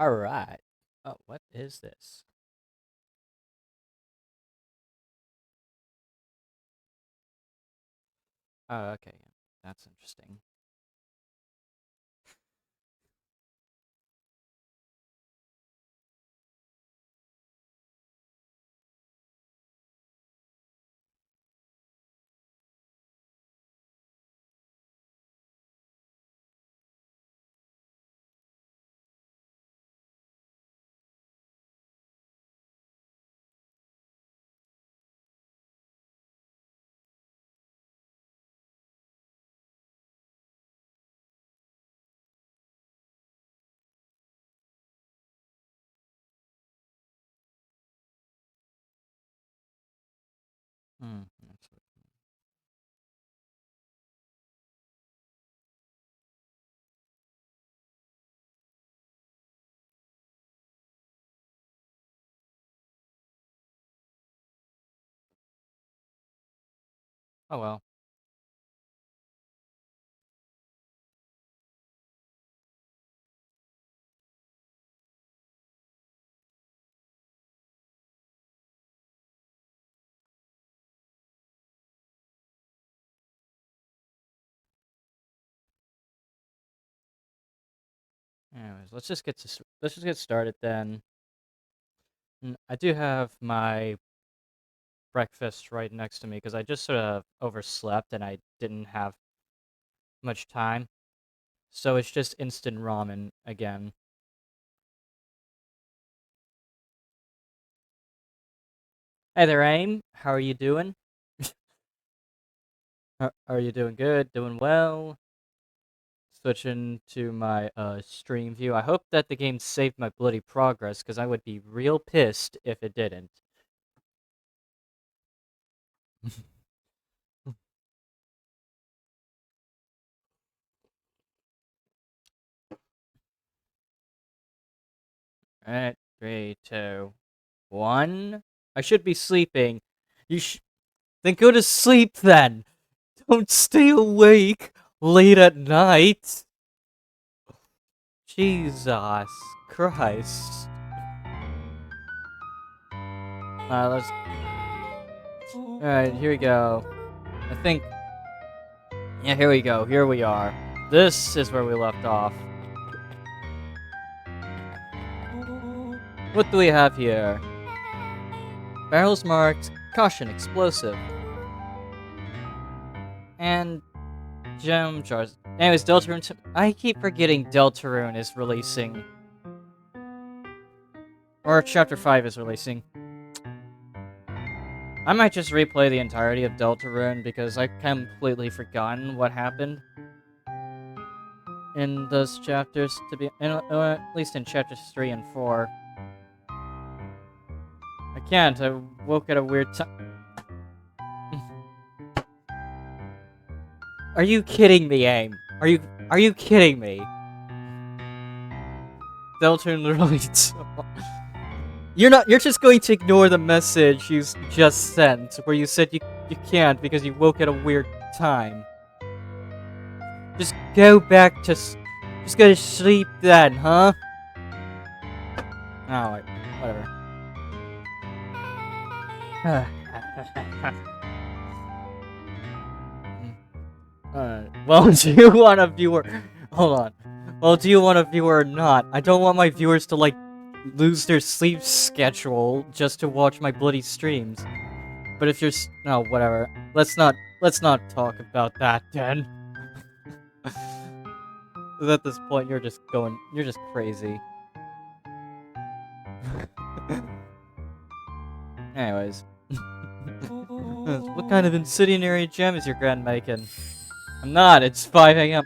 Alright. Oh, what is this? Oh, okay. That's interesting. That's what... Oh well. Anyways, let's just get started then. I do have my breakfast right next to me because I just sort of overslept and I didn't have much time. So it's just instant ramen again. Hey there, Aim. How are you doing? Are you doing good? Doing well? Switching to my stream view. I hope that the game saved my bloody progress because I would be real pissed if it didn't. Alright, 3, 2, 1. I should be sleeping. You sh Then go to sleep then. Don't stay awake late at night. Jesus Christ. Let's. Alright, here we go. I think. Yeah, here we go. Here we are. This is where we left off. What do we have here? Barrels marked caution explosive. And gem jars. Anyways, Deltarune. I keep forgetting Deltarune is releasing. Or Chapter 5 is releasing. I might just replay the entirety of Deltarune because I've completely forgotten what happened in those chapters, at least in chapters 3 and 4. I can't, I woke at a weird time. Are you kidding me, Aim? Are you kidding me? Deltarune literally You're just going to ignore the message you just sent, where you said you can't because you woke at a weird time. Just go back to just go to sleep then, huh? Oh, wait, whatever. Well, do you want a viewer? Hold on. Well, do you want a viewer or not? I don't want my viewers to, like, lose their sleep schedule just to watch my bloody streams. But if you're no, whatever. Let's not talk about that then. At this point, you're just crazy. Anyways. What kind of incendiary gem is your grand making? I'm not, it's 5 a.m.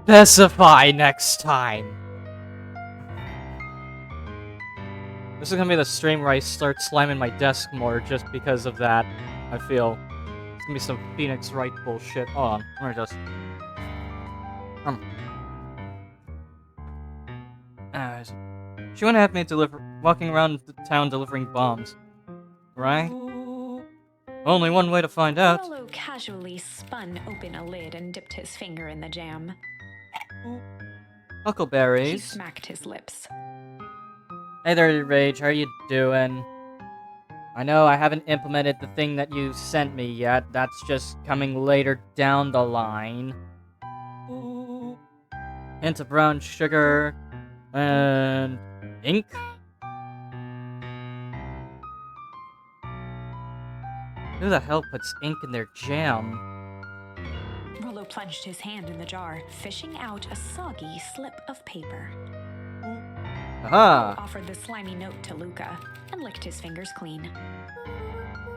Specify next time! This is gonna be the stream where I start slamming my desk more just because of that, I feel. It's gonna be some Phoenix Wright bullshit. Hold on, let me just... Anyways. She wouldn't have me walking around the town delivering bombs. right? Only one way to find out. Rollo casually spun open a lid and dipped his finger in the jam. He Huckleberries. smacked his lips. Hey there, Rage, how are you doing? I know I haven't implemented the thing that you sent me yet. That's just coming later down the line. Hint of brown sugar and ink. Who the hell puts ink in their jam? Rollo plunged his hand in the jar, fishing out a soggy slip of paper. Aha! Offered the slimy note to Luca and licked his fingers clean.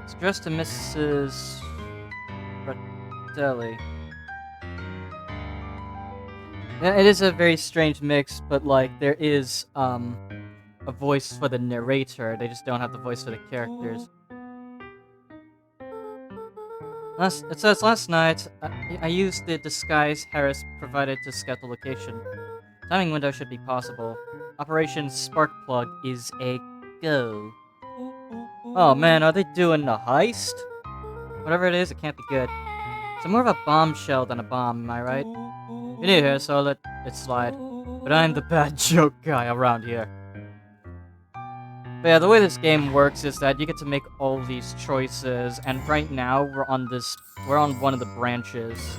It's addressed to Mrs. Fratelli. Yeah, it is a very strange mix, but like there is a voice for the narrator. They just don't have the voice for the characters. It says last night I used the disguise Harris provided to scout the location. Timing window should be possible. Operation Sparkplug is a go. Oh man, are they doing a heist? Whatever it is, it can't be good. It's more of a bombshell than a bomb, am I right? You're new here, so I'll let it slide. But I'm the bad joke guy around here. But yeah, the way this game works is that you get to make all these choices, and right now we're on one of the branches.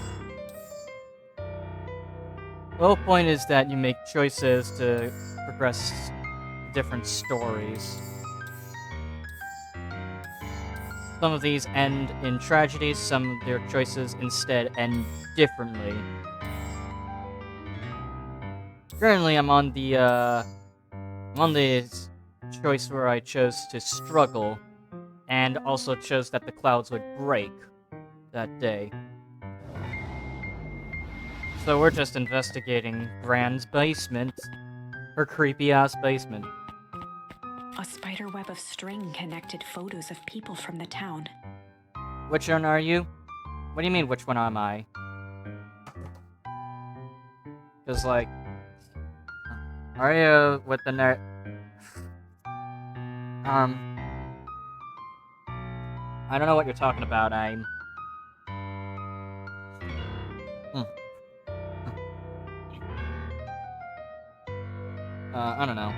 The whole point is that you make choices to progress different stories. Some of these end in tragedy, some of their choices instead end differently. Currently, I'm on the choice where I chose to struggle, and also chose that the clouds would break that day. So we're just investigating Grand's basement. Her creepy-ass basement. A spider web of string connected photos of people from the town. Which one are you? What do you mean, which one am I? Because, like... Are you with the I don't know what you're talking about, I'm... I don't know.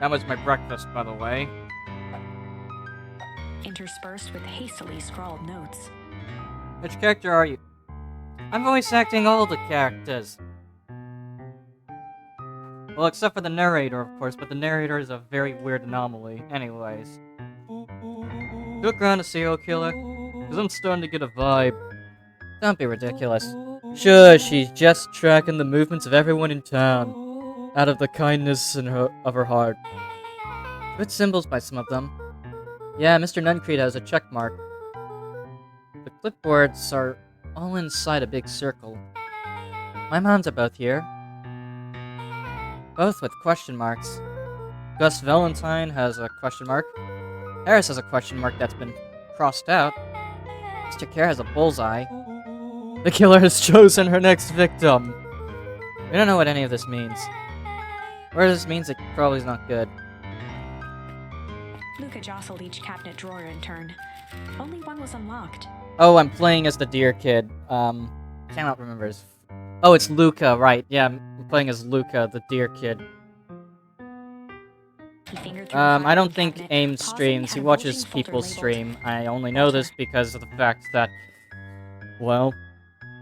That was my breakfast, by the way. Interspersed with hastily scrawled notes. Which character are you? I'm voice acting all the characters. Well, except for the narrator, of course, but the narrator is a very weird anomaly. Anyways. Look around a serial killer? Because I'm starting to get a vibe. Don't be ridiculous. Sure, she's just tracking the movements of everyone in town. Out of the kindness of her heart. Good symbols by some of them. Yeah, Mr. Nuncreed has a check mark. The clipboards are all inside a big circle. My moms are both here. Both with question marks. Gus Valentine has a question mark. Harris has a question mark that's been crossed out. Mr. Kerr has a bullseye. The killer has chosen her next victim. We don't know what any of this means. Where this means, it probably is not good. Luca jostled each cabinet drawer in turn. Only one was unlocked. Oh, I'm playing as the deer kid. Cannot remember his... Oh, it's Luca, right. Yeah, I'm playing as Luca, the deer kid. I don't think AIM streams. He watches people stream. I only know this because of the fact that... Well,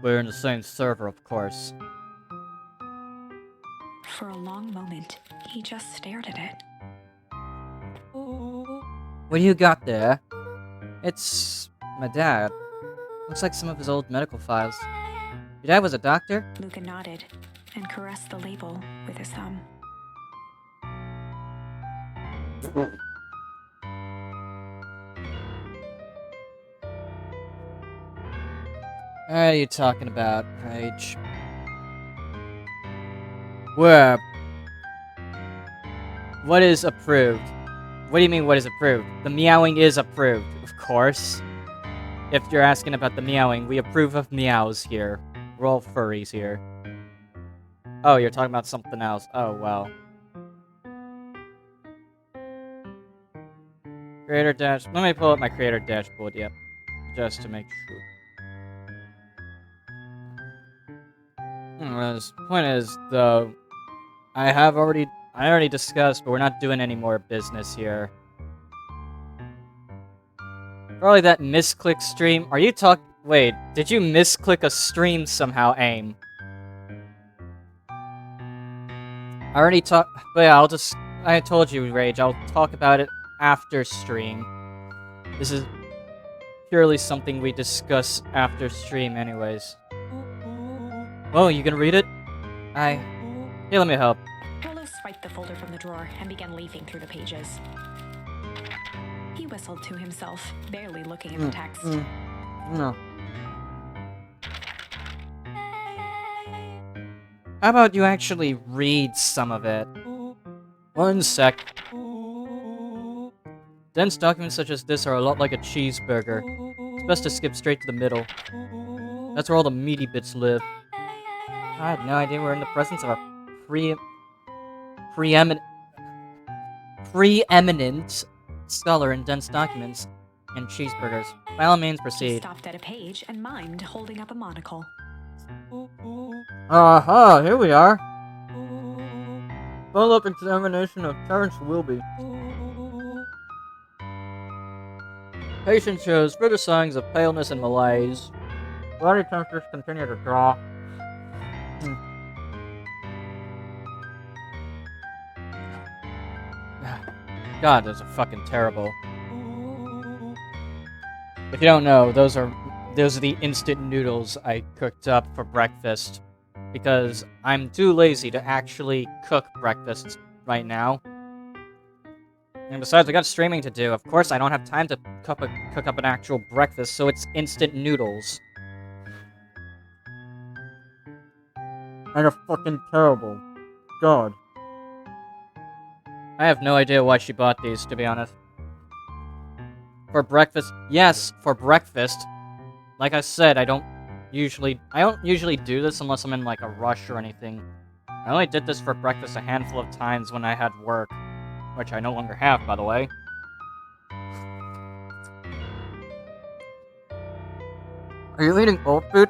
we're in the same server, of course. For a long moment, he just stared at it. What do you got there? It's... my dad. Looks like some of his old medical files. Your dad was a doctor? Luca nodded and caressed the label with his thumb. What are you talking about, Paige? Where? What is approved? What do you mean, what is approved? The meowing is approved, of course. If you're asking about the meowing, we approve of meows here. We're all furries here. Oh, you're talking about something else. Oh, well. Creator dash. Let me pull up my creator dashboard, yep. Just to make sure. The point is, though, I already discussed, but we're not doing any more business here. Probably that misclick stream. Are you wait, did you misclick a stream somehow, AIM? I already talked, but yeah, I told you, Rage, I'll talk about it after stream. This is purely something we discuss after stream anyways. Oh, you gonna read it? Here, let me help. Rollo swiped the folder from the drawer and began leafing through the pages. He whistled to himself, barely looking at the text. No. How about you actually read some of it? 1 sec. Dense documents such as this are a lot like a cheeseburger. It's best to skip straight to the middle. That's where all the meaty bits live. I had no idea we're in the presence of a preeminent scholar in dense documents and cheeseburgers. By all means, He proceed. stopped at a page and mimed, holding up a monocle. Aha, here we are. Follow-up examination of Terrence Wilby. Patient shows further signs of paleness and malaise. Body temperatures continue to drop. God, those are fucking terrible. If you don't know, those are the instant noodles I cooked up for breakfast. Because I'm too lazy to actually cook breakfast right now. And besides, I got streaming to do. Of course, I don't have time to cook up an actual breakfast, so it's instant noodles. And they're fucking terrible. God. I have no idea why she bought these, to be honest. For breakfast? Yes, for breakfast. Like I said, I don't usually do this unless I'm in, like, a rush or anything. I only did this for breakfast a handful of times when I had work. Which I no longer have, by the way. Are you eating old food?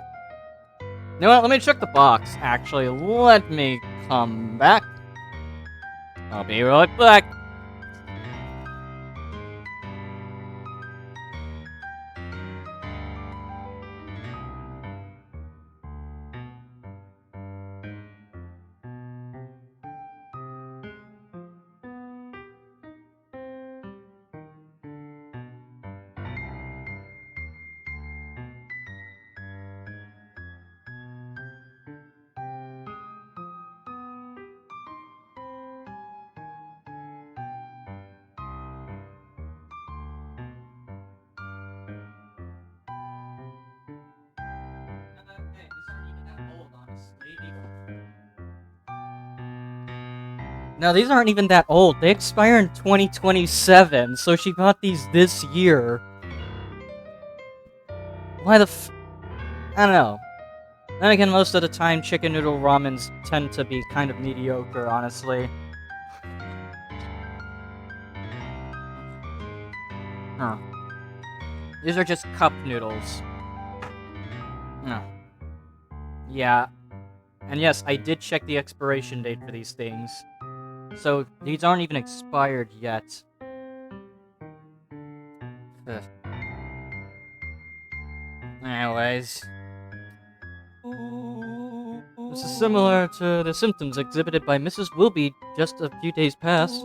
You know what, let me check the box, actually. Let me come back. I'll be right back. No, these aren't even that old. They expire in 2027, so she bought these this year. Why the I don't know. Then again, most of the time, chicken noodle ramens tend to be kind of mediocre, honestly. Huh. These are just cup noodles. No. Yeah. And yes, I did check the expiration date for these things. So, these aren't even expired yet. Ugh. Anyways. This is similar to the symptoms exhibited by Mrs. Wilby just a few days past.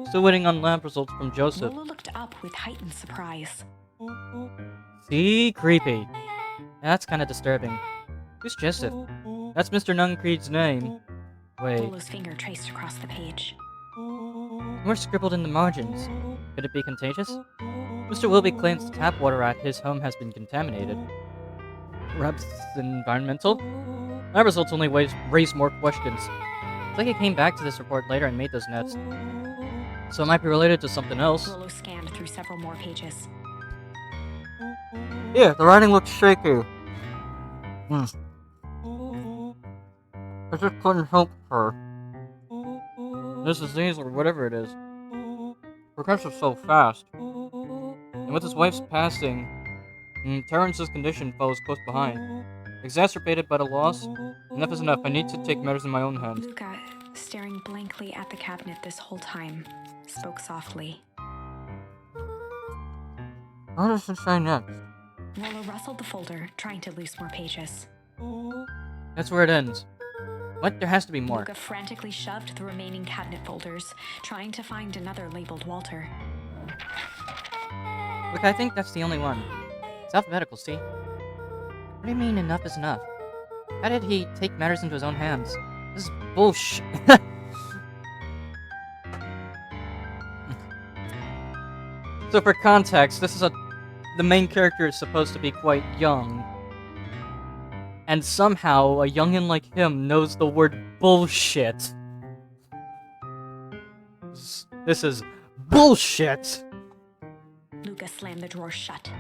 Still waiting on lab results from Joseph. Rollo looked up with heightened surprise. See? Creepy. That's kind of disturbing. Who's Joseph? That's Mr. Nuncreed's name. Wait. Rollo's finger traced across the page. More scribbled in the margins. Could it be contagious? Mr. Wilby claims the tap water at his home has been contaminated. Perhaps it's environmental? Lab results only raise more questions. It's like he came back to this report later and made those notes. So it might be related to something else. Rollo scanned through several more pages. Yeah, the writing looks shaky. I just couldn't help her. This disease or whatever it is progresses so fast. And with his wife's passing, Terrence's condition follows close behind. Exacerbated by the loss, enough is enough. I need to take matters in my own hands. Luca, staring blankly at the cabinet this whole time, spoke softly. What does it say next? Rollo rustled the folder, trying to loose more pages. That's where it ends. What? There has to be more. Luca frantically shoved the remaining cabinet folders, trying to find another labeled Walter. Look, I think that's the only one. It's alphabetical, see? What do you mean enough is enough? How did he take matters into his own hands? This is bullshit. So for context, the main character is supposed to be quite young. And somehow, a youngin' like him knows the word bullshit. This is bullshit! Luca slammed the drawer shut.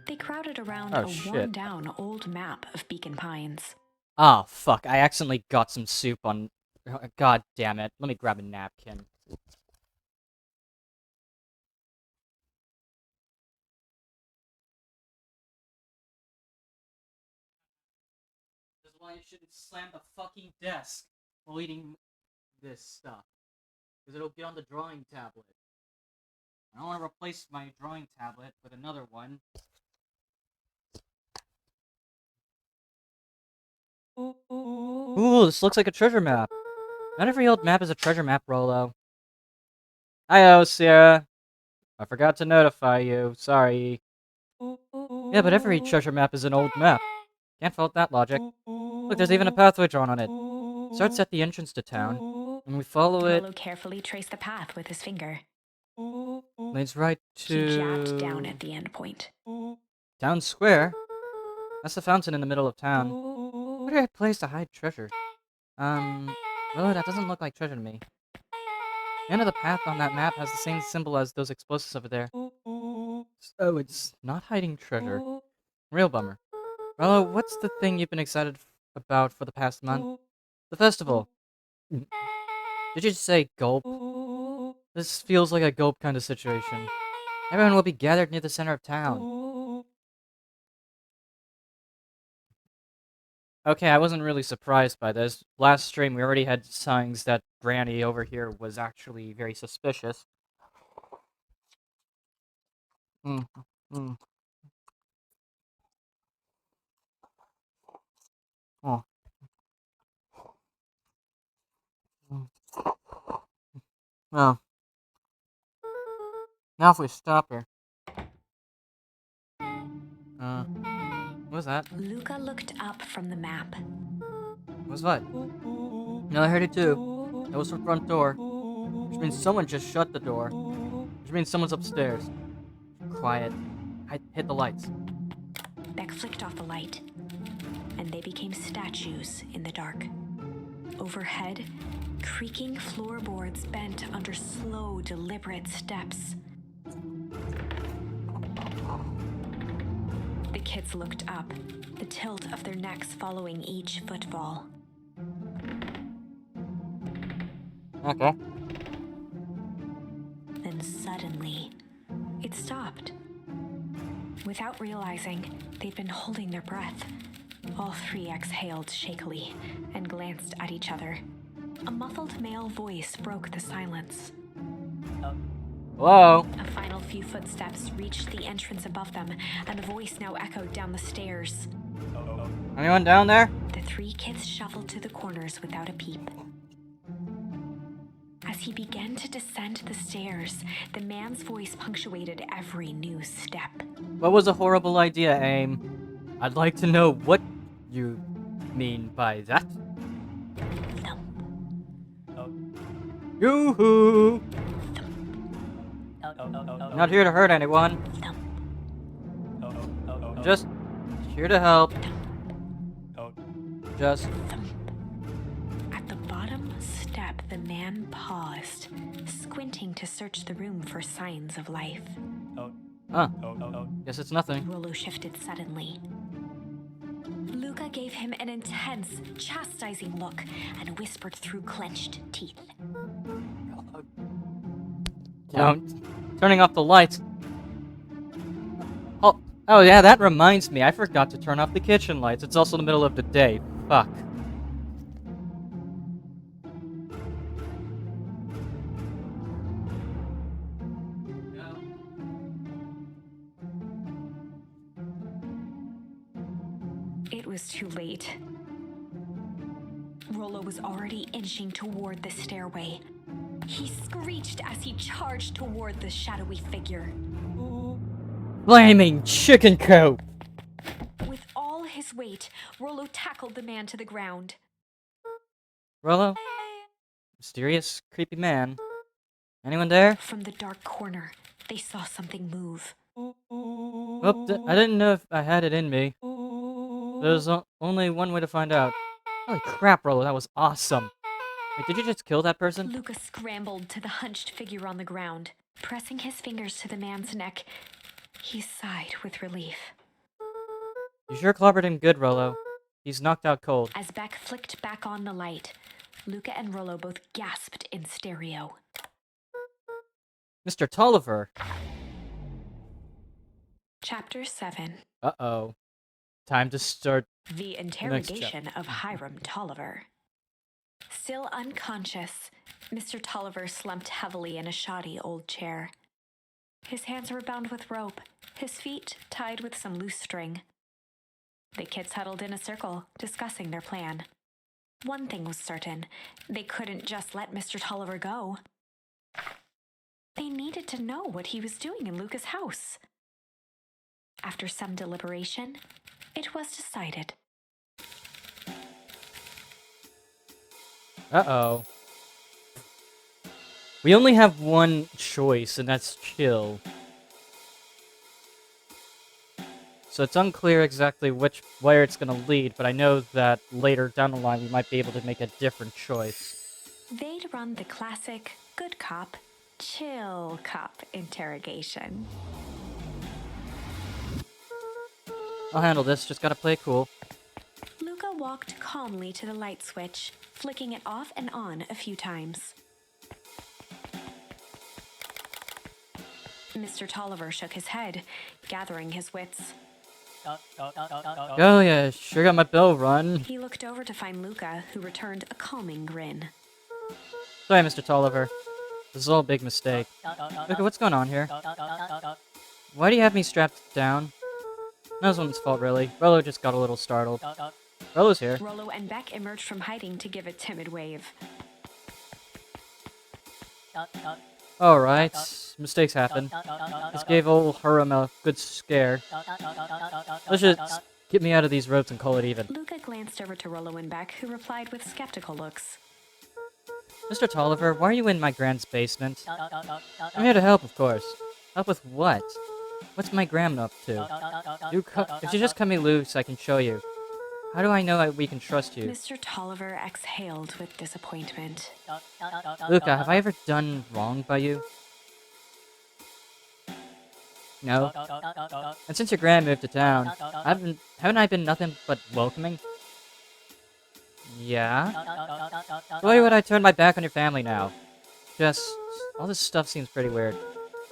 They crowded around a worn-down old map of Beacon Pines. Ah, fuck. I accidentally got some soup on... God damn it. Let me grab a napkin. This is why you shouldn't slam the fucking desk while eating this stuff. Because it'll get on the drawing tablet. I don't want to replace my drawing tablet with another one. Ooh, this looks like a treasure map. Not every old map is a treasure map, Rollo. Hi-oh, Sarah. I forgot to notify you. Sorry. Yeah, but every treasure map is an old map. Can't fault that logic. Look, there's even a pathway drawn on it. Starts at the entrance to town, and we follow it. Rollo carefully traced the path with his finger. Leads right to... He jabbed down at the end point. Town Square? That's the fountain in the middle of town. What a place to hide treasure. Well, that doesn't look like treasure to me. The end of the path on that map has the same symbol as those explosives over there. So it's not hiding treasure. Real bummer. Rollo, what's the thing you've been excited about for the past month? The festival. Did you say gulp? This feels like a gulp kind of situation. Everyone will be gathered near the center of town. Okay, I wasn't really surprised by this. Last stream, we already had signs that Granny over here was actually very suspicious. Oh. Well. Now if we stop her. What was that? Luca looked up from the map. What was what? No, I heard it too. It was from front door. Which means someone just shut the door. Which means someone's upstairs. Quiet. I hit the lights. Beck flicked off the light, and they became statues in the dark. Overhead, creaking floorboards bent under slow, deliberate steps. The kids looked up, the tilt of their necks following each footfall. Okay. Then suddenly, it stopped. Without realizing, they'd been holding their breath. All three exhaled shakily and glanced at each other. A muffled male voice broke the silence. Hello? A final few footsteps reached the entrance above them, and the voice now echoed down the stairs. Anyone down there? The three kids shuffled to the corners without a peep. As he began to descend the stairs, the man's voice punctuated every new step. What was a horrible idea, AIM? I'd like to know what you mean by that. Thump. Yoo-hoo! Not here to hurt anyone. Thump. Just here to help. Just... Thump. At the bottom step, the man paused, squinting to search the room for signs of life. Huh. Guess it's nothing. Rollo shifted suddenly. Luca gave him an intense, chastising look and whispered through clenched teeth. Don't. Turning off the lights. Oh yeah, that reminds me. I forgot to turn off the kitchen lights. It's also the middle of the day. Fuck. It was too late. Rollo was already inching toward the stairway. He screeched as he charged toward the shadowy figure. Flaming chicken coop! With all his weight, Rollo tackled the man to the ground. Rollo? Mysterious, creepy man. Anyone there? From the dark corner, they saw something move. Well, I didn't know if I had it in me. There's only one way to find out. Holy crap, Rollo, that was awesome. Wait, did you just kill that person? Luca scrambled to the hunched figure on the ground. Pressing his fingers to the man's neck, he sighed with relief. You sure clobbered him good, Rollo. He's knocked out cold. As Beck flicked back on the light, Luca and Rollo both gasped in stereo. Mr. Tolliver! Chapter 7. Uh-oh. Time to start. The interrogation of Hiram Tolliver. Still unconscious, Mr. Tolliver slumped heavily in a shoddy old chair. His hands were bound with rope, his feet tied with some loose string. The kids huddled in a circle, discussing their plan. One thing was certain, they couldn't just let Mr. Tolliver go. They needed to know what he was doing in Luca's house. After some deliberation, it was decided. Uh-oh. We only have one choice, and that's chill. So it's unclear exactly where it's gonna lead, but I know that later down the line we might be able to make a different choice. They'd run the classic good cop, chill cop interrogation. I'll handle this, just gotta play it cool. Luca walked calmly to the light switch, flicking it off and on a few times. Mr. Tolliver shook his head, gathering his wits. Oh yeah, sure got my bell run. He looked over to find Luca, who returned a calming grin. Sorry, Mr. Tolliver. This is all a big mistake. Luca, what's going on here? Why do you have me strapped down? No one's fault, really. Rollo just got a little startled. Rollo's here. Rollo and Beck emerged from hiding to give a timid wave. Alright, mistakes happen. Just gave old Hiram a good scare. Let's just get me out of these ropes and call it even. Luca glanced over to Rollo and Beck, who replied with skeptical looks. Mr. Tolliver, why are you in my grand's basement? I'm here to help, of course. Help with what? What's my gram up to? If you just cut me loose, I can show you. How do I know we can trust you? Mr. Tolliver exhaled with disappointment. Luca, have I ever done wrong by you? No. And since your grand moved to town, haven't I been nothing but welcoming? Yeah? Why would I turn my back on your family now? Just, all this stuff seems pretty weird.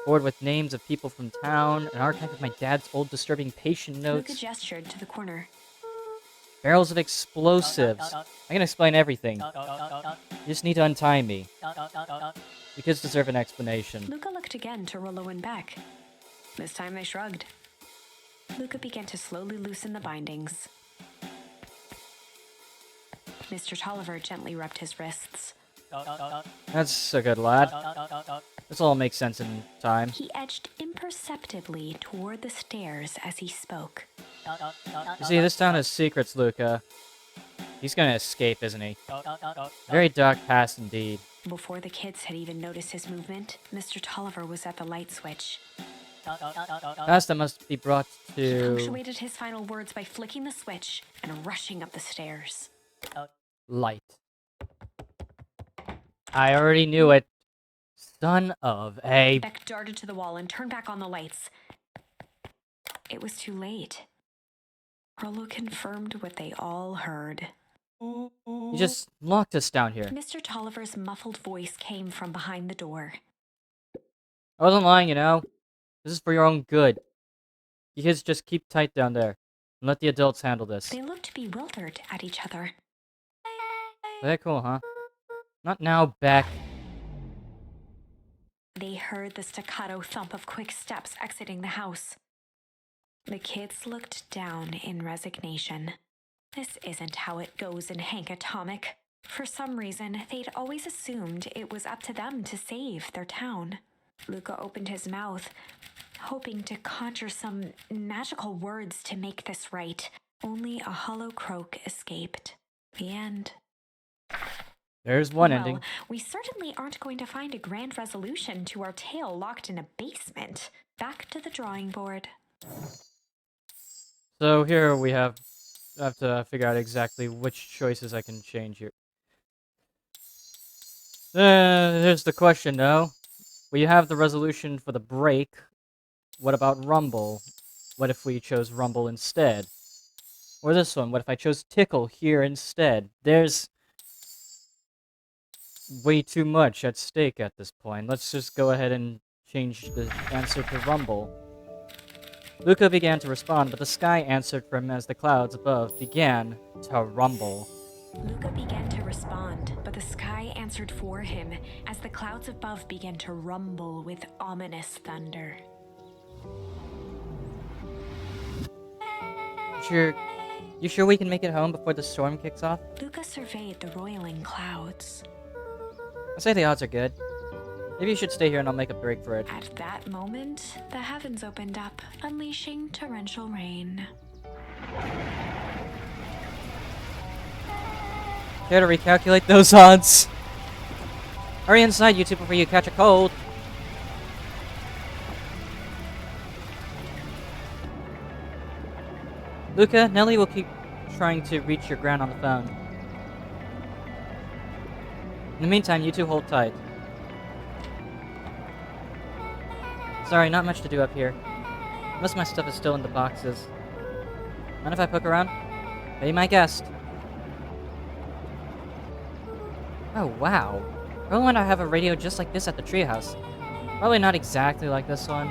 Board with names of people from town, an archive of my dad's old disturbing patient notes. Luca gestured to the corner. Barrels of explosives. I can explain everything. You just need to untie me. The kids deserve an explanation. Luca looked again to Rollo and Beck. This time they shrugged. Luca began to slowly loosen the bindings. Mr. Tolliver gently rubbed his wrists. That's a good lad. This all makes sense in time. He edged imperceptibly toward the stairs as he spoke. You see, this town has secrets, Luca. He's gonna escape, isn't he? Very dark past indeed. Before the kids had even noticed his movement, Mr. Tolliver was at the light switch. Past that must be brought He to... punctuated his final words by flicking the switch and rushing up the stairs. light. I already knew it. Son of a... Beck darted to the wall and turned back on the lights. It was too late. Rollo confirmed what they all heard. You just locked us down here. Mr. Tolliver's muffled voice came from behind the door. I wasn't lying, you know? This is for your own good. You kids just keep tight down there, and let the adults handle this. They looked bewildered at each other. Very cool, huh? Not now, Beck. They heard the staccato thump of quick steps exiting the house. The kids looked down in resignation. This isn't how it goes in Hank Atomic. For some reason, they'd always assumed it was up to them to save their town. Luca opened his mouth, hoping to conjure some magical words to make this right. Only a hollow croak escaped. The end. There's one ending. We certainly aren't going to find a grand resolution to our tale locked in a basement. Back to the drawing board. So here we have to figure out exactly which choices I can change here. Here's the question, though. We have the resolution for the break. What about Rumble? What if we chose Rumble instead? Or this one, what if I chose Tickle here instead? There's way too much at stake at this point. Let's just go ahead and change the answer to Rumble. Luca began to respond, but the sky answered for him as the clouds above began to rumble. Luca began to respond, but the sky answered for him as the clouds above began to rumble with ominous thunder. You sure we can make it home before the storm kicks off? Luca surveyed the roiling clouds. I say the odds are good. Maybe you should stay here and I'll make a break for it. At that moment, the heavens opened up, unleashing torrential rain. Care to recalculate those odds? Hurry inside, you two, before you catch a cold. Luca, Nellie will keep trying to reach your ground on the phone. In the meantime, you two hold tight. Sorry, not much to do up here. Most of my stuff is still in the boxes. Mind if I poke around? Be my guest. Oh, wow. I really want to have a radio just like this at the treehouse. Probably not exactly like this one.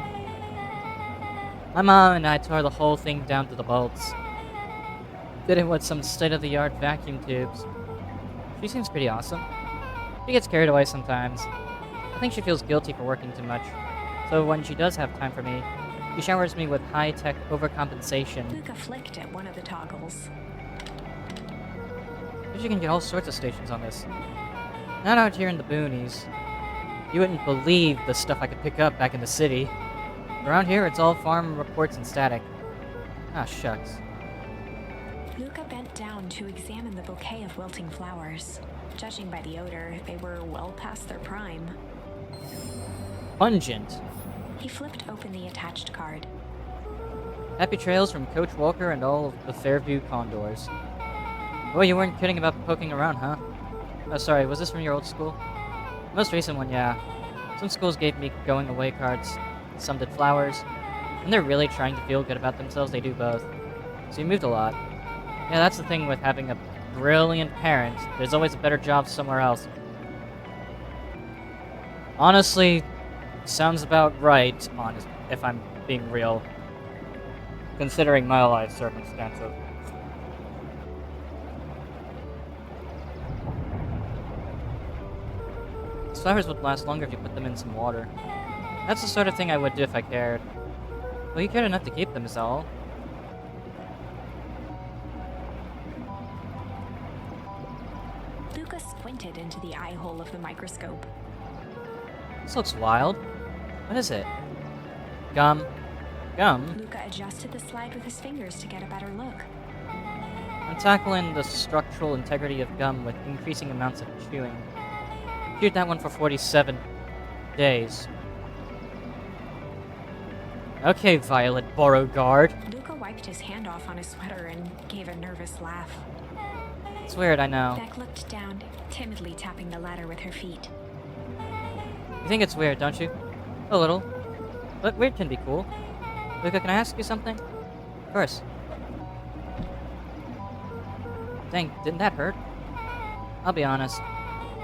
My mom and I tore the whole thing down to the bolts. Did it with some state-of-the-art vacuum tubes. She seems pretty awesome. She gets carried away sometimes. I think she feels guilty for working too much. So when she does have time for me, she showers me with high-tech overcompensation. Luca flicked at one of the toggles. You can get all sorts of stations on this. Not out here in the boonies. You wouldn't believe the stuff I could pick up back in the city. Around here, it's all farm reports and static. Ah, shucks. Luca bent down to examine the bouquet of wilting flowers. Judging by the odor, they were well past their prime. Pungent. He flipped open the attached card. Happy trails from Coach Walker and all of the Fairview Condors. Oh, you weren't kidding about poking around, huh? Oh, sorry, was this from your old school? Most recent one, yeah. Some schools gave me going away cards. Some did flowers. When they're really trying to feel good about themselves, they do both. So you moved a lot. Yeah, that's the thing with having a brilliant parent. There's always a better job somewhere else. Honestly, sounds about right, if I'm being real. Considering my life circumstances. These flowers would last longer if you put them in some water. That's the sort of thing I would do if I cared. Well, you cared enough to keep them, is all. Luca squinted into the eye hole of the microscope. This looks wild. What is it? Gum. Gum? Luca adjusted the slide with his fingers to get a better look. I'm tackling the structural integrity of gum with increasing amounts of chewing. Chewed that one for 47 days. Okay, Violet Beauregard. Luca wiped his hand off on his sweater and gave a nervous laugh. It's weird, I know. Beck looked down, timidly tapping the ladder with her feet. You think it's weird, don't you? A little. But weird can be cool. Luca, can I ask you something? Of course. Dang, didn't that hurt? I'll be honest.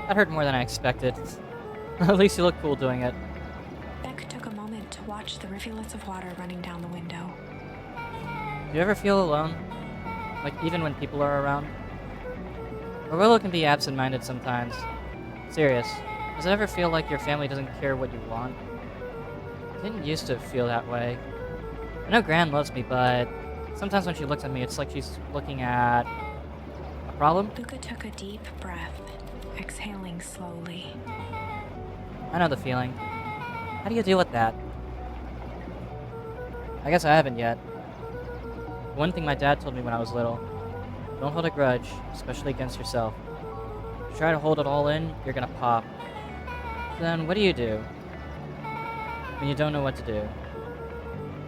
That hurt more than I expected. At least you look cool doing it. Beck took a moment to watch the rivulets of water running down the window. Do you ever feel alone? Like, even when people are around? Or Willow can be absent-minded sometimes. Serious. Does it ever feel like your family doesn't care what you want? I didn't used to feel that way. I know Gran loves me, but sometimes when she looks at me, it's like she's looking at a problem? Luca took a deep breath, exhaling slowly. I know the feeling. How do you deal with that? I guess I haven't yet. One thing my dad told me when I was little: don't hold a grudge, especially against yourself. If you try to hold it all in, you're gonna pop. Then what do you do when you don't know what to do?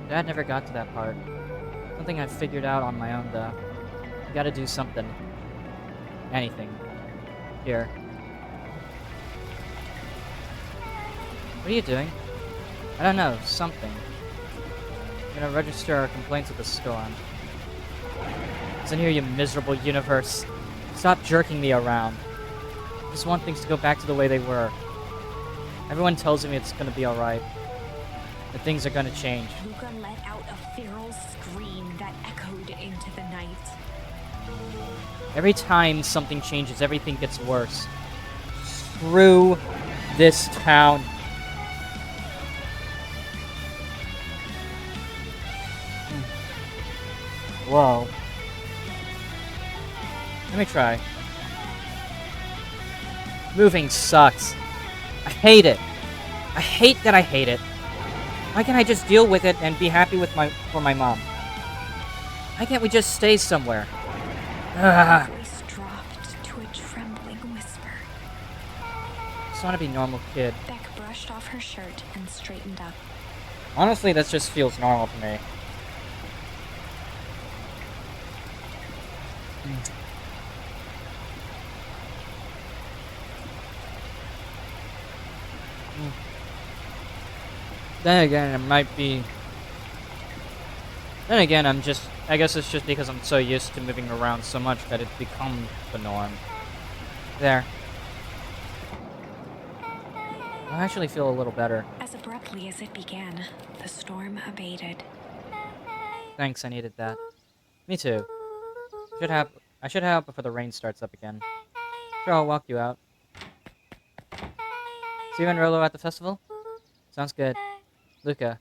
Dad never got to that part. Something I figured out on my own, though. You gotta do something. Anything. Here. What are you doing? I don't know. Something. I'm gonna register our complaints with the storm. Listen here, you miserable universe. Stop jerking me around. I just want things to go back to the way they were. Everyone tells me it's gonna be alright. That things are gonna change. Luca let out a feral scream that echoed into the night. Every time something changes, everything gets worse. Screw this town. Whoa. Let me try. Moving sucks. I hate it. I hate that I hate it. Why can't I just deal with it and be happy with for my mom? Why can't we just stay somewhere? Her voice dropped to a trembling whisper. I just want to be a normal kid. Beck brushed off her shirt and straightened up. Honestly, that just feels normal to me. Then again, it might be... Then again, I guess it's just because I'm so used to moving around so much that it's become the norm. There. I actually feel a little better. As abruptly as it began, the storm abated. Thanks, I needed that. Me too. I should have before the rain starts up again. Sure, I'll walk you out. See you and Rolo at the festival? Sounds good. Luca,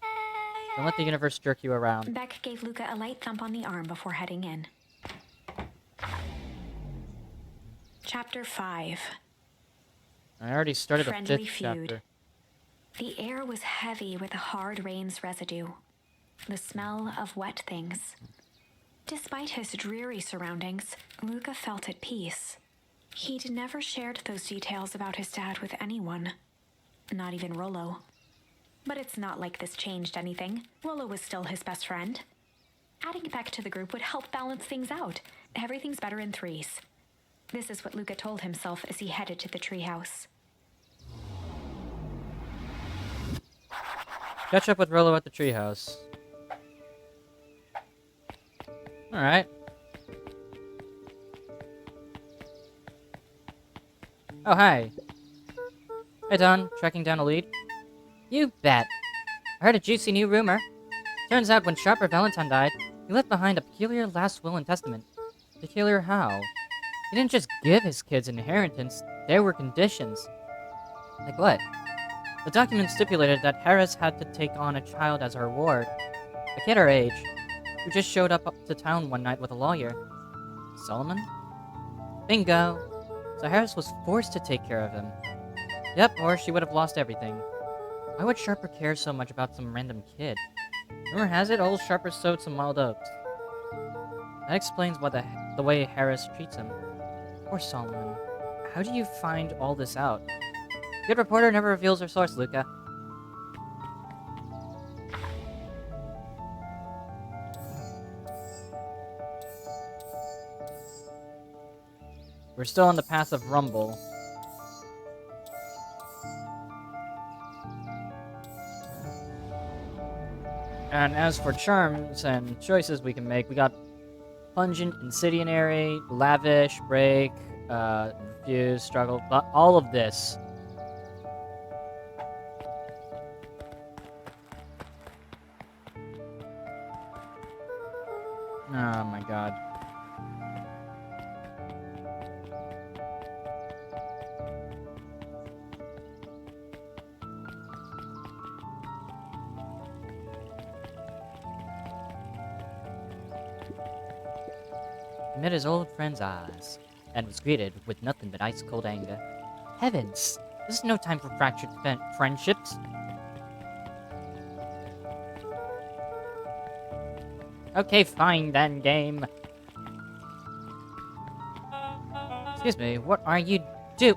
don't let the universe jerk you around. Beck gave Luca a light thump on the arm before heading in. Chapter 5. I already started the Friendly 5th feud. chapter. The air was heavy with a hard rain's residue, the smell of wet things. Despite his dreary surroundings, Luca felt at peace. He'd never shared those details about his dad with anyone, not even Rollo. But it's not like this changed anything. Rollo was still his best friend. Adding Beck to the group would help balance things out. Everything's better in threes. This is what Luca told himself as he headed to the treehouse. Catch up with Rolo at the treehouse. Alright. Oh, hi. Hey, Don. Tracking down a lead? You bet. I heard a juicy new rumor. Turns out when Sharper Valentine died, he left behind a peculiar last will and testament. Peculiar how? He didn't just give his kids inheritance, there were conditions. Like what? The document stipulated that Harris had to take on a child as her ward. A kid our age, who just showed up to town one night with a lawyer. Solomon? Bingo! So Harris was forced to take care of him. Yep, or she would have lost everything. Why would Sharper care so much about some random kid? Rumor has it, old Sharper sowed some wild oats. That explains why the way Harris treats him. Poor Solomon. How do you find all this out? Good reporter never reveals her source, Luca. We're still on the path of Rumble. And as for charms and choices we can make, we got Pungent, Incendiary, Lavish, Break, Refuse, Struggle, but all of this. Oh my god. He met his old friend's eyes, and was greeted with nothing but ice-cold anger. Heavens! This is no time for fractured friendships. Okay, fine then, game. Excuse me, what are you do?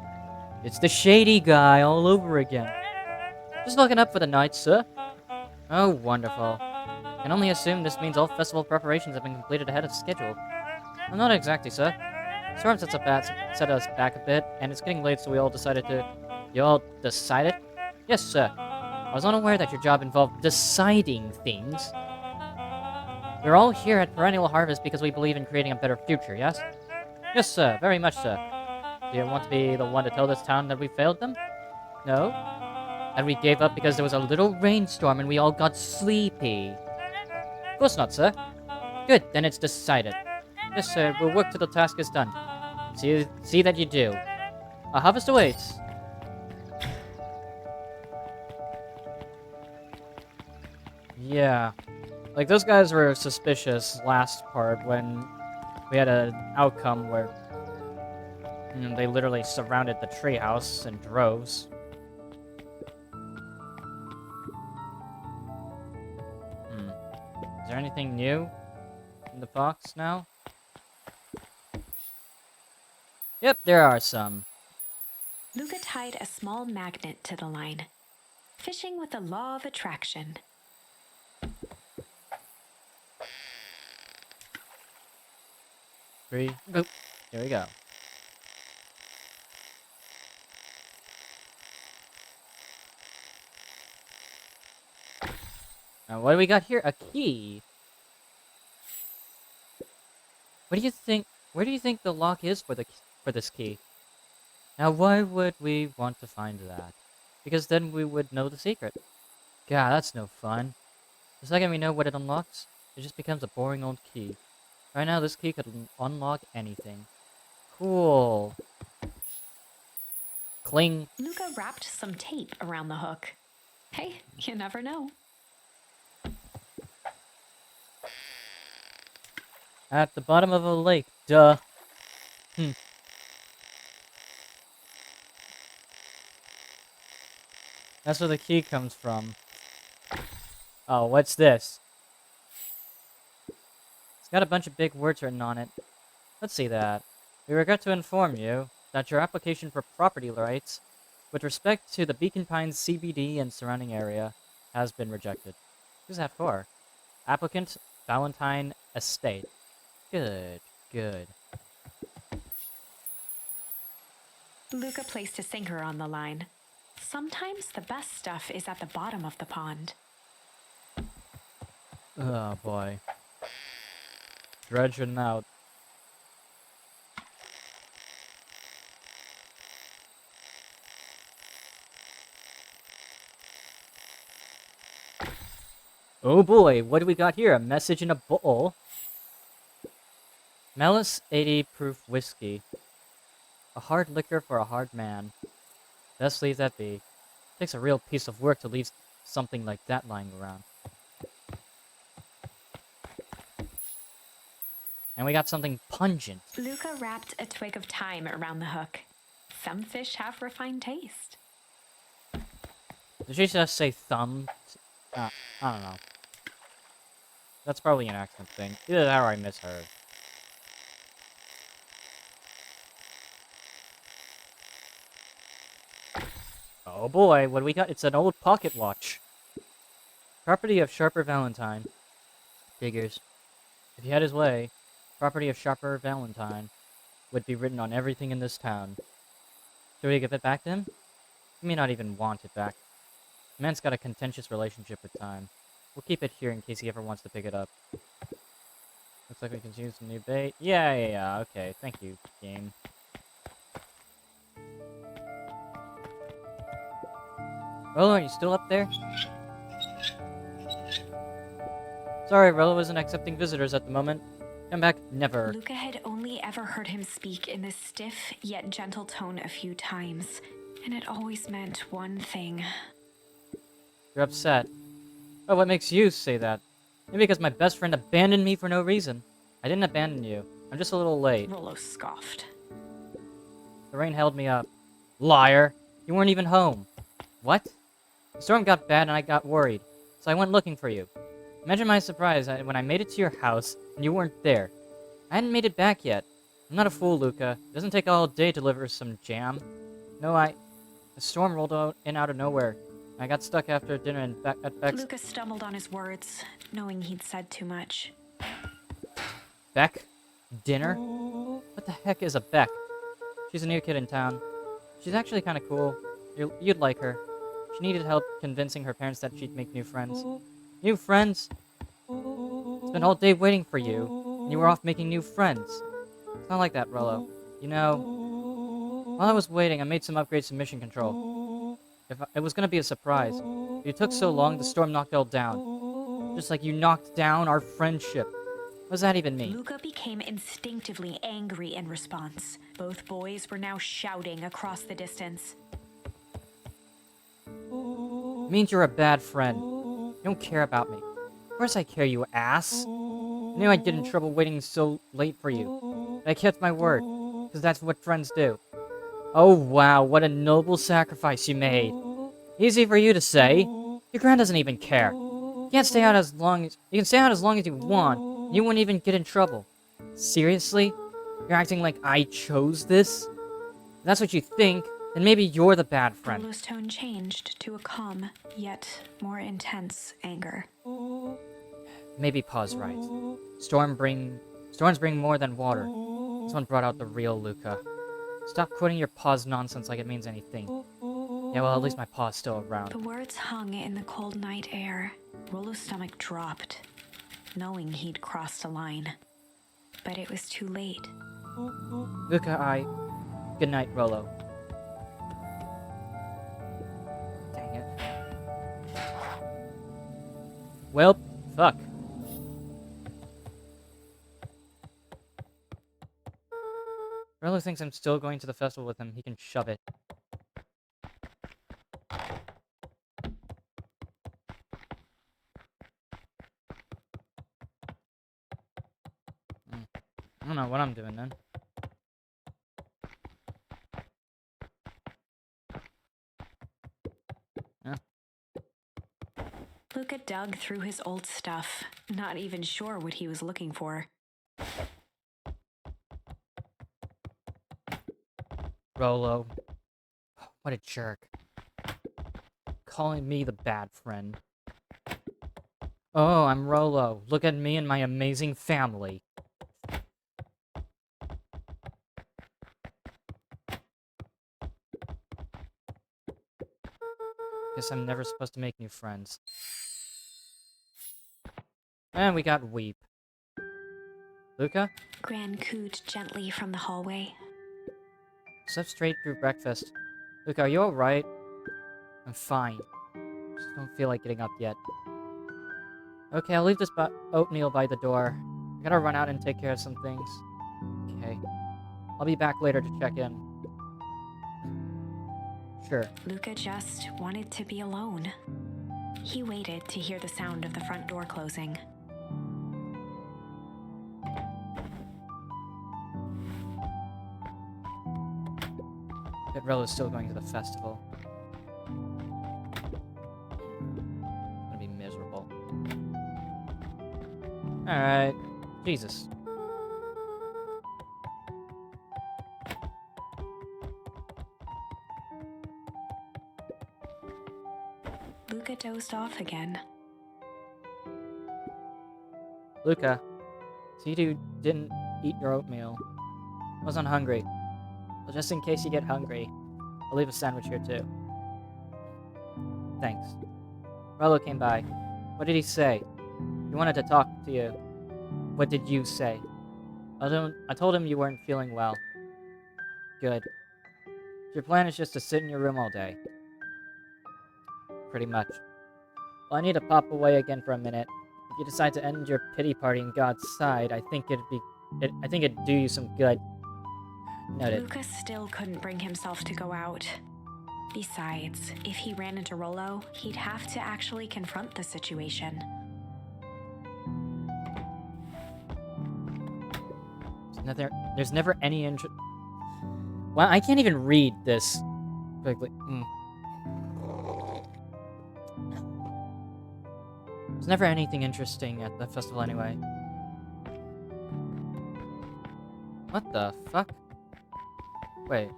It's the shady guy all over again. Just looking up for the night, sir. Oh, wonderful. Can only assume this means all festival preparations have been completed ahead of schedule. Well, not exactly, sir. Storm set us back a bit, and it's getting late, so we all decided to... You all decided? Yes, sir. I was unaware that your job involved deciding things. We're all here at Perennial Harvest because we believe in creating a better future, yes? Yes, sir. Very much, sir. Do you want to be the one to tell this town that we failed them? No? That we gave up because there was a little rainstorm and we all got sleepy? Of course not, sir. Good, then it's decided. Yes, sir. We'll work till the task is done. See that you do. A harvest awaits. Yeah. Like, those guys were suspicious last part when we had an outcome where they literally surrounded the treehouse in droves. Is there anything new in the box now? Yep, there are some. Luca tied a small magnet to the line. Fishing with the law of attraction. Three. Boop. Here we go. Now, what do we got here? A key. What do you think? Where do you think the lock is for this key? Now, why would we want to find that? Because then we would know the secret. God, that's no fun. The second we know what it unlocks, it just becomes a boring old key. Right now, this key could unlock anything. Cool. Cling. Luca wrapped some tape around the hook. Hey, you never know. At the bottom of a lake, duh. That's where the key comes from. Oh, what's this? It's got a bunch of big words written on it. Let's see that. We regret to inform you that your application for property rights with respect to the Beacon Pines CBD and surrounding area has been rejected. Who's that for? Applicant, Valentine Estate. Good, good. Luca placed a sinker on the line. Sometimes the best stuff is at the bottom of the pond. Oh boy. Dredging out. Oh boy, what do we got here? A message in a bowl. Malice 80 proof whiskey. A hard liquor for a hard man. Best leave that be. Takes a real piece of work to leave something like that lying around. And we got something pungent. Luca wrapped a twig of thyme around the hook. Some fish have refined taste. Did she just say thumb? I don't know. That's probably an accent thing. Either that or I misheard. Oh boy, what do we got? It's an old pocket watch. Property of Sharper Valentine. Figures. If he had his way, property of Sharper Valentine would be written on everything in this town. Should we give it back to him? He may not even want it back. The man's got a contentious relationship with time. We'll keep it here in case he ever wants to pick it up. Looks like we can use some new bait. Yeah, okay. Thank you, game. Rolo, are you still up there? Sorry, Rolo isn't accepting visitors at the moment. Come back? Never. Luca had only ever heard him speak in this stiff yet gentle tone a few times, and it always meant one thing. You're upset. Oh, what makes you say that? Maybe because my best friend abandoned me for no reason. I didn't abandon you. I'm just a little late. Rollo scoffed. The rain held me up. Liar! You weren't even home. What? The storm got bad and I got worried, so I went looking for you. Imagine my surprise when I made it to your house and you weren't there. I hadn't made it back yet. I'm not a fool, Luca. It doesn't take all day to deliver some jam. No, the storm rolled in out of nowhere. I got stuck after dinner at Beck's. Luca stumbled on his words, knowing he'd said too much. Beck? Dinner? What the heck is a Beck? She's a new kid in town. She's actually kind of cool. You'd like her. She needed help convincing her parents that she'd make new friends. New friends? Spent all day waiting for you, and you were off making new friends. It's not like that, Rollo. You know, while I was waiting, I made some upgrades to mission control. It was gonna be a surprise. But you took so long, the storm knocked it all down. Just like you knocked down our friendship. What does that even mean? Luca became instinctively angry in response. Both boys were now shouting across the distance. It means you're a bad friend. You don't care about me. Of course I care, you ass. I knew I'd get in trouble waiting so late for you. But I kept my word, because that's what friends do. Oh wow, what a noble sacrifice you made. Easy for you to say. Your grand doesn't even care. You can stay out as long as you want, and you wouldn't even get in trouble. Seriously? You're acting like I chose this? If that's what you think, then maybe you're the bad friend. Rollo's tone changed to a calm, yet more intense anger. Maybe Pa's right. Storms bring more than water. This one brought out the real Luca. Stop quoting your Pa's nonsense like it means anything. Yeah, well, at least my Pa's still around. The words hung in the cold night air. Rollo's stomach dropped, knowing he'd crossed a line. But it was too late. Luca, Good night, Rollo. Dang it. Well, fuck. Rollo thinks I'm still going to the festival with him. He can shove it. I don't know what I'm doing then. Yeah. Luca dug through his old stuff, not even sure what he was looking for. Rollo. What a jerk. Calling me the bad friend. Oh, I'm Rollo. Look at me and my amazing family. Guess I'm never supposed to make new friends. And we got Weep. Luca? Gran cooed gently from the hallway. Slept straight through breakfast. Luca, are you alright? I'm fine. Just don't feel like getting up yet. Okay, I'll leave this oatmeal by the door. I gotta run out and take care of some things. Okay. I'll be back later to check in. Sure. Luca just wanted to be alone. He waited to hear the sound of the front door closing. Rollo's still going to the festival. It's gonna be miserable. Alright. Jesus. Luca dozed off again. Luca. See you didn't eat your oatmeal. I wasn't hungry. Well, just in case you get hungry, I'll leave a sandwich here too. Thanks. Rollo came by. What did he say? He wanted to talk to you. What did you say? I told him you weren't feeling well. Good. Your plan is just to sit in your room all day. Pretty much. Well, I need to pop away again for a minute. If you decide to end your pity party in God's side, I think it'd do you some good. Noted. Lucas still couldn't bring himself to go out. Besides, if he ran into Rollo, he'd have to actually confront the situation. There's never any interest. Well, I can't even read this quickly. There's never anything interesting at the festival anyway. What the fuck? Wait.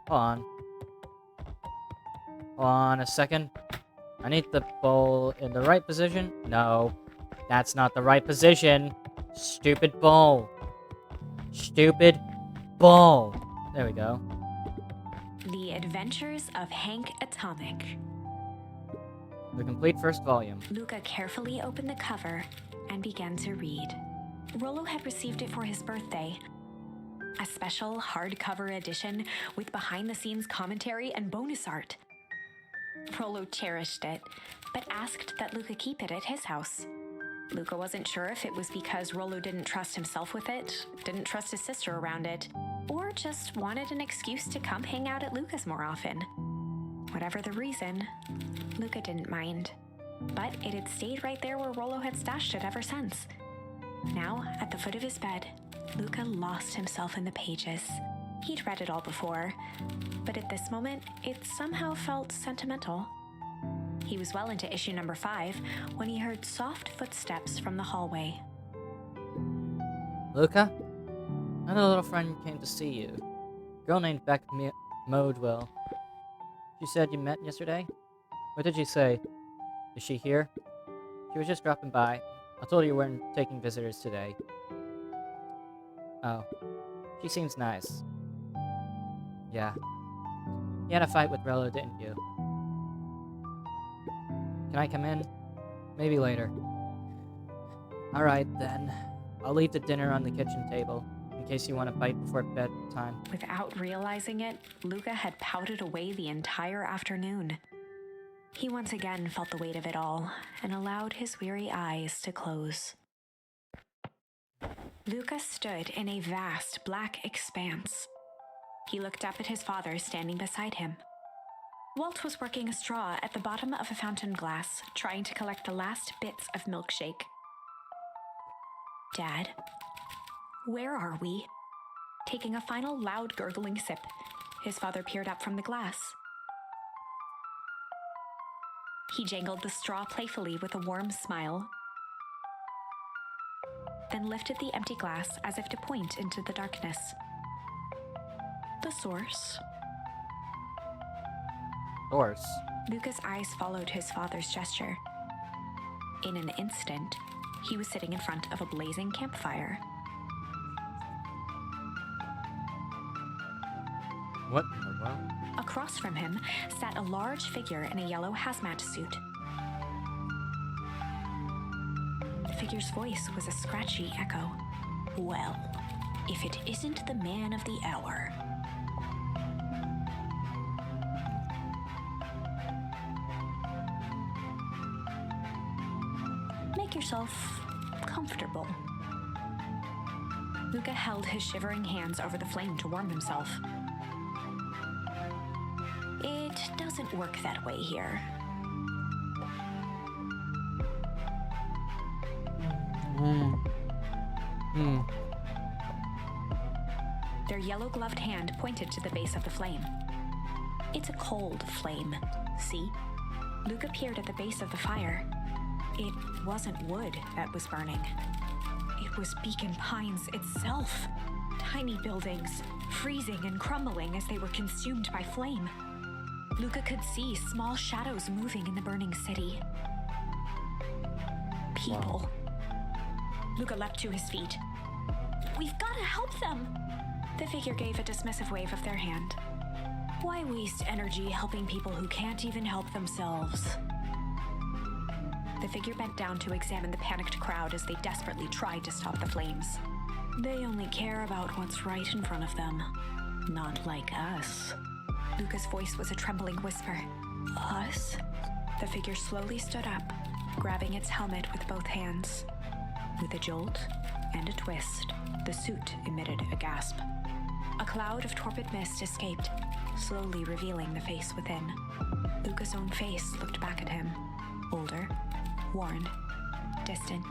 Hold on. Hold on a second. I need the bowl in the right position. No. That's not the right position. Stupid bowl. Stupid bowl. There we go. The Adventures of Hank Atomic. The complete first volume. Luca carefully opened the cover and began to read. Rollo had received it for his birthday. A special hardcover edition with behind-the-scenes commentary and bonus art. Rollo cherished it, but asked that Luca keep it at his house. Luca wasn't sure if it was because Rollo didn't trust himself with it, didn't trust his sister around it, or just wanted an excuse to come hang out at Luca's more often. Whatever the reason, Luca didn't mind. But it had stayed right there where Rollo had stashed it ever since. Now, at the foot of his bed, Luca lost himself in the pages. He'd read it all before, but at this moment, it somehow felt sentimental. He was well into issue number 5 when he heard soft footsteps from the hallway. Luca? Another little friend came to see you. A girl named Beck Modewell. She said you met yesterday? What did she say? Is she here? She was just dropping by. I told her you weren't taking visitors today. Oh. She seems nice. Yeah. You had a fight with Rella, didn't you? Can I come in? Maybe later. Alright, then. I'll leave the dinner on the kitchen table, in case you want to bite before bedtime. Without realizing it, Luca had pouted away the entire afternoon. He once again felt the weight of it all, and allowed his weary eyes to close. Luca stood in a vast black expanse. He looked up at his father standing beside him. Walt was working a straw at the bottom of a fountain glass, trying to collect the last bits of milkshake. Dad, where are we? Taking a final loud gurgling sip, his father peered up from the glass. He jangled the straw playfully with a warm smile, then lifted the empty glass as if to point into the darkness. The source. Source? Luca's eyes followed his father's gesture. In an instant, he was sitting in front of a blazing campfire. What in the world? Across from him sat a large figure in a yellow hazmat suit. The figure's voice was a scratchy echo. Well, if it isn't the man of the hour. Make yourself comfortable. Luca held his shivering hands over the flame to warm himself. It doesn't work that way here. Their yellow-gloved hand pointed to the base of the flame. It's a cold flame, see? Luca peered at the base of the fire. It wasn't wood that was burning. It was Beacon Pines itself. Tiny buildings, freezing and crumbling as they were consumed by flame. Luca could see small shadows moving in the burning city. People. Wow. Luca leapt to his feet. We've got to help them! The figure gave a dismissive wave of their hand. Why waste energy helping people who can't even help themselves? The figure bent down to examine the panicked crowd as they desperately tried to stop the flames. They only care about what's right in front of them. Not like us. Luca's voice was a trembling whisper. Us? The figure slowly stood up, grabbing its helmet with both hands. With a jolt and a twist, the suit emitted a gasp. A cloud of torpid mist escaped, slowly revealing the face within. Luca's own face looked back at him. Older, worn, distant.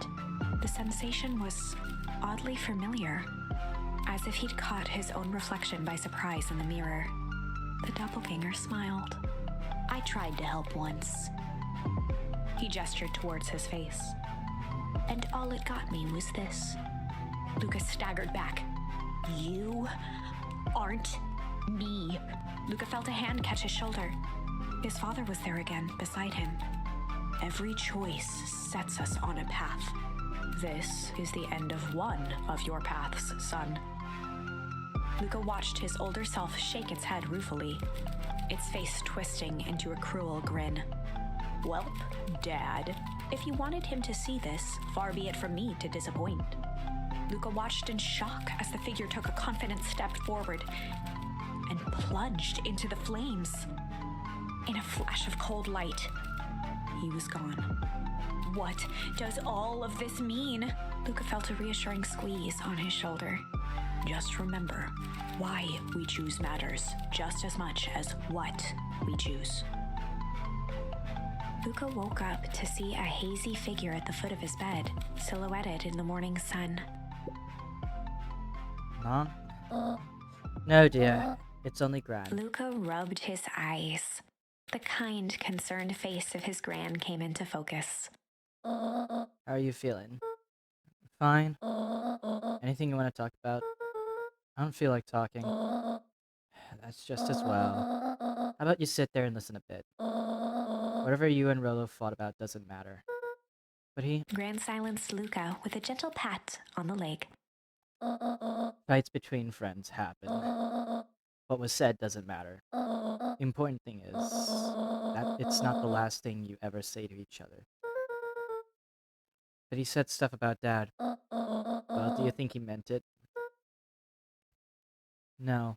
The sensation was oddly familiar, as if he'd caught his own reflection by surprise in the mirror. The doppelganger smiled. I tried to help once. He gestured towards his face. And all it got me was this. Luca staggered back. You aren't me. Luca felt a hand catch his shoulder. His father was there again, beside him. Every choice sets us on a path. This is the end of one of your paths, son. Luca watched his older self shake its head ruefully, its face twisting into a cruel grin. Welp, Dad, if you wanted him to see this, far be it from me to disappoint. Luca watched in shock as the figure took a confident step forward and plunged into the flames. In a flash of cold light, he was gone. What does all of this mean? Luca felt a reassuring squeeze on his shoulder. Just remember, why we choose matters just as much as what we choose. Luca woke up to see a hazy figure at the foot of his bed, silhouetted in the morning sun. Mom? No, dear. It's only Gran. Luca rubbed his eyes. The kind, concerned face of his Gran came into focus. How are you feeling? Fine? Anything you want to talk about? I don't feel like talking. That's just as well. How about you sit there and listen a bit? Whatever you and Rolo fought about doesn't matter. But Gran silenced Luca with a gentle pat on the leg. Fights between friends happen. What was said doesn't matter. The important thing is that it's not the last thing you ever say to each other. But he said stuff about Dad. Well, do you think he meant it? No.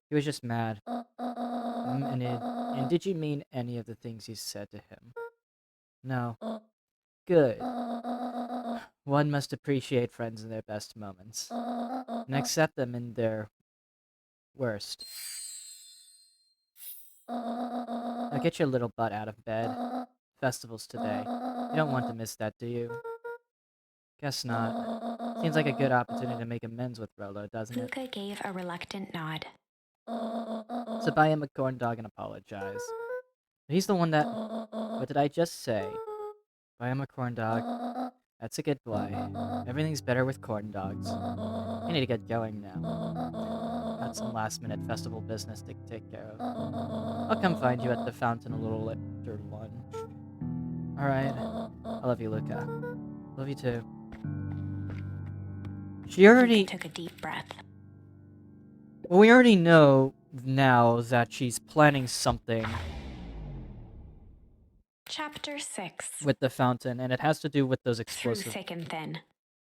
He was just mad. And did you mean any of the things you said to him? No. Good. One must appreciate friends in their best moments, and accept them in their worst. Now get your little butt out of bed. Festival's today. You don't want to miss that, do you? Guess not. Seems like a good opportunity to make amends with Rolo, doesn't it? Luca gave a reluctant nod. So buy him a corn dog and apologize. He's the one that... What did I just say? Buy him a corn dog. That's a good boy. Everything's better with corn dogs. I need to get going now. Got some last-minute festival business to take care of. I'll come find you at the fountain a little after lunch. Alright. I love you, Luca. Love you too. She already... Luca took a deep breath. Well, we already know now that she's planning something Chapter 6. with the fountain, and it has to do with those Through explosive... thick and thin.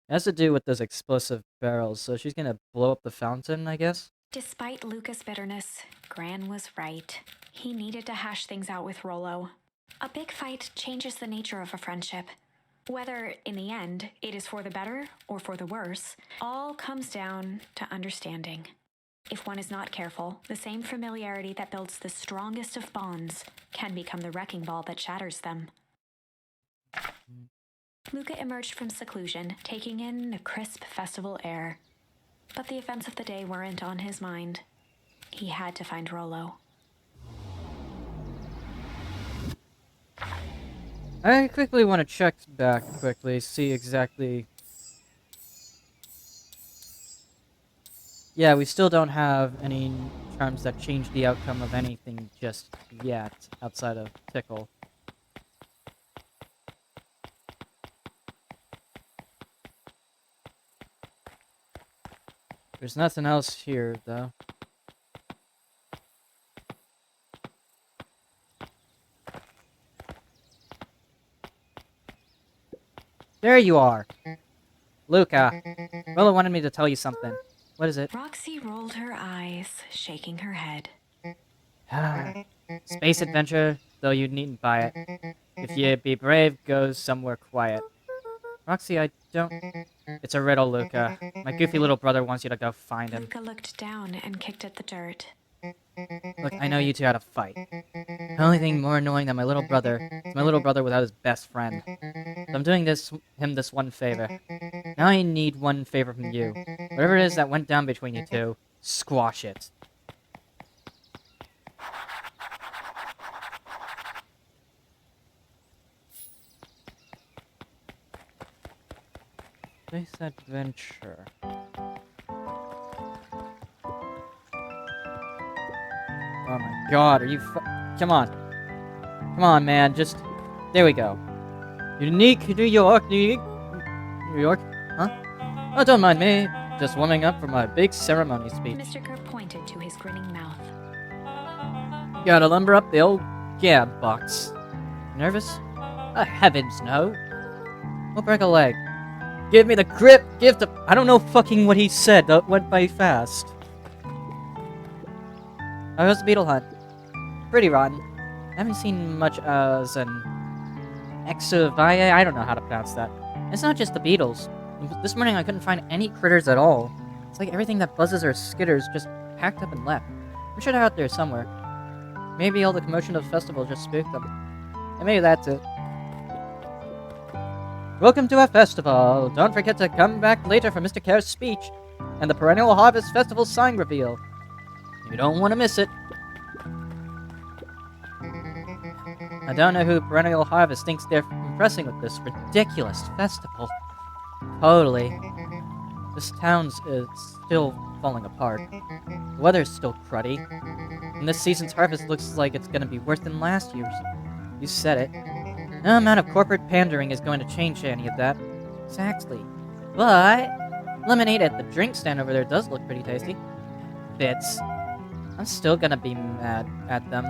It has to do with those explosive barrels, so she's gonna blow up the fountain, I guess? Despite Luca's bitterness, Gran was right. He needed to hash things out with Rolo. A big fight changes the nature of a friendship. Whether, in the end, it is for the better or for the worse, all comes down to understanding. If one is not careful, the same familiarity that builds the strongest of bonds can become the wrecking ball that shatters them. Luca emerged from seclusion, taking in the crisp festival air. But the events of the day weren't on his mind. He had to find Rolo. I quickly want to check back quickly, see exactly... Yeah, we still don't have any charms that change the outcome of anything just yet, outside of Tickle. There's nothing else here, though. There you are! Luca! Rolo wanted me to tell you something. What is it? Roxy rolled her eyes, shaking her head. Space adventure, though you needn't buy it. If you be brave, go somewhere quiet. Roxy, I don't... It's a riddle, Luca. My goofy little brother wants you to go find him. Luca looked down and kicked at the dirt. Look, I know you two had a fight. The only thing more annoying than my little brother is my little brother without his best friend. So I'm doing him this one favor. Now I need one favor from you. Whatever it is that went down between you two, squash it. Space adventure. Oh my god, are you come on. Come on, man, just... There we go. Unique New York, New York? Huh? Oh, don't mind me. Just warming up for my big ceremony speech. Mr. Kerr pointed to his grinning mouth. Gotta lumber up the old gab box. Nervous? Oh, heavens no. We'll break a leg. Give me the grip, give the... I don't know fucking what he said, that went by fast. How was the beetle hunt? Pretty rotten. I haven't seen much as an exovia. I don't know how to pronounce that. It's not just the beetles. This morning I couldn't find any critters at all. It's like everything that buzzes or skitters just packed up and left. I'm sure they're out there somewhere. Maybe all the commotion of the festival just spooked them. And maybe that's it. Welcome to our festival. Don't forget to come back later for Mr. Kerr's speech and the Perennial Harvest Festival sign reveal. You don't want to miss it. I don't know who Perennial Harvest thinks they're impressing with this ridiculous festival. Totally. This town is still falling apart. The weather's still cruddy. And this season's harvest looks like it's gonna be worse than last year's. You said it. No amount of corporate pandering is going to change any of that. Exactly. But lemonade at the drink stand over there does look pretty tasty. Bits. I'm still gonna be mad at them.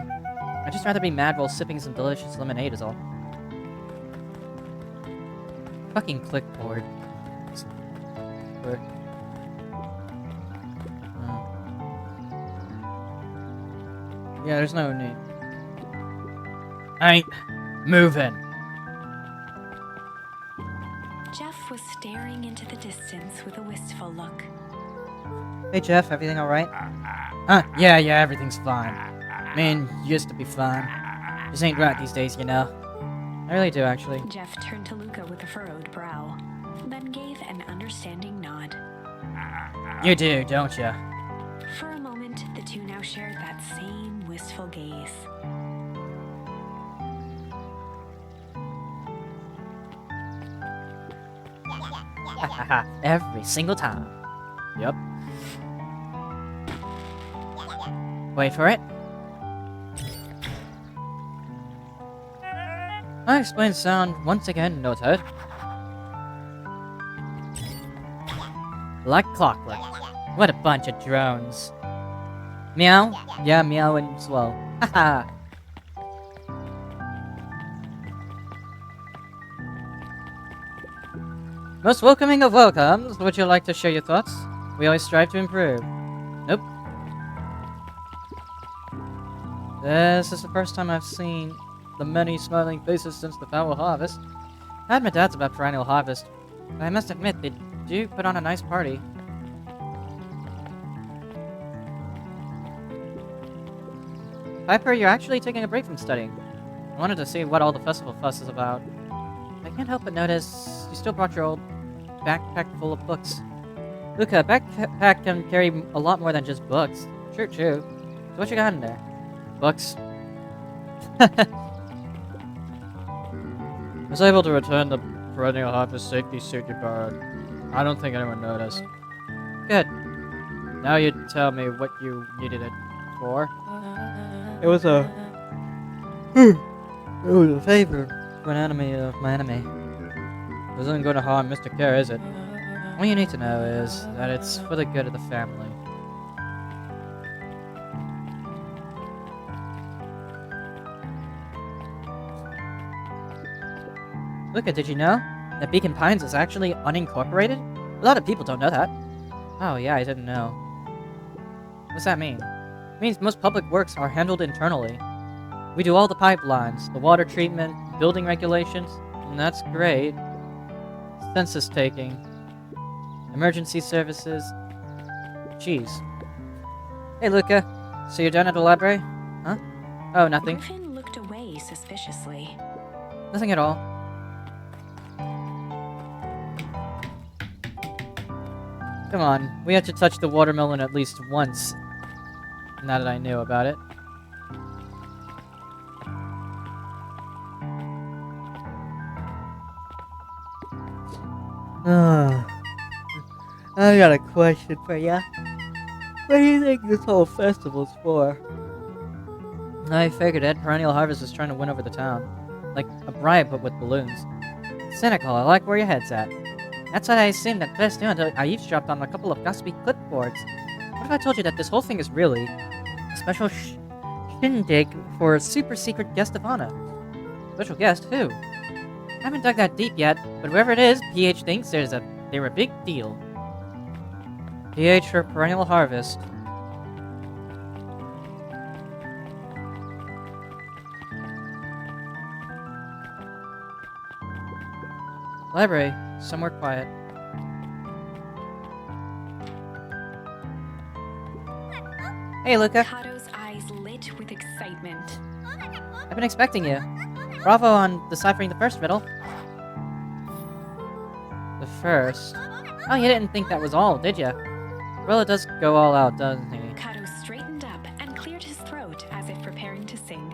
I'd just rather be mad while sipping some delicious lemonade is all. Fucking clickboard. Yeah, there's no need. I ain't moving. Jeff was staring into the distance with a wistful look. Hey Jeff, everything alright? Yeah, everything's fine. I mean, used to be fine. Just ain't right these days, you know. I really do, actually. Jeff turned to Luca with a furrowed brow, then gave an understanding nod. You do, don't ya? For a moment, the two now shared that same wistful gaze. Every single time. Yep. Wait for it. Unexplained sound once again noted. Like clockwork. What a bunch of drones. Meow? Yeah, meowing as well. Haha. Most welcoming of welcomes. Would you like to share your thoughts? We always strive to improve. Nope. This is the first time I've seen the many smiling faces since the Foul Harvest. I had my doubts about Perennial Harvest, but I must admit they do put on a nice party. Piper, you're actually taking a break from studying. I wanted to see what all the festival fuss is about. I can't help but notice you still brought your old backpack full of books. Luca, a backpack can carry a lot more than just books. True. So what you got in there? Books. I was able to return the Perennial Harvest safety suit you borrowed. I don't think anyone noticed. Good. Now you tell me what you needed it for. It was a favor for an enemy of my enemy. It isn't going to harm Mr. Kerr, is it? All you need to know is that it's for the good of the family. Luca, did you know that Beacon Pines is actually unincorporated? A lot of people don't know that. Oh yeah, I didn't know. What's that mean? It means most public works are handled internally. We do all the pipelines, the water treatment, building regulations. And that's great. Census taking. Emergency services. Jeez. Hey, Luca. So you're done at the library? Huh? Oh, nothing. Griffin looked away suspiciously. Nothing at all. Come on, we had to touch the watermelon at least once. Now that I knew about it. I got a question for ya. What do you think this whole festival's for? I figured Ed Perennial Harvest was trying to win over the town. Like a bribe, but with balloons. Cynical, I like where your head's at. That's what I assumed at first too, until I eavesdropped on a couple of gossipy clipboards. What if I told you that this whole thing is really a special shindig for a super secret guest of honor? Special guest? Who? I haven't dug that deep yet, but whoever it is, PH thinks they're a big deal. PH for Perennial Harvest. Library, somewhere quiet. Hey, Luca. Kato's eyes lit with excitement. I've been expecting you. Bravo on deciphering the first riddle. The first? Oh, you didn't think that was all, did you? Well, it does go all out, doesn't he? Kato straightened up and cleared his throat as if preparing to sing.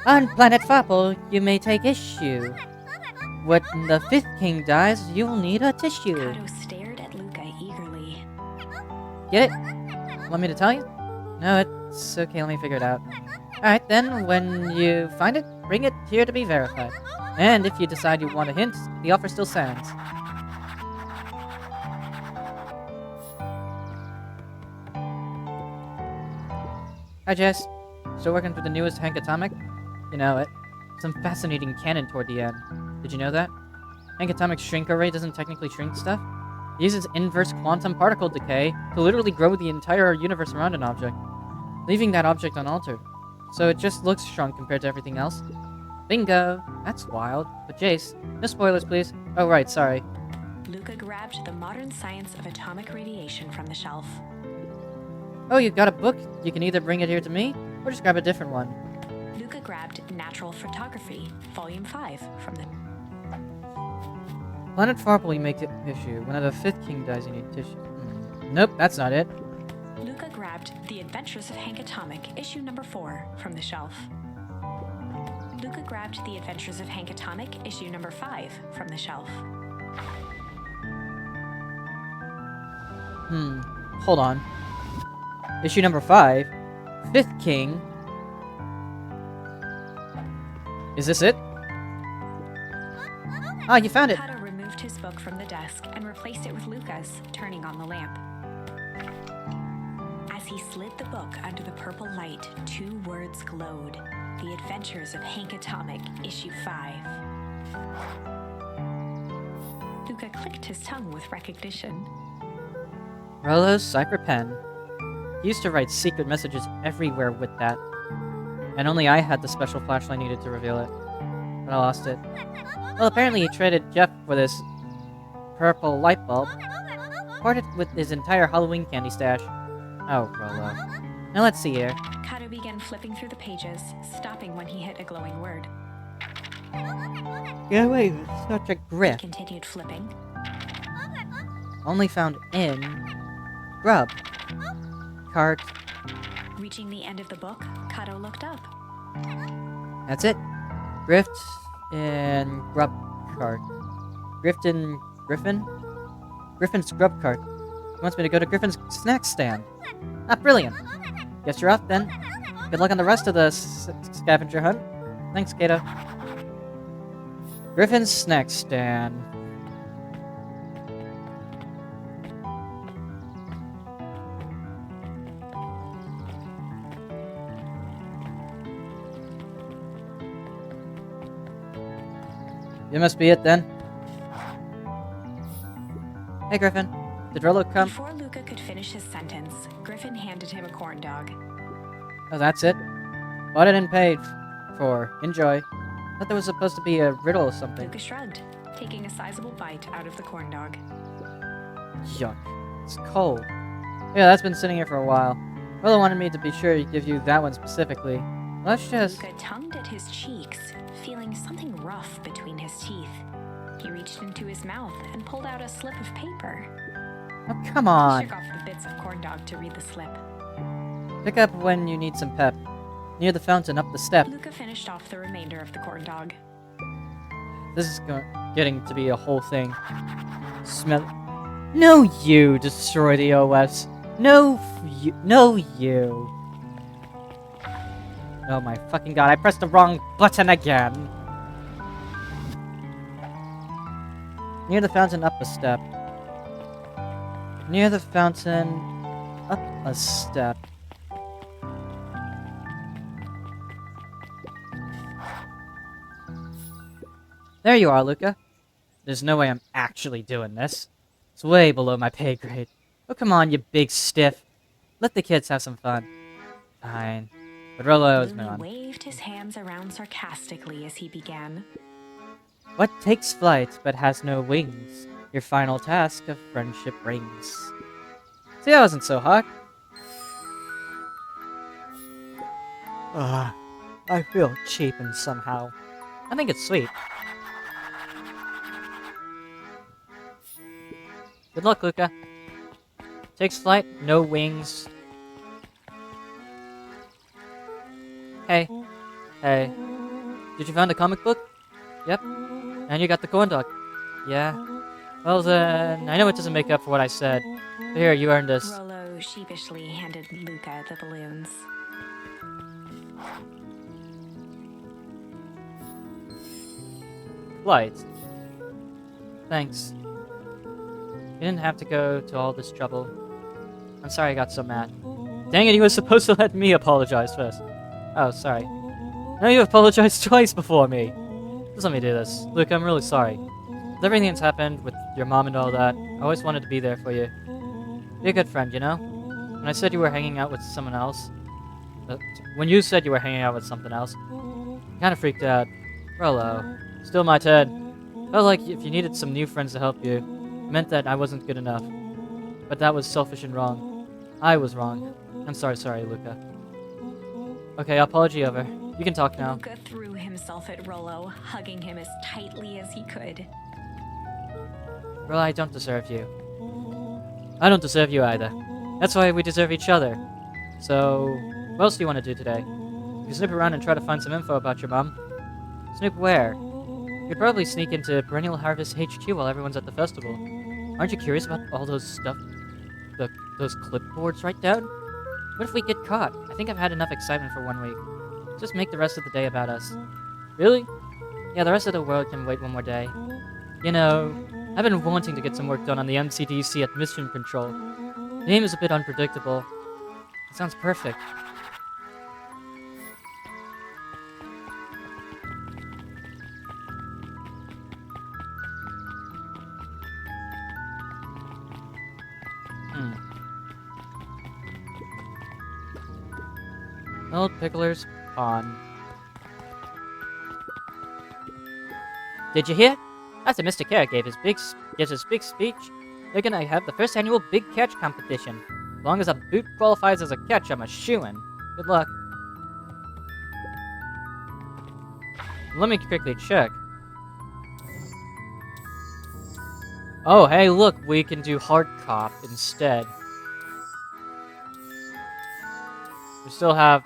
On planet Fopple, you may take issue. When the fifth king dies, you'll need a tissue. Kato stared at Luca eagerly. Get it? Want me to tell you? No, it's okay, let me figure it out. Alright then, when you find it, bring it here to be verified. And if you decide you want a hint, the offer still stands. Hi Jess. Still working for the newest Hank Atomic? You know it. Some fascinating canon toward the end. Did you know that? Hank Atomic's shrink array doesn't technically shrink stuff. It uses inverse quantum particle decay to literally grow the entire universe around an object, leaving that object unaltered. So it just looks shrunk compared to everything else. Bingo! That's wild. But Jace, no spoilers please. Oh right, sorry. Luca grabbed the Modern Science of Atomic Radiation from the shelf. Oh, you got a book? You can either bring it here to me, or just grab a different one. Luca grabbed Natural Photography, Volume 5, from the... Planet Farple, you make it issue. When the fifth king dies, you need tissue. Nope, that's not it. Luca grabbed The Adventures of Hank Atomic, issue number 4, from the shelf. Luca grabbed The Adventures of Hank Atomic, issue number 5, from the shelf. Hold on. Issue number 5? Fifth king? Is this it? Ah, you found it! Kato removed his book from the desk and replaced it with Luca's, turning on the lamp. As he slid the book under the purple light, 2 words glowed. The Adventures of Hank Atomic, issue 5. Luca clicked his tongue with recognition. Rollo's cipher pen. He used to write secret messages everywhere with that. And only I had the special flashlight needed to reveal it. But I lost it. Well, apparently he traded Jeff for this purple light bulb. Parted with his entire Halloween candy stash. Oh, Rollo. Now let's see here. Kato began flipping through the pages, stopping when he hit a glowing word. Get away with such a He grip. continued flipping. Only found in... Grub. Cart. Reaching the end of the book, Kato looked up. That's it. Grift and Grub Cart. Grift and Griffin? Griffin's Grub Cart. He wants me to go to Griffin's snack stand. Ah, brilliant. Guess you're off then. Good luck on the rest of the scavenger hunt. Thanks, Kato. Griffin's snack stand. You must be it then. Hey, Griffin. Did Rollo come? Before Luca could finish his sentence, Griffin handed him a corn dog. Oh, that's it? Bought it and paid. for. Enjoy. I thought there was supposed to be a riddle or something. Luca shrugged, taking a sizable bite out of the corn dog. Yuck. It's cold. Yeah, that's been sitting here for a while. Rilla wanted me to be sure to give you that one specifically. Let's just... Luca tongued at his cheeks, feeling something rough between his teeth. He reached into his mouth and pulled out a slip of paper. Oh, come He on. shook off the bits of corn dog to read the slip. Pick up when you need some pep. Near the fountain, up the step. Luca finished off the remainder of the corn dog. This is getting to be a whole thing. Smell... No, you destroy the OS. No, you. No, you. Oh my fucking god, I pressed the wrong button again. Near the fountain, up a step. Near the fountain, up a step. There you are, Luca. There's no way I'm actually doing this. It's way below my pay grade. Oh, come on, you big stiff. Let the kids have some fun. Fine. But Rolo is Looney on. waved his hands around sarcastically as he began. What takes flight but has no wings? Your final task of friendship brings. See, that wasn't so hard. I feel cheapened somehow. I think it's sweet. Good luck, Luca. Takes flight, no wings. Hey. Hey. Did you find the comic book? Yep. And you got the corn dog? Yeah. Well then, I know it doesn't make up for what I said. But here, you earned this. Rolo sheepishly handed Luca the balloons. Flight. Thanks. You didn't have to go to all this trouble. I'm sorry I got so mad. Dang it, you were supposed to let me apologize first. Oh, sorry. Now you apologized twice before me. Just let me do this. Luke, I'm really sorry. With everything that's happened with your mom and all that, I always wanted to be there for you. Be a good friend, you know? When I said you were hanging out with someone else... when you said you were hanging out with something else, I kinda freaked out. Rolo. Still my Ted. Felt like if you needed some new friends to help you, it meant that I wasn't good enough. But that was selfish and wrong. I was wrong. I'm sorry, Luca. Okay, apology over. You can talk now. Luca threw himself at Rolo, hugging him as tightly as he could. Well, I don't deserve you. I don't deserve you either. That's why we deserve each other. So, what else do you want to do today? You can snoop around and try to find some info about your mom. Snoop where? You'd probably sneak into Perennial Harvest HQ while everyone's at the festival. Aren't you curious about all those stuff? Those clipboards right down? What if we get caught? I think I've had enough excitement for 1 week. Just make the rest of the day about us. Really? Yeah, the rest of the world can wait one more day. You know, I've been wanting to get some work done on the MCDC at Mission Control. The name is a bit unpredictable. It sounds perfect. Old Pickler's Pond. Did you hear? After Mr. Carrot gives his big speech, they're gonna have the first annual Big Catch competition. As long as a boot qualifies as a catch, I'm a shoo-in. Good luck. Let me quickly check. Oh, hey, look, we can do Hard Cop instead. We still have...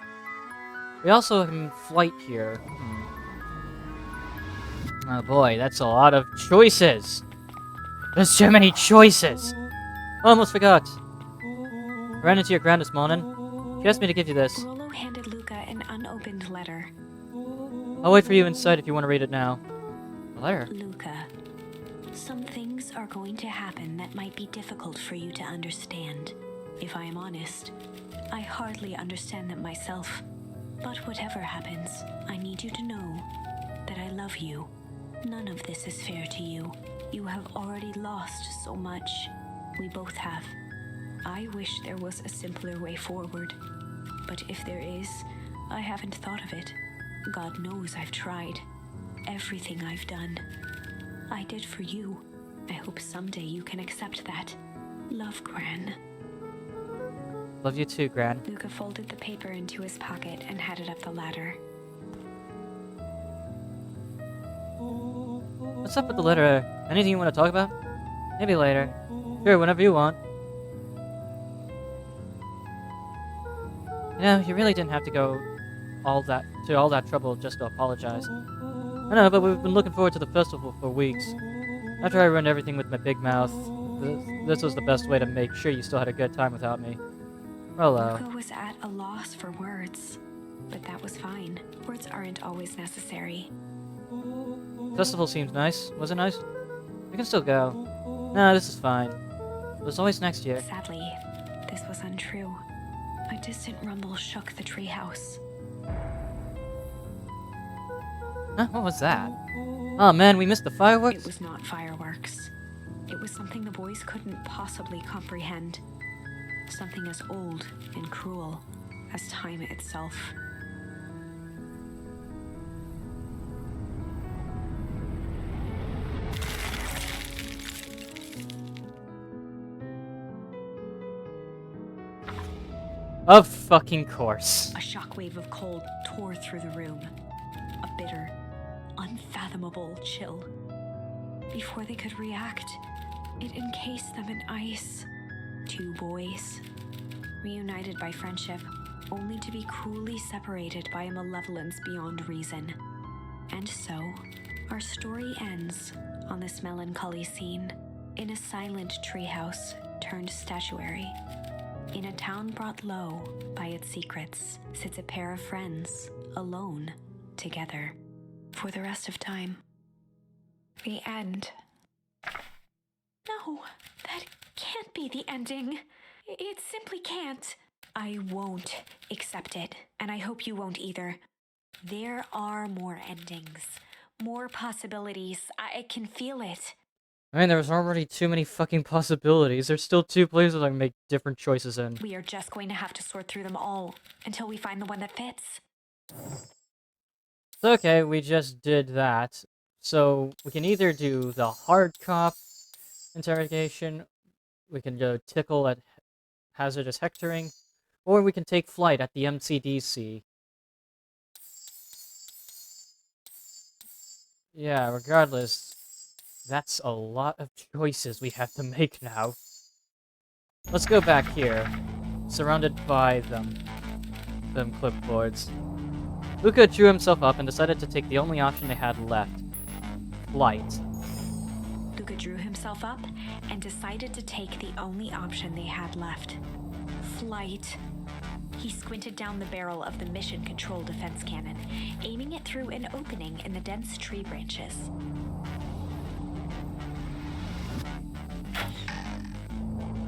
We also have Flight here. Oh boy, that's a lot of choices. There's too many choices. Almost forgot. I ran into your grand this morning. She asked me to give you this. Rolo handed Luca an unopened letter. I'll wait for you inside if you want to read it now. A letter? Luca, some things are going to happen that might be difficult for you to understand. If I am honest, I hardly understand them myself. But whatever happens, I need you to know that I love you. None of this is fair to you. You have already lost so much. We both have. I wish there was a simpler way forward. But if there is, I haven't thought of it. God knows I've tried. Everything I've done, I did for you. I hope someday you can accept that. Love, Gran. Love you too, Gran. Luca folded the paper into his pocket and headed up the ladder. What's up with the letter? Anything you want to talk about? Maybe later. Sure, whenever you want. You know, you really didn't have to go all that trouble just to apologize. I know, but we've been looking forward to the festival for weeks. After I ruined everything with my big mouth, this was the best way to make sure you still had a good time without me. Hello. Luca was at a loss for words, but that was fine. Words aren't always necessary. Festival seems nice. Was it nice? We can still go. No, this is fine. There's always next year. Sadly, this was untrue. A distant rumble shook the treehouse. Huh? What was that? Oh man, we missed the fireworks? It was not fireworks. It was something the boys couldn't possibly comprehend. Something as old and cruel as time itself. Of fucking course. A shockwave of cold tore through the room. A bitter, unfathomable chill. Before they could react, it encased them in ice. Two boys, reunited by friendship, only to be cruelly separated by a malevolence beyond reason. And so, our story ends on this melancholy scene, in a silent treehouse turned statuary. In a town brought low by its secrets sits a pair of friends, alone, together, for the rest of time. The end. No, that can't be the ending. It simply can't. I won't accept it, and I hope you won't either. There are more endings, more possibilities. I can feel it. I mean, there's already too many fucking possibilities. There's still two places I can make different choices in. We are just going to have to sort through them all until we find the one that fits. Okay, we just did that. So, we can either do the hard cop interrogation, we can go tickle at hazardous hectoring, or we can take flight at the MCDC. Yeah, regardless, that's a lot of choices we have to make now. Let's go back here, surrounded by them clipboards. Luca drew himself up and decided to take the only option they had left. Flight. Luca drew himself up and decided to take the only option they had left. Flight. He squinted down the barrel of the mission control defense cannon, aiming it through an opening in the dense tree branches.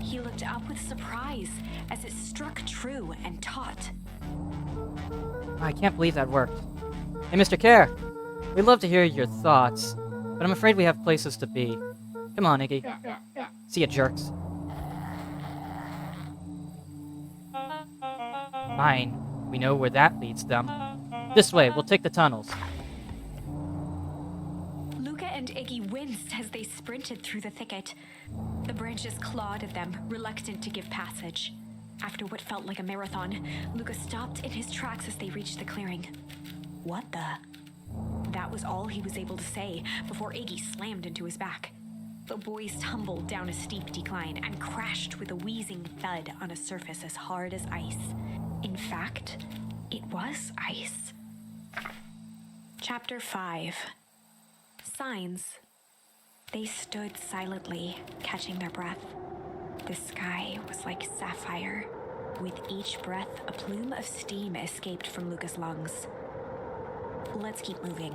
He looked up with surprise as it struck true and taut. I can't believe that worked. Hey, Mr. Care! We'd love to hear your thoughts, but I'm afraid we have places to be. Come on, Iggy. See ya, jerks. Fine. We know where that leads them. This way, we'll take the tunnels. Luca and Iggy winced as they sprinted through the thicket. The branches clawed at them, reluctant to give passage. After what felt like a marathon, Luca stopped in his tracks as they reached the clearing. What the? That was all he was able to say before Iggy slammed into his back. The boys tumbled down a steep decline and crashed with a wheezing thud on a surface as hard as ice. In fact, it was ice. Chapter 5. Signs. They stood silently, catching their breath. The sky was like sapphire. With each breath, a plume of steam escaped from Luca's lungs. Let's keep moving.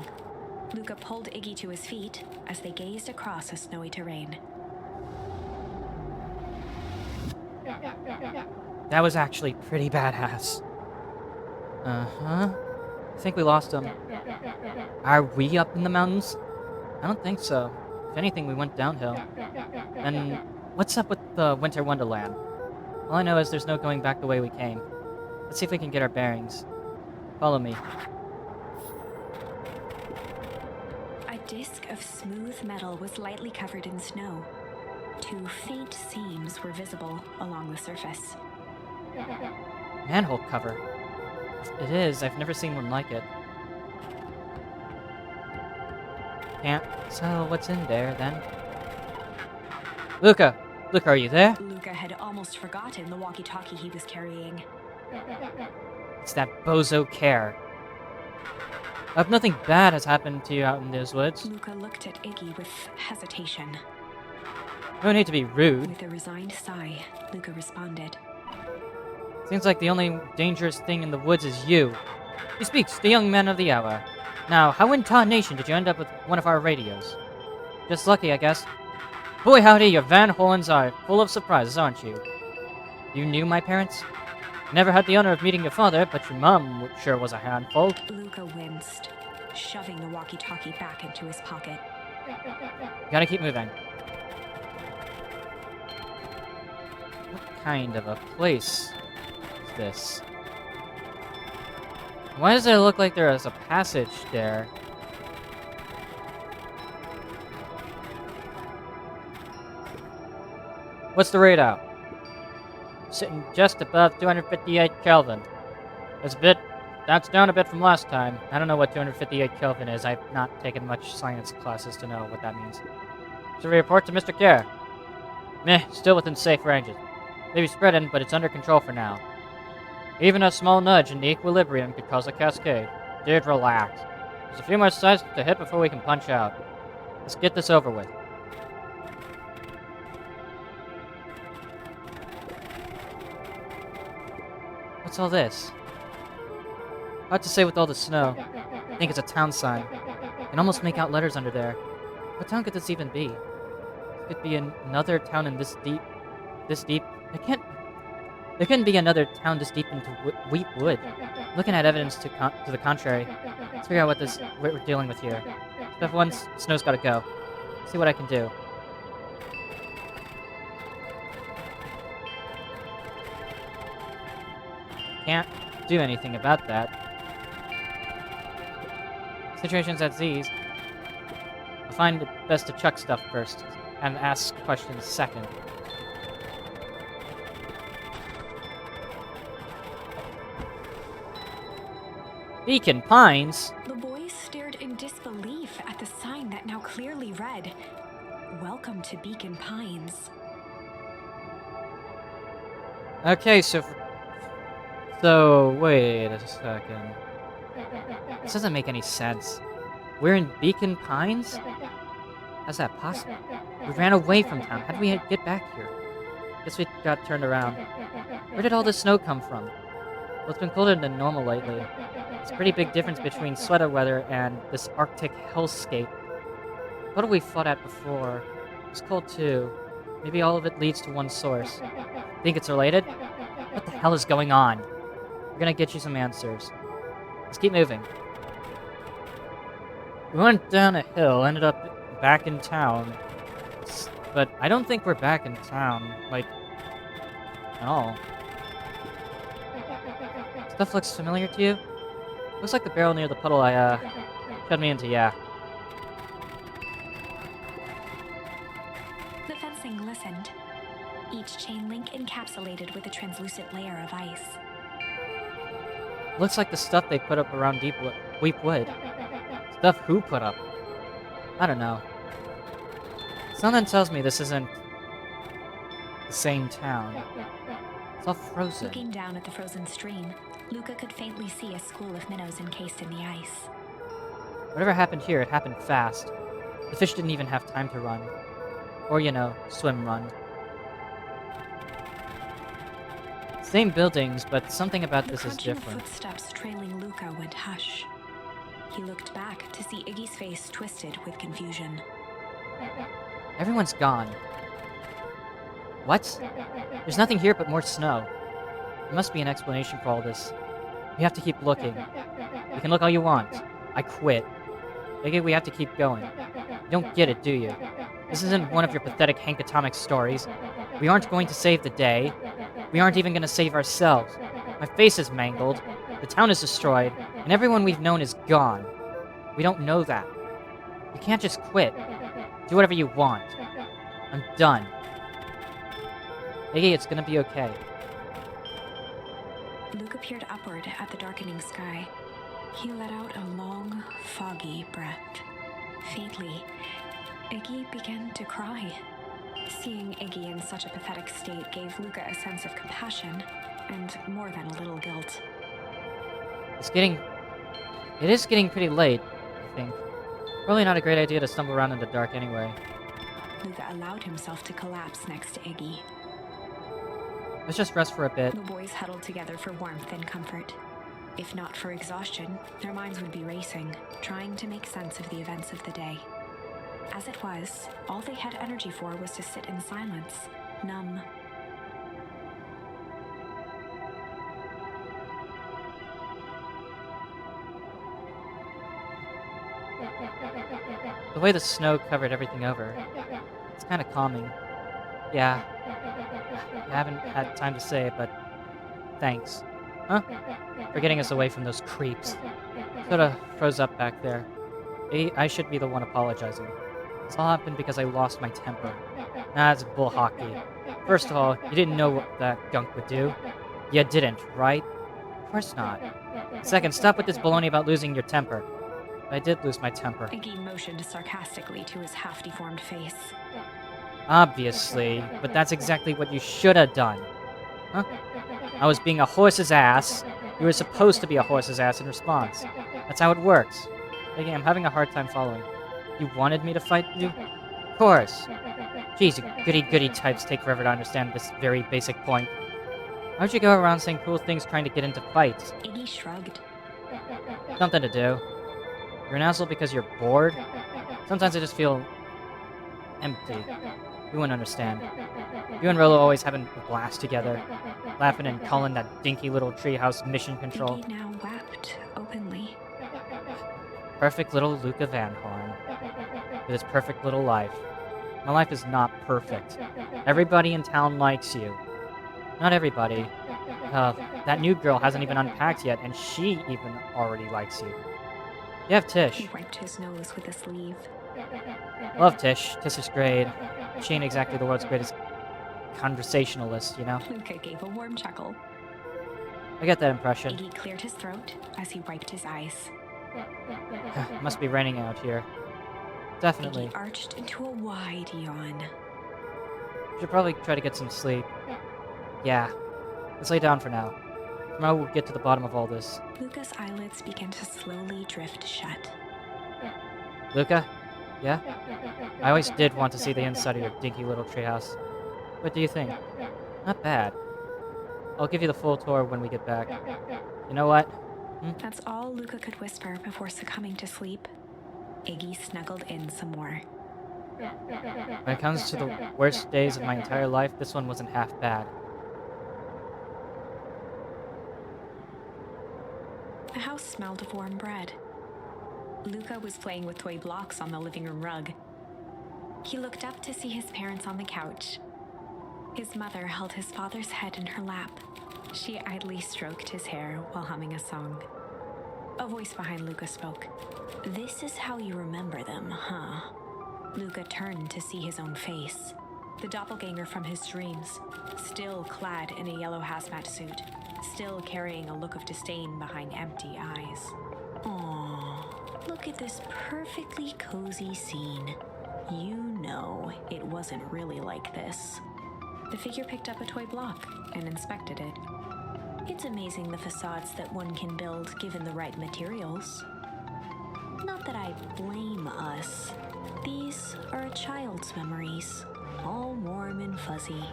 Luca pulled Iggy to his feet as they gazed across a snowy terrain. That was actually pretty badass. Uh-huh. I think we lost him. Are we up in the mountains? I don't think so. If anything, we went downhill. And what's up with the Winter Wonderland? All I know is there's no going back the way we came. Let's see if we can get our bearings. Follow me. disc of smooth metal was lightly covered in snow. Two faint seams were visible along the surface. Manhole cover. It is. I've never seen one like it. Can't. So what's in there then? Luca! Luca, are you there? Luca had almost forgotten the walkie-talkie he was carrying. It's that bozo Care. I hope nothing bad has happened to you out in those woods. Luca looked at Iggy with hesitation. No need to be rude. With a resigned sigh, Luca responded. Seems like the only dangerous thing in the woods is you. He speaks, the young man of the hour. Now, how in tarnation did you end up with one of our radios? Just lucky, I guess. Boy howdy, your Van Hollens are full of surprises, aren't you? You knew my parents? Never had the honor of meeting your father, but your mom sure was a handful. Luca winced, shoving the walkie-talkie back into his pocket. Gotta keep moving. What kind of a place is this? Why does it look like there is a passage there? What's the rate out? Sitting just above 258 Kelvin. That's down a bit from last time. I don't know what 258 Kelvin is. I've not taken much science classes to know what that means. So report to Mr. Care. Meh, still within safe ranges. Maybe spreading, but it's under control for now. Even a small nudge in the equilibrium could cause a cascade. Dude, relax. There's a few more sides to hit before we can punch out. Let's get this over with. What's all this? Hard to say with all the snow. I think it's a town sign. I can almost make out letters under there. What town could this even be? It could be another town in this deep. There couldn't be another town this deep into Wheat Wood. Looking at evidence to the contrary. Let's figure out what we're dealing with here. Step one, snow's gotta go. See what I can do. Can't do anything about that. Situations as these, I find it best to chuck stuff first, and ask questions second. Beacon Pines? The boys stared in disbelief at the sign that now clearly read, "Welcome to Beacon Pines." Okay, so wait a second. This doesn't make any sense. We're in Beacon Pines? How's that possible? We ran away from town. How did we get back here? Guess we got turned around. Where did all this snow come from? Well, it's been colder than normal lately. It's a pretty big difference between sweater weather and this Arctic hellscape. What have we fought at before? It's cold too. Maybe all of it leads to one source. Think it's related? What the hell is going on? We're gonna get you some answers. Let's keep moving. We went down a hill, ended up back in town. But I don't think we're back in town, like, at all. Stuff looks familiar to you? Looks like the barrel near the puddle I, cut me into, yeah. The fencing listened, each chain link encapsulated with a translucent layer of ice. Looks like the stuff they put up around Deep Wood. Stuff who put up? I don't know. Something tells me this isn't the same town. It's all frozen. Looking down at the frozen stream, Luca could faintly see a school of minnows encased in the ice. Whatever happened here, it happened fast. The fish didn't even have time to run. Or, you know, swim run. Same buildings, but something about this is different. The footsteps trailing Luca went hush. He looked back to see Iggy's face twisted with confusion. Everyone's gone. What? There's nothing here but more snow. There must be an explanation for all this. We have to keep looking. You can look all you want. I quit. Maybe we have to keep going. You don't get it, do you? This isn't one of your pathetic Hank Atomic stories. We aren't going to save the day. We aren't even going to save ourselves. My face is mangled. The town is destroyed. And everyone we've known is gone. We don't know that. You can't just quit. Do whatever you want. I'm done. Iggy, it's gonna be okay. Luca peered upward at the darkening sky. He let out a long, foggy breath. Faintly, Iggy began to cry. Seeing Iggy in such a pathetic state gave Luca a sense of compassion and more than a little guilt. It is getting pretty late, I think. Probably not a great idea to stumble around in the dark anyway. Luca allowed himself to collapse next to Iggy. Let's just rest for a bit. The boys huddled together for warmth and comfort. If not for exhaustion, their minds would be racing, trying to make sense of the events of the day. As it was, all they had energy for was to sit in silence, numb. The way the snow covered everything over, it's kind of calming. Yeah. I haven't had time to say it, but thanks. Huh? For getting us away from those creeps. Sorta froze up back there. I should be the one apologizing. This all happened because I lost my temper. That's bull hockey. First of all, you didn't know what that gunk would do. You didn't, right? Of course not. Second, stop with this baloney about losing your temper. I did lose my temper. Iggy motioned sarcastically to his half-deformed face. Obviously, but that's exactly what you should have done. Huh? I was being a horse's ass. You were supposed to be a horse's ass in response. That's how it works. Iggy, I'm having a hard time following. You wanted me to fight you? Of course. Jeez, you goody-goody types take forever to understand this very basic point. Why'd you go around saying cool things trying to get into fights? Iggy shrugged. Something to do. You're an asshole because you're bored? Sometimes I just feel empty. You wouldn't understand. You and Rolo always having a blast together, laughing and calling that dinky little treehouse mission control. Iggy now wept openly. Perfect little Luca Van Horn. With his perfect little life. My life is not perfect. Everybody in town likes you. Not everybody. That new girl hasn't even unpacked yet, and she even already likes you. You have Tish. He wiped his nose with a sleeve. Love Tish. Tish is great. She ain't exactly the world's greatest conversationalist, you know? Luca gave a warm chuckle. I get that impression. Iggy cleared his throat as he wiped his eyes. Must be raining out here. Definitely. Iggy arched into a wide yawn. Should probably try to get some sleep. Yeah. Let's lay down for now. Tomorrow we'll get to the bottom of all this. Luca's eyelids began to slowly drift shut. Luca? Yeah? I always did want to see the inside of your dinky little treehouse. What do you think? Not bad. I'll give you the full tour when we get back. You know what? That's all Luca could whisper before succumbing to sleep. Iggy snuggled in some more. When it comes to the worst days of my entire life, this one wasn't half bad. The house smelled of warm bread. Luca was playing with toy blocks on the living room rug. He looked up to see his parents on the couch. His mother held his father's head in her lap. She idly stroked his hair while humming a song. A voice behind Luca spoke. "This is how you remember them, huh?" Luca turned to see his own face. The doppelganger from his dreams, still clad in a yellow hazmat suit, still carrying a look of disdain behind empty eyes. Aww, look at this perfectly cozy scene. You know it wasn't really like this. The figure picked up a toy block and inspected it. It's amazing the facades that one can build given the right materials. Not that I blame us. These are a child's memories, all warm and fuzzy.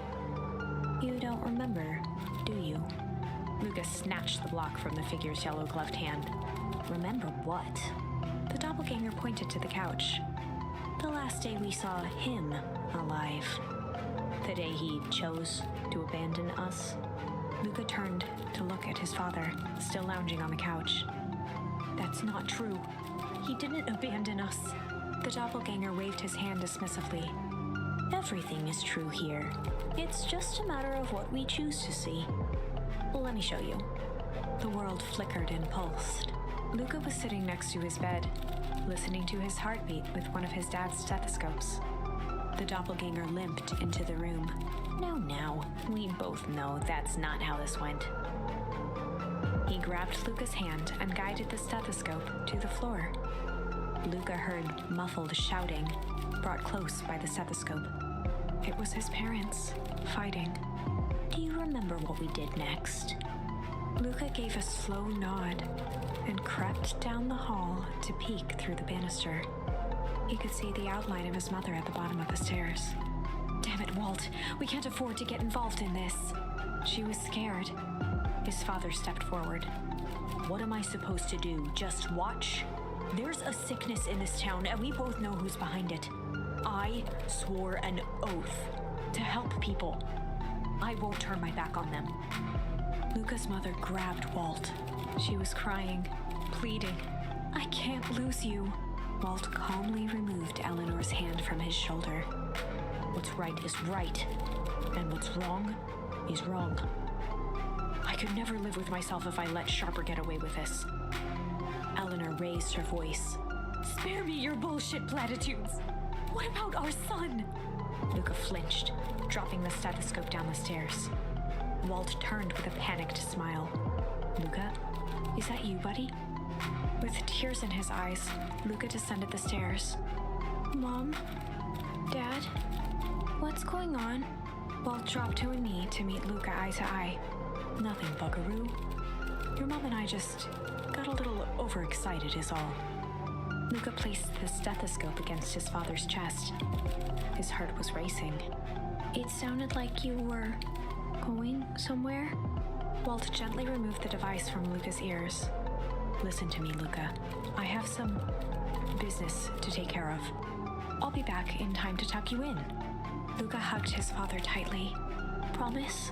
You don't remember, do you? Luca snatched the block from the figure's yellow-gloved hand. Remember what? The doppelganger pointed to the couch. The last day we saw him alive. The day he chose to abandon us. Luca turned to look at his father, still lounging on the couch. That's not true. He didn't abandon us. The doppelganger waved his hand dismissively. Everything is true here. It's just a matter of what we choose to see. Let me show you. The world flickered and pulsed. Luca was sitting next to his bed. listening to his heartbeat with one of his dad's stethoscopes. The doppelganger limped into the room. No, we both know that's not how this went. He grabbed Luca's hand and guided the stethoscope to the floor. Luca heard muffled shouting, brought close by the stethoscope. It was his parents, fighting. Do you remember what we did next? Luca gave a slow nod and crept down the hall to peek through the banister. He could see the outline of his mother at the bottom of the stairs. Damn it, Walt. We can't afford to get involved in this. She was scared. His father stepped forward. What am I supposed to do? Just watch? There's a sickness in this town, and we both know who's behind it. I swore an oath to help people. I won't turn my back on them. Luca's mother grabbed Walt. She was crying, pleading. I can't lose you. Walt calmly removed Eleanor's hand from his shoulder. What's right is right, and what's wrong is wrong. I could never live with myself if I let Sharper get away with this. Eleanor raised her voice. Spare me your bullshit platitudes. What about our son? Luca flinched, dropping the stethoscope down the stairs. Walt turned with a panicked smile. Luca, is that you, buddy? With tears in his eyes, Luca descended the stairs. Mom? Dad? What's going on? Walt dropped to a knee to meet Luca eye to eye. Nothing, buckaroo. Your mom and I just got a little overexcited is all. Luca placed the stethoscope against his father's chest. His heart was racing. It sounded like you were going somewhere? Walt gently removed the device from Luca's ears. Listen to me, Luca. I have some business to take care of. I'll be back in time to tuck you in. Luca hugged his father tightly. Promise?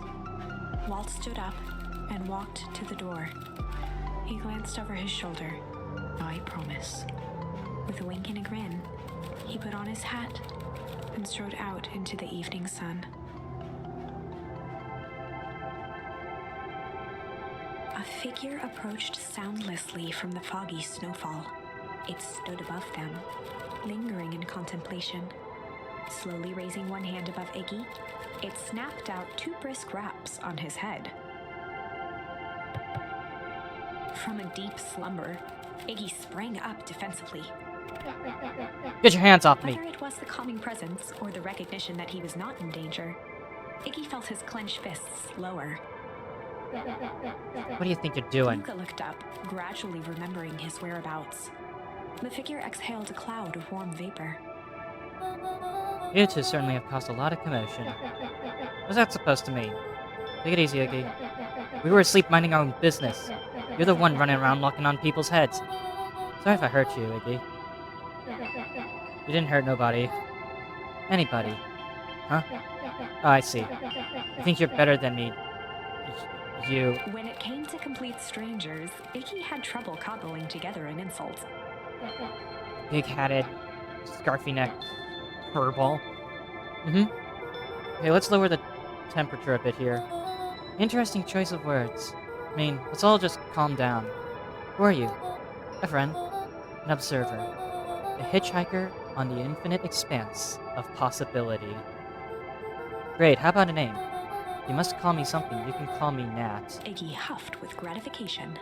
Walt stood up and walked to the door. He glanced over his shoulder. I promise. With a wink and a grin, he put on his hat and strode out into the evening sun. A figure approached soundlessly from the foggy snowfall. It stood above them, lingering in contemplation. Slowly raising one hand above Iggy, it snapped out 2 brisk raps on his head. From a deep slumber, Iggy sprang up defensively. Get your hands off me! Whether it was the calming presence or the recognition that he was not in danger, Iggy felt his clenched fists lower. What do you think you're doing? Luca looked up, gradually remembering his whereabouts. The figure exhaled a cloud of warm vapor. You two certainly have caused a lot of commotion. What's that supposed to mean? Take it easy, Iggy. We were asleep minding our own business. You're the one running around knocking on people's heads. Sorry if I hurt you, Iggy. You didn't hurt nobody. Anybody. Huh? Oh, I see. You think you're better than me. You... When it came to complete strangers, Iggy had trouble cobbling together an insult. Big-hatted, scarfy-necked furball. Okay, let's lower the temperature a bit here. Interesting choice of words. I mean, let's all just calm down. Who are you? A friend. An observer. A hitchhiker on the infinite expanse of possibility. Great, how about a name? You must call me something. You can call me Nat. Iggy huffed with gratification.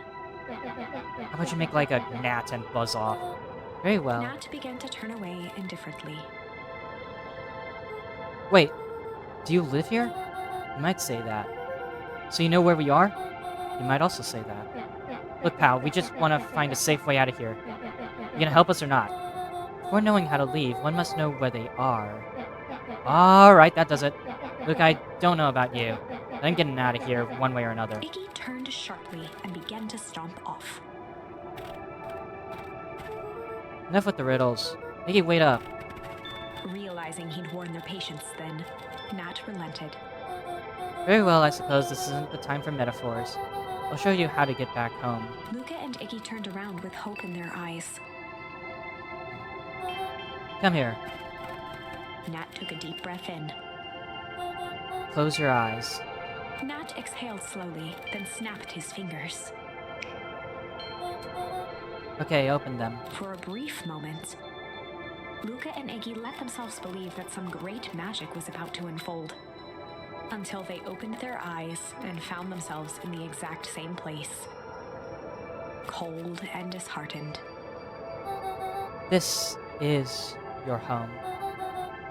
How about you make like a gnat and buzz off? Very well. Nat began to turn away indifferently. Wait, do you live here? You might say that. So you know where we are? You might also say that. Look, pal, we just want to find a safe way out of here. You gonna help us or not? Before knowing how to leave, one must know where they are. Alright, that does it. Look, I don't know about you, but I'm getting out of here one way or another. Iggy turned sharply and began to stomp off. Enough with the riddles. Iggy, wait up. Realizing he'd worn their patience then, Nat relented. Very well, I suppose this isn't the time for metaphors. I'll show you how to get back home. Luca and Iggy turned around with hope in their eyes. Come here. Nat took a deep breath in. Close your eyes. Nat exhaled slowly, then snapped his fingers. Okay, open them. For a brief moment, Luca and Iggy let themselves believe that some great magic was about to unfold. Until they opened their eyes and found themselves in the exact same place. Cold and disheartened. This is your home.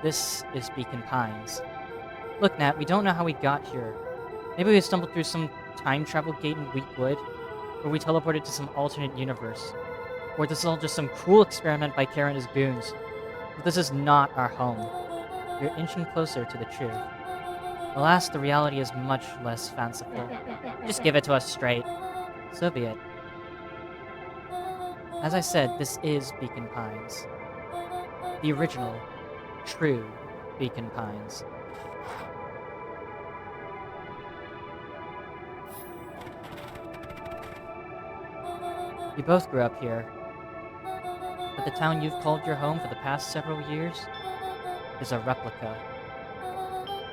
This is Beacon Pines. Look, Nat, we don't know how we got here. Maybe we stumbled through some time travel gate in Weekwood, or we teleported to some alternate universe. Or this is all just some cruel experiment by Kara and his goons. But this is not our home. We're inching closer to the truth. Alas, the reality is much less fanciful. Just give it to us straight. So be it. As I said, this is Beacon Pines. The original, true Beacon Pines. You both grew up here, but the town you've called your home for the past several years is a replica.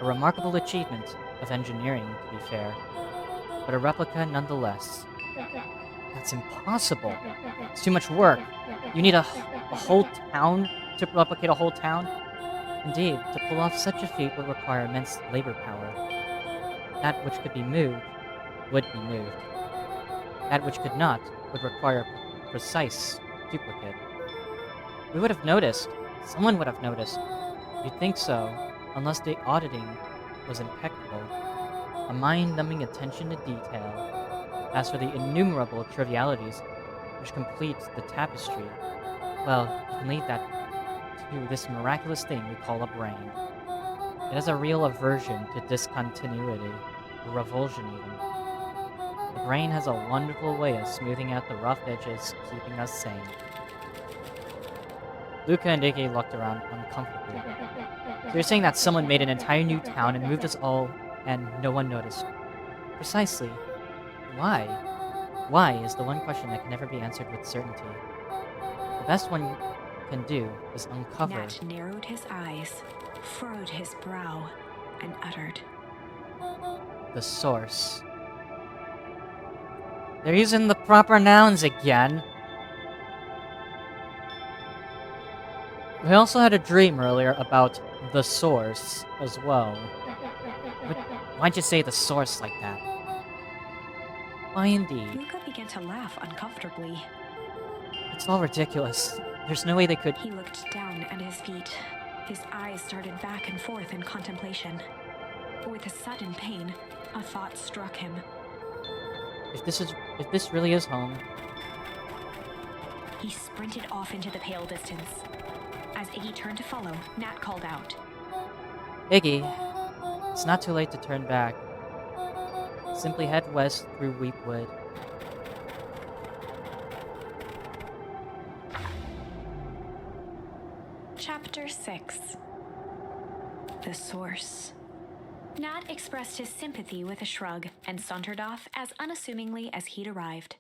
A remarkable achievement of engineering, to be fair, but a replica nonetheless. That's impossible. It's too much work. You need a whole town to replicate a whole town? Indeed, to pull off such a feat would require immense labor power. That which could be moved would be moved. That which could not would require a precise duplicate. We would have noticed. Someone would have noticed. You'd think so, unless the auditing was impeccable. A mind-numbing attention to detail. As for the innumerable trivialities which complete the tapestry, well, you can leave that to this miraculous thing we call a brain. It has a real aversion to discontinuity, or revulsion even. The brain has a wonderful way of smoothing out the rough edges, keeping us sane. Luca and Iggy looked around uncomfortably. So you're saying that someone made an entire new town and moved us all, and no one noticed? Precisely. Why? Why is the one question that can never be answered with certainty. The best one can do is uncover... Nat narrowed his eyes, furrowed his brow, and uttered, the source. They're using the proper nouns again. We also had a dream earlier about the source as well. But why'd you say the source like that? Why indeed? Luca began to laugh uncomfortably. It's all ridiculous. There's no way they could... He looked down at his feet. His eyes started back and forth in contemplation. With a sudden pain, a thought struck him. If this really is home... He sprinted off into the pale distance. As Iggy turned to follow, Nat called out, Iggy, it's not too late to turn back. Simply head west through Weepwood. Chapter 6. The Source. Nat expressed his sympathy with a shrug and sauntered off as unassumingly as he'd arrived.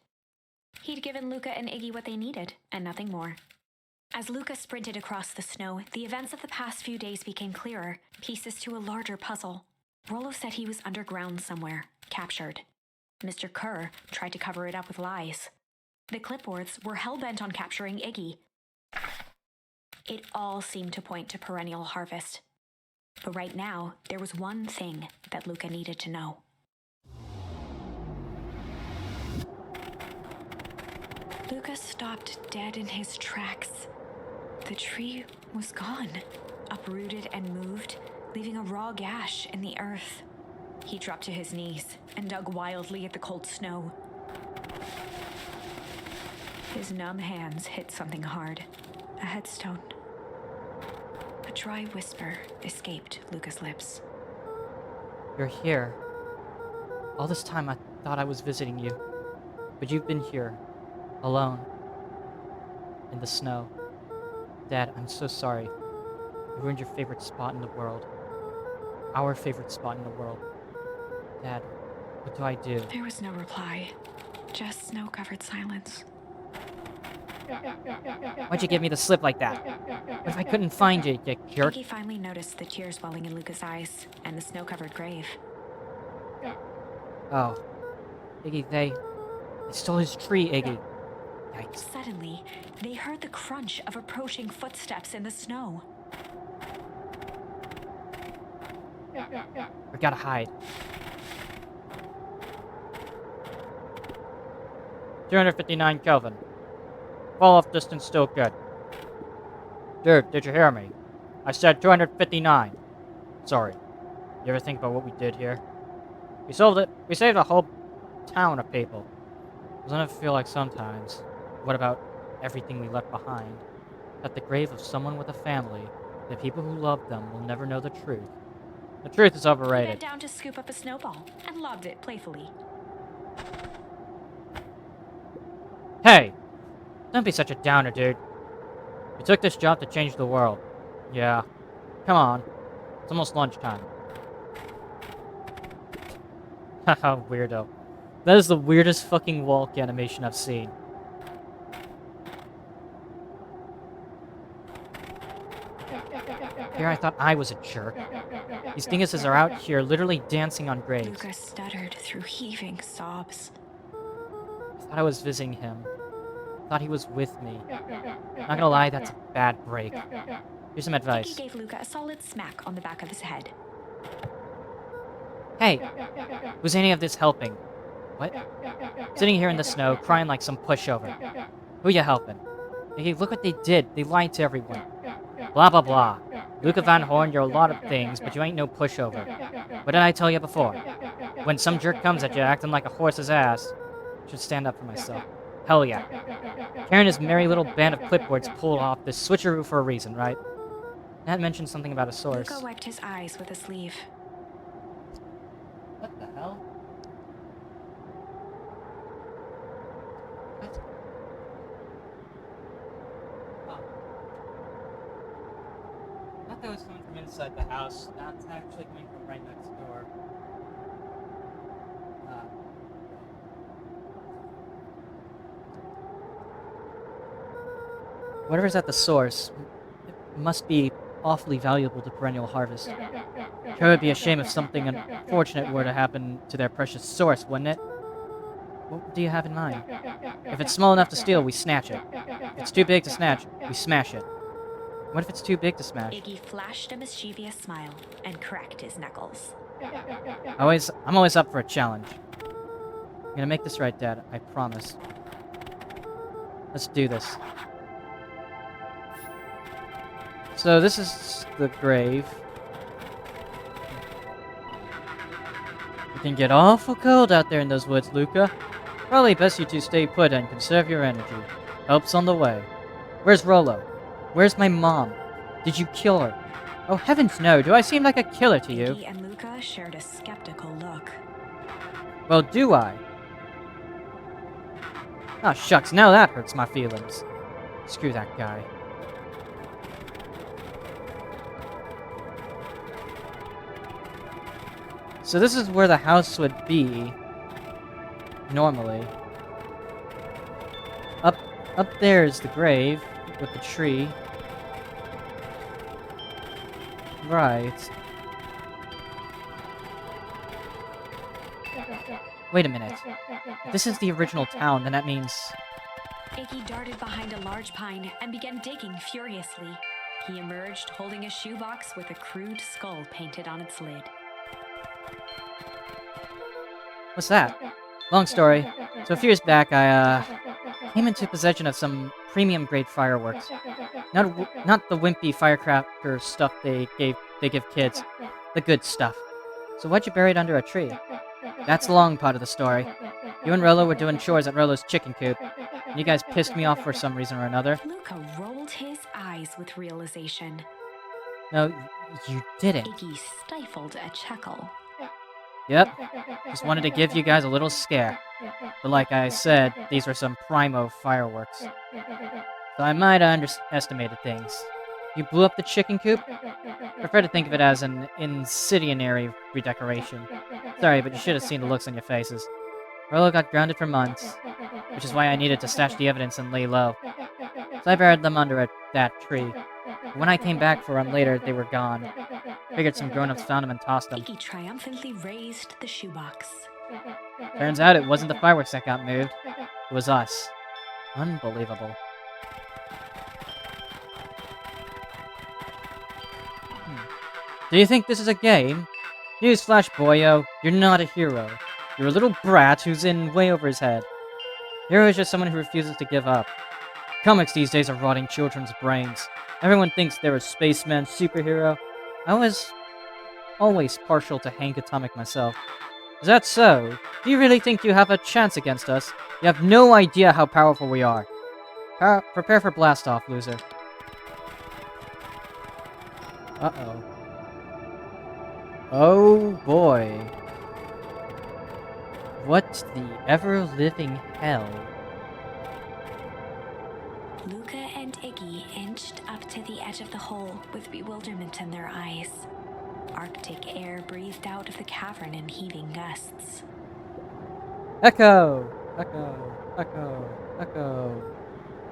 He'd given Luca and Iggy what they needed, and nothing more. As Luca sprinted across the snow, the events of the past few days became clearer, pieces to a larger puzzle. Rollo said he was underground somewhere, captured. Mr. Kerr tried to cover it up with lies. The clipboards were hell-bent on capturing Iggy. It all seemed to point to perennial harvest. But right now, there was one thing that Luca needed to know. Luca stopped dead in his tracks. The tree was gone, uprooted and moved, leaving a raw gash in the earth. He dropped to his knees and dug wildly at the cold snow. His numb hands hit something hard, a headstone. A dry whisper escaped Luca's lips. You're here. All this time I thought I was visiting you. But you've been here. Alone. In the snow. Dad, I'm so sorry. You ruined your favorite spot in the world. Our favorite spot in the world. Dad, what do I do? There was no reply. Just snow-covered silence. Why'd you give me the slip like that? What if I couldn't find you, you jerk? Iggy finally noticed the tears welling in Luca's eyes and the snow-covered grave. Oh. Iggy, they stole his tree, Iggy. Yikes. Suddenly, they heard the crunch of approaching footsteps in the snow. We gotta hide. 259 Kelvin. Fall off distance still good. Dude, did you hear me? I said 259. Sorry. You ever think about what we did here? We solved it. We saved a whole town of people. Doesn't it feel like sometimes? What about everything we left behind? At the grave of someone with a family, the people who loved them will never know the truth. The truth is He overrated. bent down to scoop up a snowball and lobbed it playfully. Hey! Don't be such a downer, dude. You took this job to change the world. Yeah. Come on. It's almost lunchtime. Haha, weirdo. That is the weirdest fucking walk animation I've seen. Here I thought I was a jerk. These dinguses are out here literally dancing on graves. Luca stuttered through heaving sobs. I thought I was visiting him. I thought he was with me. Not gonna lie, that's a bad break. Here's some Iggy advice. gave Luca a solid smack on the back of his head. Hey! Was any of this helping? What? Sitting here in the snow, crying like some pushover. Who you helping? Hey, look what they did. They lied to everyone. Blah blah blah. Luca Van Horn, you're a lot of things, but you ain't no pushover. What did I tell you before? When some jerk comes at you acting like a horse's ass, I should stand up for myself. Hell yeah. Karen and his merry little band of clipboards pulled off this switcheroo for a reason, right? Nat mentioned something about a source. Luca wiped his eyes with a sleeve. What the hell? What? Oh. I thought that was coming from inside the house. That's actually coming from right next door. Whatever's at the source, it must be awfully valuable to Perennial Harvest. It would be a shame if something unfortunate were to happen to their precious source, wouldn't it? What do you have in mind? If it's small enough to steal, we snatch it. If it's too big to snatch, we smash it. What if it's too big to smash? Iggy flashed a mischievous smile and cracked his knuckles. I'm always up for a challenge. I'm gonna make this right, Dad. I promise. Let's do this. So this is the grave. It can get awful cold out there in those woods, Luca. Probably best you two stay put and conserve your energy. Help's on the way. Where's Rollo? Where's my mom? Did you kill her? Oh heavens no, do I seem like a killer to you? Iggy and Luca shared a skeptical look. Well, do I? Oh shucks, now that hurts my feelings. Screw that guy. So this is where the house would be, normally. Up there is the grave, with the tree. Right. Wait a minute. If this is the original town, then that means... Iggy darted behind a large pine and began digging furiously. He emerged holding a shoebox with a crude skull painted on its lid. What's that? Long story. So a few years back, I, came into possession of some premium-grade fireworks. Not the wimpy firecracker stuff they give kids. The good stuff. So why'd you bury it under a tree? That's the long part of the story. You and Rollo were doing chores at Rollo's chicken coop, and you guys pissed me off for some reason or another. Luca rolled his eyes with realization. No, you didn't. Iggy stifled a chuckle. Yep. Just wanted to give you guys a little scare. But like I said, these were some primo fireworks. So I might have underestimated things. You blew up the chicken coop? Prefer to think of it as an incendiary redecoration. Sorry, but you should have seen the looks on your faces. Rollo got grounded for months, which is why I needed to stash the evidence and lay low. So I buried them under that tree. But when I came back for them later, they were gone. Figured some grown-ups found them and tossed them. Iggy triumphantly raised the shoebox. Turns out it wasn't the fireworks that got moved. It was us. Unbelievable. Do you think this is a game? Newsflash, boyo, you're not a hero. You're a little brat who's in way over his head. Hero is just someone who refuses to give up. Comics these days are rotting children's brains. Everyone thinks they're a spaceman superhero. I was always partial to Hank Atomic myself. Is that so? Do you really think you have a chance against us? You have no idea how powerful we are. Prepare for blast-off, loser. Uh-oh. Oh boy. What the ever-living hell? Luca and Iggy inched up to the edge of the hole with bewilderment in their eyes. Arctic air breathed out of the cavern in heaving gusts. Echo! Echo! Echo! Echo!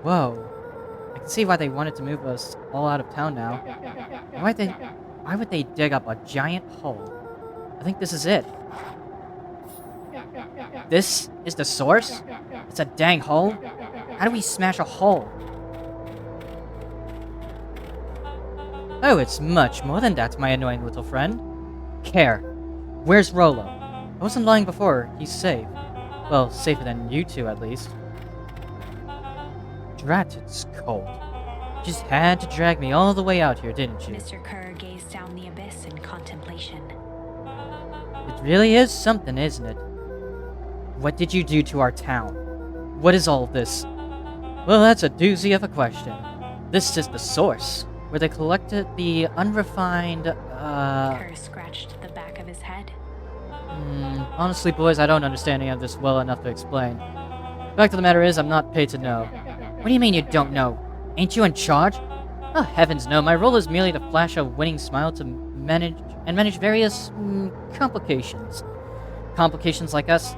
Whoa. I can see why they wanted to move us all out of town now. Why would they dig up a giant hole? I think this is it. This is the source? It's a dang hole? How do we smash a hole? Oh, it's much more than that, my annoying little friend. Care. Where's Rolo? I wasn't lying before. He's safe. Well, safer than you two, at least. Drat, it's cold. You just had to drag me all the way out here, didn't you? Mr. Kerr gazed down the abyss in contemplation. It really is something, isn't it? What did you do to our town? What is all this? Well, that's a doozy of a question. This is the source, where they collected the unrefined, Kerr scratched the back of his head. Honestly, boys, I don't understand any of this well enough to explain. Fact of the matter is, I'm not paid to know. What do you mean you don't know? Ain't you in charge? Oh, heavens no, my role is merely to flash a winning smile to manage various, complications. Complications like us?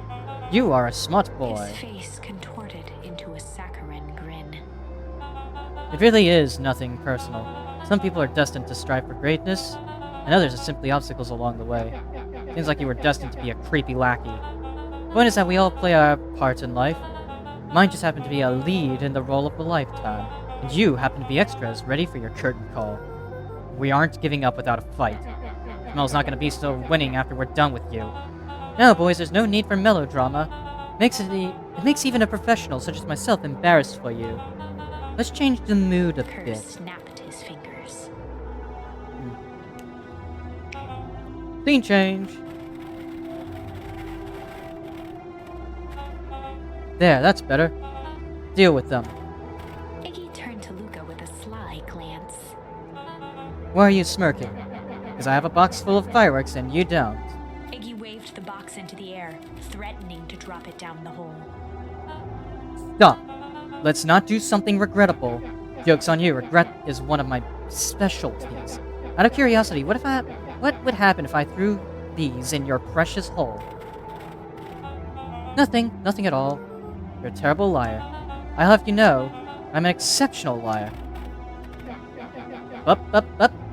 You are a smart boy. His face contorted into a saccharine grin. It really is nothing personal. Some people are destined to strive for greatness, and others are simply obstacles along the way. Seems like you were destined to be a creepy lackey. The point is that we all play our parts in life. Mine just happened to be a lead in the role of a lifetime, and you happen to be extras ready for your curtain call. We aren't giving up without a fight. Mel's not gonna be still winning after we're done with you. No, boys, there's no need for melodrama. It makes even a professional such as myself embarrassed for you. Let's change the mood a Kerr bit. snapped his fingers. Scene change. There, that's better. Deal with them. Iggy turned to Luca with a sly glance. Why are you smirking? Because I have a box full of fireworks and you don't. Iggy waved the box into the air, threatening to drop it down the hole. Stop. Let's not do something regrettable. Joke's on you, regret is one of my specialties. Out of curiosity, what would happen if I threw these in your precious hole? Nothing at all. You're a terrible liar. I'll have you know, I'm an exceptional liar. Up,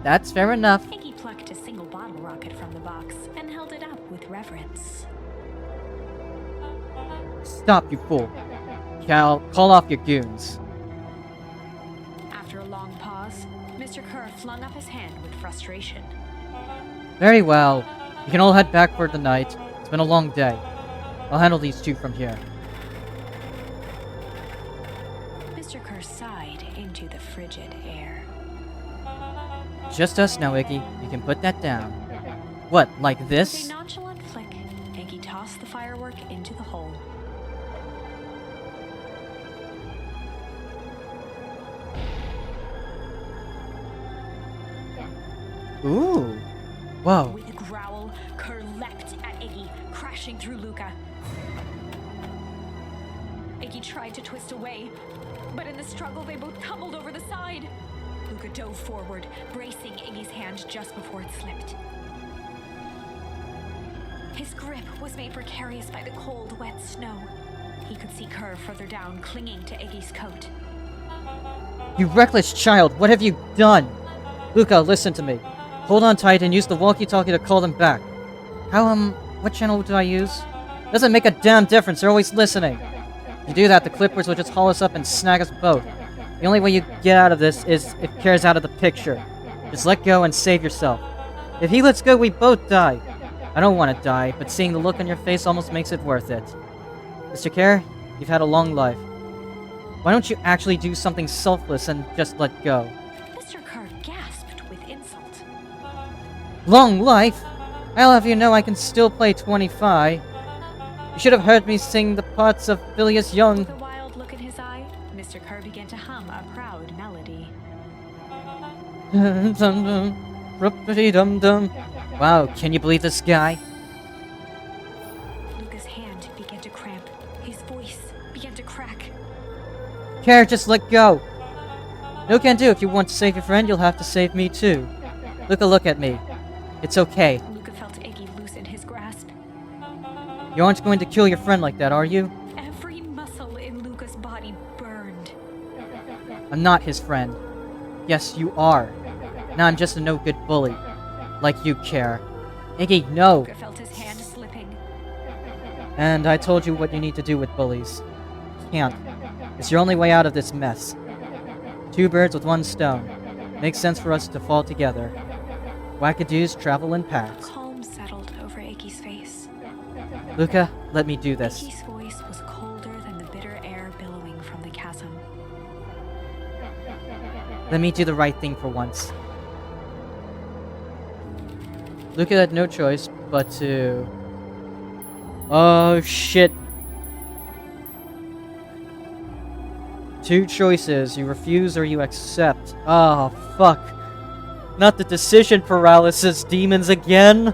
that's fair enough. Iggy plucked a single bottle rocket from the box and held it up with reverence. Stop, you fool. Cal, call off your goons. After a long pause, Mr. Kerr flung up his hand with frustration. Very well. You can all head back for the night. It's been a long day. I'll handle these two from here. Mr. Kerr sighed into the frigid air. Just us now, Iggy. You can put that down. What, like With this? a nonchalant flick, Iggy tossed the firework into the hole. Ooh. Whoa. With a growl, Kerr leapt at Iggy, crashing through Luca. Iggy tried to twist away, but in the struggle they both tumbled over the side. Luca dove forward, bracing Iggy's hand just before it slipped. His grip was made precarious by the cold, wet snow. He could see Kerr further down, clinging to Iggy's coat. You reckless child, what have you done? Luca, listen to me. Hold on tight and use the walkie-talkie to call them back. What channel do I use? Doesn't make a damn difference, they're always listening. If you do that, the Clippers will just haul us up and snag us both. The only way you get out of this is if Care's out of the picture. Just let go and save yourself. If he lets go, we both die. I don't want to die, but seeing the look on your face almost makes it worth it. Mr. Care, you've had a long life. Why don't you actually do something selfless and just let go? Mr. Carr gasped with insult. Long life? I'll have you know I can still play 25. You should have heard me sing the parts of Phileas Young. With a wild look in his eye, Mr. Carr began to hum a proud melody. Dum-dum. Wow, can you believe this guy? Luca's hand began to cramp. His voice began to crack. Care, just let go. No can do. If you want to save your friend, you'll have to save me too. Look at me. It's okay. Luca felt Iggy loosen his grasp. You aren't going to kill your friend like that, are you? Every muscle in Luca's body burned. I'm not his friend. Yes, you are. Now I'm just a no-good bully. Like you, Care. Iggy, no! Luca felt his hand slipping. And I told you what you need to do with bullies. You can't. It's your only way out of this mess. 2 birds with 1 stone. Makes sense for us to fall together. Wackadoos travel in packs. Calm settled over Iggy's face. Luca, let me do this. Iggy's voice was colder than the bitter air billowing from the chasm. Let me do the right thing for once. Luca had no choice but to... Oh, shit. 2 choices. You refuse or you accept. Oh, fuck. Not the decision paralysis demons again.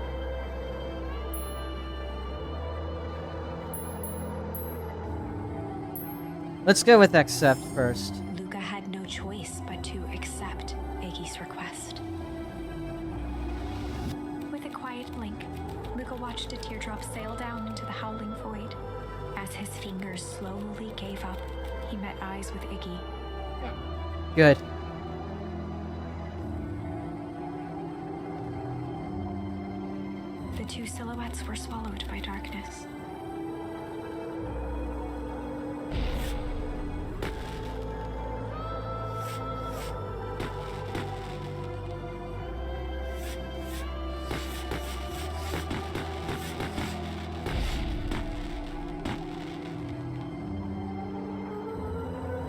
Let's go with accept first. Luca had no choice but to accept Iggy's request. With a quiet blink, Luca watched a teardrop sail down into the howling void. As his fingers slowly gave up, he met eyes with Iggy. Good. The 2 silhouettes were swallowed by darkness.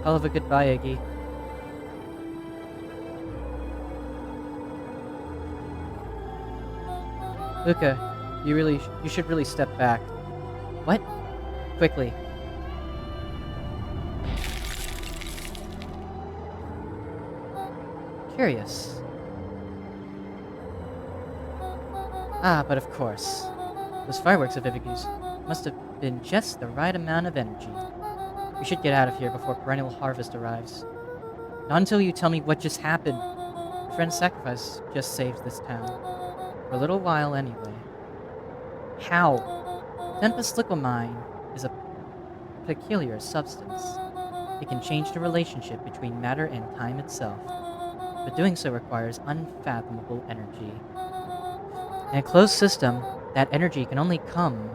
Hell of a goodbye, Iggy. Luca, you should really step back. What? Quickly. Curious. Ah, but of course. Those fireworks of Ibigus must have been just the right amount of energy. We should get out of here before perennial harvest arrives. Not until you tell me what just happened. Your friend's sacrifice just saved this town. For a little while, anyway. How? Tempest liquamine is a peculiar substance. It can change the relationship between matter and time itself, but doing so requires unfathomable energy. In a closed system, that energy can only come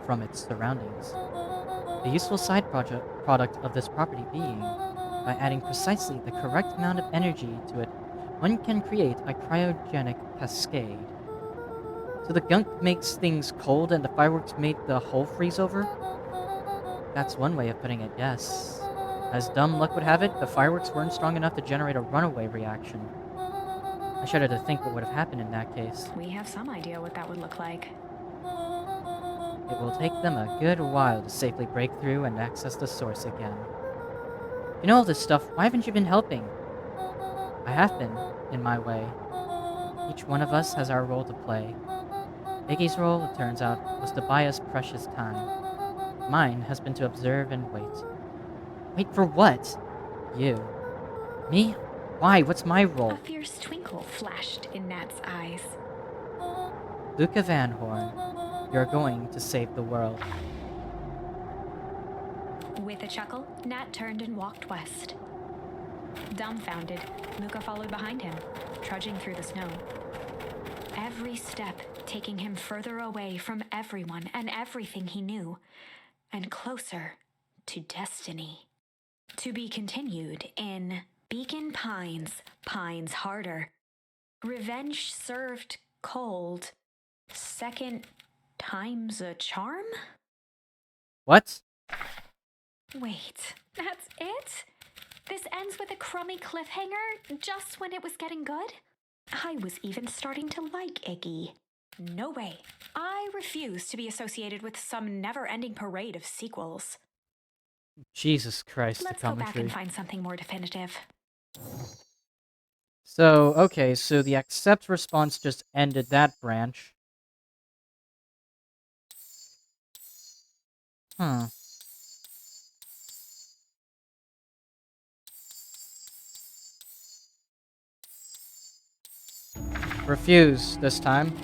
from its surroundings. The useful side product of this property being, by adding precisely the correct amount of energy to it, one can create a cryogenic cascade. So the gunk makes things cold and the fireworks make the whole freeze over? That's one way of putting it, yes. As dumb luck would have it, the fireworks weren't strong enough to generate a runaway reaction. I shudder to think what would have happened in that case. We have some idea what that would look like. It will take them a good while to safely break through and access the source again. You know all this stuff, why haven't you been helping? I have been, in my way. Each one of us has our role to play. Iggy's role, it turns out, was to buy us precious time. Mine has been to observe and wait. Wait for what? You. Me? Why? What's my role? A fierce twinkle flashed in Nat's eyes. Luca Van Horn, you're going to save the world. With a chuckle, Nat turned and walked west. Dumbfounded, Luca followed behind him, trudging through the snow. Every step taking him further away from everyone and everything he knew, and closer to destiny. To be continued in Beacon Pines, Pines Harder. Revenge served cold. Second time's a charm? What? Wait, that's it? This ends with a crummy cliffhanger just when it was getting good? I was even starting to like Iggy. No way. I refuse to be associated with some never-ending parade of sequels. Jesus Christ, Let's the go back commentary. and find something more definitive. So, okay, so the accept response just ended that branch. Huh. Refuse this time.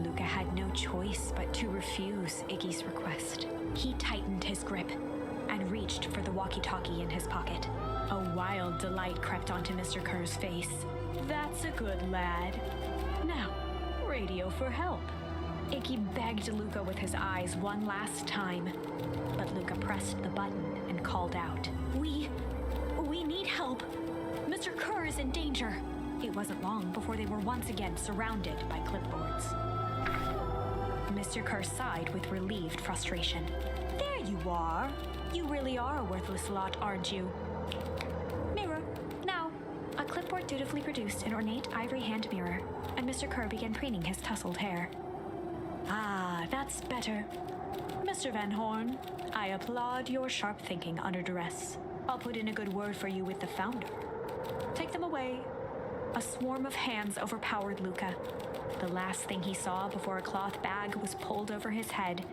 Luca had no choice but to refuse Iggy's request. He tightened his grip and reached for the walkie-talkie in his pocket. A wild delight crept onto Mr. Kerr's face. That's a good lad. Now, radio for help. Iggy begged Luca with his eyes one last time, but Luca pressed the button and called out, We need help. Mr. Kerr is in danger. It wasn't long before they were once again surrounded by clipboards. Mr. Kerr sighed with relieved frustration. There you are. You really are a worthless lot, aren't you? Mirror, now. A clipboard dutifully produced an ornate ivory hand mirror, and Mr. Kerr began preening his tousled hair. Ah, that's better. Mr. Van Horn, I applaud your sharp thinking under duress. I'll put in a good word for you with the founder. Take them away. A swarm of hands overpowered Luca. The last thing he saw before a cloth bag was pulled over his head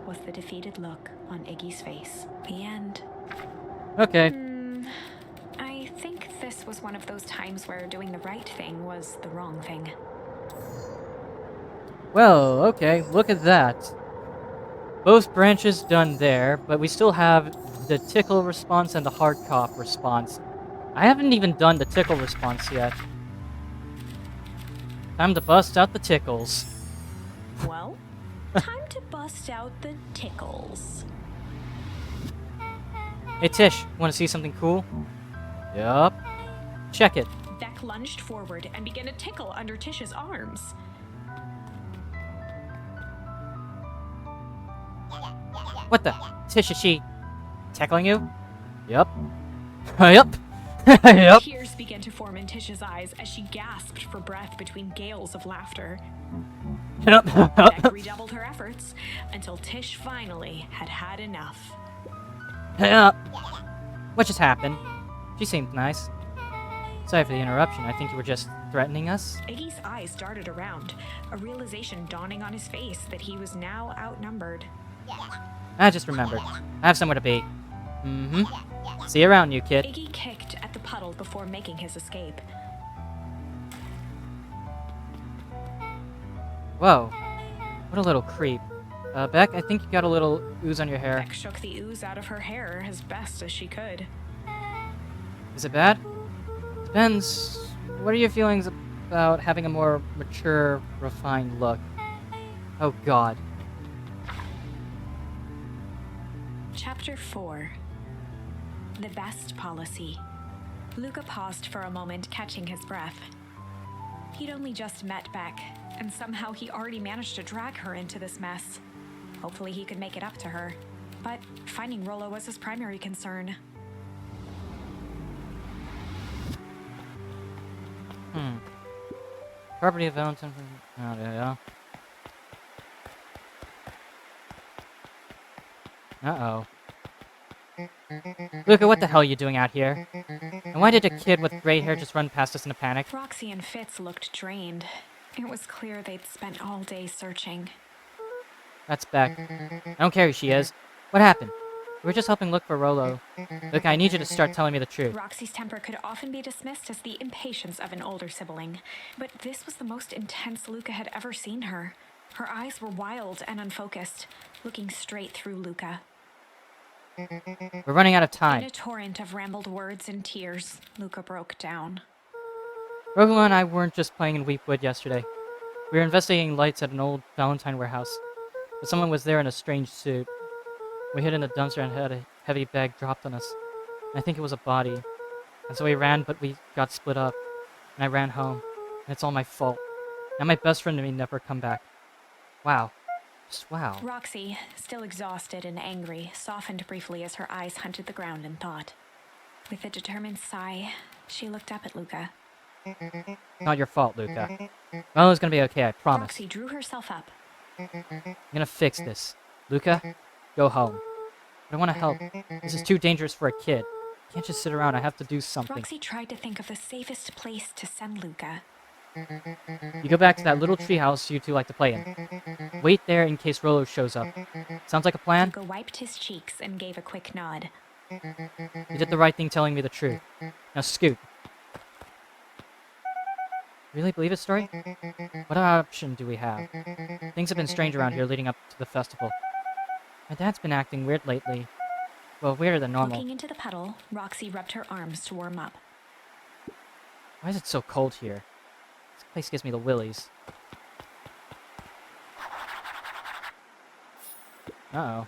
was the defeated look on Iggy's face. The end. Okay. I think this was one of those times where doing the right thing was the wrong thing. Well, okay, look at that. Both branches done there, but we still have the tickle response and the hard cop response. I haven't even done the tickle response yet. Time to bust out the tickles. Well, time to bust out the tickles. Hey Tish, wanna see something cool? Yup. Check it. Beck lunged forward and began to tickle under Tish's arms. What the? Tish, is she tickling you? Yup. Yup. Yup. Tears began to form in Tish's eyes as she gasped for breath between gales of laughter. Yup. Beck redoubled her efforts until Tish finally had had enough. Yup. What just happened? She seemed nice. Sorry for the interruption. I think you were just threatening us? Iggy's eyes darted around, a realization dawning on his face that he was now outnumbered. I just remembered. I have somewhere to be. See you around, you kid. Iggy kicked at the puddle before making his escape. Whoa. What a little creep. Beck, I think you got a little ooze on your hair. Beck shook the ooze out of her hair as best as she could. Is it bad? Depends. What are your feelings about having a more mature, refined look? Oh god. Chapter 4. The Best Policy. Luca paused for a moment, catching his breath. He'd only just met Beck, and somehow he already managed to drag her into this mess. Hopefully he could make it up to her. But finding Rollo was his primary concern. Property of Valentine. Oh, yeah. Uh-oh. Luca, what the hell are you doing out here? And why did a kid with gray hair just run past us in a panic? Roxy and Fitz looked drained. It was clear they'd spent all day searching. That's Beck. I don't care who she is. What happened? We were just helping look for Rollo. Look, I need you to start telling me the truth. Roxy's temper could often be dismissed as the impatience of an older sibling, but this was the most intense Luca had ever seen her. Her eyes were wild and unfocused, looking straight through Luca. We're running out of In time. a torrent of rambled words and tears, Luca broke down. Rollo and I weren't just playing in Weepwood yesterday. We were investigating lights at an old Valentine warehouse. But someone was there in a strange suit. We hid in the dumpster and had a heavy bag dropped on us. And I think it was a body. And so we ran, but we got split up. And I ran home. And it's all my fault. Now my best friend and me never come back. Wow. Just wow. Roxy, still exhausted and angry, softened briefly as her eyes hunted the ground in thought. With a determined sigh, she looked up at Luca. Not your fault, Luca. Well, it's gonna be okay, I promise. Roxy drew herself up. I'm gonna fix this. Luca, go home. I want to help. This is too dangerous for a kid. I can't just sit around. I have to do something. Roxy tried to think of the safest place to send Luca. You go back to that little treehouse you two like to play in. Wait there in case Rolo shows up. Sounds like a plan? Luca wiped his cheeks and gave a quick nod. You did the right thing telling me the truth. Now scoot. Really believe his story? What option do we have? Things have been strange around here leading up to the festival. My dad's been acting weird lately. Well, weirder than normal. Looking into the puddle, Roxy rubbed her arms to warm up. Why is it so cold here? This place gives me the willies. Uh-oh.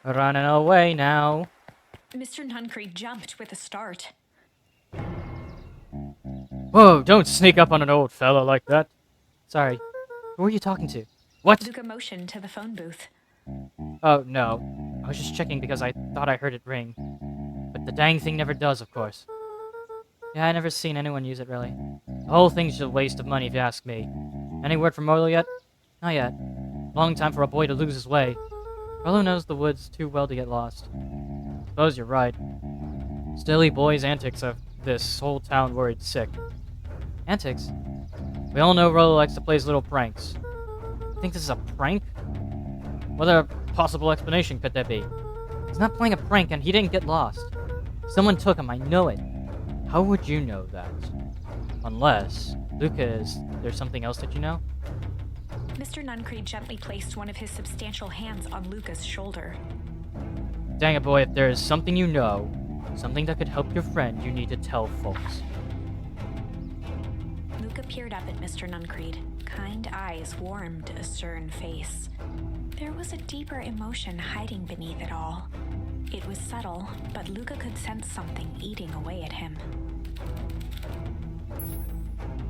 Running away now. Mr. Nuncreed jumped with a start. Whoa, don't sneak up on an old fellow like that. Sorry. Who were you talking to? What? Luca motioned to the phone booth. Oh, no. I was just checking because I thought I heard it ring. But the dang thing never does, of course. Yeah, I never seen anyone use it, really. The whole thing's just a waste of money, if you ask me. Any word from Rolo yet? Not yet. Long time for a boy to lose his way. Rolo knows the woods too well to get lost. Suppose you're right. Silly boys' antics have this whole town worried sick. Antics? We all know Rolo likes to play his little pranks. You think this is a prank? What other possible explanation could there be? He's not playing a prank and he didn't get lost. Someone took him, I know it. How would you know that? Unless, Luca, is there something else that you know? Mr. Nuncreed gently placed one of his substantial hands on Luca's shoulder. Dang it, boy, if there is something you know, something that could help your friend, you need to tell folks. Luca peered up at Mr. Nuncreed. Kind eyes warmed a stern face. There was a deeper emotion hiding beneath it all. It was subtle, but Luca could sense something eating away at him.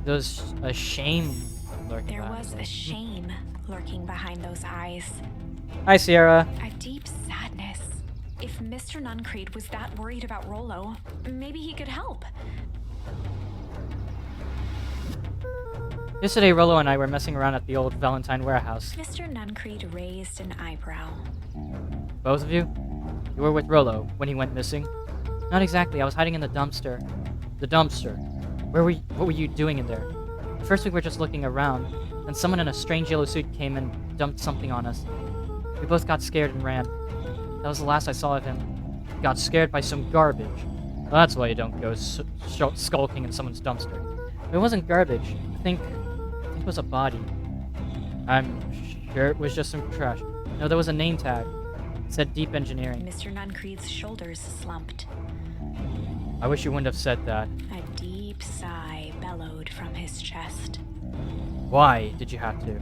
There's a shame lurking There behind was it. a shame lurking behind those eyes. Hi, Sierra. A deep sadness. If Mr. Nuncreed was that worried about Rolo, maybe he could help. Yesterday, Rolo and I were messing around at the old Valentine warehouse. Mr. Nuncreed raised an eyebrow. Both of you? You were with Rolo when he went missing? Not exactly. I was hiding in the dumpster. The dumpster. What were you doing in there? At first we were just looking around, then someone in a strange yellow suit came and dumped something on us. We both got scared and ran. That was the last I saw of him. He got scared by some garbage. Well, that's why you don't go skulking in someone's dumpster. It wasn't garbage. I think it was a body. I'm sure it was just some trash. No, there was a name tag. It said Deep Engineering. Mr. Nuncreed's shoulders slumped. I wish you wouldn't have said that. A deep sigh bellowed from his chest. Why did you have to?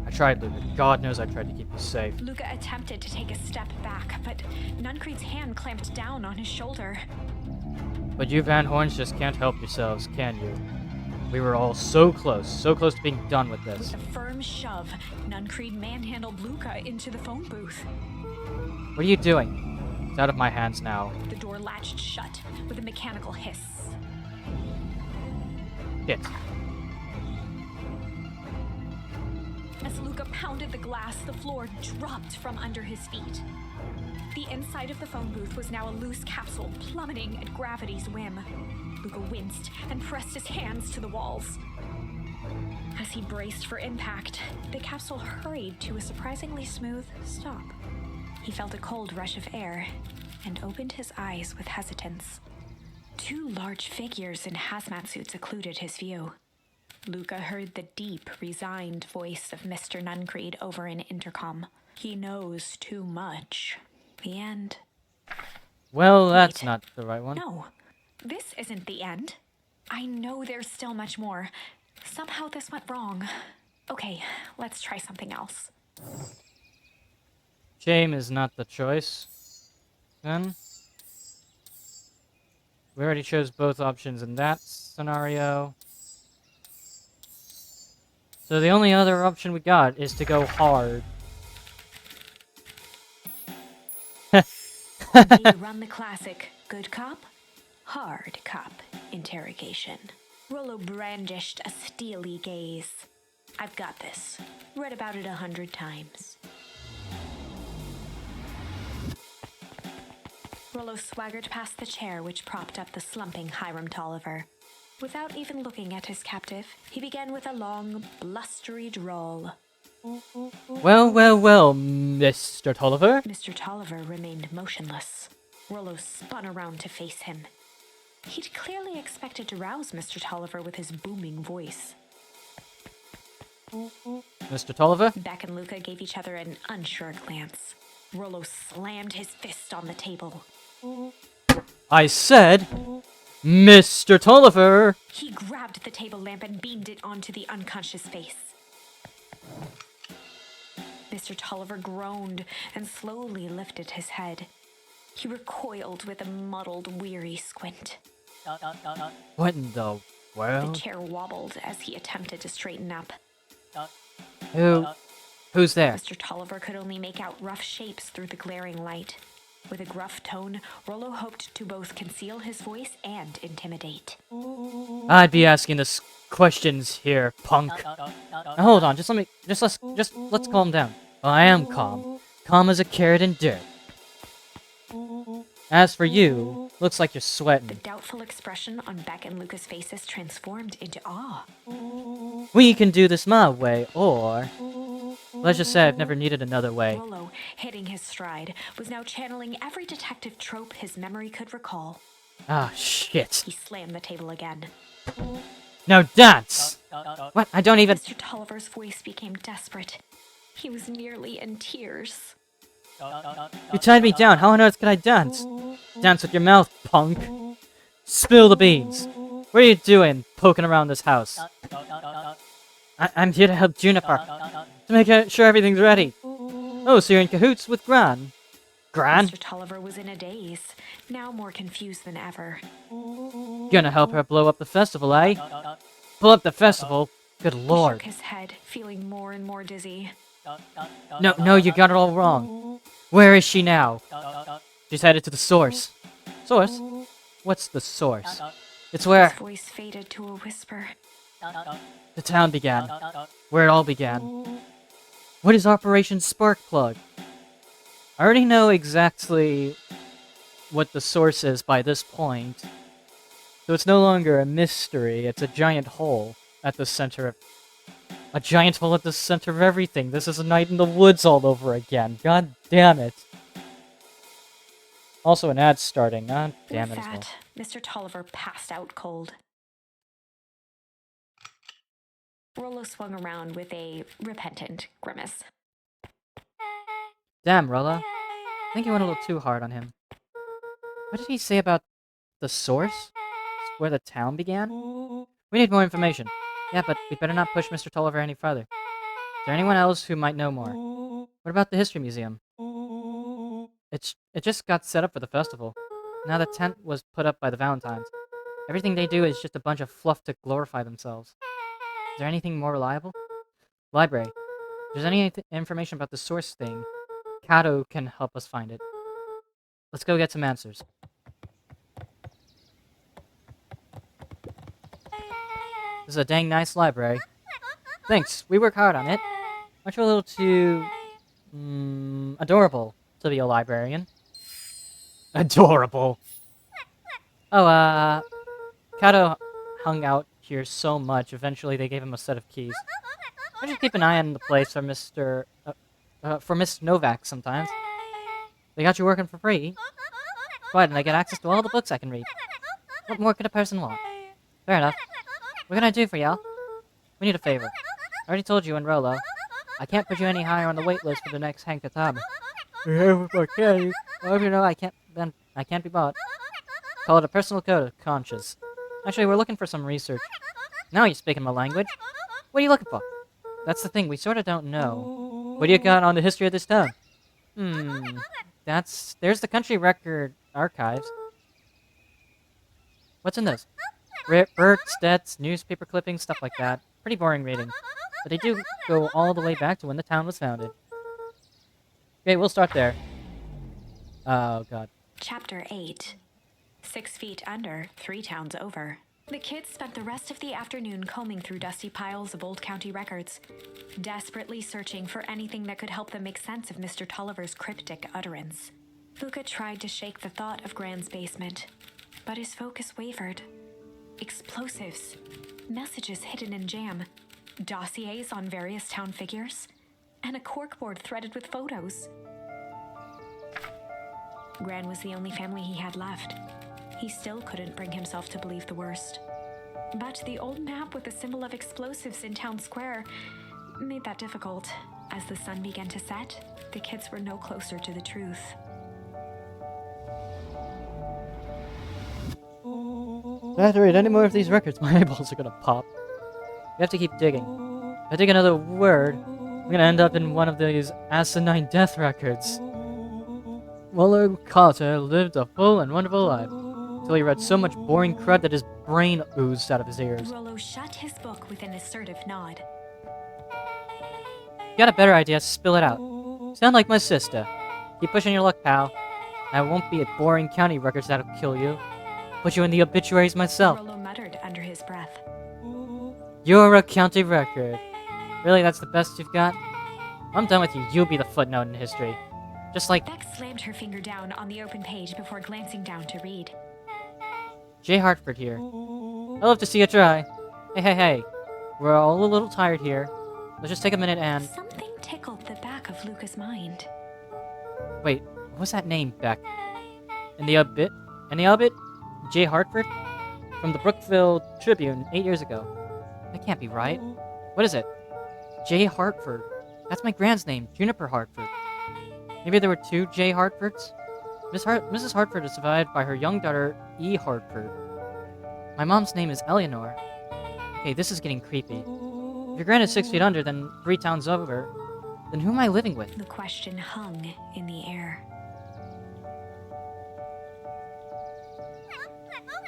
I tried, Luca. God knows I tried to keep you safe. Luca attempted to take a step back, but Nuncreed's hand clamped down on his shoulder. But you Van Horns just can't help yourselves, can you? We were all so close to being done with this. With a firm shove, Nuncreed manhandled Luca into the phone booth. What are you doing? It's out of my hands now. The door latched shut with a mechanical hiss. Shit. As Luca pounded the glass, the floor dropped from under his feet. The inside of the phone booth was now a loose capsule plummeting at gravity's whim. Luca winced and pressed his hands to the walls. As he braced for impact, the capsule hurried to a surprisingly smooth stop. He felt a cold rush of air and opened his eyes with hesitance. Two large figures in hazmat suits occluded his view. Luca heard the deep, resigned voice of Mr. Nuncreed over an intercom. He knows too much. The end. Well, that's Wait. not the right one. No, this isn't the end. I know there's still much more. Somehow this went wrong. Okay, let's try something else. Shame is not the choice. Then we already chose both options in that scenario. So the only other option we got is to go hard. They run the classic good cop, hard cop interrogation. Rollo brandished a steely gaze. I've got this. Read about it 100 times. Rollo swaggered past the chair which propped up the slumping Hiram Tolliver. Without even looking at his captive, he began with a long, blustery drawl. Well, well, well, Mr. Tolliver. Mr. Tolliver remained motionless. Rollo spun around to face him. He'd clearly expected to rouse Mr. Tolliver with his booming voice. Mr. Tolliver? Beck and Luca gave each other an unsure glance. Rollo slammed his fist on the table. I said, Mr. Tolliver! He grabbed the table lamp and beamed it onto the unconscious face. Mr. Tolliver groaned and slowly lifted his head. He recoiled with a muddled, weary squint. What in the The world? chair wobbled as he attempted to straighten up. Who's there? Mr. Tolliver could only make out rough shapes through the glaring light. With a gruff tone, Rollo hoped to both conceal his voice and intimidate. I'd be asking the questions here, punk. Now hold on, let's calm down. Well, I am calm. Calm as a carrot in dirt. As for you, looks like you're The sweating. doubtful expression on Beck and Luca's faces transformed into awe. We can do this my way, or... Let's just say I've never needed another way. Rollo, hitting his stride, was now channeling every detective trope his memory could recall. Ah, shit. He slammed the table again. Now dance! What? I don't even... Mr. Tolliver's voice became desperate. He was nearly in tears. You tied me down. How on earth can I dance? Dance with your mouth, punk. Spill the beans. What are you doing, poking around this house? I'm here to help Juniper. To make sure everything's ready. Oh, so you're in cahoots with Gran? Gran? Mr. Tolliver was in a daze, now more confused than ever. Gonna help her blow up the festival, eh? Blow up the festival? Good He shook lord. his head, feeling more and more dizzy. No, you got it all wrong. Where is she now? She's headed to the source. Source? What's the source? It's where His voice faded to a whisper. the town began. Where it all began. What is Operation Sparkplug? I already know exactly what the source is by this point. So it's no longer a mystery, it's a giant hole at the center of... A giant hole at the center of everything. This is a night in the woods all over again. God damn it. Also an ad starting. God damn With it as well. that, Mr. Tolliver passed out cold. Rollo swung around with a repentant grimace. Damn, Rolla. I think you went a little too hard on him. What did he say about the source? It's where the town began? We need more information. Yeah, but we better not push Mr. Tolliver any further. Is there anyone else who might know more? What about the History Museum? It just got set up for the festival. Now the tent was put up by the Valentines. Everything they do is just a bunch of fluff to glorify themselves. Is there anything more reliable? Library. If there's any information about the source thing, Kato can help us find it. Let's go get some answers. This is a dang nice library. Thanks, we work hard on it. Aren't you a little too... adorable to be a librarian? Adorable! Oh, Kato hung out here so much, eventually they gave him a set of keys. I should keep an eye on the place for for Miss Novak sometimes. They got you working for free. Right, and I get access to all the books I can read. What more could a person want? Fair enough. What can I do for y'all? We need a favor. I already told you and Rolo. I can't put you any higher on the wait list for the next Hank Katami. Yeah, okay. Well, you know, I can't be bought. Call it a personal code of conscience. Actually, we're looking for some research. Now you're speaking my language. What are you looking for? That's the thing, we sort of don't know. What do you got on the history of this town? Hmm. There's the country record archives. What's in this? Births, deaths, newspaper clippings, stuff like that. Pretty boring reading. But they do go all the way back to when the town was founded. Okay, we'll start there. Oh, God. Chapter 8. 6 feet under, 3 towns over. The kids spent the rest of the afternoon combing through dusty piles of old county records, desperately searching for anything that could help them make sense of Mr. Tolliver's cryptic utterance. Luca tried to shake the thought of Gran's basement, but his focus wavered. Explosives, messages hidden in jam, dossiers on various town figures, and a corkboard threaded with photos. Gran was the only family he had left. He still couldn't bring himself to believe the worst. But the old map with the symbol of explosives in town square made that difficult. As the sun began to set, the kids were no closer to the truth. If I have to read any more of these records, my eyeballs are gonna pop. We have to keep digging. If I dig another word, I'm gonna end up in one of these asinine death records. Muller Carter lived a full and wonderful life, until he read so much boring crud that his brain oozed out of his ears. Rollo shut his book with an assertive nod. You got a better idea, spill it out. Sound like my sister. Keep pushing your luck, pal. I won't be at boring county records that'll kill you. Put you in the obituaries myself. Rollo muttered under his breath. You're a county record. Really, that's the best you've got? I'm done with you. You'll be the footnote in history. Just like Beck slammed her finger down on the open page before glancing down to read. J. Hartford here. I'd love to see you try. Hey. We're all a little tired here. Let's just take a minute and... Something tickled the back of Luca's mind. Wait, what was that name, Beck? In the obit? J. Hartford? From the Brookville Tribune 8 years ago. That can't be right. What is it? J. Hartford. That's my grand's name, Juniper Hartford. Maybe there were 2 J. Hartfords? Mrs. Hartford is survived by her young daughter, E. Hartford. My mom's name is Eleanor. Okay, this is getting creepy. If your grand is 6 feet under, then 3 towns over, then who am I living with? The question hung in the air.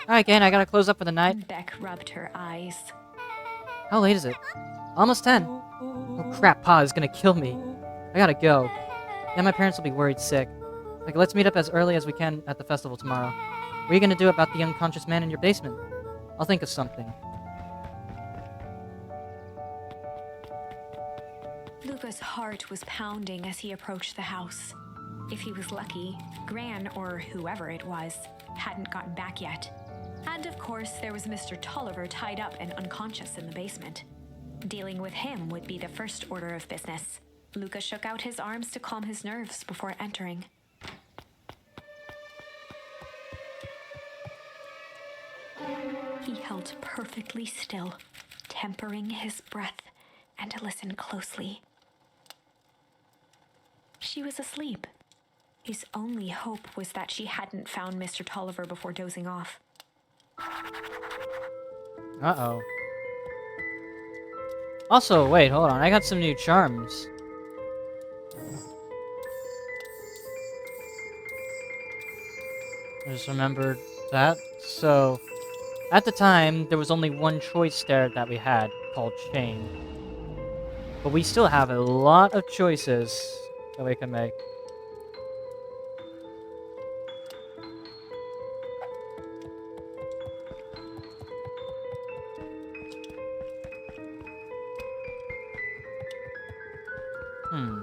Alright, gang, I gotta close up for the night. Beck rubbed her eyes. How late is it? Almost 10. Oh crap, Pa is gonna kill me. I gotta go. Yeah, my parents will be worried sick. Like, let's meet up as early as we can at the festival tomorrow. What are you gonna do about the unconscious man in your basement? I'll think of something. Luca's heart was pounding as he approached the house. If he was lucky, Gran, or whoever it was, hadn't gotten back yet. And of course, there was Mr. Tolliver tied up and unconscious in the basement. Dealing with him would be the first order of business. Luca shook out his arms to calm his nerves before entering. He held perfectly still, tempering his breath, and to listen closely. She was asleep. His only hope was that she hadn't found Mr. Tolliver before dozing off. Uh-oh. Also, wait, hold on. I got some new charms. I just remembered that. So, at the time, there was only one choice there that we had, called Chain. But we still have a lot of choices that we can make. Hmm.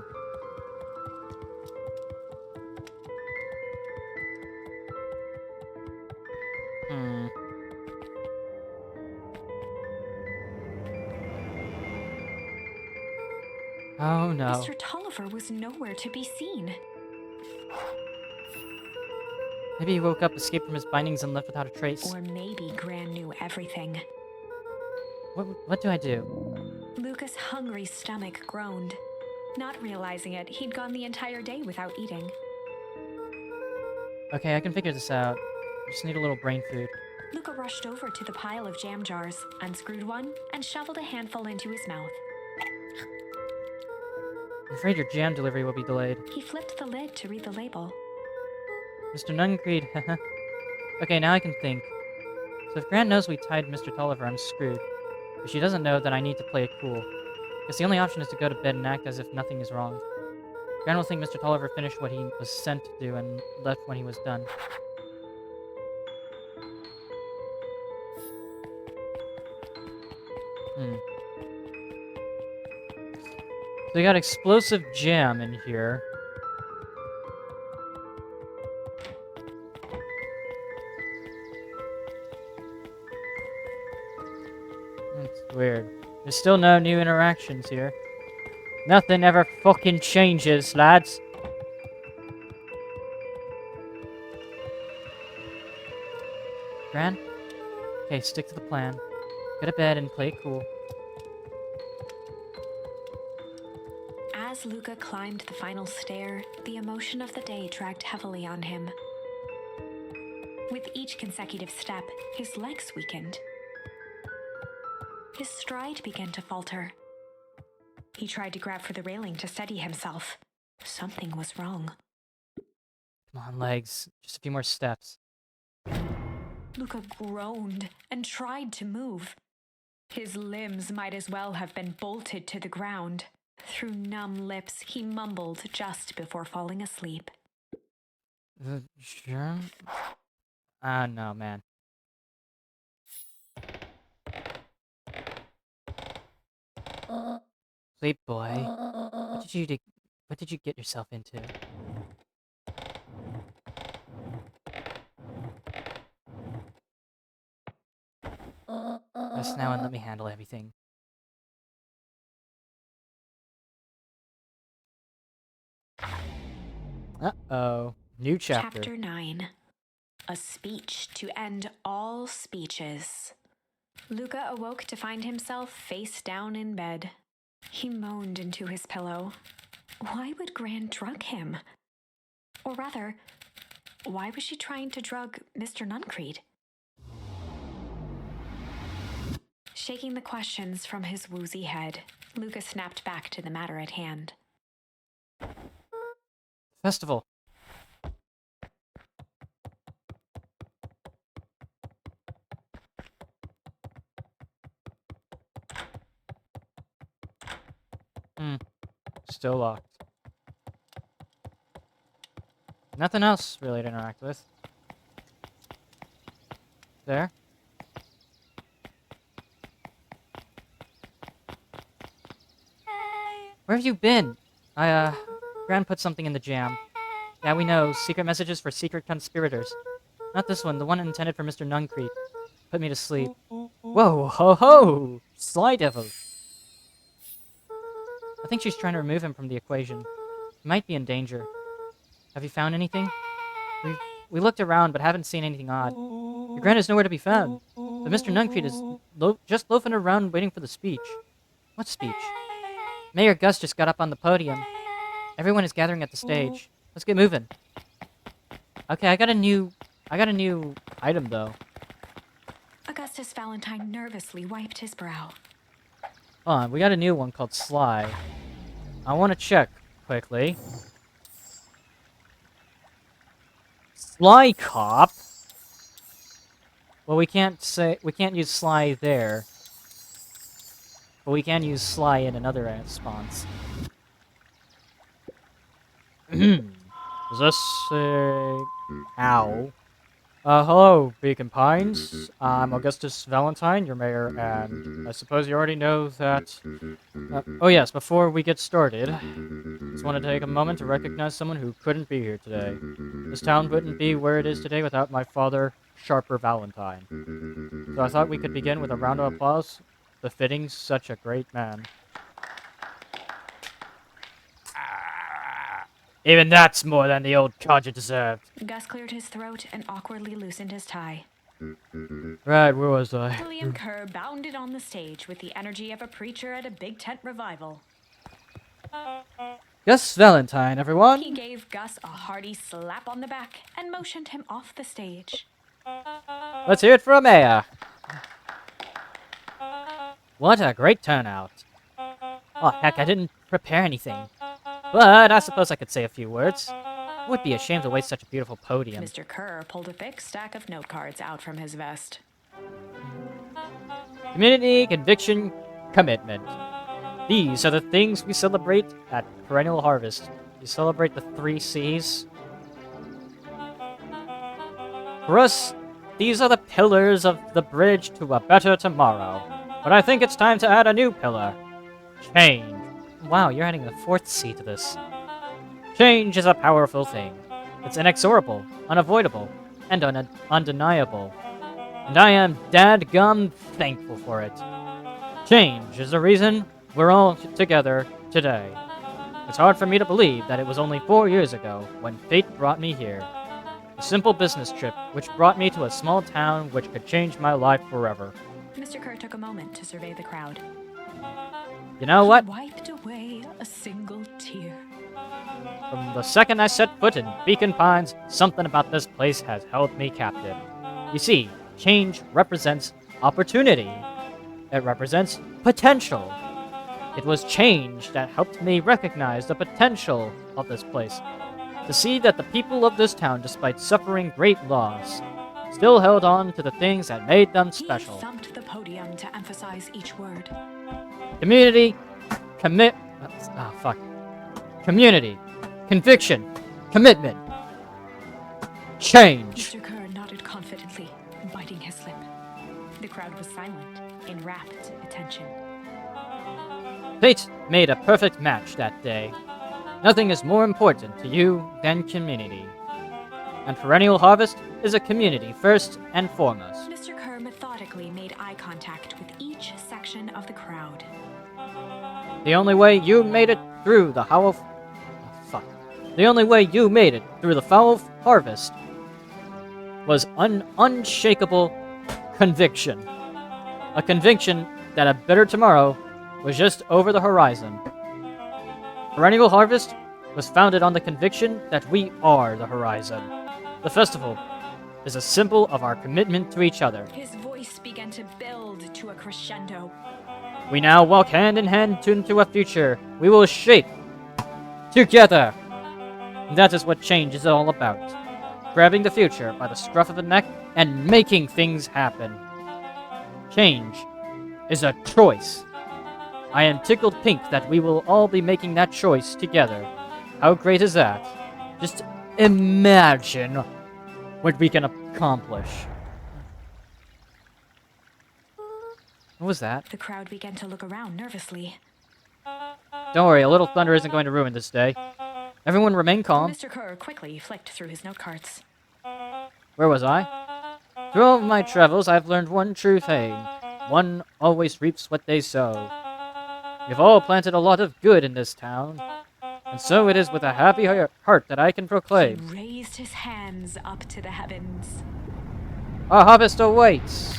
Oh no. Mr. Tolliver was nowhere to be seen. Maybe he woke up, escaped from his bindings, and left without a trace. Or maybe Gran knew everything. What do I do? Luca's hungry stomach groaned. Not realizing it, he'd gone the entire day without eating. Okay, I can figure this out. I just need a little brain food. Luca rushed over to the pile of jam jars, unscrewed one, and shoveled a handful into his mouth. I'm afraid your jam delivery will be delayed. He flipped the lid to read the label. Mr. Nuncreed, haha. Okay, now I can think. So if Grant knows we tied Mr. Tolliver, I'm screwed. If she doesn't know, then I need to play it cool. Guess the only option is to go to bed and act as if nothing is wrong. Grant will think Mr. Tolliver finished what he was sent to do and left when he was done. So we got explosive jam in here. That's weird. There's still no new interactions here. Nothing ever fucking changes, lads. Gran? Okay, stick to the plan. Go to bed and play it cool. As Luca climbed the final stair, the emotion of the day dragged heavily on him. With each consecutive step, his legs weakened. His stride began to falter. He tried to grab for the railing to steady himself. Something was wrong. Come on, legs. Just a few more steps. Luca groaned and tried to move. His limbs might as well have been bolted to the ground. Through numb lips, he mumbled just before falling asleep. The germ? Ah, no, man. Sleep, boy. What did you get yourself into? Rest now and let me handle everything. Uh-oh. New chapter. Chapter 9. A speech to end all speeches. Luca awoke to find himself face down in bed. He moaned into his pillow. Why would Gran drug him? Or rather, why was she trying to drug Mr. Nuncreed? Shaking the questions from his woozy head, Luca snapped back to the matter at hand. Festival. Still locked. Nothing else really to interact with. There. Where have you been? Gran put something in the jam. Yeah, we know. Secret messages for secret conspirators. Not this one, the one intended for Mr. Nuncreed. Put me to sleep. Whoa, ho ho! Sly Devil! I think she's trying to remove him from the equation. He might be in danger. Have you found anything? We looked around, but haven't seen anything odd. Your Gran is nowhere to be found. But Mr. Nuncreed is just loafing around waiting for the speech. What speech? Mayor Gus just got up on the podium. Everyone is gathering at the stage. Let's get moving. Okay, I got a new item though. Augustus Valentine nervously wiped his brow. Hold on, we got a new one called Sly. I want to check quickly. Sly Cop? Well, we can't use Sly there. But we can use Sly in another response. Is this, ow. Hello, Beacon Pines. I'm Augustus Valentine, your mayor, and I suppose you already know that... oh yes, before we get started, just want to take a moment to recognize someone who couldn't be here today. This town wouldn't be where it is today without my father, Sharper Valentine. So I thought we could begin with a round of applause, befitting such a great man. Even that's more than the old codger deserved. Gus cleared his throat and awkwardly loosened his tie. Right, where was I? William Kerr bounded on the stage with the energy of a preacher at a big tent revival. Gus Valentine, everyone. He gave Gus a hearty slap on the back and motioned him off the stage. Let's hear it for a mayor. What a great turnout. Oh, heck, I didn't prepare anything. But I suppose I could say a few words. It would be a shame to waste such a beautiful podium. Mr. Kerr pulled a thick stack of note cards out from his vest. Community, conviction, commitment. These are the things we celebrate at Perennial Harvest. We celebrate the 3 C's. For us, these are the pillars of the bridge to a better tomorrow. But I think it's time to add a new pillar. Change. Wow, you're adding the 4th C to this. Change is a powerful thing. It's inexorable, unavoidable, and undeniable. And I am dadgum thankful for it. Change is the reason we're all together today. It's hard for me to believe that it was only 4 years ago when fate brought me here. A simple business trip which brought me to a small town which could change my life forever. Mr. Kerr took a moment to survey the crowd. You know what? He wiped away a single tear. From the second I set foot in Beacon Pines, something about this place has held me captive. You see, change represents opportunity. It represents potential. It was change that helped me recognize the potential of this place. To see that the people of this town, despite suffering great loss, still held on to the things that made them special. He thumped the podium to emphasize each word. Community, Community, conviction, commitment, change. Mr. Kerr nodded confidently, biting his lip. The crowd was silent, in rapt attention. Fate made a perfect match that day. Nothing is more important to you than community. And Perennial Harvest is a community first and foremost. Mr. Kerr methodically made eye contact with each section of the crowd. The only way you made it through the The only way you made it through the foul harvest was an unshakable conviction. A conviction that a better tomorrow was just over the horizon. Perennial Harvest was founded on the conviction that we are the horizon. The festival is a symbol of our commitment to each other. His voice began to build to a crescendo. We now walk hand in hand into a future we will shape together. That is what change is all about. Grabbing the future by the scruff of the neck and making things happen. Change is a choice. I am tickled pink that we will all be making that choice together. How great is that? Just imagine what we can accomplish. What was that? The crowd began to look around nervously. Don't worry, a little thunder isn't going to ruin this day. Everyone remain calm. Mr. Kerr quickly flicked through his note cards. Where was I? Through all of my travels, I've learned one true thing. One always reaps what they sow. We've all planted a lot of good in this town, and so it is with a happy heart that I can proclaim. He raised his hands up to the heavens. Our harvest awaits!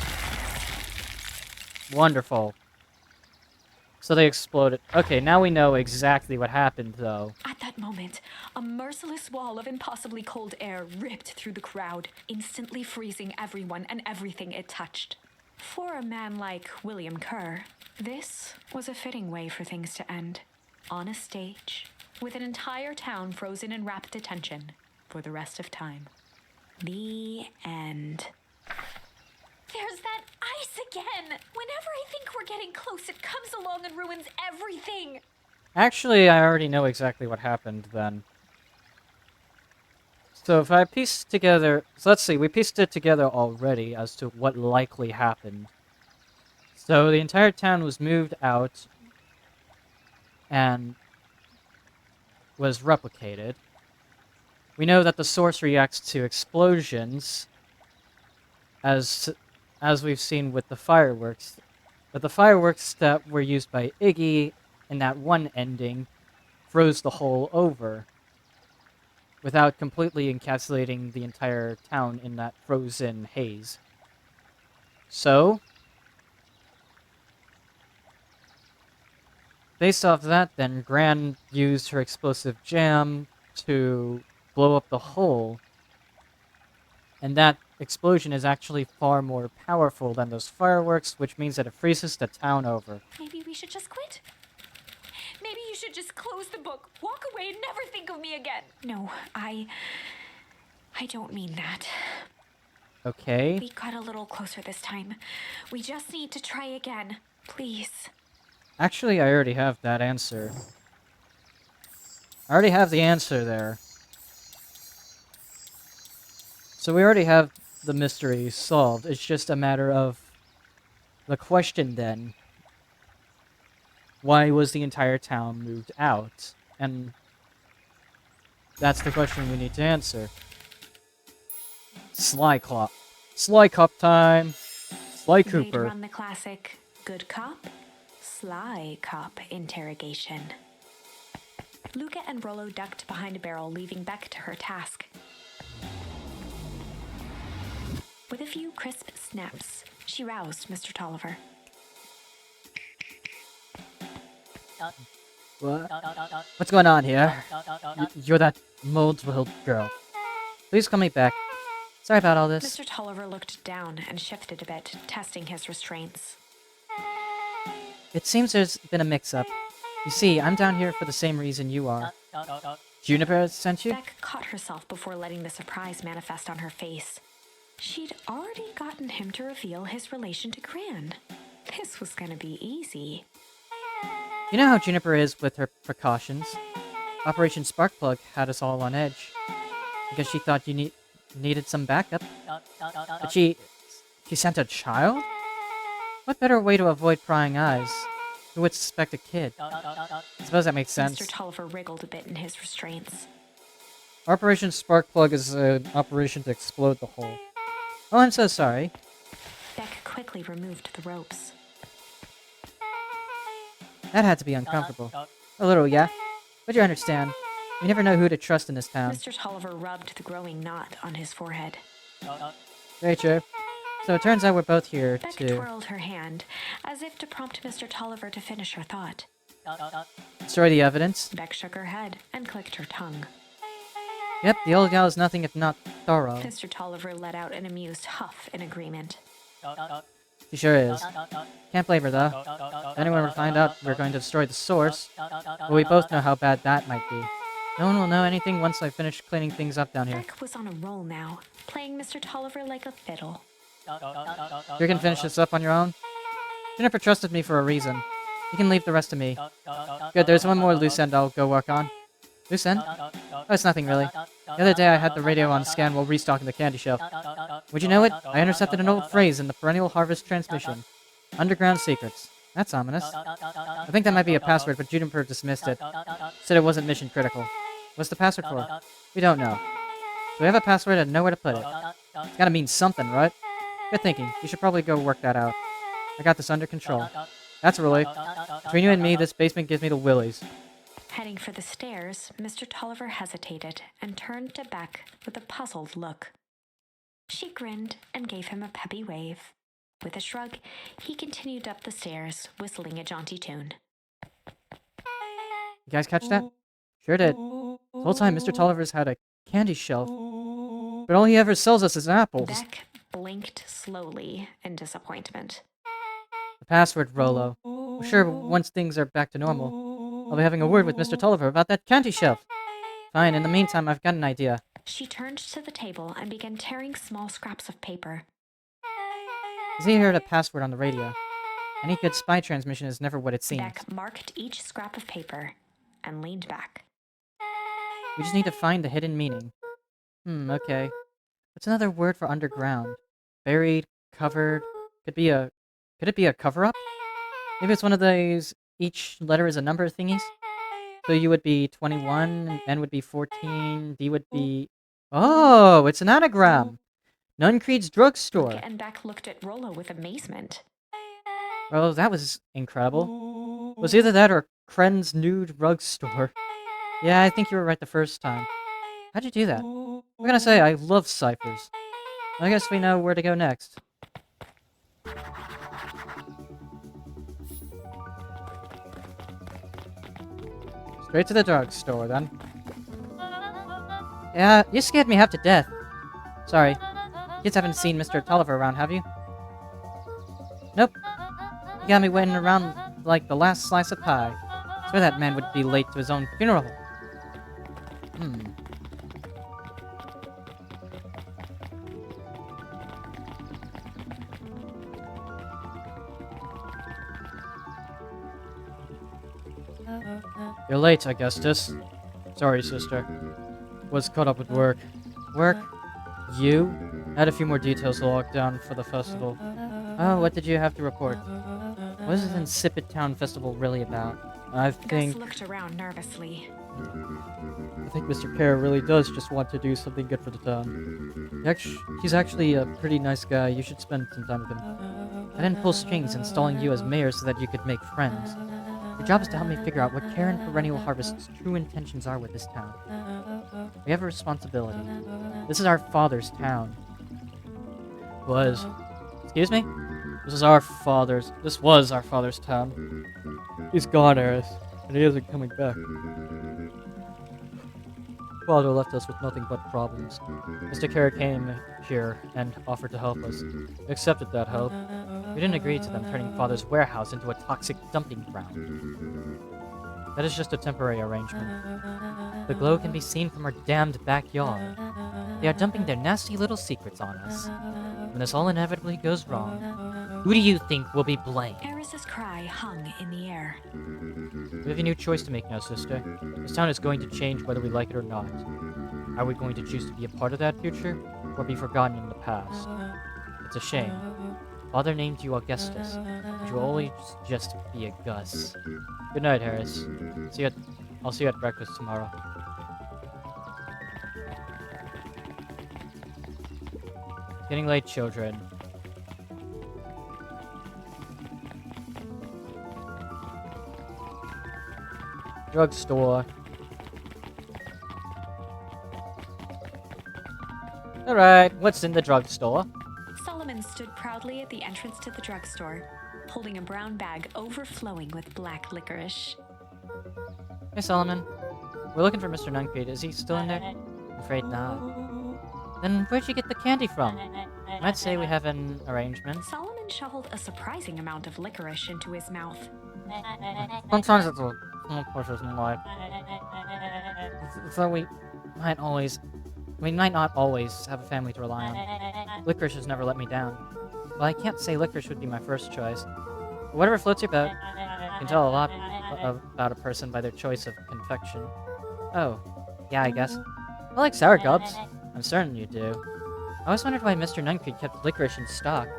Wonderful. So they exploded. Okay, now we know exactly what happened, though. At that moment, a merciless wall of impossibly cold air ripped through the crowd, instantly freezing everyone and everything it touched. For a man like William Kerr, this was a fitting way for things to end. On a stage, with an entire town frozen in rapt attention for the rest of time. The end. There's that ice again! Whenever I think we're getting close, it comes along and ruins everything! Actually, I already know exactly what happened then. So if I piece together... So let's see, we pieced it together already as to what likely happened. So the entire town was moved out and was replicated. We know that the source reacts to explosions, as we've seen with the fireworks. But the fireworks that were used by Iggy in that one ending froze the whole over, without completely encapsulating the entire town in that frozen haze. So, based off that, then Gran used her explosive jam to blow up the hole, and that explosion is actually far more powerful than those fireworks, which means that it freezes the town over. Maybe we should just quit? Maybe you should just close close the book, walk away, and never think of me again. No, I don't mean that. Okay. We got a little closer this time. We just need to try again. Please. Actually, I already have that answer. I already have the answer there. So we already have the mystery solved. It's just a matter of the question then. Why was the entire town moved out? And that's the question we need to answer. Sly Cop. Sly Cop time. Sly They'd Cooper. run the classic good cop, sly cop interrogation. Luca and Rollo ducked behind a barrel, leaving Beck to her task. With a few crisp snaps, she roused Mr. Tolliver. What? What's going on here? You're that Moldville girl. Please call me back. Sorry about all this. Mr. Tolliver looked down and shifted a bit, testing his restraints. It seems there's been a mix-up. You see, I'm down here for the same reason you are. Juniper sent you? Beck caught herself before letting the surprise manifest on her face. She'd already gotten him to reveal his relation to Gran. This was gonna be easy. You know how Juniper is with her precautions. Operation Sparkplug had us all on edge. I guess she thought you needed some backup. But she sent a child? What better way to avoid prying eyes? Who would suspect a kid? I suppose that makes sense. Mr. Tolliver wriggled a bit in his restraints. Operation Sparkplug is an operation to explode the hole. Oh, I'm so sorry. Beck quickly removed the ropes. That had to be uncomfortable. A little, yeah. But you understand. You never know who to trust in this town. Mr. Tolliver rubbed the growing knot on his forehead. Very true. So it turns out we're both here Beck to twirled her hand, as if to prompt Mr. Tolliver to finish her thought. destroy the evidence. Beck shook her head and clicked her tongue. Yep, the old gal is nothing if not thorough. Mr. Tolliver let out an amused huff in agreement. She sure is. Can't blame her, though. If anyone would find out we're going to destroy the source, well, we both know how bad that might be. No one will know anything once I finish cleaning things up down here. Beck was on a roll now, playing Mr. Tolliver like a fiddle. You can finish this up on your own? Jennifer trusted me for a reason. You can leave the rest to me. Good, there's one more loose end I'll go work on. Loose end? Oh, it's nothing really. The other day I had the radio on scan while restocking the candy shelf. Would you know it? I intercepted an old phrase in the Perennial Harvest transmission. Underground secrets. That's ominous. I think that might be a password, but Juniper dismissed it. Said it wasn't mission critical. What's the password for? We don't know. So we have a password and know where to put it. It's gotta mean something, right? Good thinking. You should probably go work that out. I got this under control. That's a relief. Between you and me, this basement gives me the willies. Heading for the stairs, Mr. Tolliver hesitated and turned to Beck with a puzzled look. She grinned and gave him a peppy wave. With a shrug, he continued up the stairs, whistling a jaunty tune. You guys catch that? Sure did. The whole time Mr. Tolliver's had a candy shelf. But all he ever sells us is apples. Beck blinked slowly in disappointment. The password, Rollo. I'm sure once things are back to normal, I'll be having a word with Mr. Tolliver about that candy shelf. Fine, in the meantime, I've got an idea. She turned to the table and began tearing small scraps of paper. Z heard a password on the radio. Any good spy transmission is never what it seems. Beck marked each scrap of paper and leaned back. We just need to find the hidden meaning. Okay. What's another word for underground? Buried, covered. Could it be a cover-up? Maybe it's one of those each letter is a number thingies? So you would be 21, N would be 14, D would be... Oh, it's an anagram! Nuncreed's drugstore. Luca and Beck looked at Rollo with amazement. Oh, that was incredible. It was either that or Kren's nude drug store. Yeah, I think you were right the first time. How'd you do that? What can I say? I love ciphers. I guess we know where to go next. Straight to the drugstore, then. Yeah, you scared me half to death. Sorry. Kids haven't seen Mr. Tolliver around, have you? Nope. You got me waiting around like the last slice of pie. I swear that man would be late to his own funeral. Hmm. You're late, Augustus. Sorry, sister. Was caught up with work. Work? You? I had a few more details to lock down for the festival. Oh, what did you have to report? What is this insipid town festival really about? I think Gus looked around nervously. Mr. Kerr really does just want to do something good for the town. He's actually a pretty nice guy. You should spend some time with him. I didn't pull strings installing you as mayor so that you could make friends. Your job is to help me figure out what Karen Perennial Harvest's true intentions are with this town. We have a responsibility. This is our father's town. Excuse me? This was our father's town. He's gone, Eris, and he isn't coming back. Father left us with nothing but problems. Mr. Kerr came here and offered to help us. We accepted that help. We didn't agree to them turning Father's warehouse into a toxic dumping ground. That is just a temporary arrangement. The glow can be seen from our damned backyard. They are dumping their nasty little secrets on us. When this all inevitably goes wrong, who do you think will be blamed? Eris's cry hung in the air. We have a new choice to make now, sister. This town is going to change whether we like it or not. Are we going to choose to be a part of that future, or be forgotten in the past? It's a shame. Father named you Augustus, but you will always just be a Gus. Good night, Harris. I'll see you at breakfast tomorrow. Getting late, children. Drugstore. Alright, what's in the drugstore? Solomon stood proudly at the entrance to the drugstore, holding a brown bag overflowing with black licorice. Hey, Solomon. We're looking for Mr. Nuncreed. Is he still in there? I'm afraid not. Then where'd you get the candy from? I'd say we have an arrangement. Solomon shoveled a surprising amount of licorice into his mouth. Sometimes it's a small portion in life. So we might not always have a family to rely on. Licorice has never let me down. Well, I can't say licorice would be my first choice. But whatever floats your boat. You can tell a lot about a person by their choice of confection. Oh, yeah, I guess. I like sour gobs. I'm certain you do. I always wondered why Mr. Nuncreed kept licorice in stock.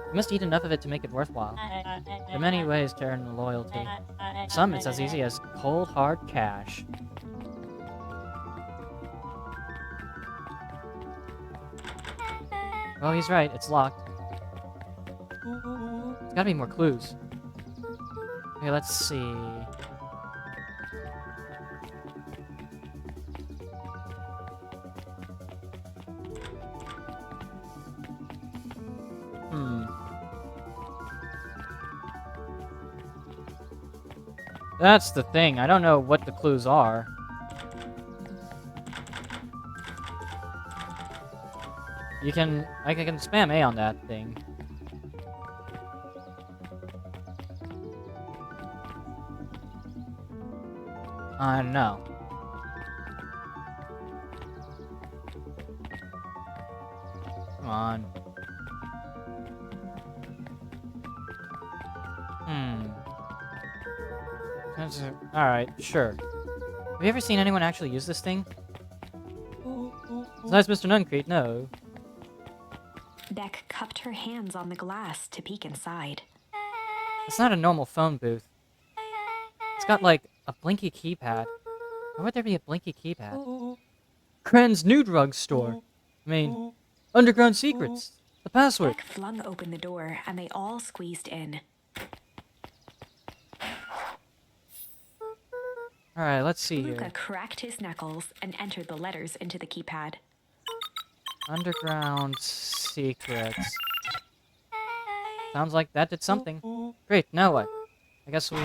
You must eat enough of it to make it worthwhile. There are many ways to earn loyalty. For some, it's as easy as cold, hard cash. Well, he's right. It's locked. There's gotta be more clues. Okay, let's see. That's the thing. I don't know what the clues are. I can spam A on that thing. No. Come on. Alright, sure. Have you ever seen anyone actually use this thing? Besides Mr. Nuncreed, no. Beck cupped her hands on the glass to peek inside. It's not a normal phone booth. It's got, like, a blinky keypad. Why would there be a blinky keypad? Kren's new drugstore. I mean, Underground Secrets. The password. Beck flung open the door, and they all squeezed in. Alright, let's see Luca here. cracked his knuckles and entered the letters into the keypad. Underground Secrets. Sounds like that did something. Great, now what? I guess we...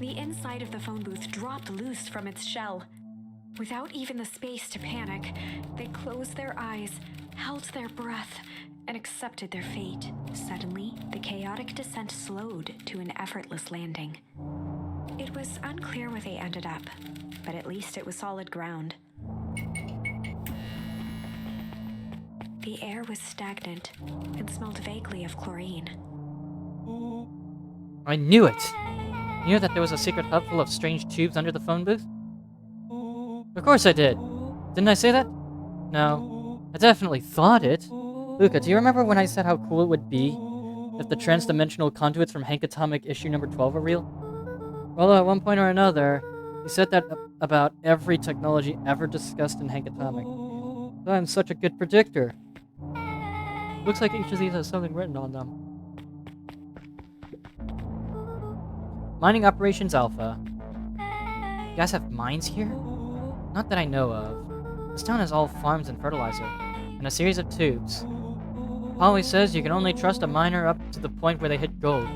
The inside of the phone booth dropped loose from its shell. Without even the space to panic, they closed their eyes, held their breath, and accepted their fate. Suddenly, the chaotic descent slowed to an effortless landing. It was unclear where they ended up, but at least it was solid ground. The air was stagnant and smelled vaguely of chlorine. I knew it! You knew that there was a secret hub full of strange tubes under the phone booth? Of course I did! Didn't I say that? No. I definitely thought it. Luca, do you remember when I said how cool it would be if the transdimensional conduits from Hank Atomic issue number 12 were real? Well, at one point or another, he said that about every technology ever discussed in Hank Atomic. So I'm such a good predictor. Looks like each of these has something written on them. Mining Operations Alpha. You guys have mines here? Not that I know of. This town has all farms and fertilizer, and a series of tubes. Polly says you can only trust a miner up to the point where they hit gold.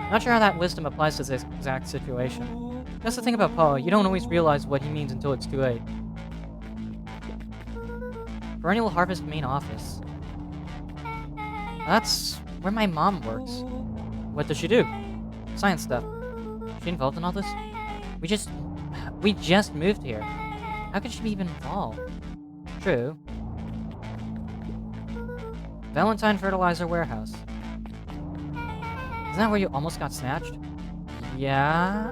Not sure how that wisdom applies to this exact situation. That's the thing about Polly, you don't always realize what he means until it's too late. Perennial Harvest main office. That's where my mom works. What does she do? Science stuff. Is she involved in all this? We just moved here. How could she be even involved? True. Valentine Fertilizer Warehouse. Isn't that where you almost got snatched? Yeah?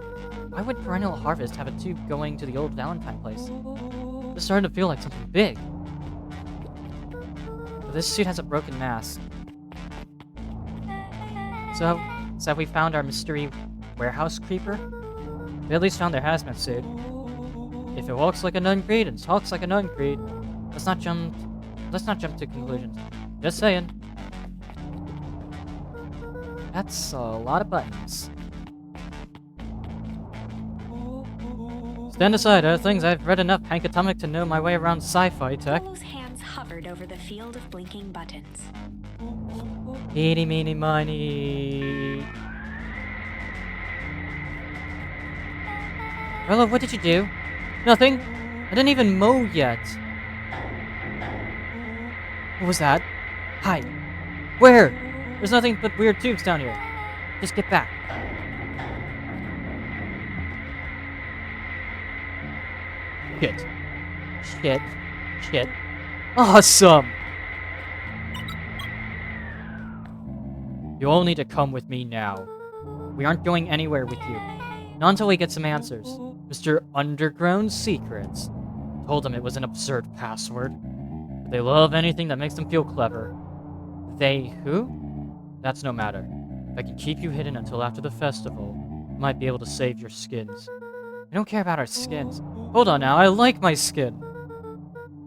Why would Perennial Harvest have a tube going to the old Valentine place? This starting to feel like something big. But this suit has a broken mask. So have we found our mystery warehouse creeper? We at least found their hazmat suit. If it walks like a nun-creed and talks like a nun-creed, let's not jump to conclusions. Just saying. That's a lot of buttons. Stand aside, things. I've read enough Hank Atomic to know my way around sci-fi tech. Polo's hands hovered over the field of blinking buttons. Eeny, meeny, miny. Rella, what did you do? Nothing. I didn't even mow yet. What was that? Hide. Where? There's nothing but weird tubes down here. Just get back. Shit. Shit. Shit. Awesome! You all need to come with me now. We aren't going anywhere with you. Not until we get some answers. Mr. Underground Secrets told them it was an absurd password. But they love anything that makes them feel clever. They who? That's no matter. If I can keep you hidden until after the festival, I might be able to save your skins. I don't care about our skins. Hold on now, I like my skin.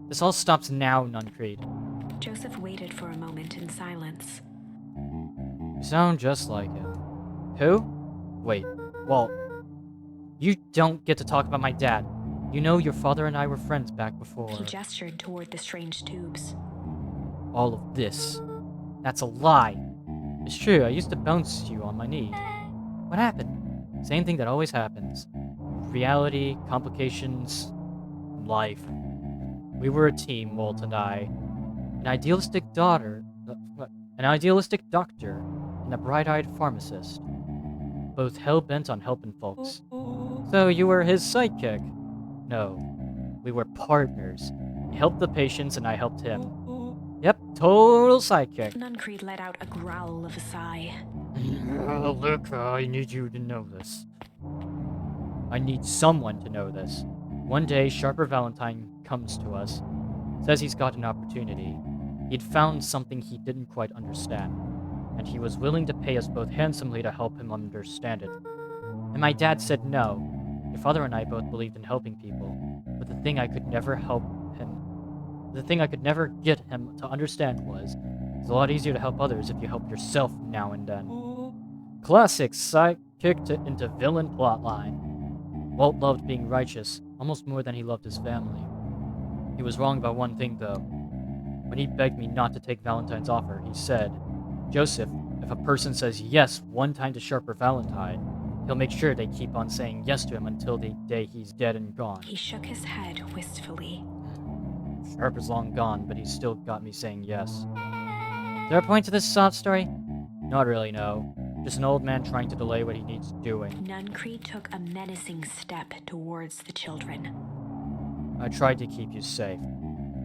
This all stops now, Nuncreed. Joseph waited for a moment in silence. You sound just like him. Who? Wait, well, you don't get to talk about my dad. You know your father and I were friends back before. He gestured toward the strange tubes. All of this. That's a lie. It's true, I used to bounce you on my knee. What happened? Same thing that always happens. Reality, complications, life. We were a team, Walt and I. An idealistic doctor, and a bright-eyed pharmacist. Both hell-bent on helping folks. So you were his sidekick? No. We were partners. He helped the patients and I helped him. Yep, total sidekick. Nuncreed let out a growl of a sigh. Luca, I need you to know this. I need someone to know this. One day, Sharper Valentine comes to us. Says he's got an opportunity. He'd found something he didn't quite understand. And he was willing to pay us both handsomely to help him understand it. And my dad said no. Your father and I both believed in helping people. But the thing I could never get him to understand was, it's a lot easier to help others if you help yourself now and then. Classic sidekick into villain plotline. Walt loved being righteous, almost more than he loved his family. He was wrong about one thing, though. When he begged me not to take Valentine's offer, he said, Joseph, if a person says yes one time to Sharper Valentine, he'll make sure they keep on saying yes to him until the day he's dead and gone. He shook his head wistfully. Sharper's long gone, but he's still got me saying yes. Is there a point to this sob story? Not really, no. Just an old man trying to delay what he needs doing. Nuncreed took a menacing step towards the children. I tried to keep you safe.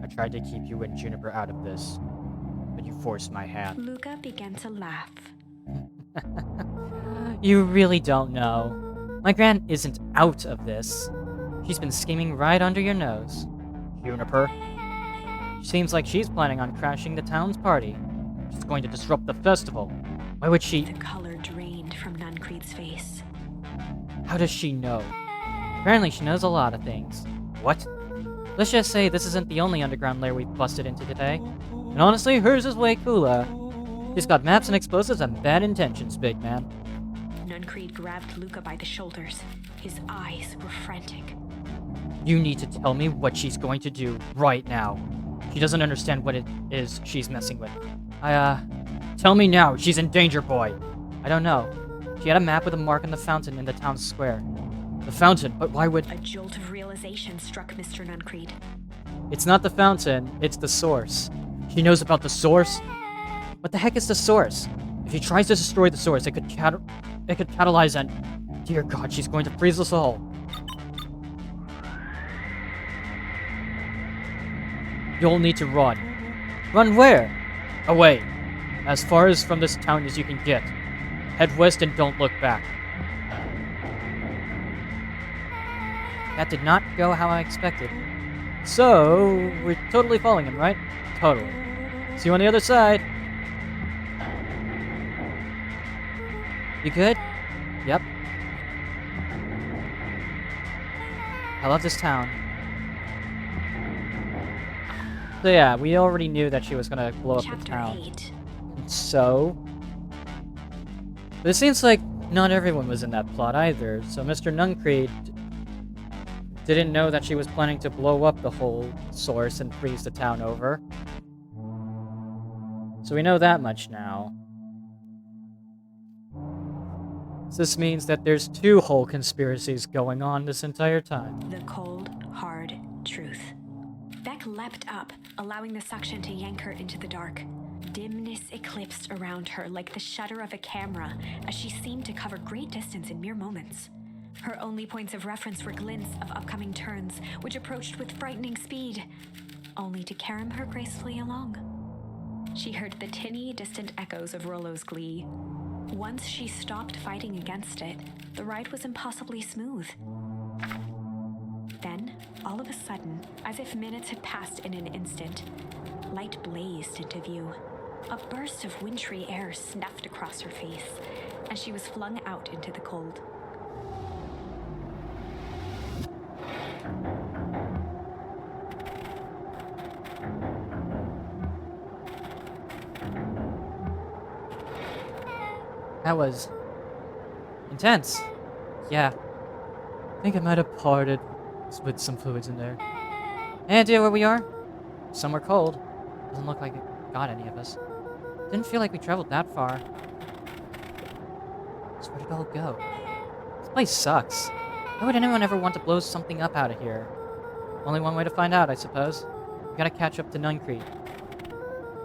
I tried to keep you and Juniper out of this. But you forced my hand. Luca began to laugh. You really don't know. My Gran isn't out of this. She's been scheming right under your nose. Juniper. Seems like she's planning on crashing the town's party. She's going to disrupt the festival. Why would she? The color drained from Nuncreed's face. How does she know? Apparently she knows a lot of things. What? Let's just say this isn't the only underground lair we've busted into today. And honestly, hers is way cooler. She's got maps and explosives and bad intentions, big man. Nuncreed grabbed Luca by the shoulders. His eyes were frantic. You need to tell me what she's going to do right now. She doesn't understand what it is she's messing with. Tell me now. She's in danger, boy. I don't know. She had a map with a mark on the fountain in the town square. The fountain, but why would... A jolt of realization struck Mr. Nuncreed. It's not the fountain, it's the source. She knows about the source? What the heck is the source? If he tries to destroy the source, it could catalyze and... Dear God, she's going to freeze us all. You'll need to run. Run where? Away. As far as from this town as you can get. Head west and don't look back. That did not go how I expected. So, we're totally following him, right? Totally. See you on the other side. You good? Yep. I love this town. So yeah, we already knew that she was gonna blow up the town. 8. So... But it seems like not everyone was in that plot either, so Mr. Nuncreed didn't know that she was planning to blow up the whole source and freeze the town over. So we know that much now. So this means that there's 2 whole conspiracies going on this entire time. The cold, hard truth. Beck leapt up, allowing the suction to yank her into the dark. Dimness eclipsed around her like the shutter of a camera, as she seemed to cover great distance in mere moments. Her only points of reference were glints of upcoming turns, which approached with frightening speed, only to carom her gracefully along. She heard the tinny, distant echoes of Rollo's glee. Once she stopped fighting against it, the ride was impossibly smooth. Then, all of a sudden, as if minutes had passed in an instant, light blazed into view. A burst of wintry air snuffed across her face, and she was flung out into the cold. That was... intense. Yeah. I think I might have parted with some fluids in there. Any idea where we are? Somewhere cold. Doesn't look like it got any of us. Didn't feel like we traveled that far. So where did it all go? This place sucks. Why would anyone ever want to blow something up out of here? Only one way to find out, I suppose. We gotta catch up to Nuncreed.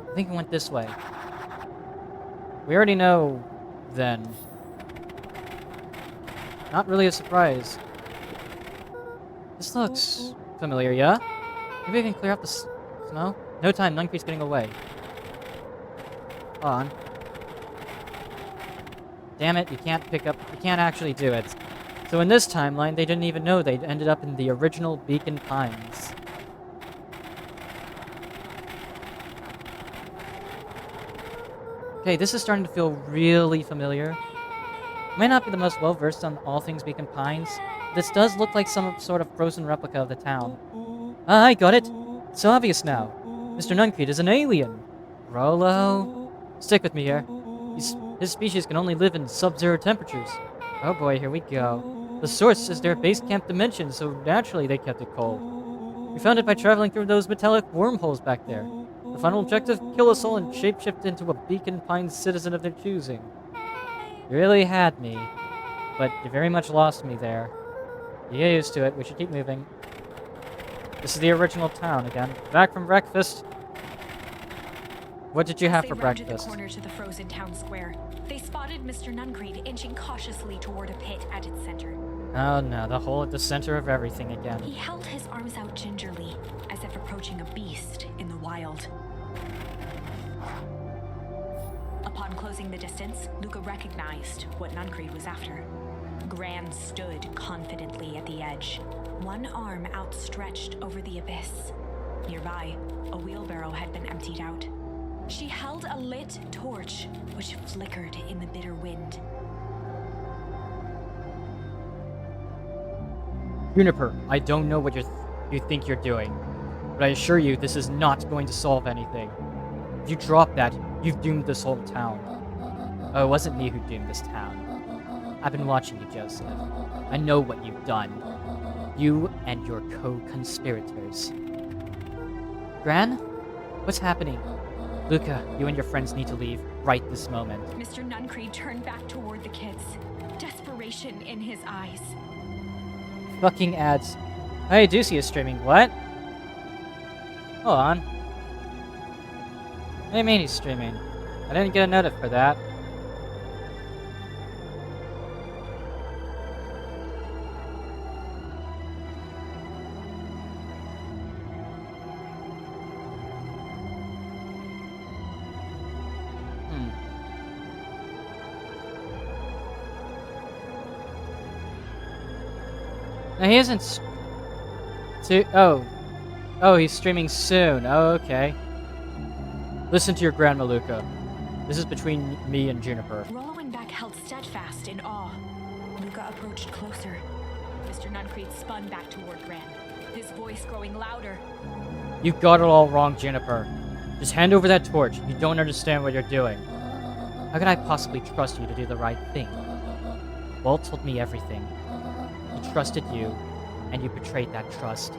I think it went this way. We already know, then. Not really a surprise. This looks familiar, yeah? Maybe we can clear up the snow? No time, Nuncreed's getting away. Hold on. Damn it, you can't actually do it. So in this timeline, they didn't even know they'd ended up in the original Beacon Pines. Okay, this is starting to feel really familiar. I might not be the most well-versed on all things Beacon Pines. This does look like some sort of frozen replica of the town. Ah, I got it! It's obvious now. Mr. Nuncreed is an alien. Rollo... Stick with me here. His species can only live in sub-zero temperatures. Oh boy, here we go. The source is their base camp dimension, so naturally they kept it cold. We found it by traveling through those metallic wormholes back there. The final objective, kill us all and shapeshift into a Beacon Pines citizen of their choosing. You really had me, but you very much lost me there. You get used to it, we should keep moving. This is the original town again. Back from breakfast. What did you have for breakfast? They rounded the corner to the frozen town square. They spotted Mr. Nuncreed inching cautiously toward a pit at its center. Oh no, the hole at the center of everything again. He held his arms out gingerly, as if approaching a beast in the wild. Upon closing the distance, Luca recognized what Nuncreed was after. Gran stood confidently at the edge, one arm outstretched over the abyss. Nearby, a wheelbarrow had been emptied out. She held a lit torch, which flickered in the bitter wind. Juniper, I don't know what you think you're doing, but I assure you this is not going to solve anything. If you drop that, you've doomed this whole town. Oh, it wasn't me who doomed this town. I've been watching you, Joseph. I know what you've done. You and your co-conspirators. Gran? What's happening? Luca, you and your friends need to leave right this moment. Mr. Nuncreed turned back toward the kids, desperation in his eyes. Fucking ads. I do see you streaming. What? Hold on. What do you mean he's streaming? I didn't get a notif for that. No, he isn't. Oh, he's streaming soon. Oh, okay. Listen to your grandma, Luca. This is between me and Juniper. Rollo and Beck held steadfast in awe. Luca approached closer. Mr. Nuncreed spun back toward Gran, his voice growing louder. You got it all wrong, Juniper. Just hand over that torch. You don't understand what you're doing. How can I possibly trust you to do the right thing? Walt told me everything. He trusted you, and you betrayed that trust.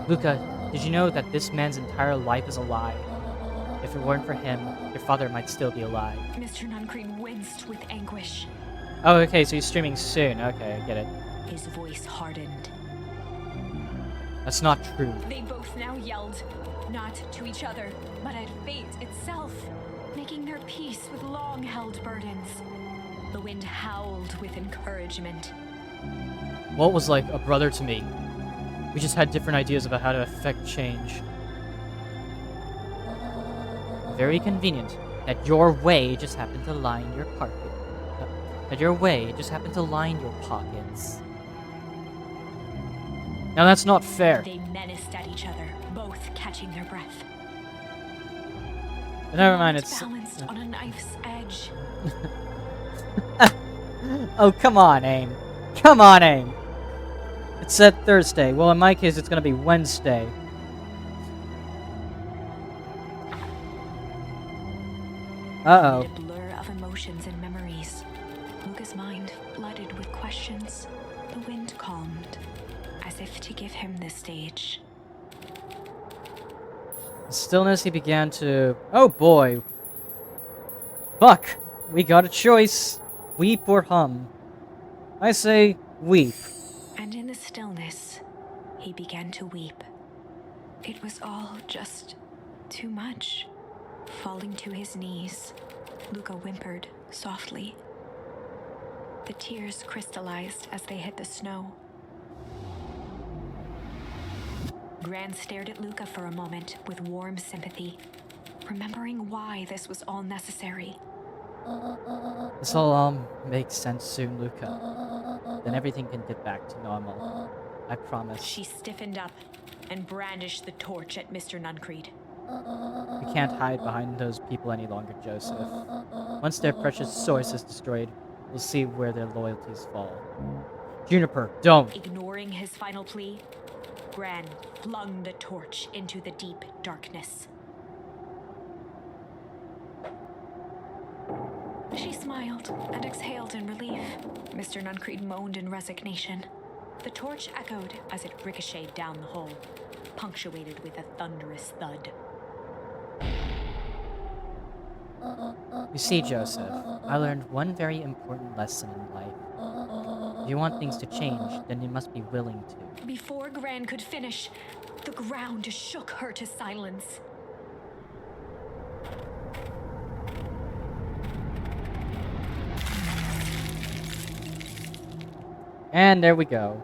Luca, did you know that this man's entire life is a lie? If it weren't for him, your father might still be alive. Mr. Nuncreed winced with anguish. Oh, okay, so he's streaming soon. Okay, I get it. His voice hardened. That's not true. They both now yelled, not to each other, but at fate itself, making their peace with long-held burdens. The wind howled with encouragement. Walt was like a brother to me. We just had different ideas about how to affect change. Very convenient that your way just happened to line your pocket. That your way just happened to line your pockets. Now that's not fair. They menaced at each other, both catching their breath. But never mind, it's balanced on a knife's edge. Oh, come on, AIM. Come on, AIM. It said Thursday. Well, in my case, it's gonna be Wednesday. Uh-oh. A blur of emotions and memories. Luca's mind flooded with questions. The wind calmed, as if to give him the stage. In stillness, he began to... Oh, boy. Fuck. We got a choice. Weep or hum. I say, weep. And in the stillness, he began to weep. It was all just too much. Falling to his knees, Luca whimpered softly. The tears crystallized as they hit the snow. Gran stared at Luca for a moment with warm sympathy, remembering why this was all necessary. This will all make sense soon, Luca. Then everything can get back to normal. I promise. She stiffened up and brandished the torch at Mr. Nuncreed. We can't hide behind those people any longer, Joseph. Once their precious source is destroyed, we'll see where their loyalties fall. Juniper, don't! Ignoring his final plea, Gran flung the torch into the deep darkness. She smiled and exhaled in relief. Mr. Nuncreed moaned in resignation. The torch echoed as it ricocheted down the hole, punctuated with a thunderous thud. You see, Joseph, I learned one very important lesson in life. If you want things to change, then you must be willing to. Before Gran could finish, the ground shook her to silence. And there we go.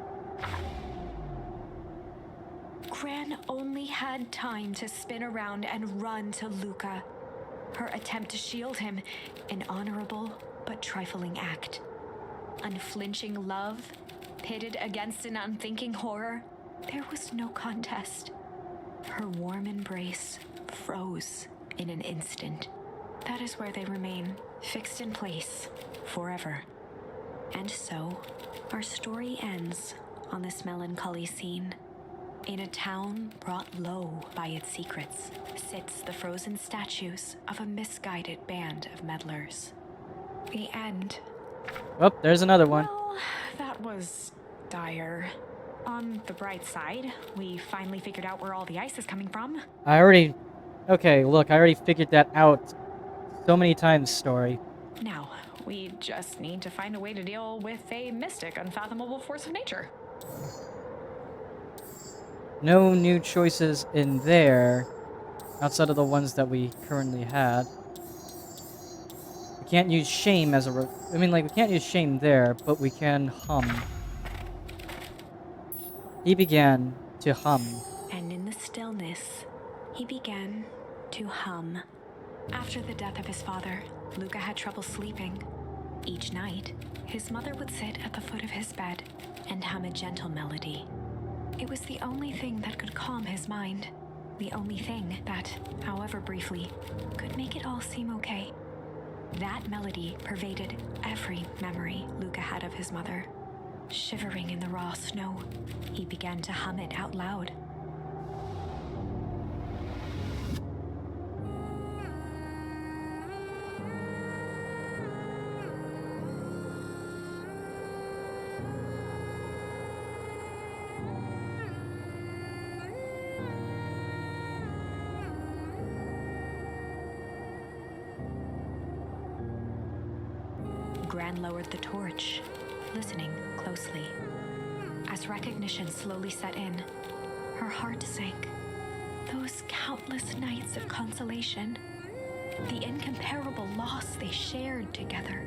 Gran only had time to spin around and run to Luca. Her attempt to shield him, an honorable but trifling act. Unflinching love, pitted against an unthinking horror, there was no contest. Her warm embrace froze in an instant. That is where they remain, fixed in place, forever. And so, our story ends on this melancholy scene. In a town brought low by its secrets, sits the frozen statues of a misguided band of meddlers. The end. Oh, there's another one. Well, that was dire. On the bright side, we finally figured out where all the ice is coming from. Okay, look, I already figured that out so many times, story. Now, we just need to find a way to deal with a mystic, unfathomable force of nature. No new choices in there, outside of the ones that we currently had. We can't use shame as a... we can't use shame there, but we can hum. He began to hum. And in the stillness, he began to hum. After the death of his father, Luca had trouble sleeping. Each night, his mother would sit at the foot of his bed and hum a gentle melody. It was the only thing that could calm his mind. The only thing that, however briefly, could make it all seem okay. That melody pervaded every memory Luca had of his mother. Shivering in the raw snow, he began to hum it out loud. Gran lowered the torch, listening closely. As recognition slowly set in, her heart sank. Those countless nights of consolation, the incomparable loss they shared together.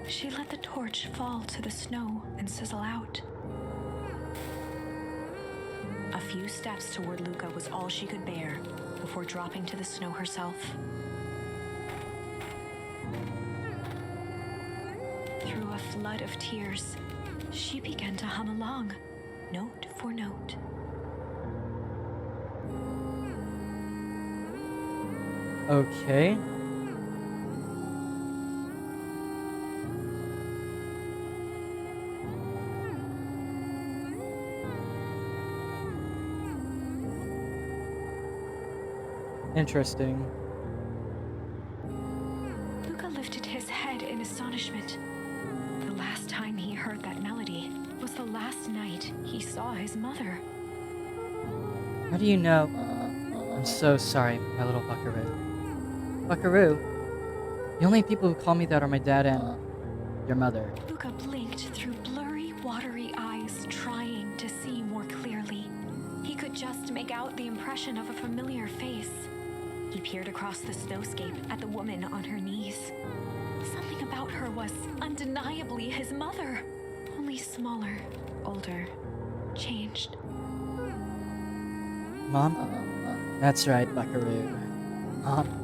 She let the torch fall to the snow and sizzle out. A few steps toward Luca was all she could bear before dropping to the snow herself. Through a flood of tears, she began to hum along, note for note. Okay. Interesting. Luca lifted his head in astonishment. The last time he heard that melody was the last night he saw his mother. How do you know? I'm so sorry, my little buckaroo. Buckaroo? The only people who call me that are my dad and your mother. Luca blinked through blurry, watery eyes, trying to see more clearly. He could just make out the impression of a familiar face. He peered across the snowscape at the woman on her knees. Something about her was undeniably his mother, only smaller, older, changed. Mom? That's right, buckaroo. Mom.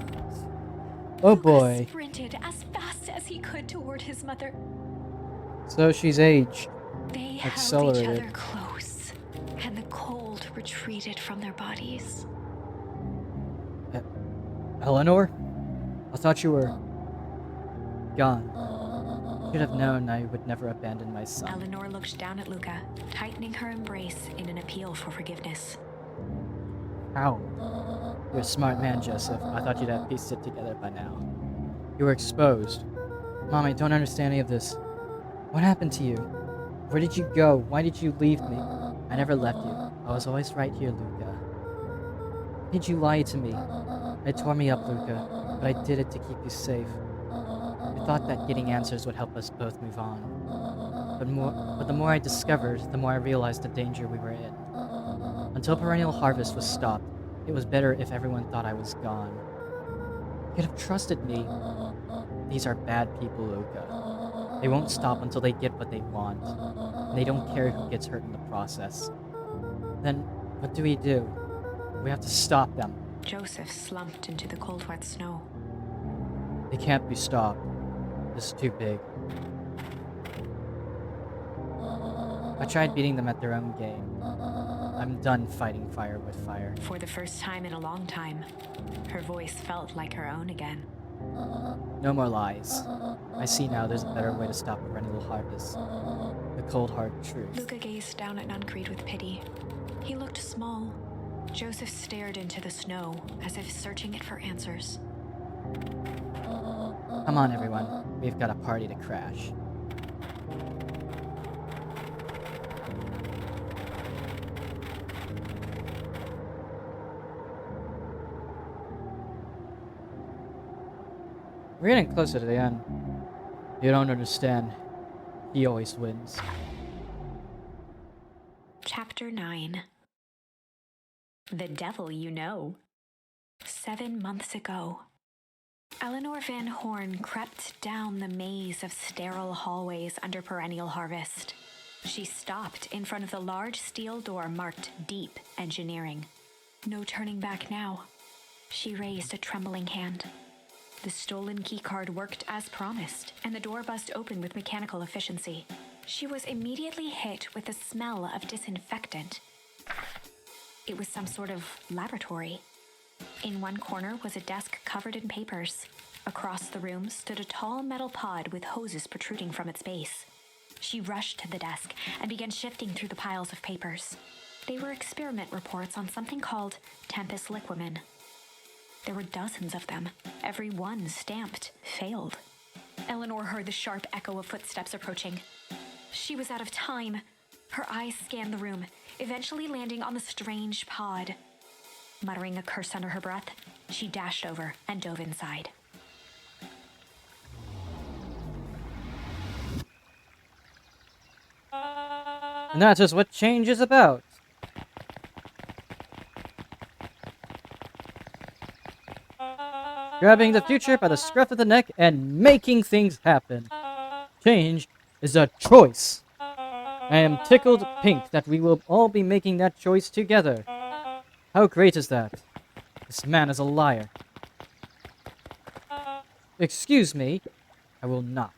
Oh boy. Luca sprinted as fast as he could toward his mother. So she's aged. They Accelerated. held each other close, and the cold retreated from their bodies. Eleanor? I thought you were... gone. Should have known I would never abandon my son. Eleanor looked down at Luca, tightening her embrace in an appeal for forgiveness. How? You're a smart man, Joseph. I thought you'd have pieced it together by now. You were exposed. Mom, I don't understand any of this. What happened to you? Where did you go? Why did you leave me? I never left you. I was always right here, Luca. Why did you lie to me? It tore me up, Luca, but I did it to keep you safe. I thought that getting answers would help us both move on. But the more I discovered, the more I realized the danger we were in. Until perennial harvest was stopped, it was better if everyone thought I was gone. You could have trusted me. These are bad people, Luca. They won't stop until they get what they want. And they don't care who gets hurt in the process. Then, what do? We have to stop them. Joseph slumped into the cold, wet snow. They can't be stopped. This is too big. I tried beating them at their own game. I'm done fighting fire with fire. For the first time in a long time, her voice felt like her own again. No more lies. I see now there's a better way to stop perennial harvest. The cold hard truth. Luca gazed down at Nuncreed with pity. He looked small. Joseph stared into the snow, as if searching it for answers. Come on, everyone. We've got a party to crash. We're getting closer to the end. You don't understand. He always wins. Chapter 9. The Devil You Know. 7 months ago, Eleanor Van Horn crept down the maze of sterile hallways under perennial harvest. She stopped in front of the large steel door marked Deep Engineering. No turning back now. She raised a trembling hand. The stolen keycard worked as promised, and the door buzzed open with mechanical efficiency. She was immediately hit with the smell of disinfectant. It was some sort of laboratory. In one corner was a desk covered in papers. Across the room stood a tall metal pod with hoses protruding from its base. She rushed to the desk and began shifting through the piles of papers. They were experiment reports on something called Tempus Liquamen. There were dozens of them, every one stamped failed. Eleanor heard the sharp echo of footsteps approaching. She was out of time. Her eyes scanned the room, eventually landing on the strange pod. Muttering a curse under her breath, she dashed over and dove inside. And that's just what change is about. Grabbing the future by the scruff of the neck and making things happen. Change is a choice. I am tickled pink that we will all be making that choice together. How great is that? This man is a liar. Excuse me, I will not.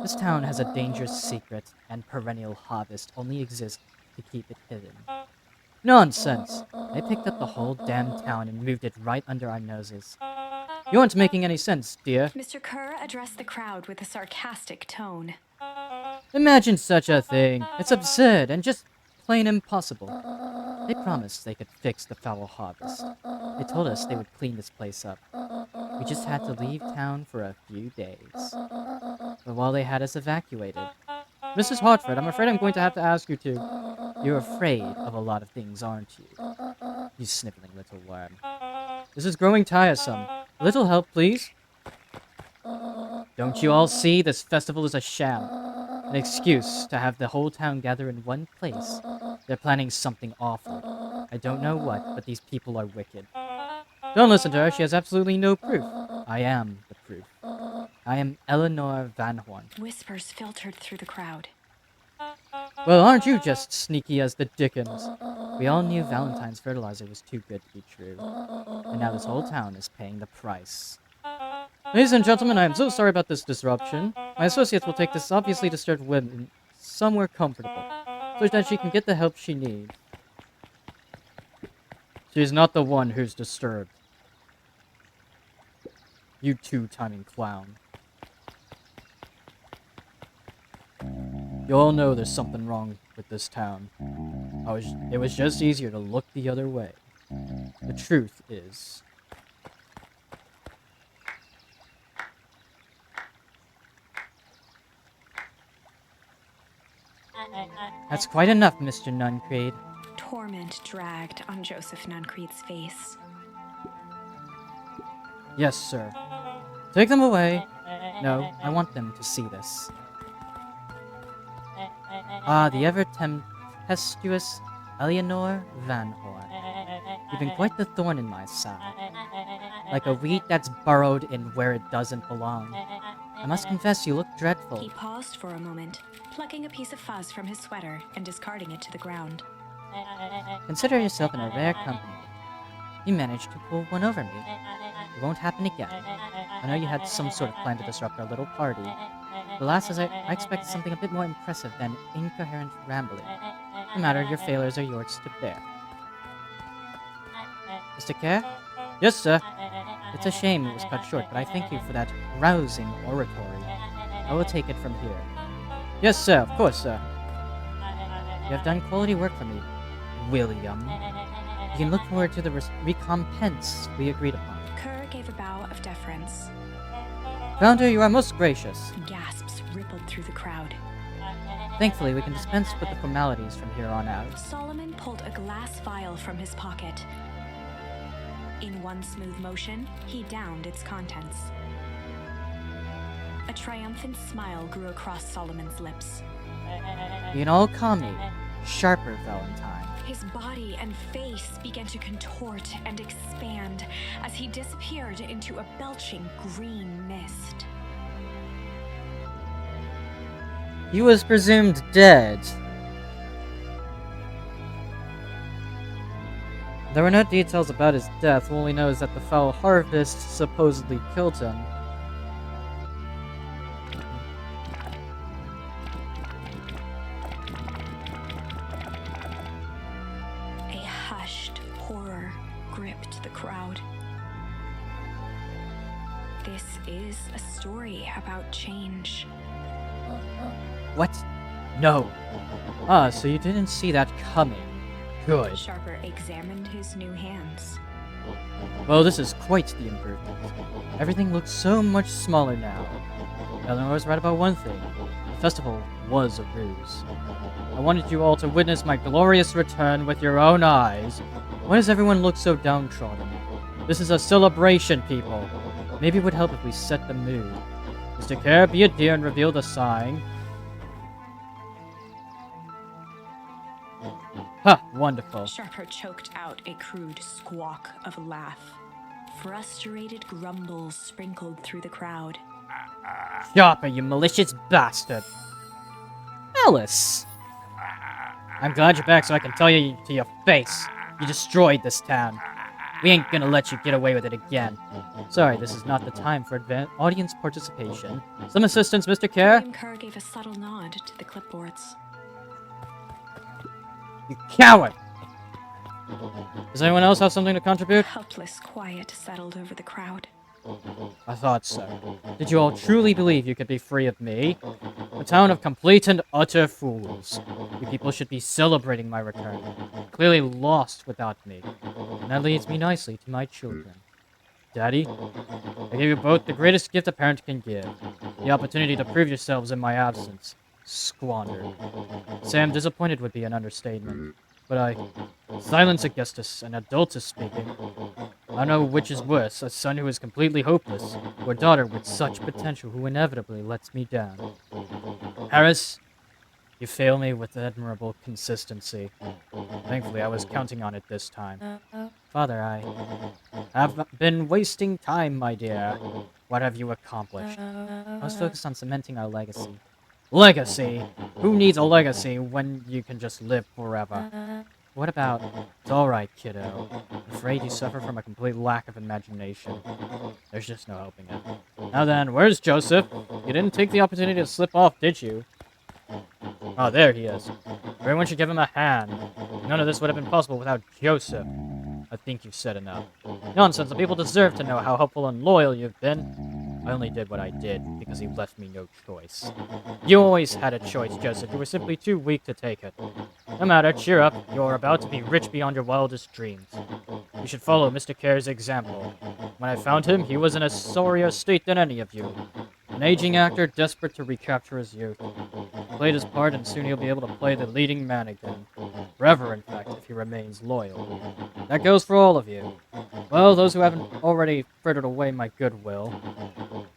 This town has a dangerous secret, and perennial harvest only exists to keep it hidden. Nonsense! They picked up the whole damn town and moved it right under our noses. You aren't making any sense, dear. Mr. Kerr addressed the crowd with a sarcastic tone. Imagine such a thing. It's absurd and just plain impossible. They promised they could fix the foul harvest. They told us they would clean this place up. We just had to leave town for a few days. But while they had us evacuated... Mrs. Hartford, I'm afraid I'm going to have to ask you to... You're afraid of a lot of things, aren't you? You sniveling little worm. This is growing tiresome. A little help, please? Don't you all see this festival is a sham? An excuse to have the whole town gather in one place. They're planning something awful. I don't know what, but these people are wicked. Don't listen to her, she has absolutely no proof. I am the proof. I am Eleanor Van Horn. Whispers filtered through the crowd. Well, aren't you just sneaky as the dickens? We all knew Valentine's fertilizer was too good to be true. And now this whole town is paying the price. Ladies and gentlemen, I am so sorry about this disruption. My associates will take this obviously disturbed woman somewhere comfortable, so that she can get the help she needs. She's not the one who's disturbed. You two-timing clown. You all know there's something wrong with this town. It was just easier to look the other way. The truth is... That's quite enough, Mr. Nuncreed. Torment dragged on Joseph Nuncreed's face. Yes, sir. Take them away. No, I want them to see this. Ah, the like a weed that's burrowed in where it doesn't belong. I must confess, you look dreadful. He paused for a moment, plucking a piece of fuzz from his sweater and discarding it to the ground. Consider yourself in a rare company. You managed to pull one over me. It won't happen again. I know you had some sort of plan to disrupt our little party. But alas, I expected something a bit more impressive than incoherent rambling. No matter, your failures are yours to bear. Mr. Kerr? Yes, sir. It's a shame it was cut short, but I thank you for that rousing oratory. I will take it from here. Yes, sir. Of course, sir. You have done quality work for me, William. You can look forward to the recompense we agreed upon. Kerr gave a bow of deference. Founder, you are most gracious. Gasps rippled through the crowd. Thankfully, we can dispense with the formalities from here on out. Solomon pulled a glass vial from his pocket. In one smooth motion, he downed its contents. A triumphant smile grew across Solomon's lips. You can all call me Sharper Valentine. His body and face began to contort and expand as he disappeared into a belching green mist. He was presumed dead. There were no details about his death, all we know is that the foul harvest supposedly killed him. A hushed horror gripped the crowd. This is a story about change. What? No. Ah, so you didn't see that coming. Good. Sharper examined his new hands. Well, this is quite the improvement. Everything looks so much smaller now. Eleanor was right about one thing. The festival was a ruse. I wanted you all to witness my glorious return with your own eyes. Why does everyone look so downtrodden? This is a celebration, people. Maybe it would help if we set the mood. Mr. Kerr, be a dear and reveal the sign. Ha! Wonderful. Sharper choked out a crude squawk of a laugh. Frustrated grumbles sprinkled through the crowd. Sharper, you malicious bastard! Alice! I'm glad you're back so I can tell you to your face. You destroyed this town. We ain't gonna let you get away with it again. Sorry, this is not the time for audience participation. Some assistance, Mr. Kerr? William Kerr gave a subtle nod to the clipboards. You coward! Does anyone else have something to contribute? Helpless quiet settled over the crowd. I thought so. Did you all truly believe you could be free of me? A town of complete and utter fools. You people should be celebrating my return. Clearly lost without me. And that leads me nicely to my children. Daddy, I gave you both the greatest gift a parent can give. The opportunity to prove yourselves in my absence. Squandered. Say I'm disappointed would be an understatement. But silence Augustus, an adult is speaking. I don't know which is worse, a son who is completely hopeless, or a daughter with such potential who inevitably lets me down. Harris, you fail me with admirable consistency. Thankfully, I was counting on it this time. Father, I have been wasting time, my dear. What have you accomplished? I was focused on cementing our legacy. Legacy? Who needs a legacy when you can just live forever? What about... It's alright, kiddo. I'm afraid you suffer from a complete lack of imagination. There's just no helping it. Now then, where's Joseph? You didn't take the opportunity to slip off, did you? Oh, there he is. Everyone should give him a hand. None of this would have been possible without Joseph. I think you've said enough. Nonsense, the people deserve to know how helpful and loyal you've been. I only did what I did because he left me no choice. You always had a choice, Joseph. You were simply too weak to take it. No matter, cheer up. You're about to be rich beyond your wildest dreams. You should follow Mr. Kerr's example. When I found him, he was in a sorrier state than any of you. An aging actor desperate to recapture his youth. He played his part, and soon he'll be able to play the leading man again. Forever, in fact, if he remains loyal. That goes for all of you. Well, those who haven't already frittered away my goodwill.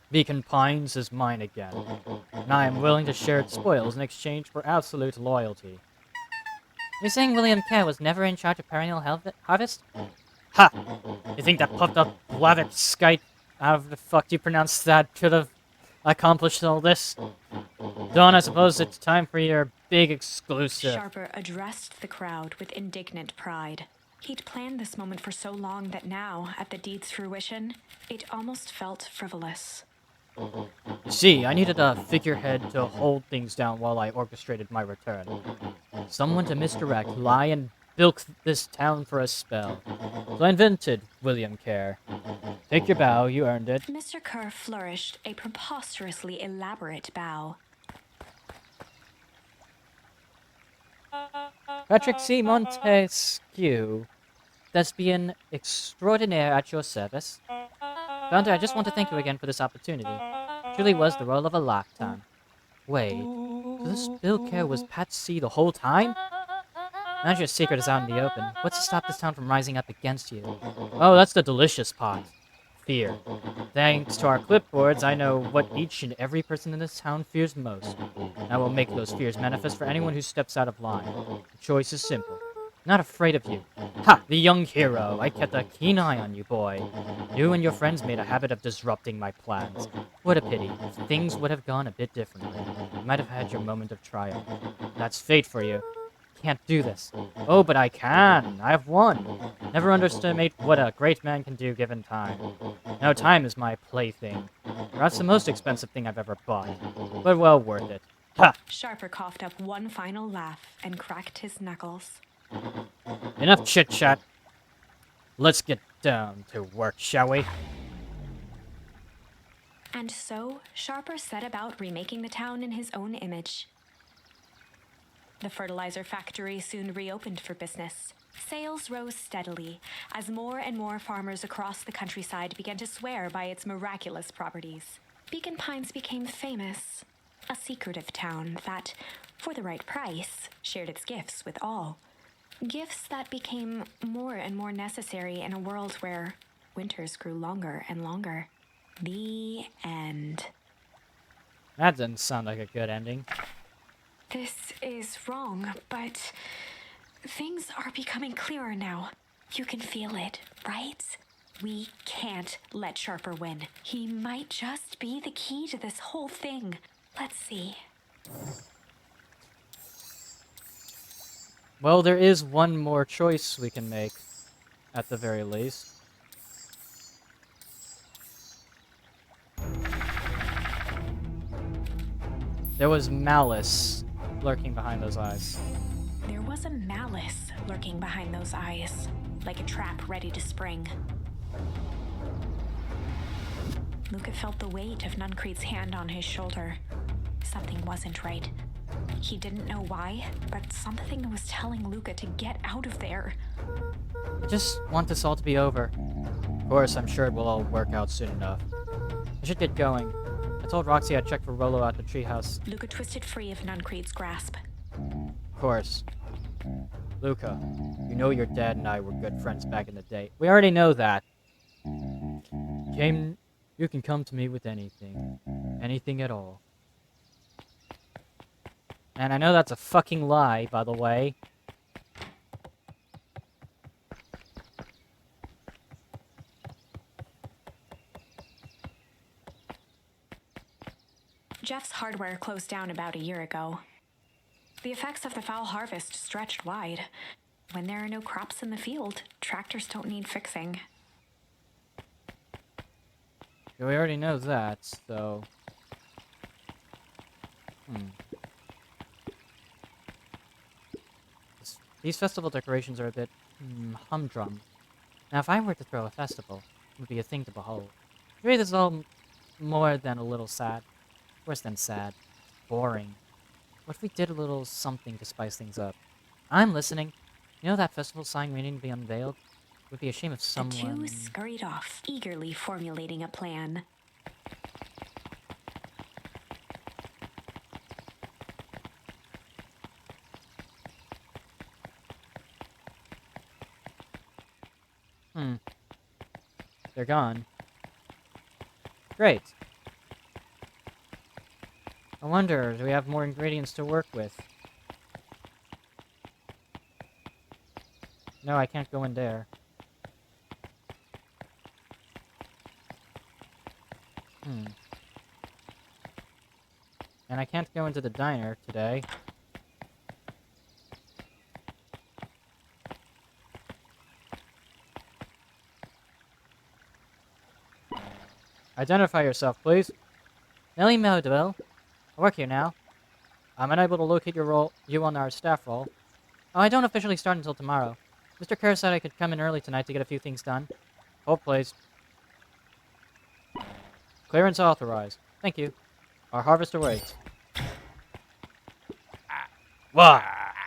Beacon Pines is mine again, and I am willing to share its spoils in exchange for absolute loyalty. You're saying William Kerr was never in charge of perennial harvest? Ha! You think that puffed up blathered skite, however the fuck you pronounce that, could have accomplished all this? Dawn, I suppose it's time for your big exclusive. Sharper addressed the crowd with indignant pride. He'd planned this moment for so long that now, at the deed's fruition, it almost felt frivolous. You see, I needed a figurehead to hold things down while I orchestrated my return. Someone to misdirect, lie, and bilk this town for a spell. So I invented William Kerr. Take your bow, you earned it. Mr. Kerr flourished a preposterously elaborate bow. Patrick C. Montesquieu, thespian extraordinaire at your service. Founder, I just want to thank you again for this opportunity. Truly was the role of a lifetime. Wait, so this Bill Kerr was Pat C. the whole time? Now your secret is out in the open. What's to stop this town from rising up against you? Oh, that's the delicious part. Fear. Thanks to our clipboards, I know what each and every person in this town fears most. I will make those fears manifest for anyone who steps out of line. The choice is simple. Not afraid of you. Ha! The young hero. I kept a keen eye on you, boy. You and your friends made a habit of disrupting my plans. What a pity. If things would have gone a bit differently, you might have had your moment of triumph. That's fate for you. Can't do this. Oh, but I can. I have won. Never underestimate what a great man can do given time. Now time is my plaything. Perhaps the most expensive thing I've ever bought. But well worth it. Ha! Sharper coughed up one final laugh and cracked his knuckles. Enough chit-chat. Let's get down to work, shall we? And so, Sharper set about remaking the town in his own image. The fertilizer factory soon reopened for business. Sales rose steadily as more and more farmers across the countryside began to swear by its miraculous properties. Beacon Pines became famous, a secretive town that, for the right price, shared its gifts with all. Gifts that became more and more necessary in a world where winters grew longer and longer. The end. That doesn't sound like a good ending. This is wrong, but things are becoming clearer now. You can feel it, right? We can't let Sharper win. He might just be the key to this whole thing. Let's see. Well, there is one more choice we can make, at the very least. There was malice lurking behind those eyes. There was a malice lurking behind those eyes, like a trap ready to spring. Luca felt the weight of Nuncrete's hand on his shoulder. Something wasn't right. He didn't know why, but something was telling Luca to get out of there. I just want this all to be over. Of course, I'm sure it will all work out soon enough. I should get going. I told Roxy I'd check for Rolo at the treehouse. Luca twisted free of Nuncrete's grasp. Of course. Luca, you know your dad and I were good friends back in the day. We already know that. James, you can come to me with anything. Anything at all. And I know that's a fucking lie, by the way. Jeff's hardware closed down about a year ago. The effects of the foul harvest stretched wide. When there are no crops in the field, tractors don't need fixing. Yeah, we already know that, so... These festival decorations are a bit humdrum. Now, if I were to throw a festival, it would be a thing to behold. Maybe this is all more than a little sad. Worse than sad. Boring. What if we did a little something to spice things up? I'm listening. You know that festival sign waiting to be unveiled? It would be a shame if someone... The two scurried off, eagerly formulating a plan. They're gone. Great. I wonder, do we have more ingredients to work with? No, I can't go in there. And I can't go into the diner today. Identify yourself, please. Nellie Melville. I work here now. I'm unable to locate you on our staff roll. Oh, I don't officially start until tomorrow. Mr. Kerr said I could come in early tonight to get a few things done. Hold, please. Clearance authorized. Thank you. Our harvester waits. Why?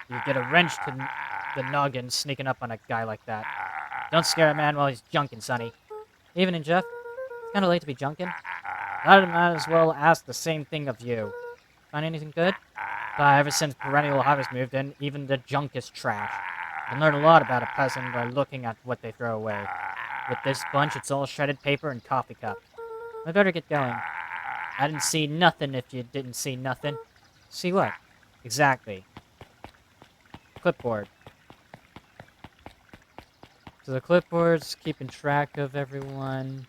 You get a wrench to the noggin sneaking up on a guy like that. Don't scare a man while he's junking, Sonny. Evening, Jeff. It's kind of late to be junking. I might as well ask the same thing of you. Find anything good? Ever since Perennial Harvest moved in, even the junk is trash. You can learn a lot about a person by looking at what they throw away. With this bunch, it's all shredded paper and coffee cups. I better get going. I didn't see nothing if you didn't see nothing. See what? Exactly. Clipboard. So the clipboard's keeping track of everyone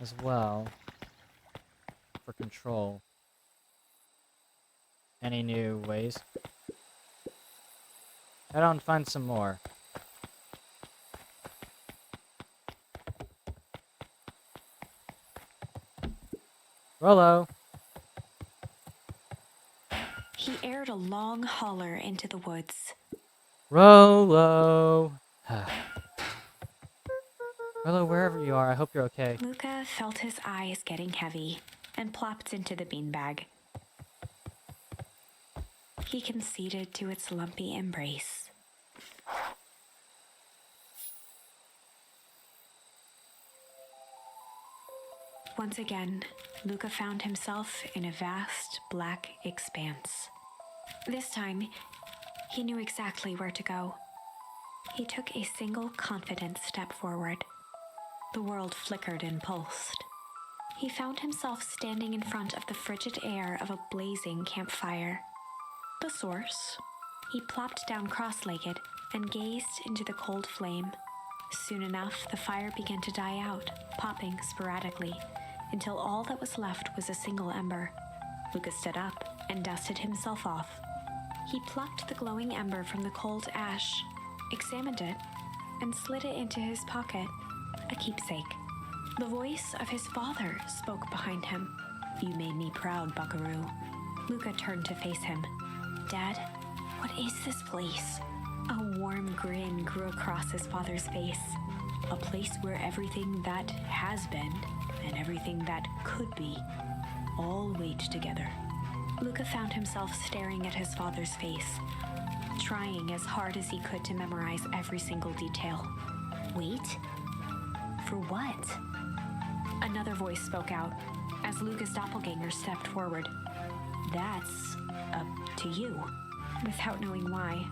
as well for control. Any new ways? Head on and find some more. Rollo! He aired a long holler into the woods. Rollo! Rollo, wherever you are, I hope you're okay. Luca felt his eyes getting heavy and plopped into the beanbag. He conceded to its lumpy embrace. Once again, Luca found himself in a vast black expanse. This time, he knew exactly where to go. He took a single confident step forward. The world flickered and pulsed. He found himself standing in front of the frigid air of a blazing campfire. The source. He plopped down cross-legged and gazed into the cold flame. Soon enough, the fire began to die out, popping sporadically, until all that was left was a single ember. Lucas stood up and dusted himself off. He plucked the glowing ember from the cold ash, examined it, and slid it into his pocket, a keepsake. The voice of his father spoke behind him. "You made me proud, Buckaroo." Luca turned to face him. "Dad, what is this place?" A warm grin grew across his father's face. "A place where everything that has been and everything that could be all wait together." Luca found himself staring at his father's face, trying as hard as he could to memorize every single detail. Wait? For what? Another voice spoke out as Luca's doppelganger stepped forward. "That's up to you." Without knowing why,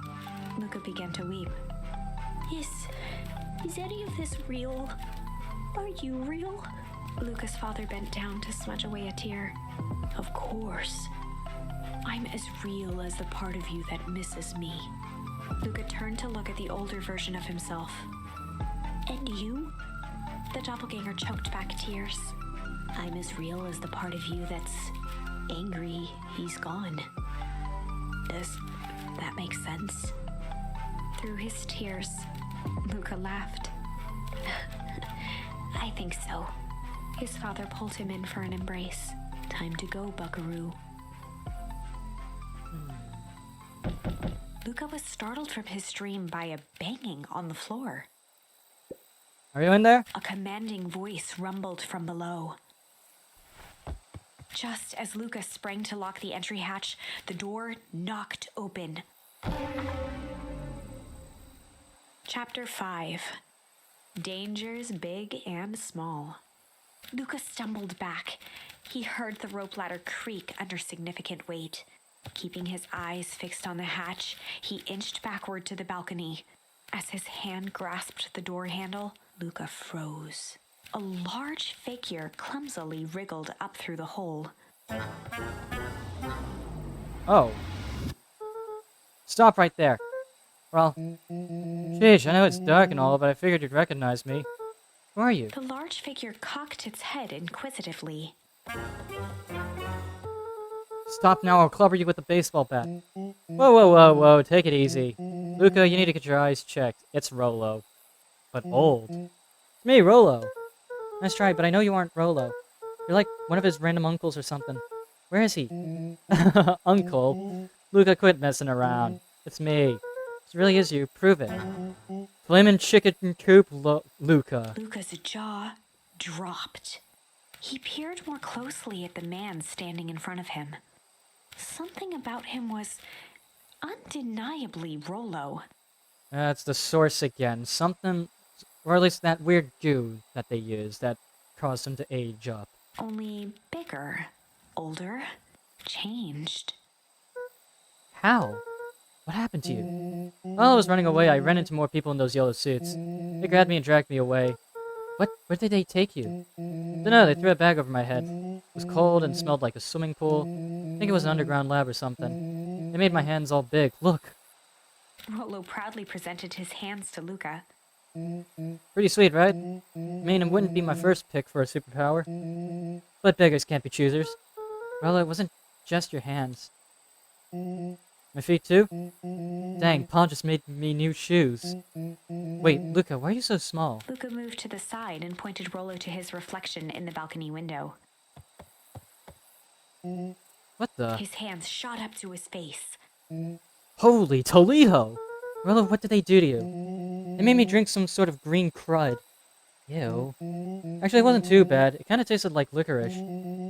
Luca began to weep. Is any of this real? Are you real?" Luca's father bent down to smudge away a tear. "Of course. I'm as real as the part of you that misses me." Luca turned to look at the older version of himself. "And you?" The doppelganger choked back tears. "I'm as real as the part of you that's angry he's gone." Does that make sense? Through his tears, Luca laughed. "I think so." His father pulled him in for an embrace. "Time to go, Buckaroo." Luca was startled from his dream by a banging on the floor. Are you in there? A commanding voice rumbled from below. Just as Luca sprang to lock the entry hatch, the door knocked open. Chapter 5. Dangers Big and Small. Luca stumbled back. He heard the rope ladder creak under significant weight. Keeping his eyes fixed on the hatch, he inched backward to the balcony. As his hand grasped the door handle, Luca froze. A large figure clumsily wriggled up through the hole. Oh. Stop right there. Well, sheesh, I know it's dark and all, but I figured you'd recognize me. Who are you? The large figure cocked its head inquisitively. Stop now, I'll clubber you with a baseball bat. Whoa, whoa, whoa, whoa, take it easy. Luca, you need to get your eyes checked. It's Rolo. But old. It's me, Rolo. Nice try, but I know you aren't Rolo. You're like one of his random uncles or something. Where is he? Uncle? Luca, quit messing around. It's me. It really is you. Prove it. Flamin' chicken coop, Luca. Luca's jaw dropped. He peered more closely at the man standing in front of him. Something about him was undeniably Rolo. That's the source again. Something, or at least that weird goo that they use that caused him to age up. Only bigger, older, changed. How? What happened to you? While I was running away, I ran into more people in those yellow suits. They grabbed me and dragged me away. What? Where did they take you? Dunno, they threw a bag over my head. It was cold and smelled like a swimming pool. I think it was an underground lab or something. They made my hands all big. Look. Rolo proudly presented his hands to Luca. Pretty sweet, right? I mean, it wouldn't be my first pick for a superpower. But beggars can't be choosers. Well, it wasn't just your hands. My feet too? Dang, Pa just made me new shoes. Wait, Luca, why are you so small? Luca moved to the side and pointed Rolo to his reflection in the balcony window. What the? His hands shot up to his face. Holy Toledo! Rolo, what did they do to you? They made me drink some sort of green crud. Ew. Actually, it wasn't too bad. It kind of tasted like licorice.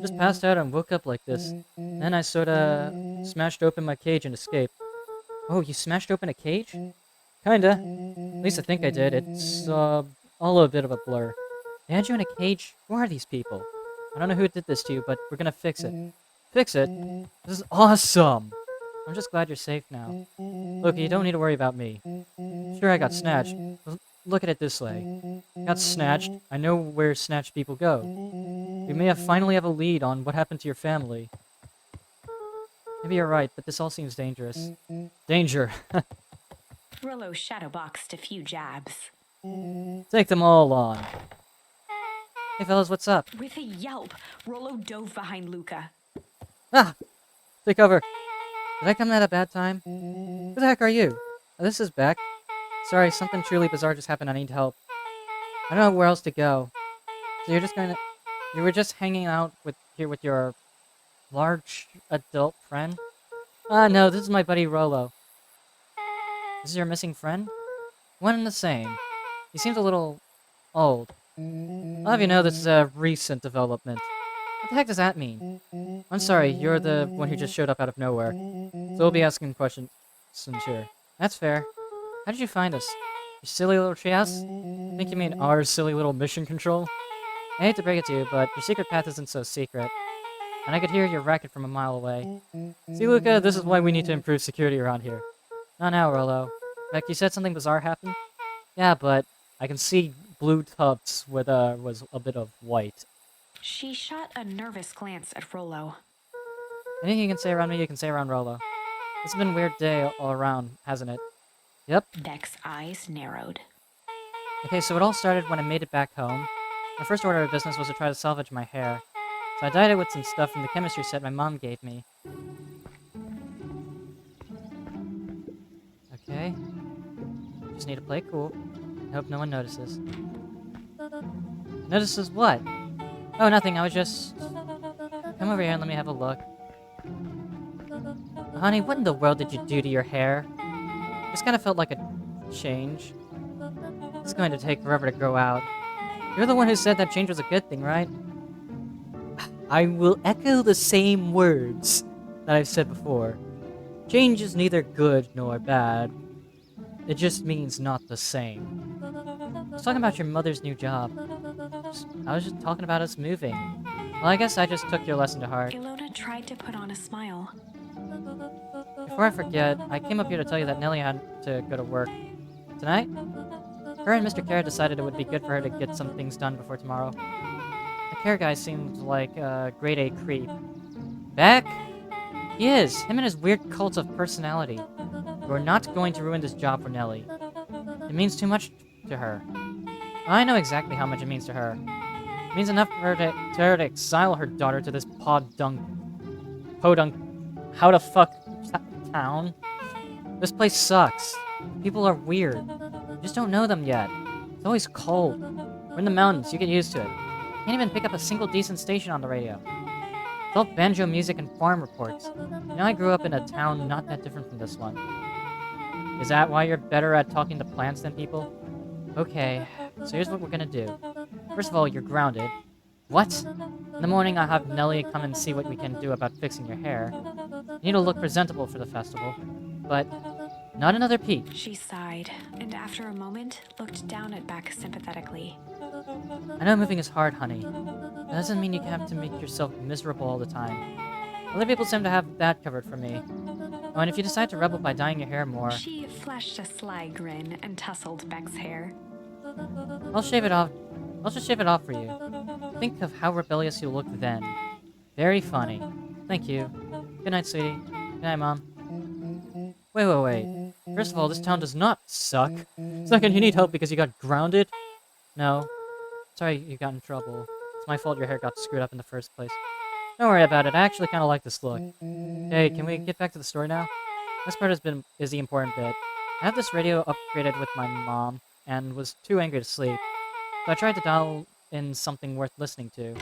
Just passed out and woke up like this. Then I sorta smashed open my cage and escaped. Oh, you smashed open a cage? Kinda. At least I think I did. It's, all a bit of a blur. They had you in a cage? Who are these people? I don't know who did this to you, but we're gonna fix it. Fix it? This is awesome! I'm just glad you're safe now. Look, you don't need to worry about me. Sure, I got snatched. Look at it this way. Got snatched. I know where snatched people go. We may finally have a lead on what happened to your family. Maybe you're right, but this all seems dangerous. Danger. Rolo shadowboxed a few jabs. Take them all on. Hey fellas, what's up? With a yelp, Rolo dove behind Luca. Ah! Take cover. Did I come at a bad time? Who the heck are you? Oh, this is Beck. Sorry, something truly bizarre just happened. I need help. I don't know where else to go. So you were just hanging out here with your large adult friend? No, this is my buddy Rolo. This is your missing friend? One and the same. He seems a little old. I'll have you know this is a recent development. What the heck does that mean? I'm sorry, you're the one who just showed up out of nowhere. So we'll be asking questions here. That's fair. How did you find us? You silly little treehouse? I think you mean our silly little mission control? I hate to break it to you, but your secret path isn't so secret. And I could hear your racket from a mile away. See, Luca, this is why we need to improve security around here. Not now, Rolo. Beck, you said something bizarre happened? Yeah, but I can see blue tubs with was a bit of white. She shot a nervous glance at Rolo. Anything you can say around me, you can say around Rolo. It's been a weird day all around, hasn't it? Yep. Beck's eyes narrowed. Okay, so it all started when I made it back home. My first order of business was to try to salvage my hair. So I dyed it with some stuff from the chemistry set my mom gave me. Okay. Just need to play it cool. I hope no one notices. Notices what? Oh, nothing. I was just... Come over here and let me have a look. Honey, what in the world did you do to your hair? This kind of felt like a change. It's going to take forever to grow out. You're the one who said that change was a good thing, right? I will echo the same words that I've said before. Change is neither good nor bad. It just means not the same. I was talking about your mother's new job. I was just talking about us moving. Well, I guess I just took your lesson to heart. Ilona tried to put on a smile. Before I forget, I came up here to tell you that Nellie had to go to work. Tonight? Her and Mr. Care decided it would be good for her to get some things done before tomorrow. The Care guy seems like a grade A creep. Beck? He is. Him and his weird cult of personality. We're not going to ruin this job for Nellie. It means too much to her. I know exactly how much it means to her. It means enough for her to exile her daughter to this podunk How the fuck town? This place sucks. People are weird. You just don't know them yet. It's always cold. We're in the mountains, you get used to it. Can't even pick up a single decent station on the radio. It's all banjo music and farm reports. You know, I grew up in a town not that different from this one. Is that why you're better at talking to plants than people? Okay, so here's what we're gonna do. First of all, you're grounded. What? In the morning, I'll have Nellie come and see what we can do about fixing your hair. You need to look presentable for the festival, but not another peach. She sighed, and after a moment, looked down at Beck sympathetically. I know moving is hard, honey. That doesn't mean you have to make yourself miserable all the time. Other people seem to have that covered for me. Oh, and if you decide to rebel by dyeing your hair more, She flashed a sly grin and tousled Beck's hair. I'll shave it off. I'll just shave it off for you. Think of how rebellious you'll look then. Very funny. Thank you. Good night, sweetie. Good night, Mom. Wait. First of all, this town does not suck. Second, you need help because you got grounded? No. Sorry you got in trouble. It's my fault your hair got screwed up in the first place. Don't worry about it. I actually kind of like this look. Hey, can we get back to the story now? This part is the important bit. I have this radio upgraded with my mom and was too angry to sleep. So I tried to dial in something worth listening to.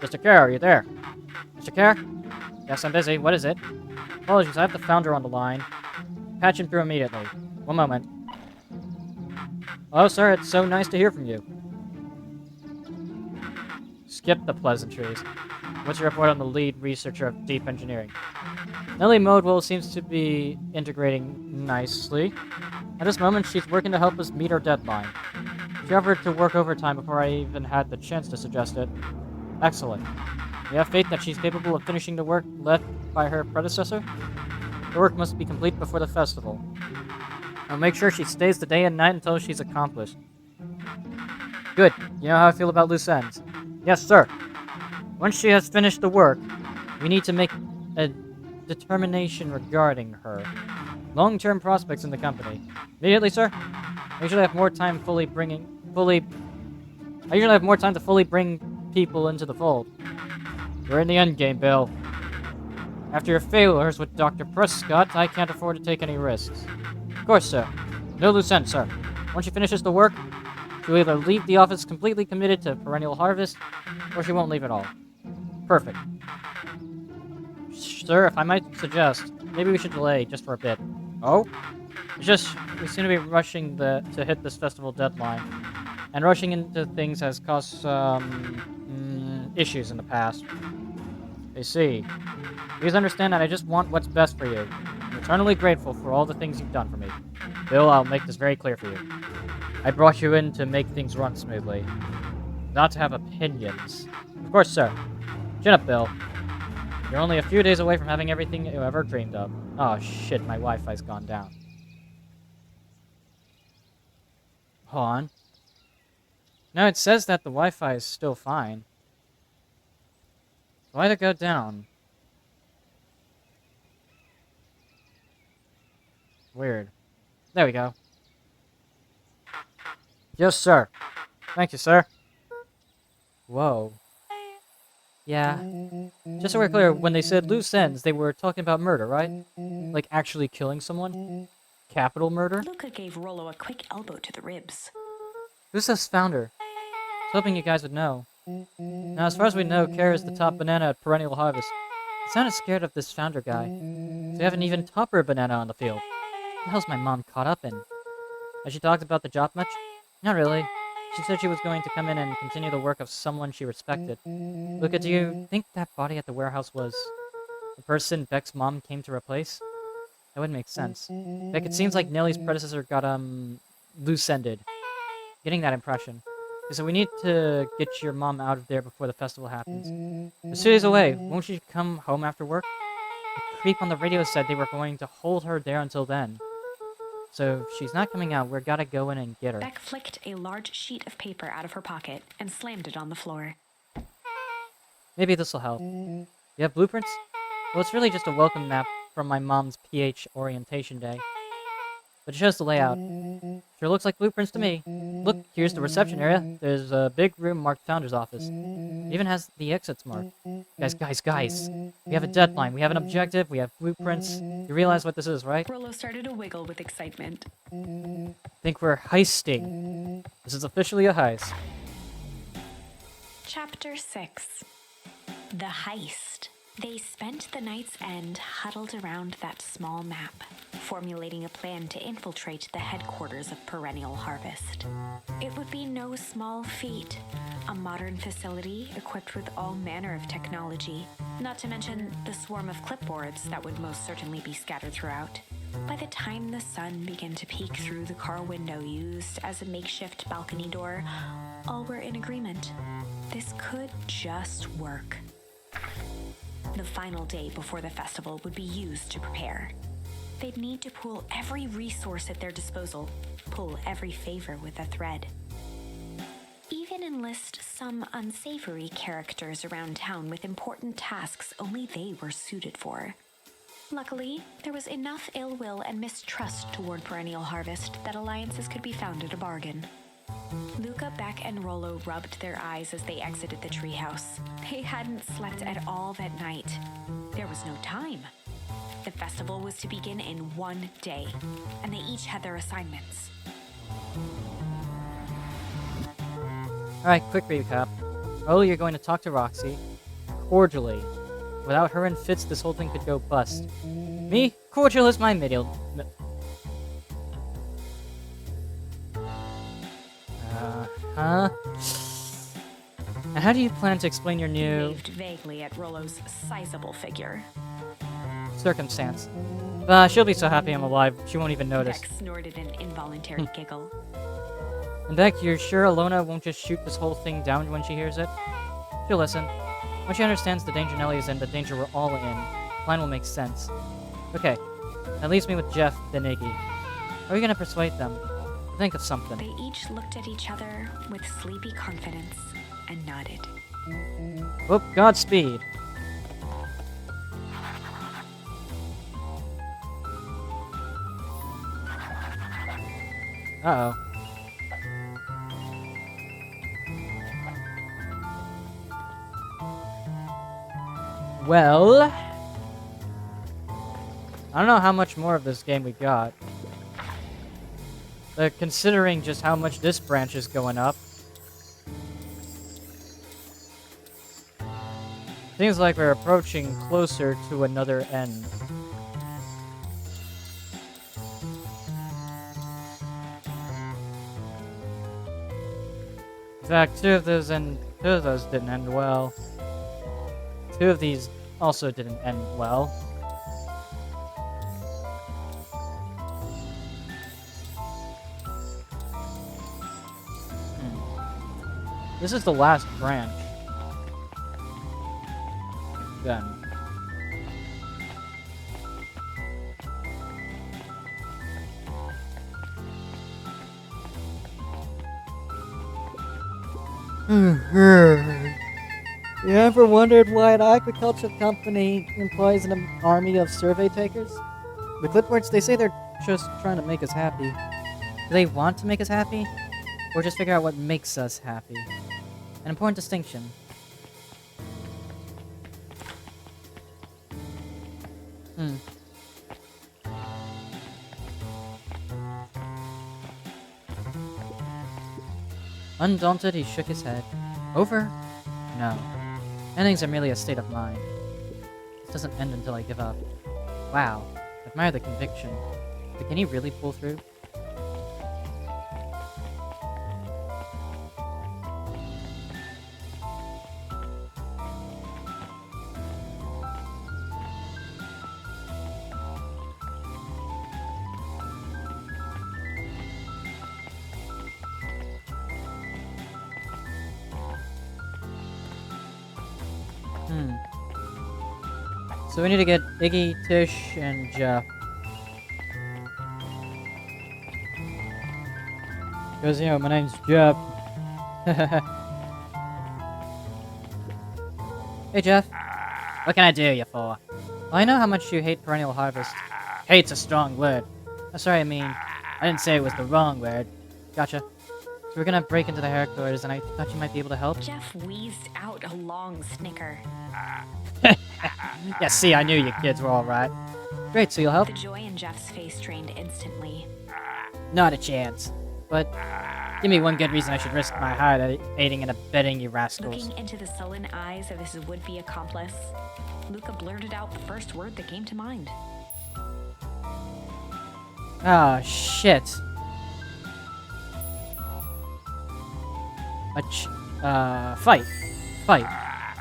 Mr. Kerr, are you there? Mr. Kerr? Yes, I'm busy. What is it? Apologies, I have the founder on the line. Patch him through immediately. One moment. Oh, sir, it's so nice to hear from you. Skip the pleasantries. What's your report on the lead researcher of deep engineering? Nellie Modwell seems to be integrating nicely. At this moment, she's working to help us meet our deadline. She offered to work overtime before I even had the chance to suggest it. Excellent. We have faith that she's capable of finishing the work left by her predecessor. The work must be complete before the festival. I'll make sure she stays the day and night until she's accomplished. Good. You know how I feel about loose ends? Yes, sir. Once she has finished the work, we need to make a determination regarding her. Long-term prospects in the company. Immediately, sir? I usually have more time to fully bring people into the fold. We're in the endgame, Bill. After your failures with Dr. Prescott, I can't afford to take any risks. Of course, sir. No loose ends, sir. Once she finishes the work, she'll either leave the office completely committed to perennial harvest, or she won't leave at all. Perfect. Sir, if I might suggest, maybe we should delay just for a bit. Oh? It's just, we seem to be rushing to hit this festival deadline. And rushing into things has caused some issues in the past. I see. Please understand that I just want what's best for you. I'm eternally grateful for all the things you've done for me. Bill, I'll make this very clear for you. I brought you in to make things run smoothly. Not to have opinions. Of course, sir. Chin up, Bill. You're only a few days away from having everything you ever dreamed of. Oh shit, my Wi-Fi's gone down. Hold on. No, it says that the Wi-Fi is still fine. Why'd it go down? Weird. There we go. Yes, sir. Thank you, sir. Whoa. Yeah. Just so we're clear, when they said loose ends, they were talking about murder, right? Like actually killing someone? Capital murder? Luca gave Rollo a quick elbow to the ribs. Who's this founder? I was hoping you guys would know. Now, as far as we know, Kara is the top banana at Perennial Harvest. I sounded scared of this founder guy. So we have an even topper banana on the field. What the hell's my mom caught up in? Has she talked about the job much? Not really. She said she was going to come in and continue the work of someone she respected. Luca, do you think that body at the warehouse was the person Beck's mom came to replace? That would make sense. Beck, it seems like Nellie's predecessor got, loose-ended. Getting that impression. So we need to get your mom out of there before the festival happens. It's 2 days away. Won't she come home after work? The creep on the radio said they were going to hold her there until then. So if she's not coming out, we're gotta go in and get her. Beck flicked a large sheet of paper out of her pocket and slammed it on the floor. Maybe this'll help. You have blueprints? Well, it's really just a welcome map from my mom's PH orientation day. but it shows the layout. Sure looks like blueprints to me. Look, here's the reception area. There's a big room marked Founder's Office. It even has the exits marked. Guys. We have a deadline. We have an objective. We have blueprints. You realize what this is, right? Rollo started to wiggle with excitement. Think we're heisting. This is officially a heist. Chapter 6. The Heist. They spent the night's end huddled around that small map, formulating a plan to infiltrate the headquarters of Perennial Harvest. It would be no small feat. A modern facility equipped with all manner of technology, not to mention the swarm of clipboards that would most certainly be scattered throughout. By the time the sun began to peek through the car window used as a makeshift balcony door, all were in agreement. This could just work. The final day before the festival would be used to prepare. They'd need to pool every resource at their disposal, pull every favor with a thread. Even enlist some unsavory characters around town with important tasks only they were suited for. Luckily, there was enough ill will and mistrust toward Perennial Harvest that alliances could be found at a bargain. Luca, Beck, and Rollo rubbed their eyes as they exited the treehouse. They hadn't slept at all that night. There was no time. The festival was to begin in one day, and they each had their assignments. Alright, quick recap. Oh, you're going to talk to Roxy. Cordially. Without her and Fitz, this whole thing could go bust. Me? Cordial is my middle... Huh? And how do you plan to explain your He new... waved vaguely at Rollo's sizable figure. circumstance? She'll be so happy I'm alive, she won't even notice. Beck snorted an involuntary giggle. And Beck, you're sure Alona won't just shoot this whole thing down when she hears it? She'll listen. When she understands the danger Nelly is in, the danger we're all in, the plan will make sense. Okay, that leaves me with Jeff, then Iggy. How are we gonna persuade them? Think of something. They each looked at each other with sleepy confidence and nodded. Whoop, Godspeed. Uh-oh. Well... I don't know how much more of this game we got. But considering just how much this branch is going up... Seems like we're approaching closer to another end. In fact, two of those didn't end well. Two of these also didn't end well. This is the last branch. Then. You ever wondered why an agricultural company employs an army of survey takers? The clipboards, they say they're just trying to make us happy. Do they want to make us happy? Or just figure out what makes us happy? An important distinction. Undaunted, he shook his head. Over? No. Endings are merely a state of mind. This doesn't end until I give up. Wow. Admire the conviction. But can he really pull through? So we need to get Iggy, Tish, and Jeff. Because, you know, my name's Jeff. Hey, Jeff. What can I do you for? Well, I know how much you hate Perennial Harvest. Hate's a strong word. Sorry, I mean, I didn't say it was the wrong word. Gotcha. So we're gonna break into the headquarters, and I thought you might be able to help. Jeff wheezed out a long snicker. Yeah, see, I knew you kids were alright. Great, so you'll help? The joy in Jeff's face drained instantly. Not a chance. But give me one good reason I should risk my hide at aiding and abetting you rascals. Looking into the sullen eyes of his would-be accomplice, Luca blurted out the first word that came to mind. Oh, shit. Fight. Fight.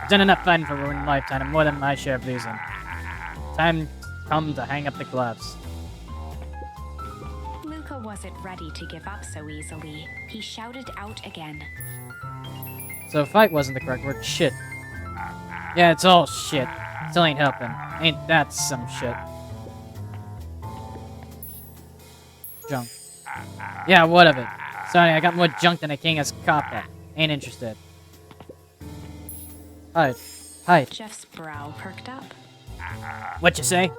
I've done enough fighting for one lifetime and more than my share of losing. Time come to hang up the gloves. Luca wasn't ready to give up so easily. He shouted out again. So fight wasn't the correct word. Shit. Yeah, it's all shit. Still ain't helping. Ain't that some shit? Junk. Yeah, what of it? Sorry, I got more junk than a king has copper. Ain't interested. Hide. Hide. Jeff's brow perked up. What you say?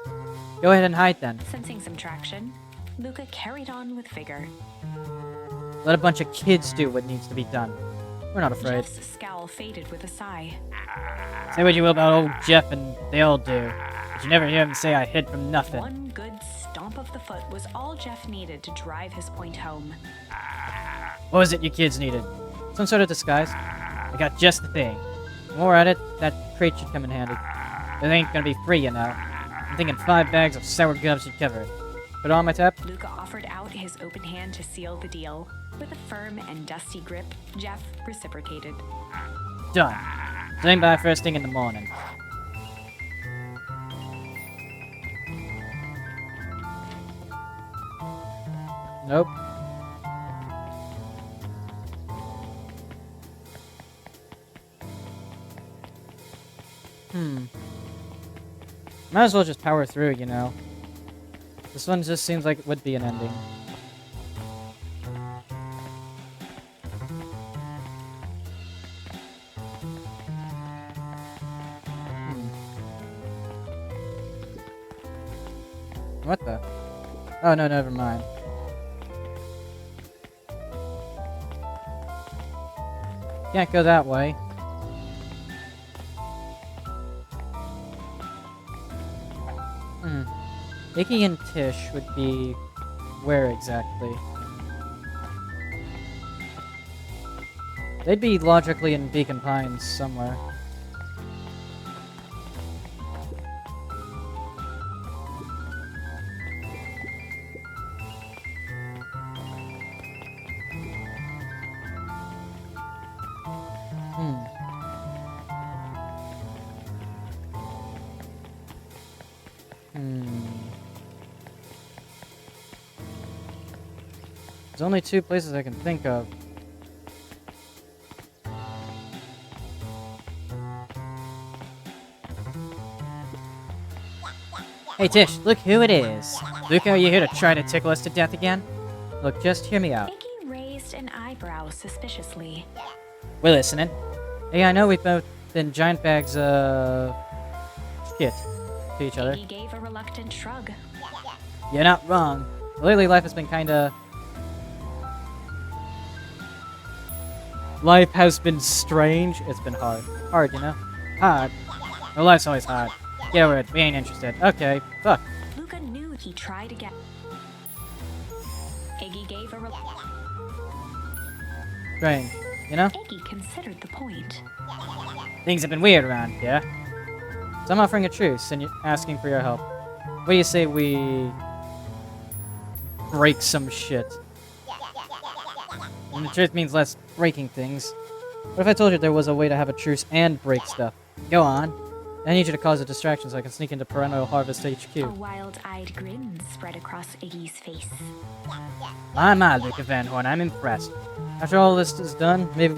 Go ahead and hide then. Sensing some traction, Luca carried on with vigor. Let a bunch of kids do what needs to be done. We're not afraid. Jeff's scowl faded with a sigh. Say what you will about old Jeff and they all do, but you never hear him say I hid from nothing. One good stomp of the foot was all Jeff needed to drive his point home. What was it you kids needed? Some sort of disguise? I got just the thing. More at it, that crate should come in handy. It ain't gonna be free, you know. I'm thinking 5 bags of sour gum should cover it. Put it on my tab? Luca offered out his open hand to seal the deal. With a firm and dusty grip, Jeff reciprocated. Done. Swing by first thing in the morning. Nope. Might as well just power through, you know. This one just seems like it would be an ending. What the? Oh, no, never mind. Can't go that way. Iggy and Tish would be... where exactly? They'd be logically in Beacon Pines somewhere. There's only 2 places I can think of. Hey Tish, look who it is. Luca, are you here to try to tickle us to death again? Look, just hear me out. Iggy raised an eyebrow suspiciously. We're listening. Hey, I know we've both been giant bags of... shit to each other. Iggy gave a reluctant shrug. You're not wrong. Lately, life has been kinda... Life has been strange. It's been hard. Hard, you know? Hard. Well, life's always hard. Get over it. We ain't interested. Okay. Fuck. Luca knew he tried again. Iggy gave a Strange. You know? Iggy considered the point. Things have been weird around here. So I'm offering a truce, and you're asking for your help. What do you say we... break some shit? And the truth means less breaking things. What if I told you there was a way to have a truce and break stuff? Go on. I need you to cause a distraction so I can sneak into Perennial Harvest HQ. A wild-eyed grin spread across Iggy's face. My, Luca Van Horn, I'm impressed. After all this is done, maybe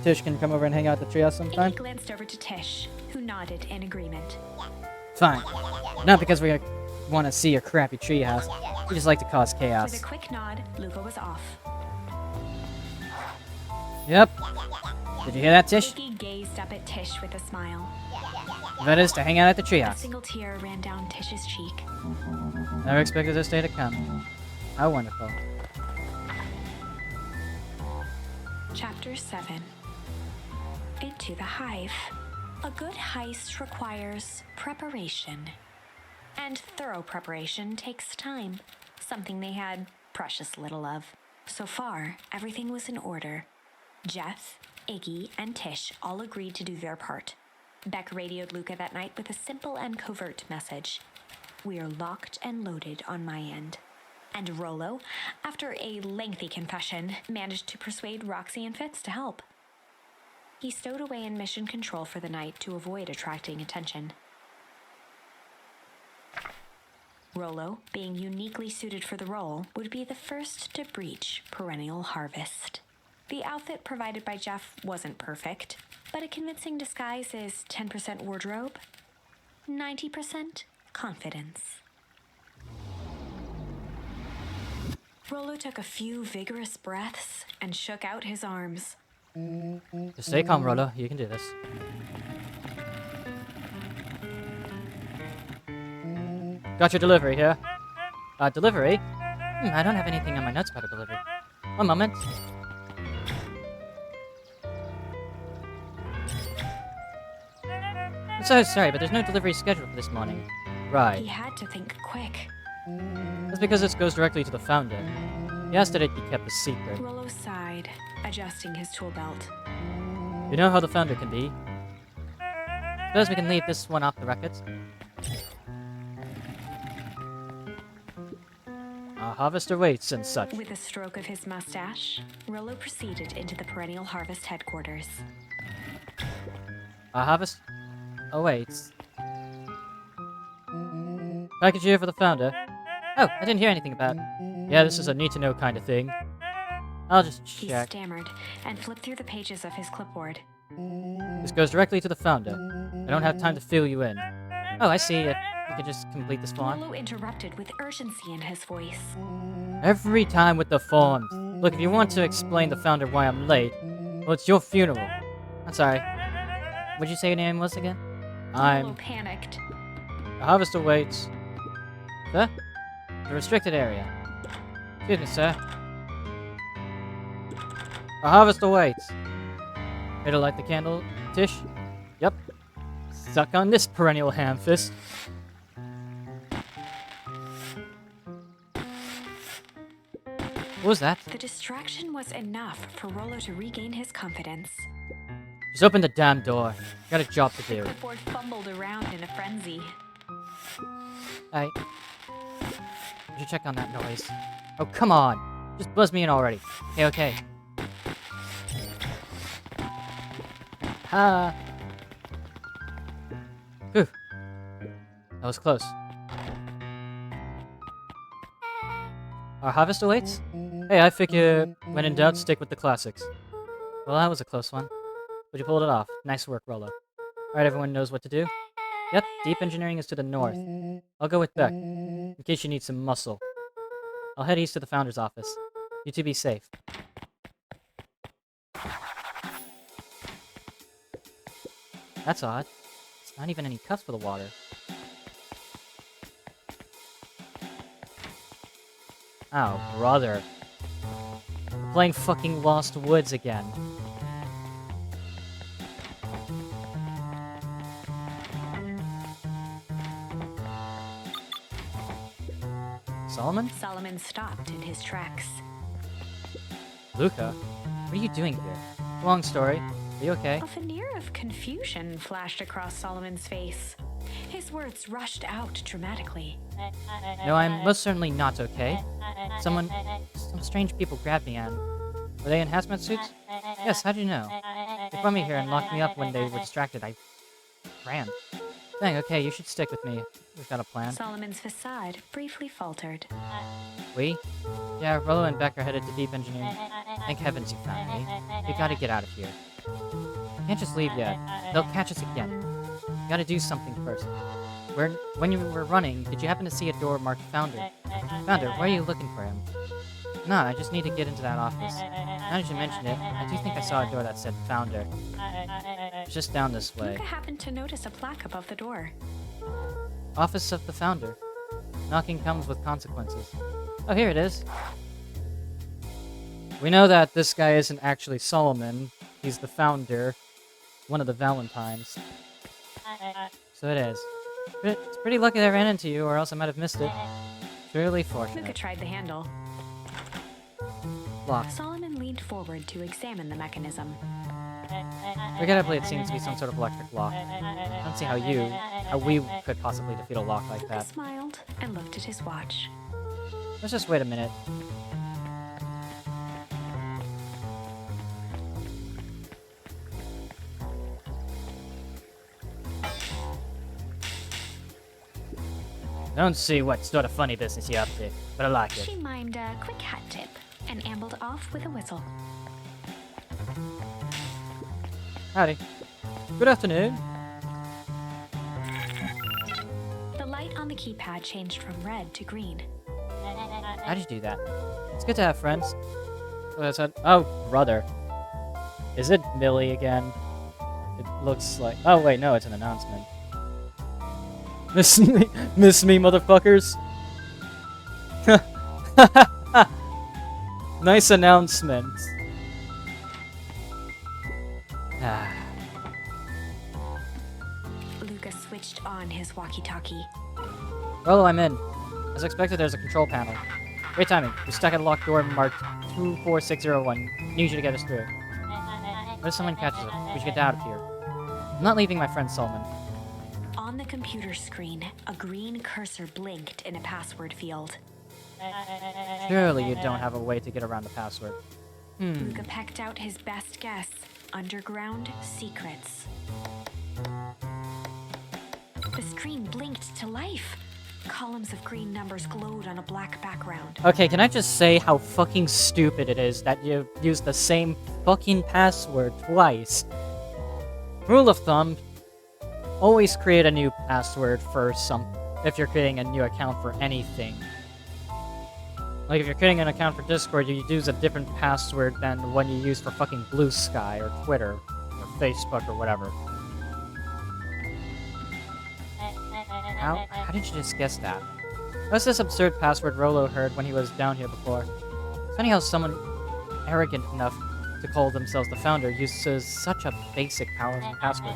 Tish can come over and hang out at the treehouse sometime? Iggy glanced over to Tish, who nodded in agreement. Fine. Not because we want to see your crappy treehouse. We just like to cause chaos. With a quick nod, Luca was off. Yep. Did you hear that, Tish? Iggy gazed up at Tish with a smile. That is to hang out at the A treehouse. single tear ran down Tish's cheek. Never expected this day to come. How wonderful. Chapter 7. Into the Hive. A good heist requires preparation. And thorough preparation takes time, something they had precious little of. So far, everything was in order. Jeff, Iggy, and Tish all agreed to do their part. Beck radioed Luca that night with a simple and covert message. "We are locked and loaded on my end." And Rollo, after a lengthy confession, managed to persuade Roxy and Fitz to help. He stowed away in mission control for the night to avoid attracting attention. Rollo, being uniquely suited for the role, would be the first to breach Perennial Harvest. The outfit provided by Jeff wasn't perfect, but a convincing disguise is 10% wardrobe, 90% confidence. Rollo took a few vigorous breaths and shook out his arms. Just stay calm, Rollo. You can do this. Got your delivery here. Delivery? I don't have anything on my notes about a delivery. One moment. I'm so sorry, but there's no delivery scheduled for this morning. Right. He had to think quick. That's because this goes directly to the founder. He asked that it be kept a secret. Rollo sighed, adjusting his tool belt. You know how the founder can be. Suppose we can leave this one off the records. Our harvester waits and such. With a stroke of his mustache, Rollo proceeded into the Perennial Harvest headquarters. Our harvest awaits. Package here for the founder. Oh, I didn't hear anything about. Yeah, this is a need-to-know kind of thing. I'll just He check. stammered and flipped through the pages of his clipboard. This goes directly to the founder. I don't have time to fill you in. Oh, I see. You can just complete this form. Rollo interrupted with urgency in his voice. Every time with the forms. Look, if you want to explain the founder why I'm late, well, it's your funeral. I'm sorry. What'd you say your name was again? Rollo panicked. The harvester waits. Sir? The restricted area. Excuse me, sir. The harvester waits. Here to light the candle, Tish? Yep. Suck on this, perennial ham fist. What was that? The distraction was enough for Rollo to regain his confidence. Just open the damn door. Got a job to do. Clipboard fumbled around in a frenzy. Hey. Would you check on that noise? Oh, come on. Just buzz me in already. Okay, okay. Ha. Whew. That was close. Our harvest awaits? Hey, I figure when in doubt, stick with the classics. Well, that was a close one. But you pulled it off. Nice work, Rollo. Alright, everyone knows what to do? Yep, deep engineering is to the north. I'll go with Beck, in case you need some muscle. I'll head east to the founder's office. You two be safe. That's odd. It's not even any cups for the water. Oh, brother. We're playing fucking Lost Woods again. Solomon? Solomon stopped in his tracks. Luca? What are you doing here? Long story. Are you okay? A veneer of confusion flashed across Solomon's face. His words rushed out dramatically. No, I'm most certainly not okay. Some strange people grabbed me and... Were they in hazmat suits? Yes, how'd you know? They brought me here and locked me up when they were distracted. I ran. Dang, okay, you should stick with me. We've got a plan. Solomon's facade briefly faltered. We? Yeah, Rollo and Beck are headed to deep engineering. Thank heavens you found me. We gotta get out of here. Can't just leave yet. They'll catch us again. We gotta do something first. When you were running, did you happen to see a door marked Founder? Founder, why are you looking for him? Nah, I just need to get into that office. Now that you mention it, I do think I saw a door that said Founder. It's just down this way. Luca happened to notice a plaque above the door. Office of the Founder. Knocking comes with consequences. Oh, here it is. We know that this guy isn't actually Solomon. He's the founder. One of the Valentines. So it is. It's pretty lucky I ran into you, or else I might have missed it. Truly Luca fortunate. tried the handle. Locked. Solomon leaned forward to examine the mechanism. Regrettably, it seems to be some sort of electric lock. I don't see how we could possibly defeat a lock like Luca that. smiled and looked at his watch. Let's just wait a minute. I don't see what sort of funny business you're up to, but I like it. She mimed a quick hat tip and ambled off with a whistle. Howdy. Good afternoon. The light on the keypad changed from red to green. How'd you do that? It's good to have friends. So I said, oh, brother. Is it Millie again? It looks like... Oh, wait, no, it's an announcement. Miss me, motherfuckers. Nice announcement. Luca switched on his walkie-talkie. Rolo, I'm in. As expected, there's a control panel. Great timing. We're stuck at a locked door marked 24601. Need you to get us through. What if someone catches us? We should get out of here. I'm not leaving my friend Solomon. On the computer screen, a green cursor blinked in a password field. Surely you don't have a way to get around the password. Luca pecked out his best guess. Underground secrets. The screen blinked to life. Columns of green numbers glowed on a black background. Okay, can I just say how fucking stupid it is that you've used the same fucking password twice? Rule of thumb, always create a new password for if you're creating a new account for anything. Like if you're creating an account for Discord, you use a different password than the one you use for fucking Blue Sky or Twitter or Facebook or whatever. How did you just guess that? That's this absurd password Rolo heard when he was down here before. It's funny how someone arrogant enough to call themselves the founder uses such a basic, powerful password.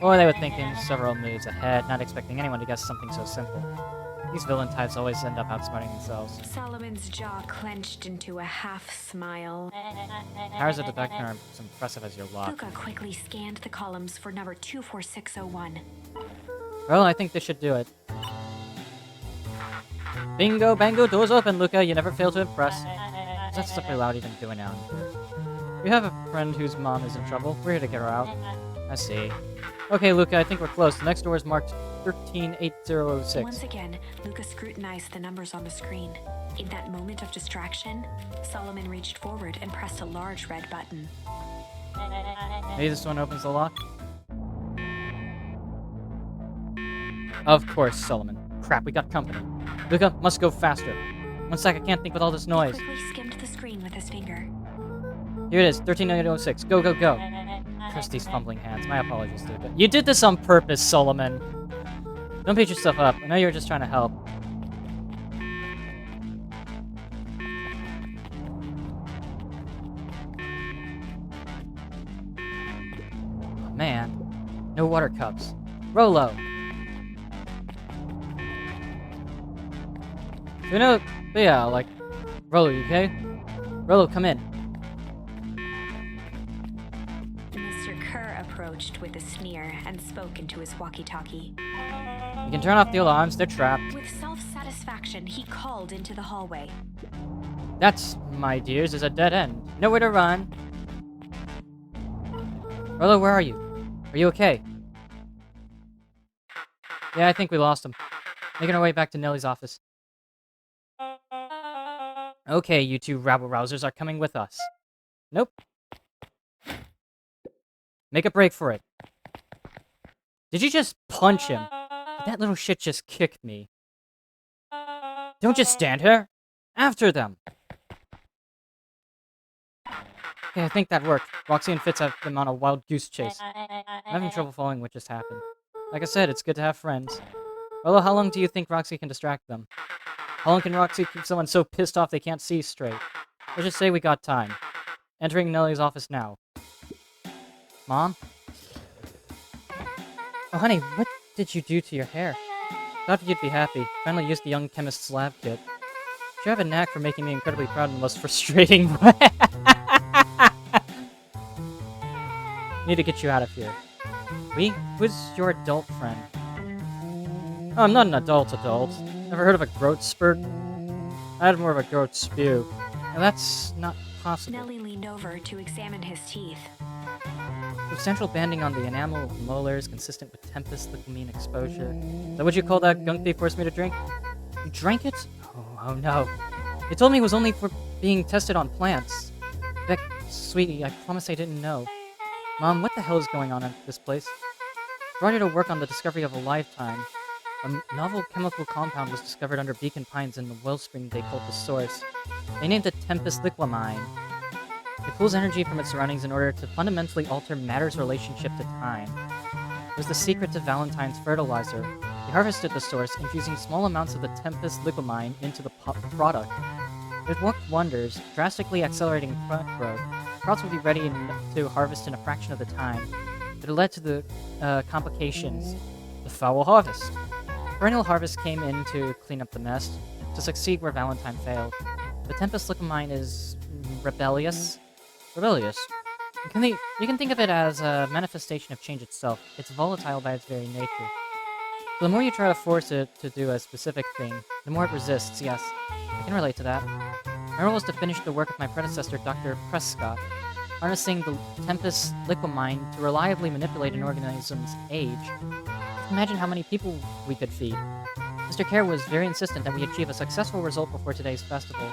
Or they were thinking several moves ahead, not expecting anyone to guess something so simple. These villain types always end up outsmarting themselves. Solomon's jaw clenched into a half smile. Powers of detector are as impressive as your luck. Luca quickly scanned the columns for number 24601. Well, I think this should do it. Bingo, bango, doors open, Luca. You never fail to impress. That's stuff we're even doing out here. We have a friend whose mom is in trouble. We're here to get her out. I see. Okay, Luca, I think we're close. The next door is marked 138006. Once again, Luca scrutinized the numbers on the screen. In that moment of distraction, Solomon reached forward and pressed a large red button. Maybe this one opens the lock? Of course, Solomon. Crap, we got company. Luca, must go faster. One sec, I can't think with all this noise. He quickly skimmed the screen with his finger. Here it is, 138006. Go, go, go. Curse these fumbling hands. My apologies, Luca. You did this on purpose, Solomon. Don't beat yourself up. I know you're just trying to help. Oh, man. No water cups. Rolo. You know, but yeah, like, Rolo, you okay? Rolo, come in. Mr. Kerr approached with a sneer and spoke into his walkie-talkie. You can turn off the alarms, they're trapped. With self-satisfaction, he called into the hallway. That's, my dears, is a dead end. Nowhere to run. Rolo, where are you? Are you okay? Yeah, I think we lost him. Making our way back to Nellie's office. Okay, you two rabble-rousers are coming with us. Nope. Make a break for it. Did you just punch him? That little shit just kicked me. Don't just stand here. After them. Okay, I think that worked. Roxy and Fitz have them on a wild goose chase. I'm having trouble following what just happened. Like I said, it's good to have friends. Rolo, how long do you think Roxy can distract them? How long can Roxy keep someone so pissed off they can't see straight? Let's just say we got time. Entering Nellie's office now. Mom? Oh, honey, what did you do to your hair? Thought you'd be happy. Finally used the young chemist's lab kit. You have a knack for making me incredibly proud in the most frustrating way. Need to get you out of here. We? Who's your adult friend? Oh, I'm not an adult. Never heard of a growth spurt? I had more of a growth spew. Now that's not possible. Nellie leaned over to examine his teeth. Substantial banding on the enamel of molars consistent with Tempest liquamine exposure. Is that what you call that gunk they forced me to drink? You drank it? Oh no. They told me it was only for being tested on plants. Beck, sweetie, I promise I didn't know. Mom, what the hell is going on at this place? Brought here to work on the discovery of a lifetime. A novel chemical compound was discovered under Beacon Pines in the wellspring they called the source. They named it Tempest liquamine. It pulls energy from its surroundings in order to fundamentally alter matter's relationship to time. It was the secret to Valentine's fertilizer. They harvested the source, infusing small amounts of the Tempest liquamine into the product. It worked wonders, drastically accelerating plant growth. Crops would be ready to harvest in a fraction of the time. But it led to the complications. The foul harvest. Perennial harvest came in to clean up the mess, to succeed where Valentine failed. The Tempest liquamine is rebellious. You can think of it as a manifestation of change itself. It's volatile by its very nature. So the more you try to force it to do a specific thing, the more it resists, yes. I can relate to that. My role was to finish the work of my predecessor, Dr. Prescott, harnessing the Tempest liquamine to reliably manipulate an organism's age. Imagine how many people we could feed. Mr. Kerr was very insistent that we achieve a successful result before today's festival.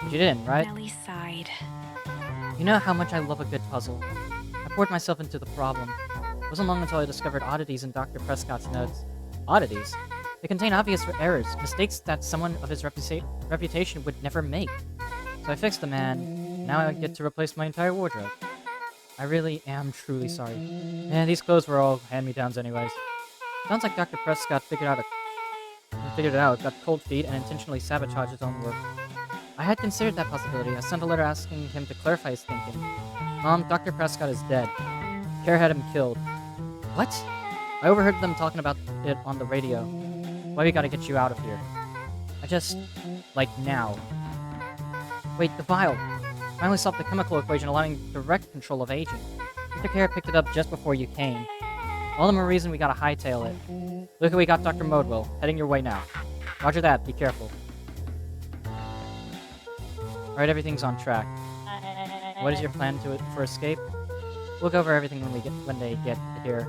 But you didn't, right? Nellie sighed. You know how much I love a good puzzle. I poured myself into the problem. It wasn't long until I discovered oddities in Dr. Prescott's notes. Oddities? They contain obvious errors, mistakes that someone of his reputation would never make. So I fixed them, and now I get to replace my entire wardrobe. I really am truly sorry. And these clothes were all hand-me-downs anyways. Sounds like Dr. Prescott figured it out, got cold feet, and intentionally sabotaged his own work. I had considered that possibility. I sent a letter asking him to clarify his thinking. Mom, Dr. Prescott is dead. Care had him killed. What? I overheard them talking about it on the radio. Why we gotta get you out of here? Like now. Wait, the vial. Finally solved the chemical equation allowing direct control of aging. Mr. Care picked it up just before you came. All the more reason we gotta hightail it. Look at we got Dr. Modwell, heading your way now. Roger that, be careful. Alright, everything's on track. What is your plan for escape? We'll go over everything when they get here.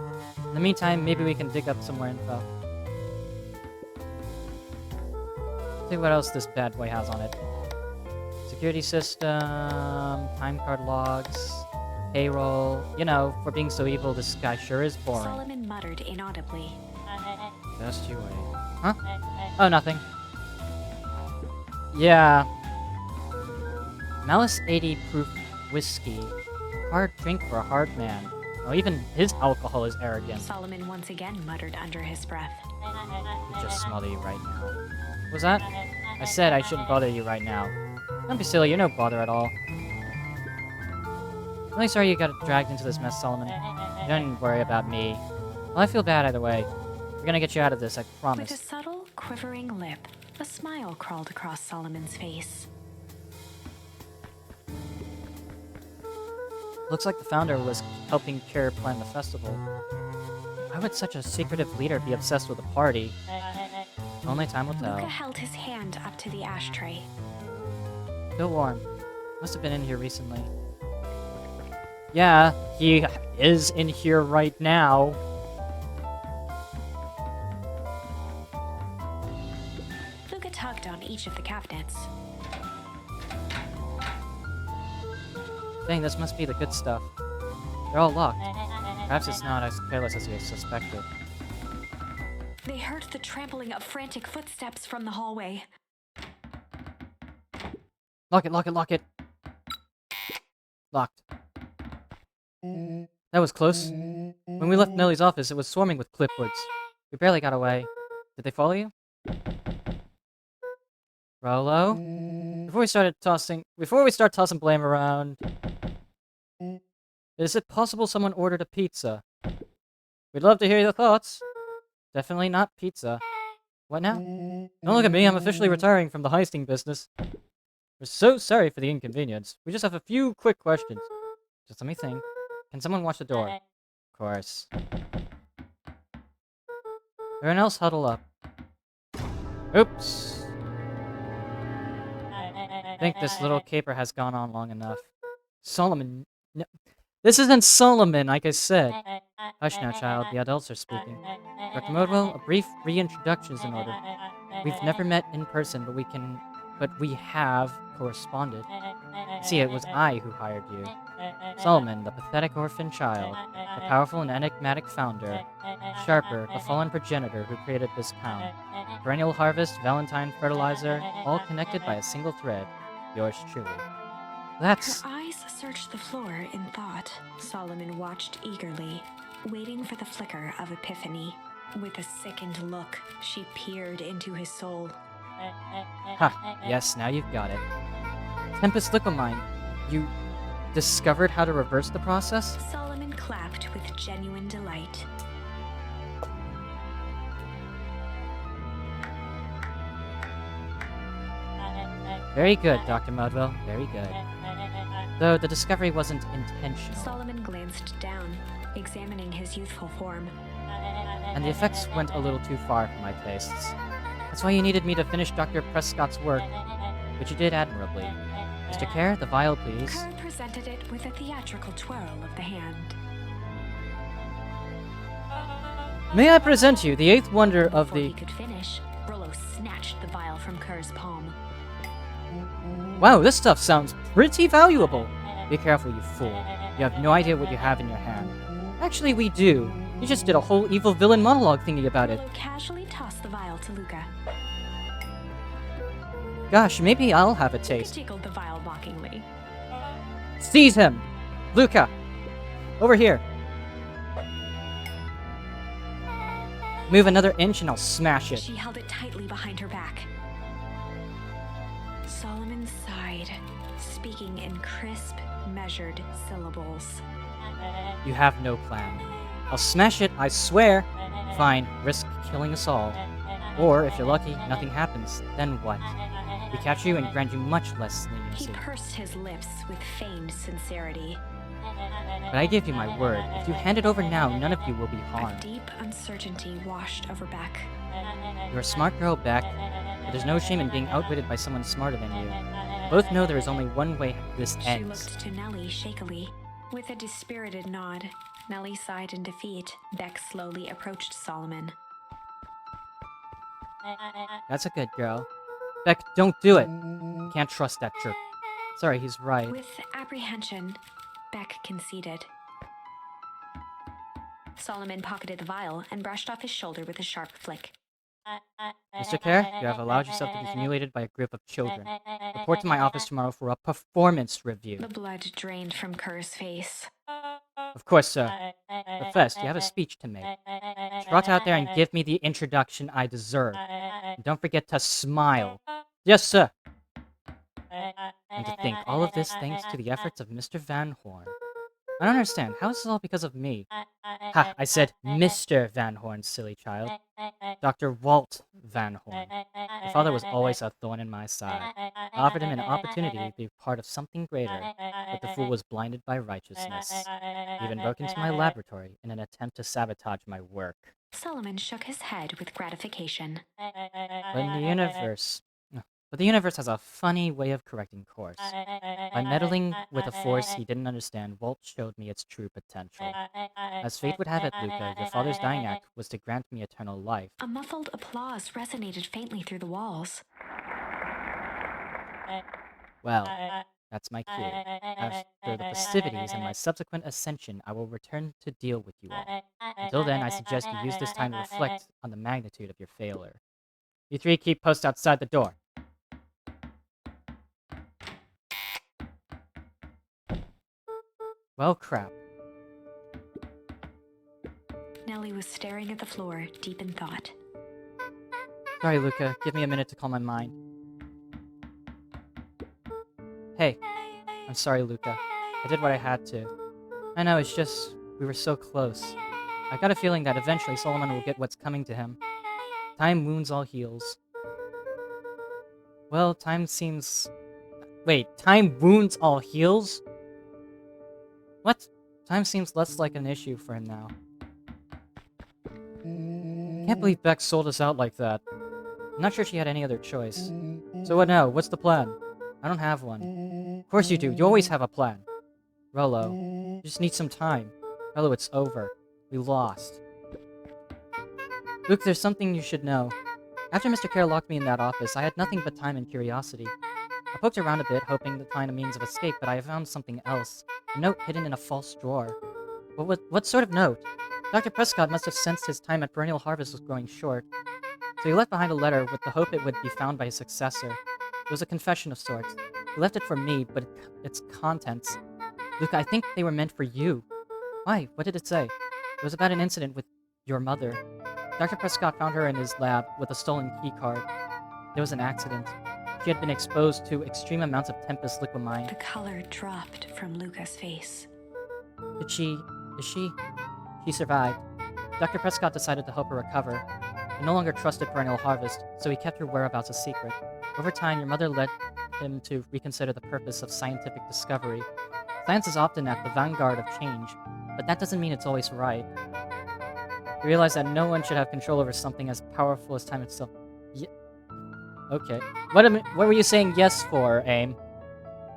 In the meantime, maybe we can dig up some more info. See what else this bad boy has on it. Security system, time card logs, payroll. You know, for being so evil, this guy sure is boring. Solomon muttered inaudibly. Just you wait. Huh? Oh, nothing. Yeah. Malice 80 proof whiskey. Hard drink for a hard man. Oh, even his alcohol is arrogant. Solomon once again muttered under his breath. I just smother you right now. Was that? I said I shouldn't bother you right now. Don't be silly, you're no bother at all. Really sorry you got dragged into this mess, Solomon. Don't worry about me. Well, I feel bad either way. We're gonna get you out of this, I promise. With a subtle, quivering lip, a smile crawled across Solomon's face. Looks like the founder was helping Kerr plan the festival. Why would such a secretive leader be obsessed with a party? Only time will tell. Luca held his hand up to the ashtray. Still warm. Must have been in here recently. Yeah, he is in here right now. Luca tugged on each of the cabinets. Dang, this must be the good stuff. They're all locked. Perhaps it's not as careless as we suspected. They heard the trampling of frantic footsteps from the hallway. Lock it, lock it, lock it! Locked. That was close. When we left Nellie's office, it was swarming with clipboards. We barely got away. Did they follow you? Rolo? Before we start tossing blame around, is it possible someone ordered a pizza? We'd love to hear your thoughts. Definitely not pizza. What now? Don't look at me, I'm officially retiring from the heisting business. We're so sorry for the inconvenience. We just have a few quick questions. Just let me think. Can someone watch the door? Of course. Everyone else huddle up. Oops. I think this little caper has gone on long enough. Solomon... No, this isn't Solomon, like I said. Hush now, child. The adults are speaking. Dr. Modwell, a brief reintroduction is in order. We've never met in person, but we have corresponded. See, it was I who hired you. Solomon, the pathetic orphan child, the powerful and enigmatic founder, Sharper, the fallen progenitor who created this town, perennial harvest, Valentine fertilizer, all connected by a single thread. Yours truly. That's... Her eyes searched the floor in thought. Solomon watched eagerly, waiting for the flicker of epiphany. With a sickened look, she peered into his soul. Ha, yes, now you've got it. Tempest Liquamine, you discovered how to reverse the process? Solomon clapped with genuine delight. Very good, Dr. Modwell, very good. Though the discovery wasn't intentional. Solomon glanced down, examining his youthful form. And the effects went a little too far for my tastes. That's why you needed me to finish Dr. Prescott's work, which you did admirably. Mr. Kerr, the vial, please. Kerr presented it with a theatrical twirl of the hand. May I present you the eighth wonder of Before the... he could finish, Rollo snatched the vial from Kerr's palm. Wow, this stuff sounds pretty valuable. Be careful, you fool. You have no idea what you have in your hand. Actually, we do. You just did a whole evil villain monologue thingy about it. Rollo casually tossed the vial to Luca. Gosh, maybe I'll have a Luca taste. tickled the vial mockingly. Seize him! Luca! Over here. Move another inch and I'll smash it. She held it tightly behind her back. Solomon sighed, speaking in crisp, measured syllables. You have no plan. I'll smash it, I swear. Fine, risk killing us all. Or, if you're lucky, nothing happens. Then what? We catch you and grant you much less He leniency. pursed his lips with feigned sincerity. But I give you my word, if you hand it over now, none of you will be A harmed. deep uncertainty washed over Beck. You're a smart girl, Beck, but there's no shame in being outwitted by someone smarter than you. Both know there is only one way this She ends. looked to Nellie shakily. With a dispirited nod, Nellie sighed in defeat. Beck slowly approached Solomon. That's a good girl. Beck, don't do it! Can't trust that jerk. Sorry, he's right. With apprehension, Beck conceded. Solomon pocketed the vial and brushed off his shoulder with a sharp flick. Mr. Kerr, you have allowed yourself to be humiliated by a group of children. Report to my office tomorrow for a performance review. The blood drained from Kerr's face. Of course, sir. But first, you have a speech to make. Trot out there and give me the introduction I deserve. And don't forget to smile. Yes, sir. And to think, all of this thanks to the efforts of Mr. Van Horn. I don't understand. How is this all because of me? Ha, I said Mr. Van Horn, silly child. Dr. Walt Van Horn. Your father was always a thorn in my side. I offered him an opportunity to be part of something greater, but the fool was blinded by righteousness. He even broke into my laboratory in an attempt to sabotage my work. Solomon shook his head with gratification. But in the universe... But the universe has a funny way of correcting course. By meddling with a force he didn't understand, Walt showed me its true potential. As fate would have it, Luca, your father's dying act was to grant me eternal life. A muffled applause resonated faintly through the walls. Well, that's my cue. After the festivities and my subsequent ascension, I will return to deal with you all. Until then, I suggest you use this time to reflect on the magnitude of your failure. You three keep post outside the door. Well, crap. Nellie was staring at the floor, deep in thought. Sorry, Luca. Give me a minute to calm my mind. Hey, I'm sorry, Luca. I did what I had to. I know, it's just, we were so close. I got a feeling that eventually Solomon will get what's coming to him. Time wounds all heals. Well, time seems... Wait, time wounds all heals? What? Time seems less like an issue for him now. Can't believe Beck sold us out like that. I'm not sure she had any other choice. So what now? What's the plan? I don't have one. Of course you do. You always have a plan. Rolo, you just need some time. Rolo, it's over. We lost. Luke, there's something you should know. After Mr. Kerr locked me in that office, I had nothing but time and curiosity. I poked around a bit, hoping to find a means of escape, but I found something else. A note hidden in a false drawer. What sort of note? Dr. Prescott must have sensed his time at Perennial Harvest was growing short, so he left behind a letter with the hope it would be found by his successor. It was a confession of sorts. He left it for me, but its contents... Luke, I think they were meant for you. Why? What did it say? It was about an incident with your mother. Dr. Prescott found her in his lab with a stolen keycard. There was an accident. She had been exposed to extreme amounts of Tempest liquamine. The color dropped from Luca's face. Is she... She survived. Dr. Prescott decided to help her recover. He no longer trusted Perennial Harvest, so he kept her whereabouts a secret. Over time, your mother led him to reconsider the purpose of scientific discovery. Science is often at the vanguard of change, but that doesn't mean it's always right. He realized that no one should have control over something as powerful as time itself. Okay. What were you saying yes for, Aim?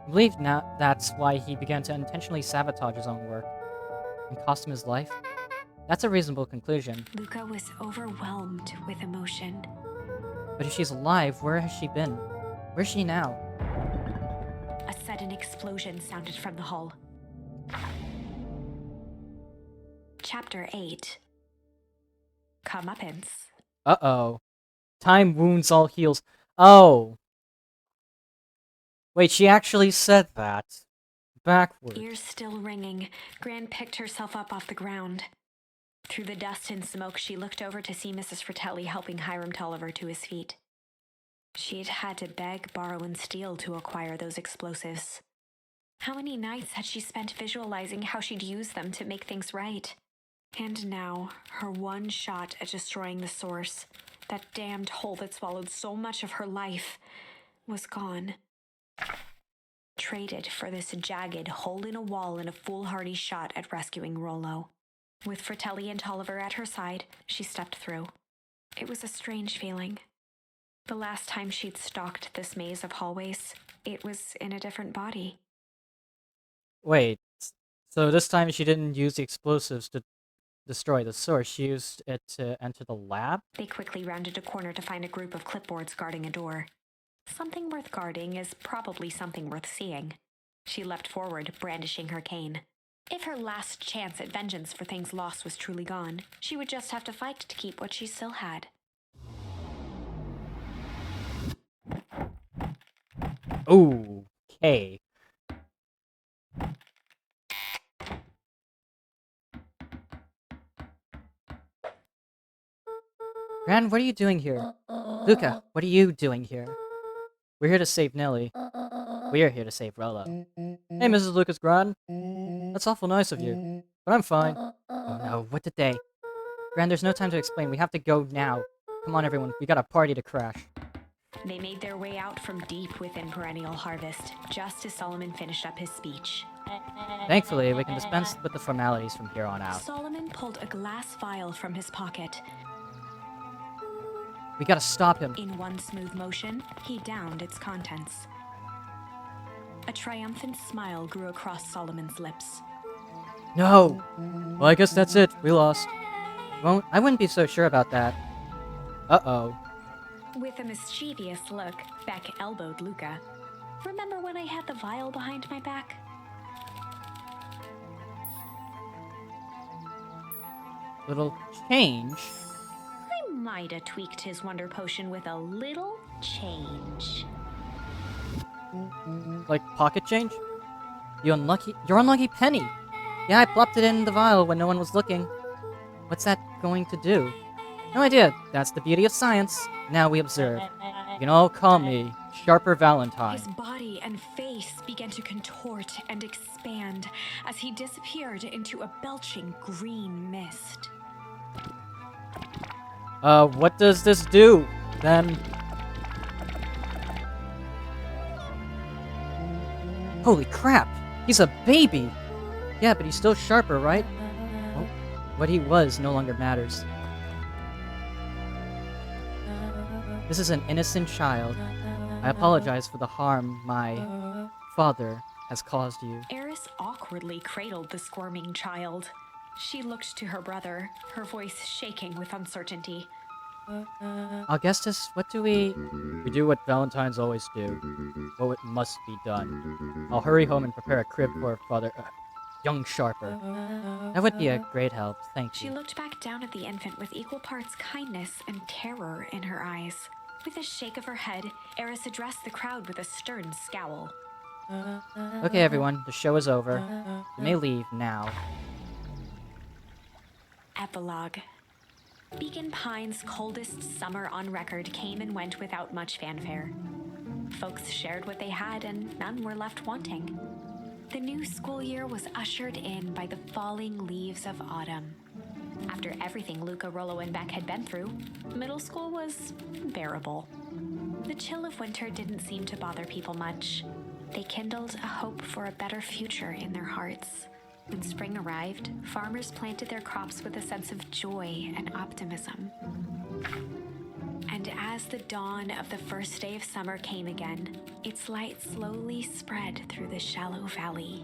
I believe now that's why he began to intentionally sabotage his own work and cost him his life. That's a reasonable conclusion. Luca was overwhelmed with emotion. But if she's alive, where has she been? Where's she now? A sudden explosion sounded from the hull. Chapter 8. Comeuppance. Uh-oh. Time wounds all heals. Oh. Wait, she actually said that. Backwards. Ears still ringing, Gran picked herself up off the ground. Through the dust and smoke, she looked over to see Mrs. Fratelli helping Hiram Tolliver to his feet. She'd had to beg, borrow, and steal to acquire those explosives. How many nights had she spent visualizing how she'd use them to make things right? And now, her one shot at destroying the source, that damned hole that swallowed so much of her life, was gone. Traded for this jagged hole in a wall and a foolhardy shot at rescuing Rollo. With Fratelli and Tolliver at her side, she stepped through. It was a strange feeling. The last time she'd stalked this maze of hallways, it was in a different body. Wait, so this time she didn't use the explosives to destroy the source, she used it to enter the lab? They quickly rounded a corner to find a group of clipboards guarding a door. Something worth guarding is probably something worth seeing. She leapt forward, brandishing her cane. If her last chance at vengeance for things lost was truly gone, she would just have to fight to keep what she still had. Okay. Gran, what are you doing here? Luca, what are you doing here? We're here to save Nellie. We're here to save Rollo. Hey, Mrs. Lucas Gran. That's awful nice of you. But I'm fine. Oh no, what did they? Gran, there's no time to explain. We have to go now. Come on, everyone. We got a party to crash. They made their way out from deep within Perennial Harvest, just as Solomon finished up his speech. Thankfully, we can dispense with the formalities from here on out. Solomon pulled a glass vial from his pocket. We gotta stop him. In one smooth motion, he downed its contents. A triumphant smile grew across Solomon's lips. No! Well, I guess that's it. We lost. Well, I wouldn't be so sure about that. Uh-oh. With a mischievous look, Beck elbowed Luca. Remember when I had the vial behind my back? Little change. I might have tweaked his wonder potion with a little change. Like pocket change? You're unlucky penny. Yeah, I plopped it in the vial when no one was looking. What's that going to do? No idea. That's the beauty of science. Now we observe. You can all call me Sharper Valentine. His body and face began to contort and expand as he disappeared into a belching green mist. What does this do, then? Holy crap! He's a baby! Yeah, but he's still Sharper, right? Well, what he was no longer matters. This is an innocent child. I apologize for the harm my father has caused you. Eris awkwardly cradled the squirming child. She looked to her brother, her voice shaking with uncertainty. Augustus, what do we... We do what Valentines always do. What must be done. I'll hurry home and prepare a crib for Father... young Sharper. That would be a great help, thank She you. looked back down at the infant with equal parts kindness and terror in her eyes. With a shake of her head, Eris addressed the crowd with a stern scowl. Okay, everyone, the show is over. You may leave now. Epilogue. Beacon Pine's coldest summer on record came and went without much fanfare. Folks shared what they had, and none were left wanting. The new school year was ushered in by the falling leaves of autumn. After everything Luca, Rollo, and Beck had been through, middle school was bearable. The chill of winter didn't seem to bother people much. They kindled a hope for a better future in their hearts. When spring arrived, farmers planted their crops with a sense of joy and optimism. And as the dawn of the first day of summer came again, its light slowly spread through the shallow valley.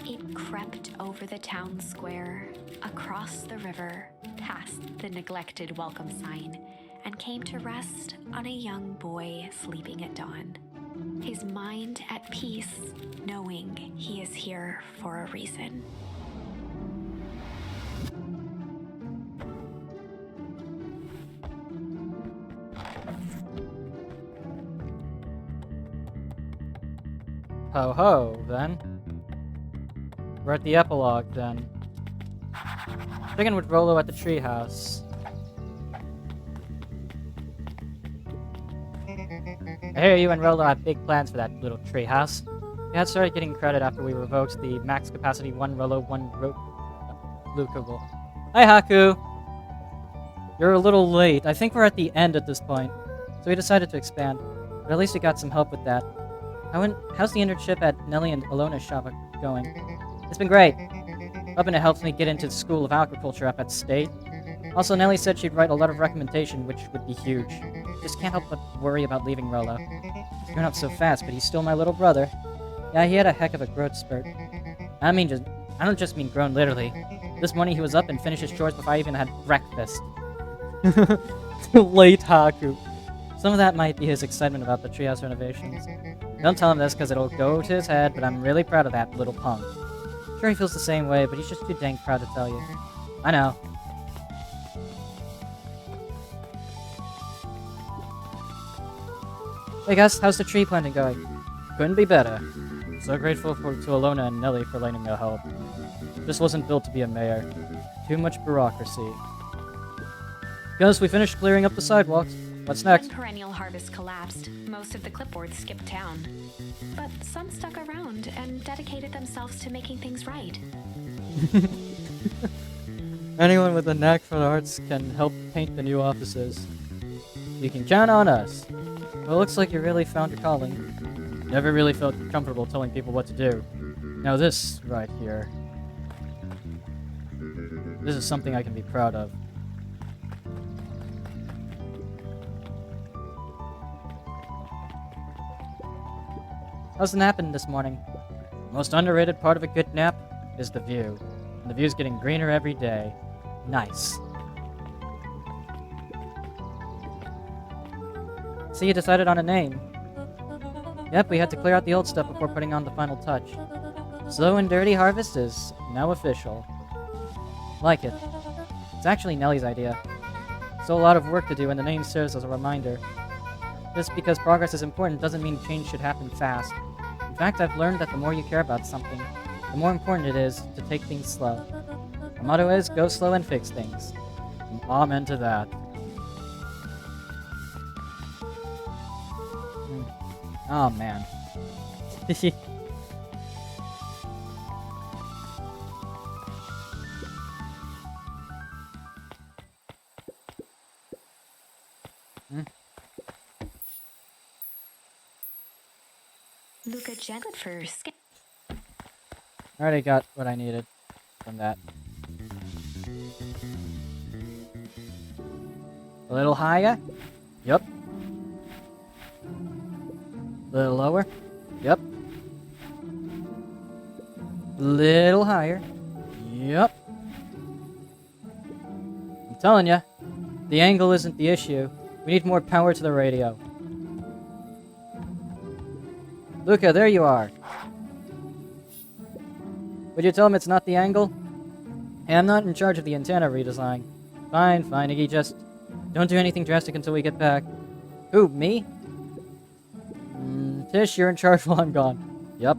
It crept over the town square, across the river, past the neglected welcome sign, and came to rest on a young boy sleeping at dawn. His mind at peace, knowing he is here for a reason. Ho ho, then. We're at the epilogue, then. Checking with Rollo at the treehouse. I hear you and Rollo have big plans for that little treehouse. We had started getting credit after we revoked the max capacity 1 Rollo, 1 Luca rule. Hi, Haku! You're a little late. I think we're at the end at this point. So we decided to expand. But at least we got some help with that. How's the internship at Nelly and Alona's shop going? It's been great. Hoping it helps me get into the School of Agriculture up at State. Also, Nelly said she'd write a letter of recommendation, which would be huge. Just can't help but worry about leaving Rollo. He's grown up so fast, but he's still my little brother. Yeah, he had a heck of a growth spurt. I don't just mean grown literally. This morning he was up and finished his chores before I even had breakfast. Late Haku. Some of that might be his excitement about the treehouse renovations. Don't tell him this because it'll go to his head, but I'm really proud of that little punk. Sure he feels the same way, but he's just too dang proud to tell you. I know. Hey Gus, how's the tree planting going? Couldn't be better. So grateful to Alona and Nelly for lending their help. Just wasn't built to be a mayor. Too much bureaucracy. Gus, we finished clearing up the sidewalks. What's next? When perennial harvest collapsed, most of the clipboards skipped town. But some stuck around and dedicated themselves to making things right. Anyone with a knack for the arts can help paint the new offices. You can count on us. Well, it looks like you really found your calling. Never really felt comfortable telling people what to do. Now this, right here. This is something I can be proud of. How's the napping this morning? The most underrated part of a good nap is the view. And the view's getting greener every day. Nice. So you decided on a name. Yep, we had to clear out the old stuff before putting on the final touch. Slow and Dirty Harvest is now official. Like it. It's actually Nelly's idea. Still a lot of work to do, and the name serves as a reminder. Just because progress is important doesn't mean change should happen fast. In fact, I've learned that the more you care about something, the more important it is to take things slow. Our motto is, go slow and fix things. And amen to that. Oh, man. Luca Gent for skin. I already got what I needed from that. A little higher? Yup. A little lower? Yup. A little higher? Yup. I'm telling ya, the angle isn't the issue. We need more power to the radio. Luca, there you are. Would you tell him it's not the angle? Hey, I'm not in charge of the antenna redesign. Fine, Iggy, just don't do anything drastic until we get back. Who, me? Tish, you're in charge while I'm gone. Yup.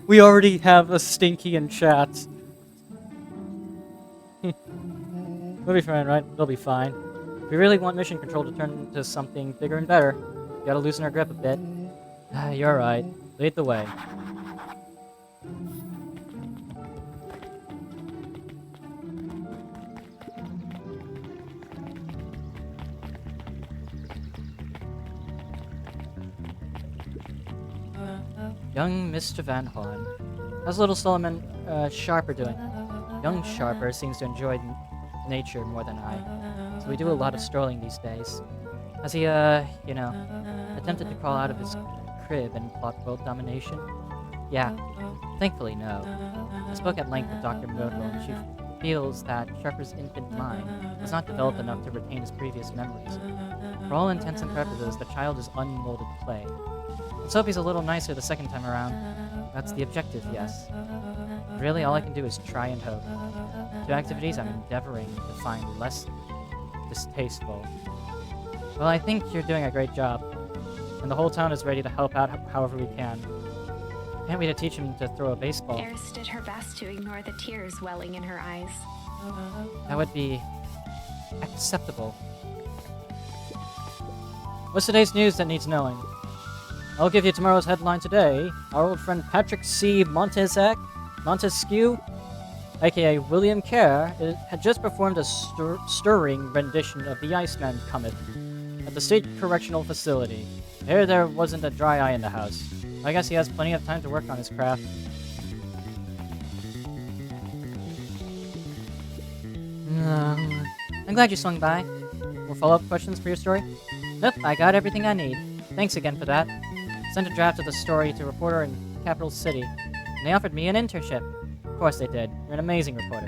We already have a stinky in chat. We'll be fine, right? We'll be fine. If we really want mission control to turn into something bigger and better, we gotta loosen our grip a bit. You're right. Lead the way. Young Mr. Van Horn. How's little Solomon Sharper doing? Young Sharper seems to enjoy nature more than I, so we do a lot of strolling these days. Has he, attempted to crawl out of his crib and plot world domination? Yeah, thankfully no. I spoke at length with Dr. Myrtle, and she feels that Sharper's infant mind was not developed enough to retain his previous memories. For all intents and purposes, the child is unmolded clay. Let's hope he's a little nicer the second time around. That's the objective, yes. Really, all I can do is try and hope. Two activities I'm endeavoring to find less distasteful. Well, I think you're doing a great job, and the whole town is ready to help out however we can. Can't wait to teach him to throw a baseball. Eris did her best to ignore the tears welling in her eyes. That would be acceptable. What's today's news that needs knowing? I'll give you tomorrow's headline today. Our old friend Patrick C. Montesquieu, aka William Kerr, had just performed a stirring rendition of The Iceman Cometh at the State Correctional Facility. There wasn't a dry eye in the house. I guess he has plenty of time to work on his craft. I'm glad you swung by. More follow-up questions for your story? Nope, I got everything I need. Thanks again for that. Sent a draft of the story to a reporter in Capital City, and they offered me an internship. Of course they did. You're an amazing reporter.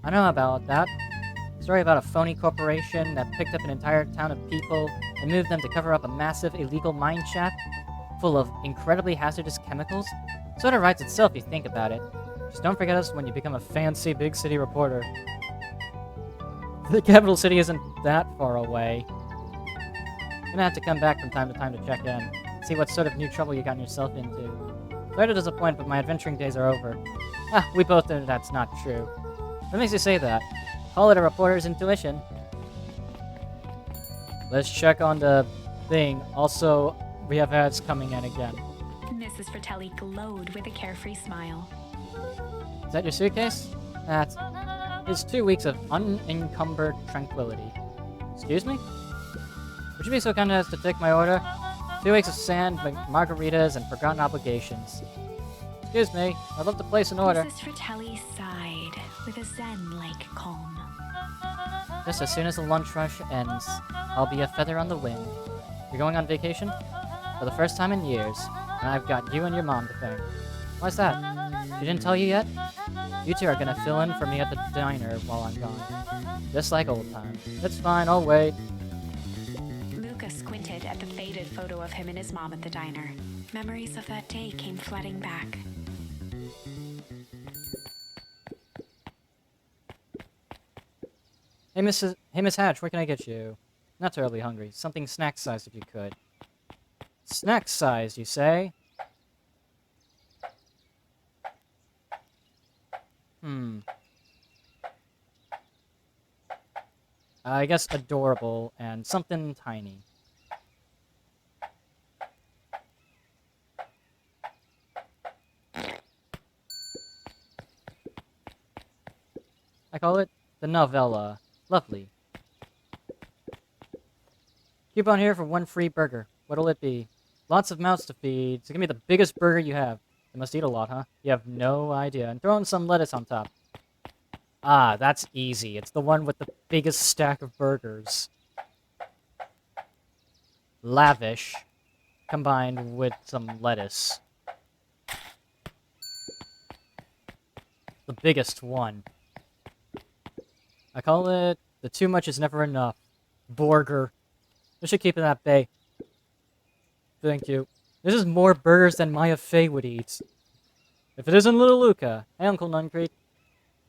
I know about that. Story about a phony corporation that picked up an entire town of people and moved them to cover up a massive illegal mine shaft full of incredibly hazardous chemicals. Sort of writes itself if you think about it. Just don't forget us when you become a fancy big city reporter. The capital city isn't that far away. I'm gonna have to come back from time to time to check in. See what sort of new trouble you got yourself into. Sorry to disappoint, but my adventuring days are over. We both know that's not true. What makes you say that? Call it a reporter's intuition. Let's check on the thing. Also, we have ads coming in again. Mrs. Fratelli glowed with a carefree smile. Is that your suitcase? It's 2 weeks of unencumbered tranquility. Excuse me? Would you be so kind as to take my order? 2 weeks of sand, margaritas, and forgotten obligations. Excuse me, I'd love to place an order. Mrs. Fratelli sighed with a zen-like calm. Just as soon as the lunch rush ends, I'll be a feather on the wind. You're going on vacation? For the first time in years, and I've got you and your mom to thank. Why's that? She didn't tell you yet? You two are gonna fill in for me at the diner while I'm gone. Just like old times. It's fine, I'll wait. Luca squinted at the faded photo of him and his mom at the diner. Memories of that day came flooding back. Hey, Miss Hatch, what can I get you? Not terribly hungry. Something snack-sized if you could. Snack-sized, you say? I guess adorable and something tiny. I call it the novella. Lovely. Coupon here for one free burger. What'll it be? Lots of mouths to feed, so give me the biggest burger you have. You must eat a lot, huh? You have no idea. And throw in some lettuce on top. Ah, that's easy. It's the one with the biggest stack of burgers. Lavish, combined with some lettuce. The biggest one. I call it the too much is never enough. Burger. I should keep it at bay. Thank you. This is more burgers than Maya Fey would eat. If it isn't little Luca. Hey, Uncle Nuncreek.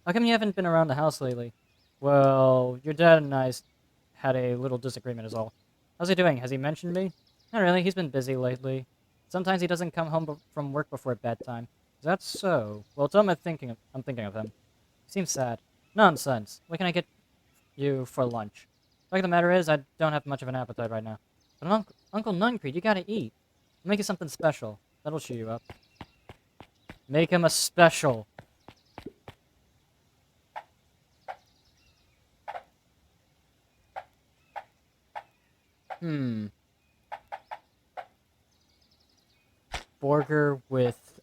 How come you haven't been around the house lately? Well, your dad and I had a little disagreement is all. How's he doing? Has he mentioned me? Not really. He's been busy lately. Sometimes he doesn't come home from work before bedtime. Is that so? Well, tell him I'm thinking of him. He seems sad. Nonsense. What can I get you for lunch? The fact of the matter is, I don't have much of an appetite right now. But Uncle Nuncreed, you gotta eat. I'll make you something special. That'll cheer you up. Make him a special. Burger with,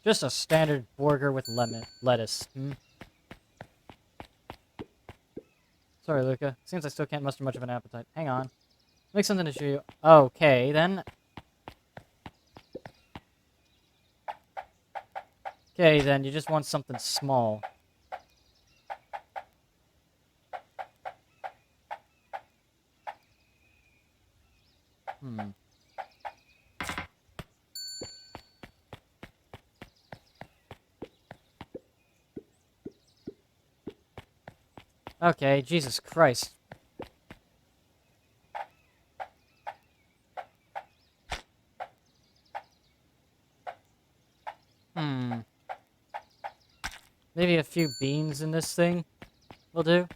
just a standard burger with lettuce. Sorry, Luca. Seems I still can't muster much of an appetite. Hang on. Make something to cheer you. Okay, then. Okay, then. You just want something small. Okay, Jesus Christ. Maybe a few beans in this thing will do.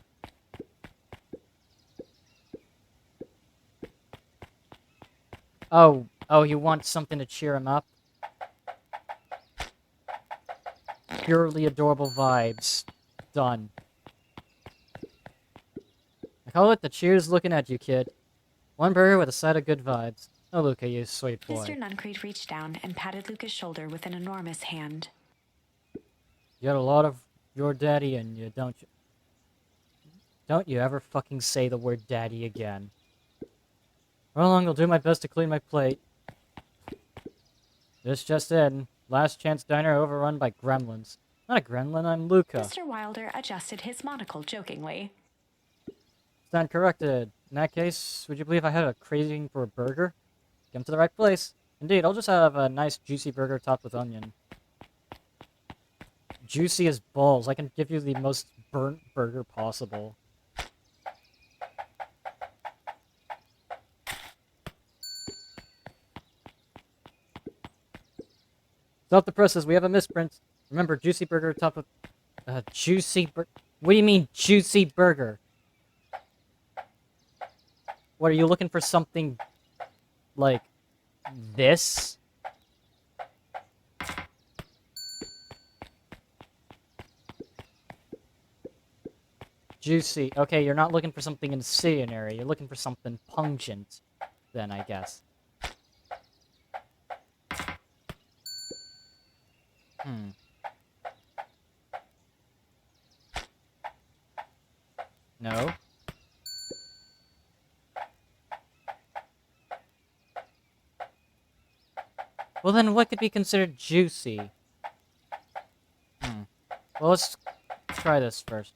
Oh, you want something to cheer him up? Purely adorable vibes. Done. I call it the cheers looking at you, kid. One burger with a side of good vibes. Oh, Luca, you sweet boy. Mr. Nuncreed reached down and patted Luca's shoulder with an enormous hand. You got a lot of your daddy in you, don't you? Don't you ever fucking say the word daddy again. Well, I'll do my best to clean my plate. This just in. Last chance diner overrun by gremlins. Not a gremlin, I'm Luca. Mr. Wilder adjusted his monocle jokingly. Stand corrected. In that case, would you believe I had a craving for a burger? Come to the right place. Indeed, I'll just have a nice juicy burger topped with onion. Juicy as balls. I can give you the most burnt burger possible. Stop the presses. We have a misprint. Remember, juicy burger topped with... juicy burger... What do you mean, juicy burger? What, are you looking for something... like... this? Juicy. Okay, you're not looking for something incendiary. You're looking for something pungent, then, I guess. No? Well, then what could be considered juicy? Well, let's try this first.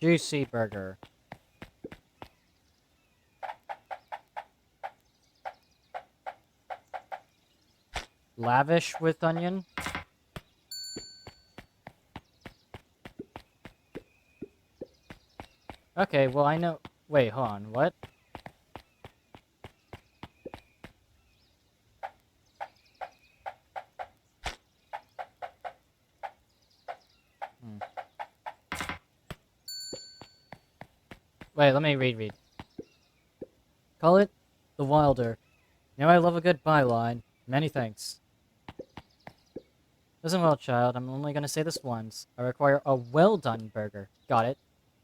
Juicy burger. Lavish with onion? Okay, well, I know... Wait, hold on, what? Wait, let me read. Call it the Wilder. You know I love a good byline. Many thanks. Listen well, child. I'm only gonna say this once. I require a well-done burger. Got it?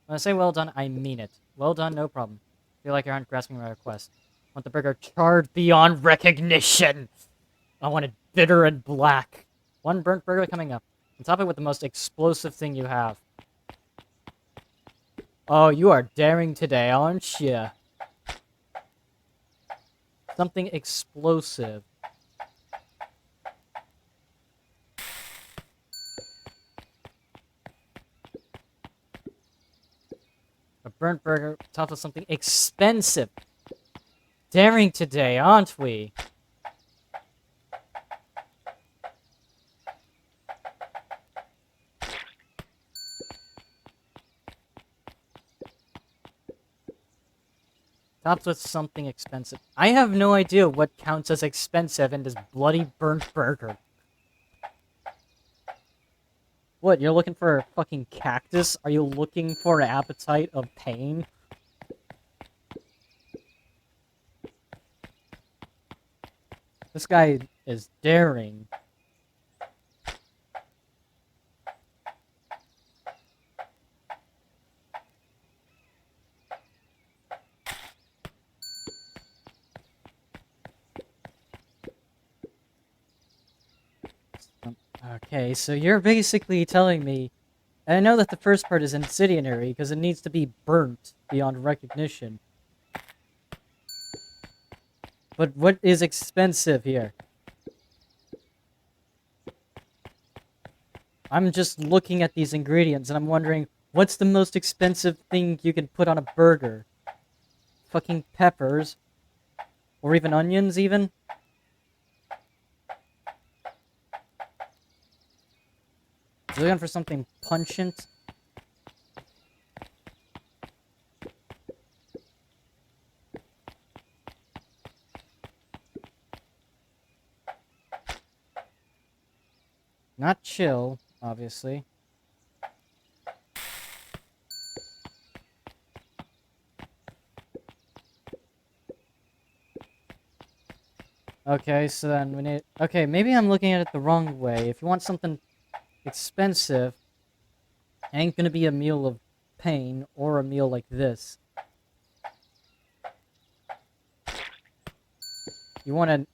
When I say well done, I mean it. Well done, no problem. Feel like you aren't grasping my request. Want the burger charred beyond recognition! I want it bitter and black. One burnt burger coming up. And top it with the most explosive thing you have. Oh, you are daring today, aren't you? Something explosive. A burnt burger topped with something expensive. Daring today, aren't we? Topped with something expensive. I have no idea what counts as expensive in this bloody burnt burger. What, you're looking for a fucking cactus? Are you looking for an appetite of pain? This guy is daring. Okay, so you're basically telling me, and I know that the first part is incendiary because it needs to be burnt beyond recognition. But what is expensive here? I'm just looking at these ingredients and I'm wondering, what's the most expensive thing you can put on a burger? Fucking peppers? Or even onions, even? Looking for something pungent? Not chill, obviously. Okay, so then we need... Okay, maybe I'm looking at it the wrong way. If you want something expensive, it ain't gonna be a meal of pain or a meal like this. You want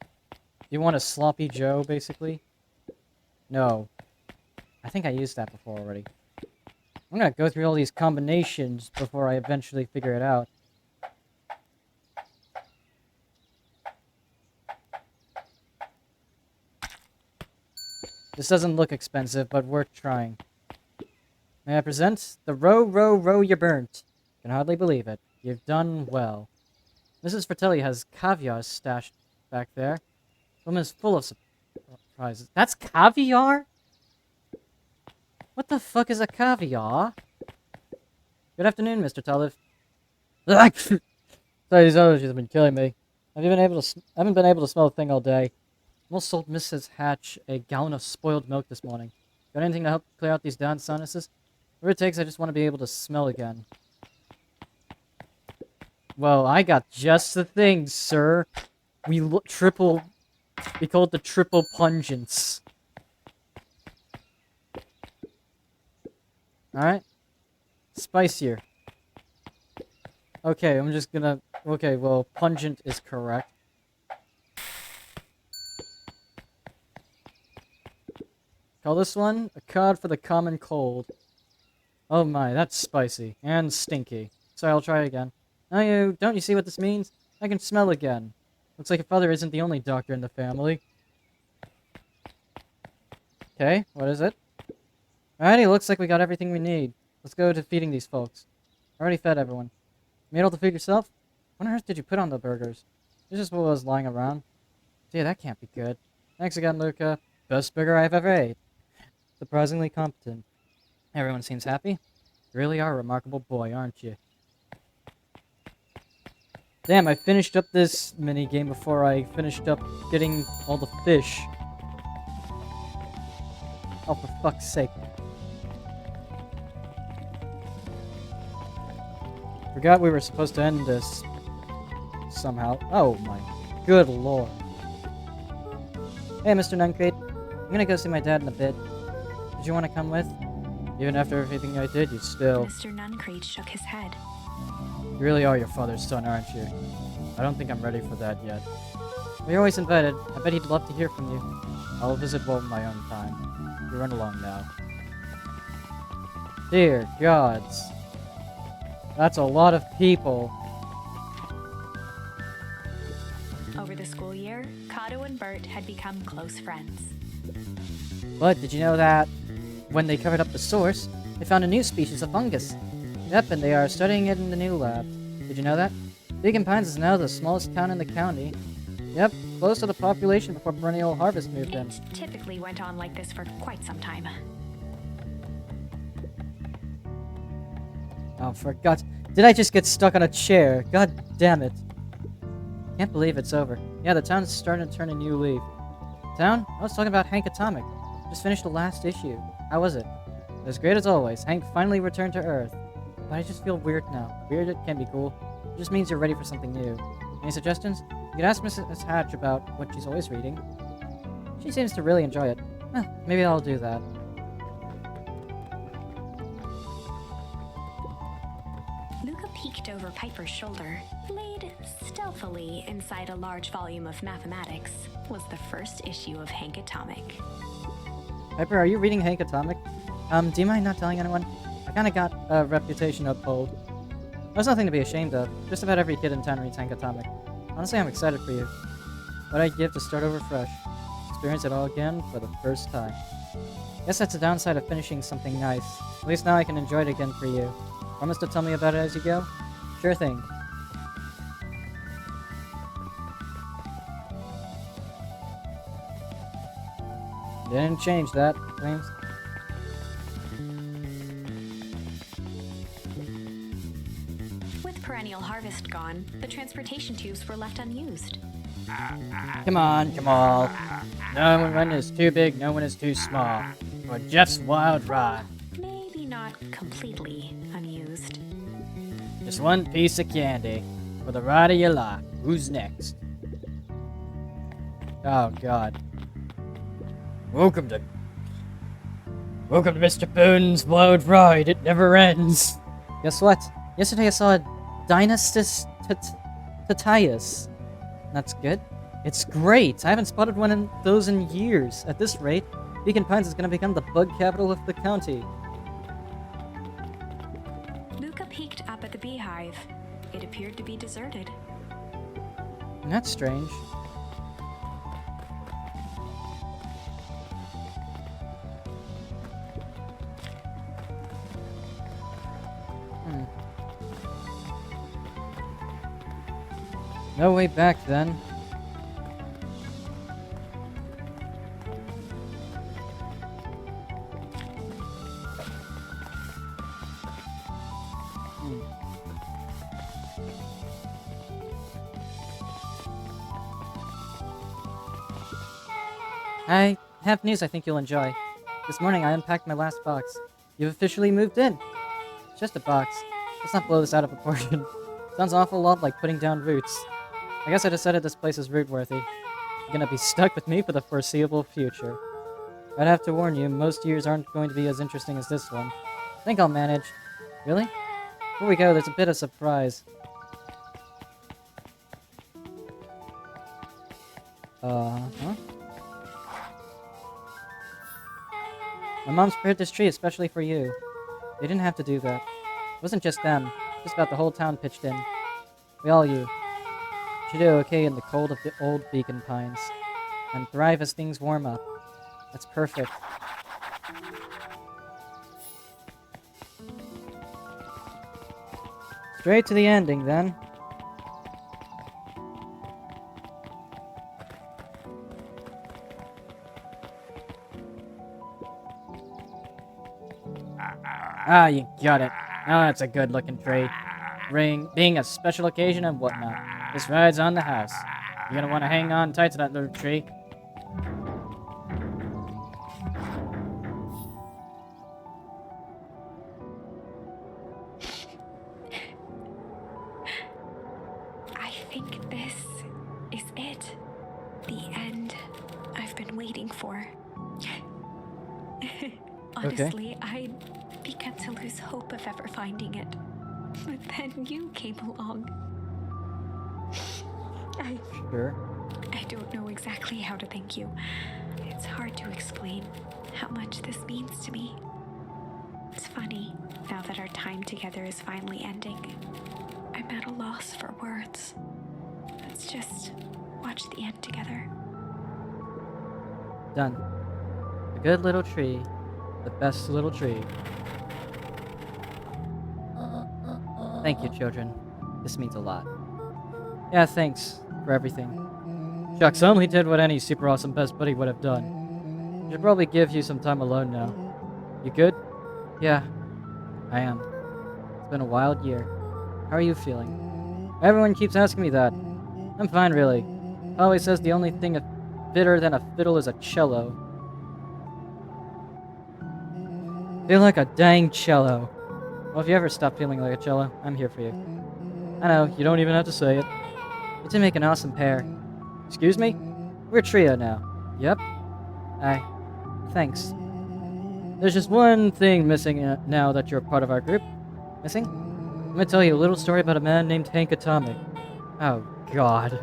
a sloppy Joe, basically? No. I think I used that before already. I'm gonna go through all these combinations before I eventually figure it out. This doesn't look expensive, but worth trying. May I present the row, row, row you burnt? Can hardly believe it. You've done well. Mrs. Fratelli has caviar stashed back there. The woman is full of surprises. That's caviar? What the fuck is a caviar? Good afternoon, Mr. Tulliff. Sorry, these allergies have been killing me. I haven't been able to smell a thing all day. Almost sold Mrs. Hatch a gallon of spoiled milk this morning. Got anything to help clear out these darn sinuses? Whatever it takes, I just want to be able to smell again. Well, I got just the thing, sir. We call it the triple pungence. Alright? Spicier. Okay, I'm just gonna... Okay, well, pungent is correct. Call this one a cod for the common cold. Oh my, that's spicy. And stinky. Sorry, I'll try again. Now don't you see what this means? I can smell again. Looks like your father isn't the only doctor in the family. Okay, what is it? Alrighty, looks like we got everything we need. Let's go to feeding these folks. Already fed everyone. Made all the food yourself? What on earth did you put on the burgers? This is what was lying around. Gee, that can't be good. Thanks again, Luca. Best burger I've ever ate. Surprisingly competent. Everyone seems happy. You really are a remarkable boy, aren't you? Damn, I finished up this mini-game before I finished up getting all the fish. Oh, for fuck's sake. Forgot we were supposed to end this somehow. Oh my good lord. Hey, Mr. Nuncrate. I'm gonna go see my dad in a bit. Did you want to come with? Even after everything I did, you still... Mr. Nuncrate shook his head. You really are your father's son, aren't you? I don't think I'm ready for that yet. But you're always invited. I bet he'd love to hear from you. I'll visit Walt in my own time. You run along now. Dear gods. That's a lot of people. Over the school year, Kato and Bert had become close friends. But did you know that when they covered up the source, they found a new species of fungus? Yep, and they are studying it in the new lab. Did you know that? Beacon Pines is now the smallest town in the county. Yep, close to the population before Perennial Harvest moved in. It typically went on like this for quite some time. Oh, for God's... Did I just get stuck on a chair? God damn it. Can't believe it's over. Yeah, the town's starting to turn a new leaf. Town? I was talking about Hank Atomic. Just finished the last issue. How was it? As great as always. Hank finally returned to Earth. But I just feel weird now. Weird it can be cool. It just means you're ready for something new. Any suggestions? You could ask Mrs. Hatch about what she's always reading. She seems to really enjoy it. Maybe I'll do that. Luca peeked over Piper's shoulder. Laid stealthily inside a large volume of mathematics was the first issue of Hank Atomic. Piper, are you reading Hank Atomic? Do you mind not telling anyone? I kinda got a reputation uphold. There's nothing to be ashamed of. Just about every kid in town reads Hank Atomic. Honestly, I'm excited for you. What I'd give to start over fresh. Experience it all again for the first time. Guess that's the downside of finishing something nice. At least now I can enjoy it again for you. Promise to tell me about it as you go? Sure thing. Didn't change that, claims. With Perennial Harvest gone, the transportation tubes were left unused. Come on, Jamal. No one is too big, no one is too small. For Jeff's wild ride. Maybe not completely unused. Just one piece of candy. For the ride of your life. Who's next? Oh, God. Welcome to Mr. Boone's Wild Ride. It never ends. Guess what? Yesterday I saw a Dynastus Tatius. That's good. It's great. I haven't spotted one of those in years. At this rate, Beacon Pines is going to become the bug capital of the county. Luca peeked up at the beehive. It appeared to be deserted. That's strange. No way back then. I have news I think you'll enjoy. This morning I unpacked my last box. You've officially moved in. It's just a box. Let's not blow this out of proportion. Sounds an awful lot like putting down roots. I guess I decided this place is root-worthy. You're gonna be stuck with me for the foreseeable future. I'd have to warn you, most years aren't going to be as interesting as this one. I think I'll manage. Really? Before we go, there's a bit of surprise. Huh? My mom's prepared this tree especially for you. They didn't have to do that. It wasn't just them. Just about the whole town pitched in. We all you. Should do okay in the cold of the old Beacon Pines. And thrive as things warm up. That's perfect. Straight to the ending, then. Ah, you got it. Now that's a good-looking tree. Being a special occasion and whatnot. This ride's on the house. You're gonna want to hang on tight to that little tree. think this is it. The end I've been waiting for. Honestly, I'd begun to lose hope of ever finding it. But then you came along. Sure. I don't know exactly how to thank you. It's hard to explain how much this means to me. It's funny, now that our time together is finally ending. I'm at a loss for words. Let's just watch the end together. Done. A good little tree. The best little tree. Thank you, children. This means a lot. Yeah, thanks for everything. Shucks, I only did what any super awesome best buddy would have done. I should probably give you some time alone now. You good? Yeah, I am. It's been a wild year. How are you feeling? Everyone keeps asking me that. I'm fine, really. Always says the only thing fitter than a fiddle is a cello. Feel like a dang cello. Well, if you ever stop feeling like a cello, I'm here for you. I know, you don't even have to say it. You two make an awesome pair. Excuse me? We're a trio now. Yep. Thanks. There's just one thing missing now that you're part of our group. Missing? I'm gonna tell you a little story about a man named Hank Atomic. Oh, God.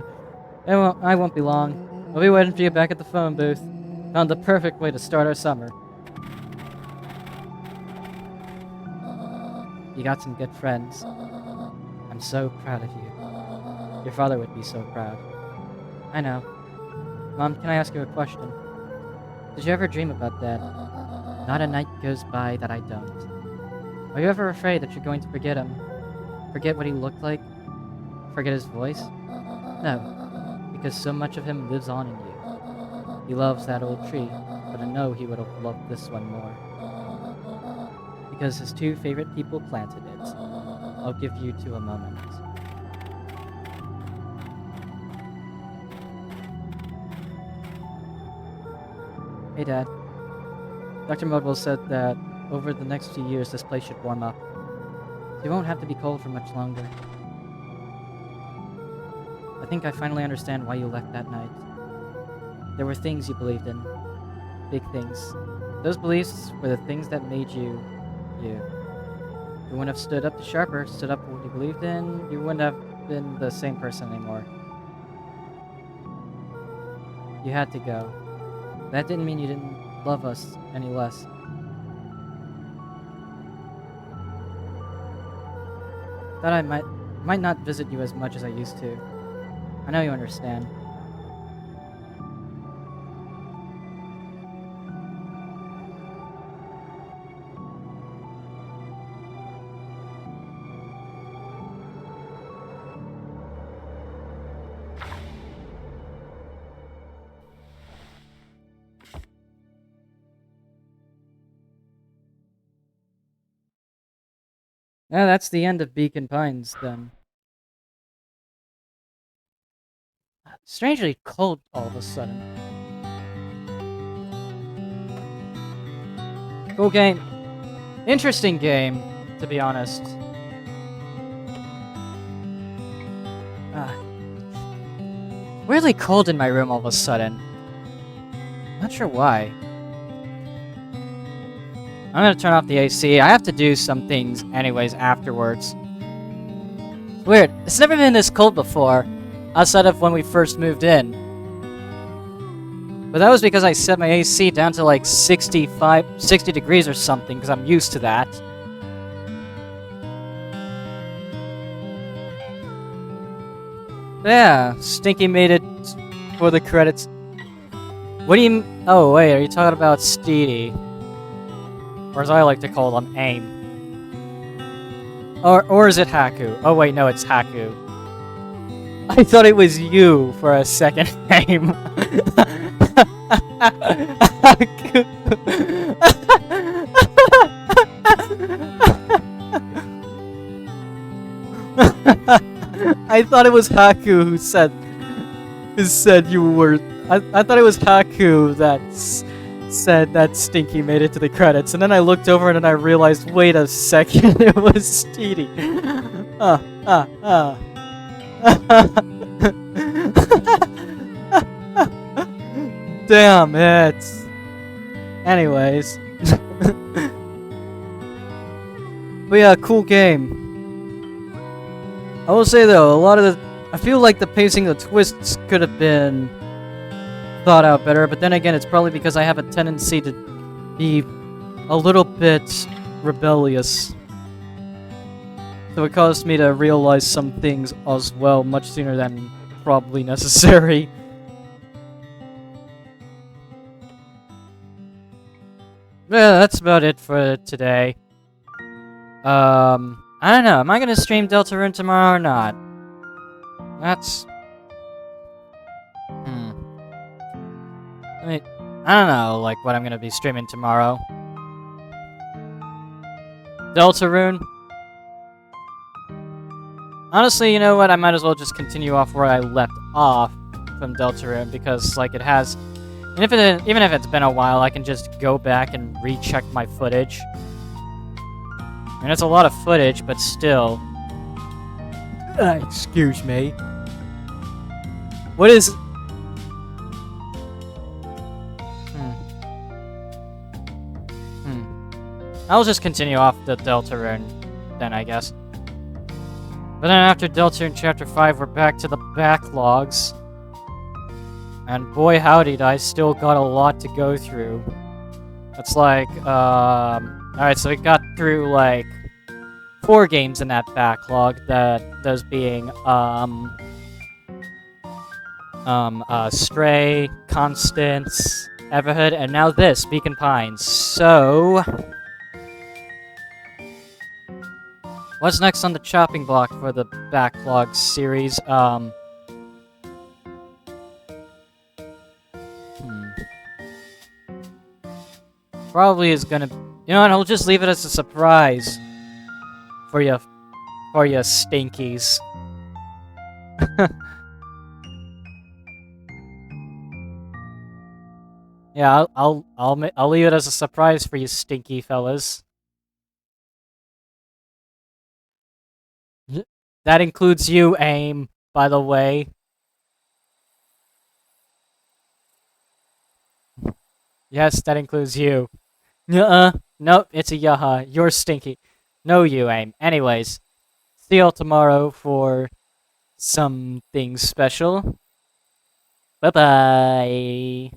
I won't be long. We'll be waiting for you back at the phone booth. Found the perfect way to start our summer. You got some good friends. I'm so proud of you. Your father would be so proud. I know. Mom, can I ask you a question? Did you ever dream about Dad? Not a night goes by that I don't. Are you ever afraid that you're going to forget him? Forget what he looked like? Forget his voice? No, because so much of him lives on in you. He loves that old tree, but I know he would have loved this one more. Because his two favorite people planted it. I'll give you two a moment. Hey, Dad. Dr. Modwell said that over the next few years this place should warm up. So you won't have to be cold for much longer. I think I finally understand why you left that night. There were things you believed in. Big things. Those beliefs were the things that made you, you. If you wouldn't have stood up to Sharper, stood up for what you believed in, you wouldn't have been the same person anymore. You had to go. That didn't mean you didn't love us any less. Thought I might not visit you as much as I used to. I know you understand. Yeah, that's the end of Beacon Pines, then. Strangely cold all of a sudden. Cool game. Interesting game, to be honest. Weirdly cold in my room all of a sudden. Not sure why. I'm gonna turn off the AC. I have to do some things anyways afterwards. Weird. It's never been this cold before, outside of when we first moved in. But that was because I set my AC down to like 60 degrees or something, because I'm used to that. Yeah, Stinky made it for the credits. What do you... Oh, wait, are you talking about Steedy? Or as I like to call them, AIM. Or is it Haku? Oh wait, no, it's Haku. I thought it was you for a second, AIM. Haku. I thought it was Haku who said you were... I thought it was Haku that said that Stinky made it to the credits, and then I looked over and then I realized, wait a second, it was Steedy. Damn it. Anyways. But yeah, cool game. I will say though, I feel like the pacing of the twists could have been thought out better, but then again, it's probably because I have a tendency to be a little bit rebellious. So it caused me to realize some things as well much sooner than probably necessary. Yeah, that's about it for today. I don't know. Am I gonna stream Deltarune tomorrow or not? That's... I don't know, like, what I'm gonna be streaming tomorrow. Deltarune? Honestly, you know what? I might as well just continue off where I left off from Deltarune, because, like, it has... And even if it's been a while, I can just go back and recheck my footage. I mean, it's a lot of footage, but still. Excuse me. What is... I'll just continue off the Deltarune then, I guess. But then after Deltarune Chapter 5, we're back to the backlogs. And boy howdy, I still got a lot to go through. It's like, alright, so we got through, like, 4 games in that backlog, those being, Stray, Constance, Everhood, and now this, Beacon Pines. So... what's next on the chopping block for the backlog series? Probably is gonna... You know what, I'll just leave it as a surprise. For you stinkies. Yeah, I'll leave it as a surprise for you stinky fellas. That includes you, AIM, by the way. Yes, that includes you. Nope, it's a yaha. You're stinky. No, you, AIM. Anyways, see y'all tomorrow for something special. Bye-bye.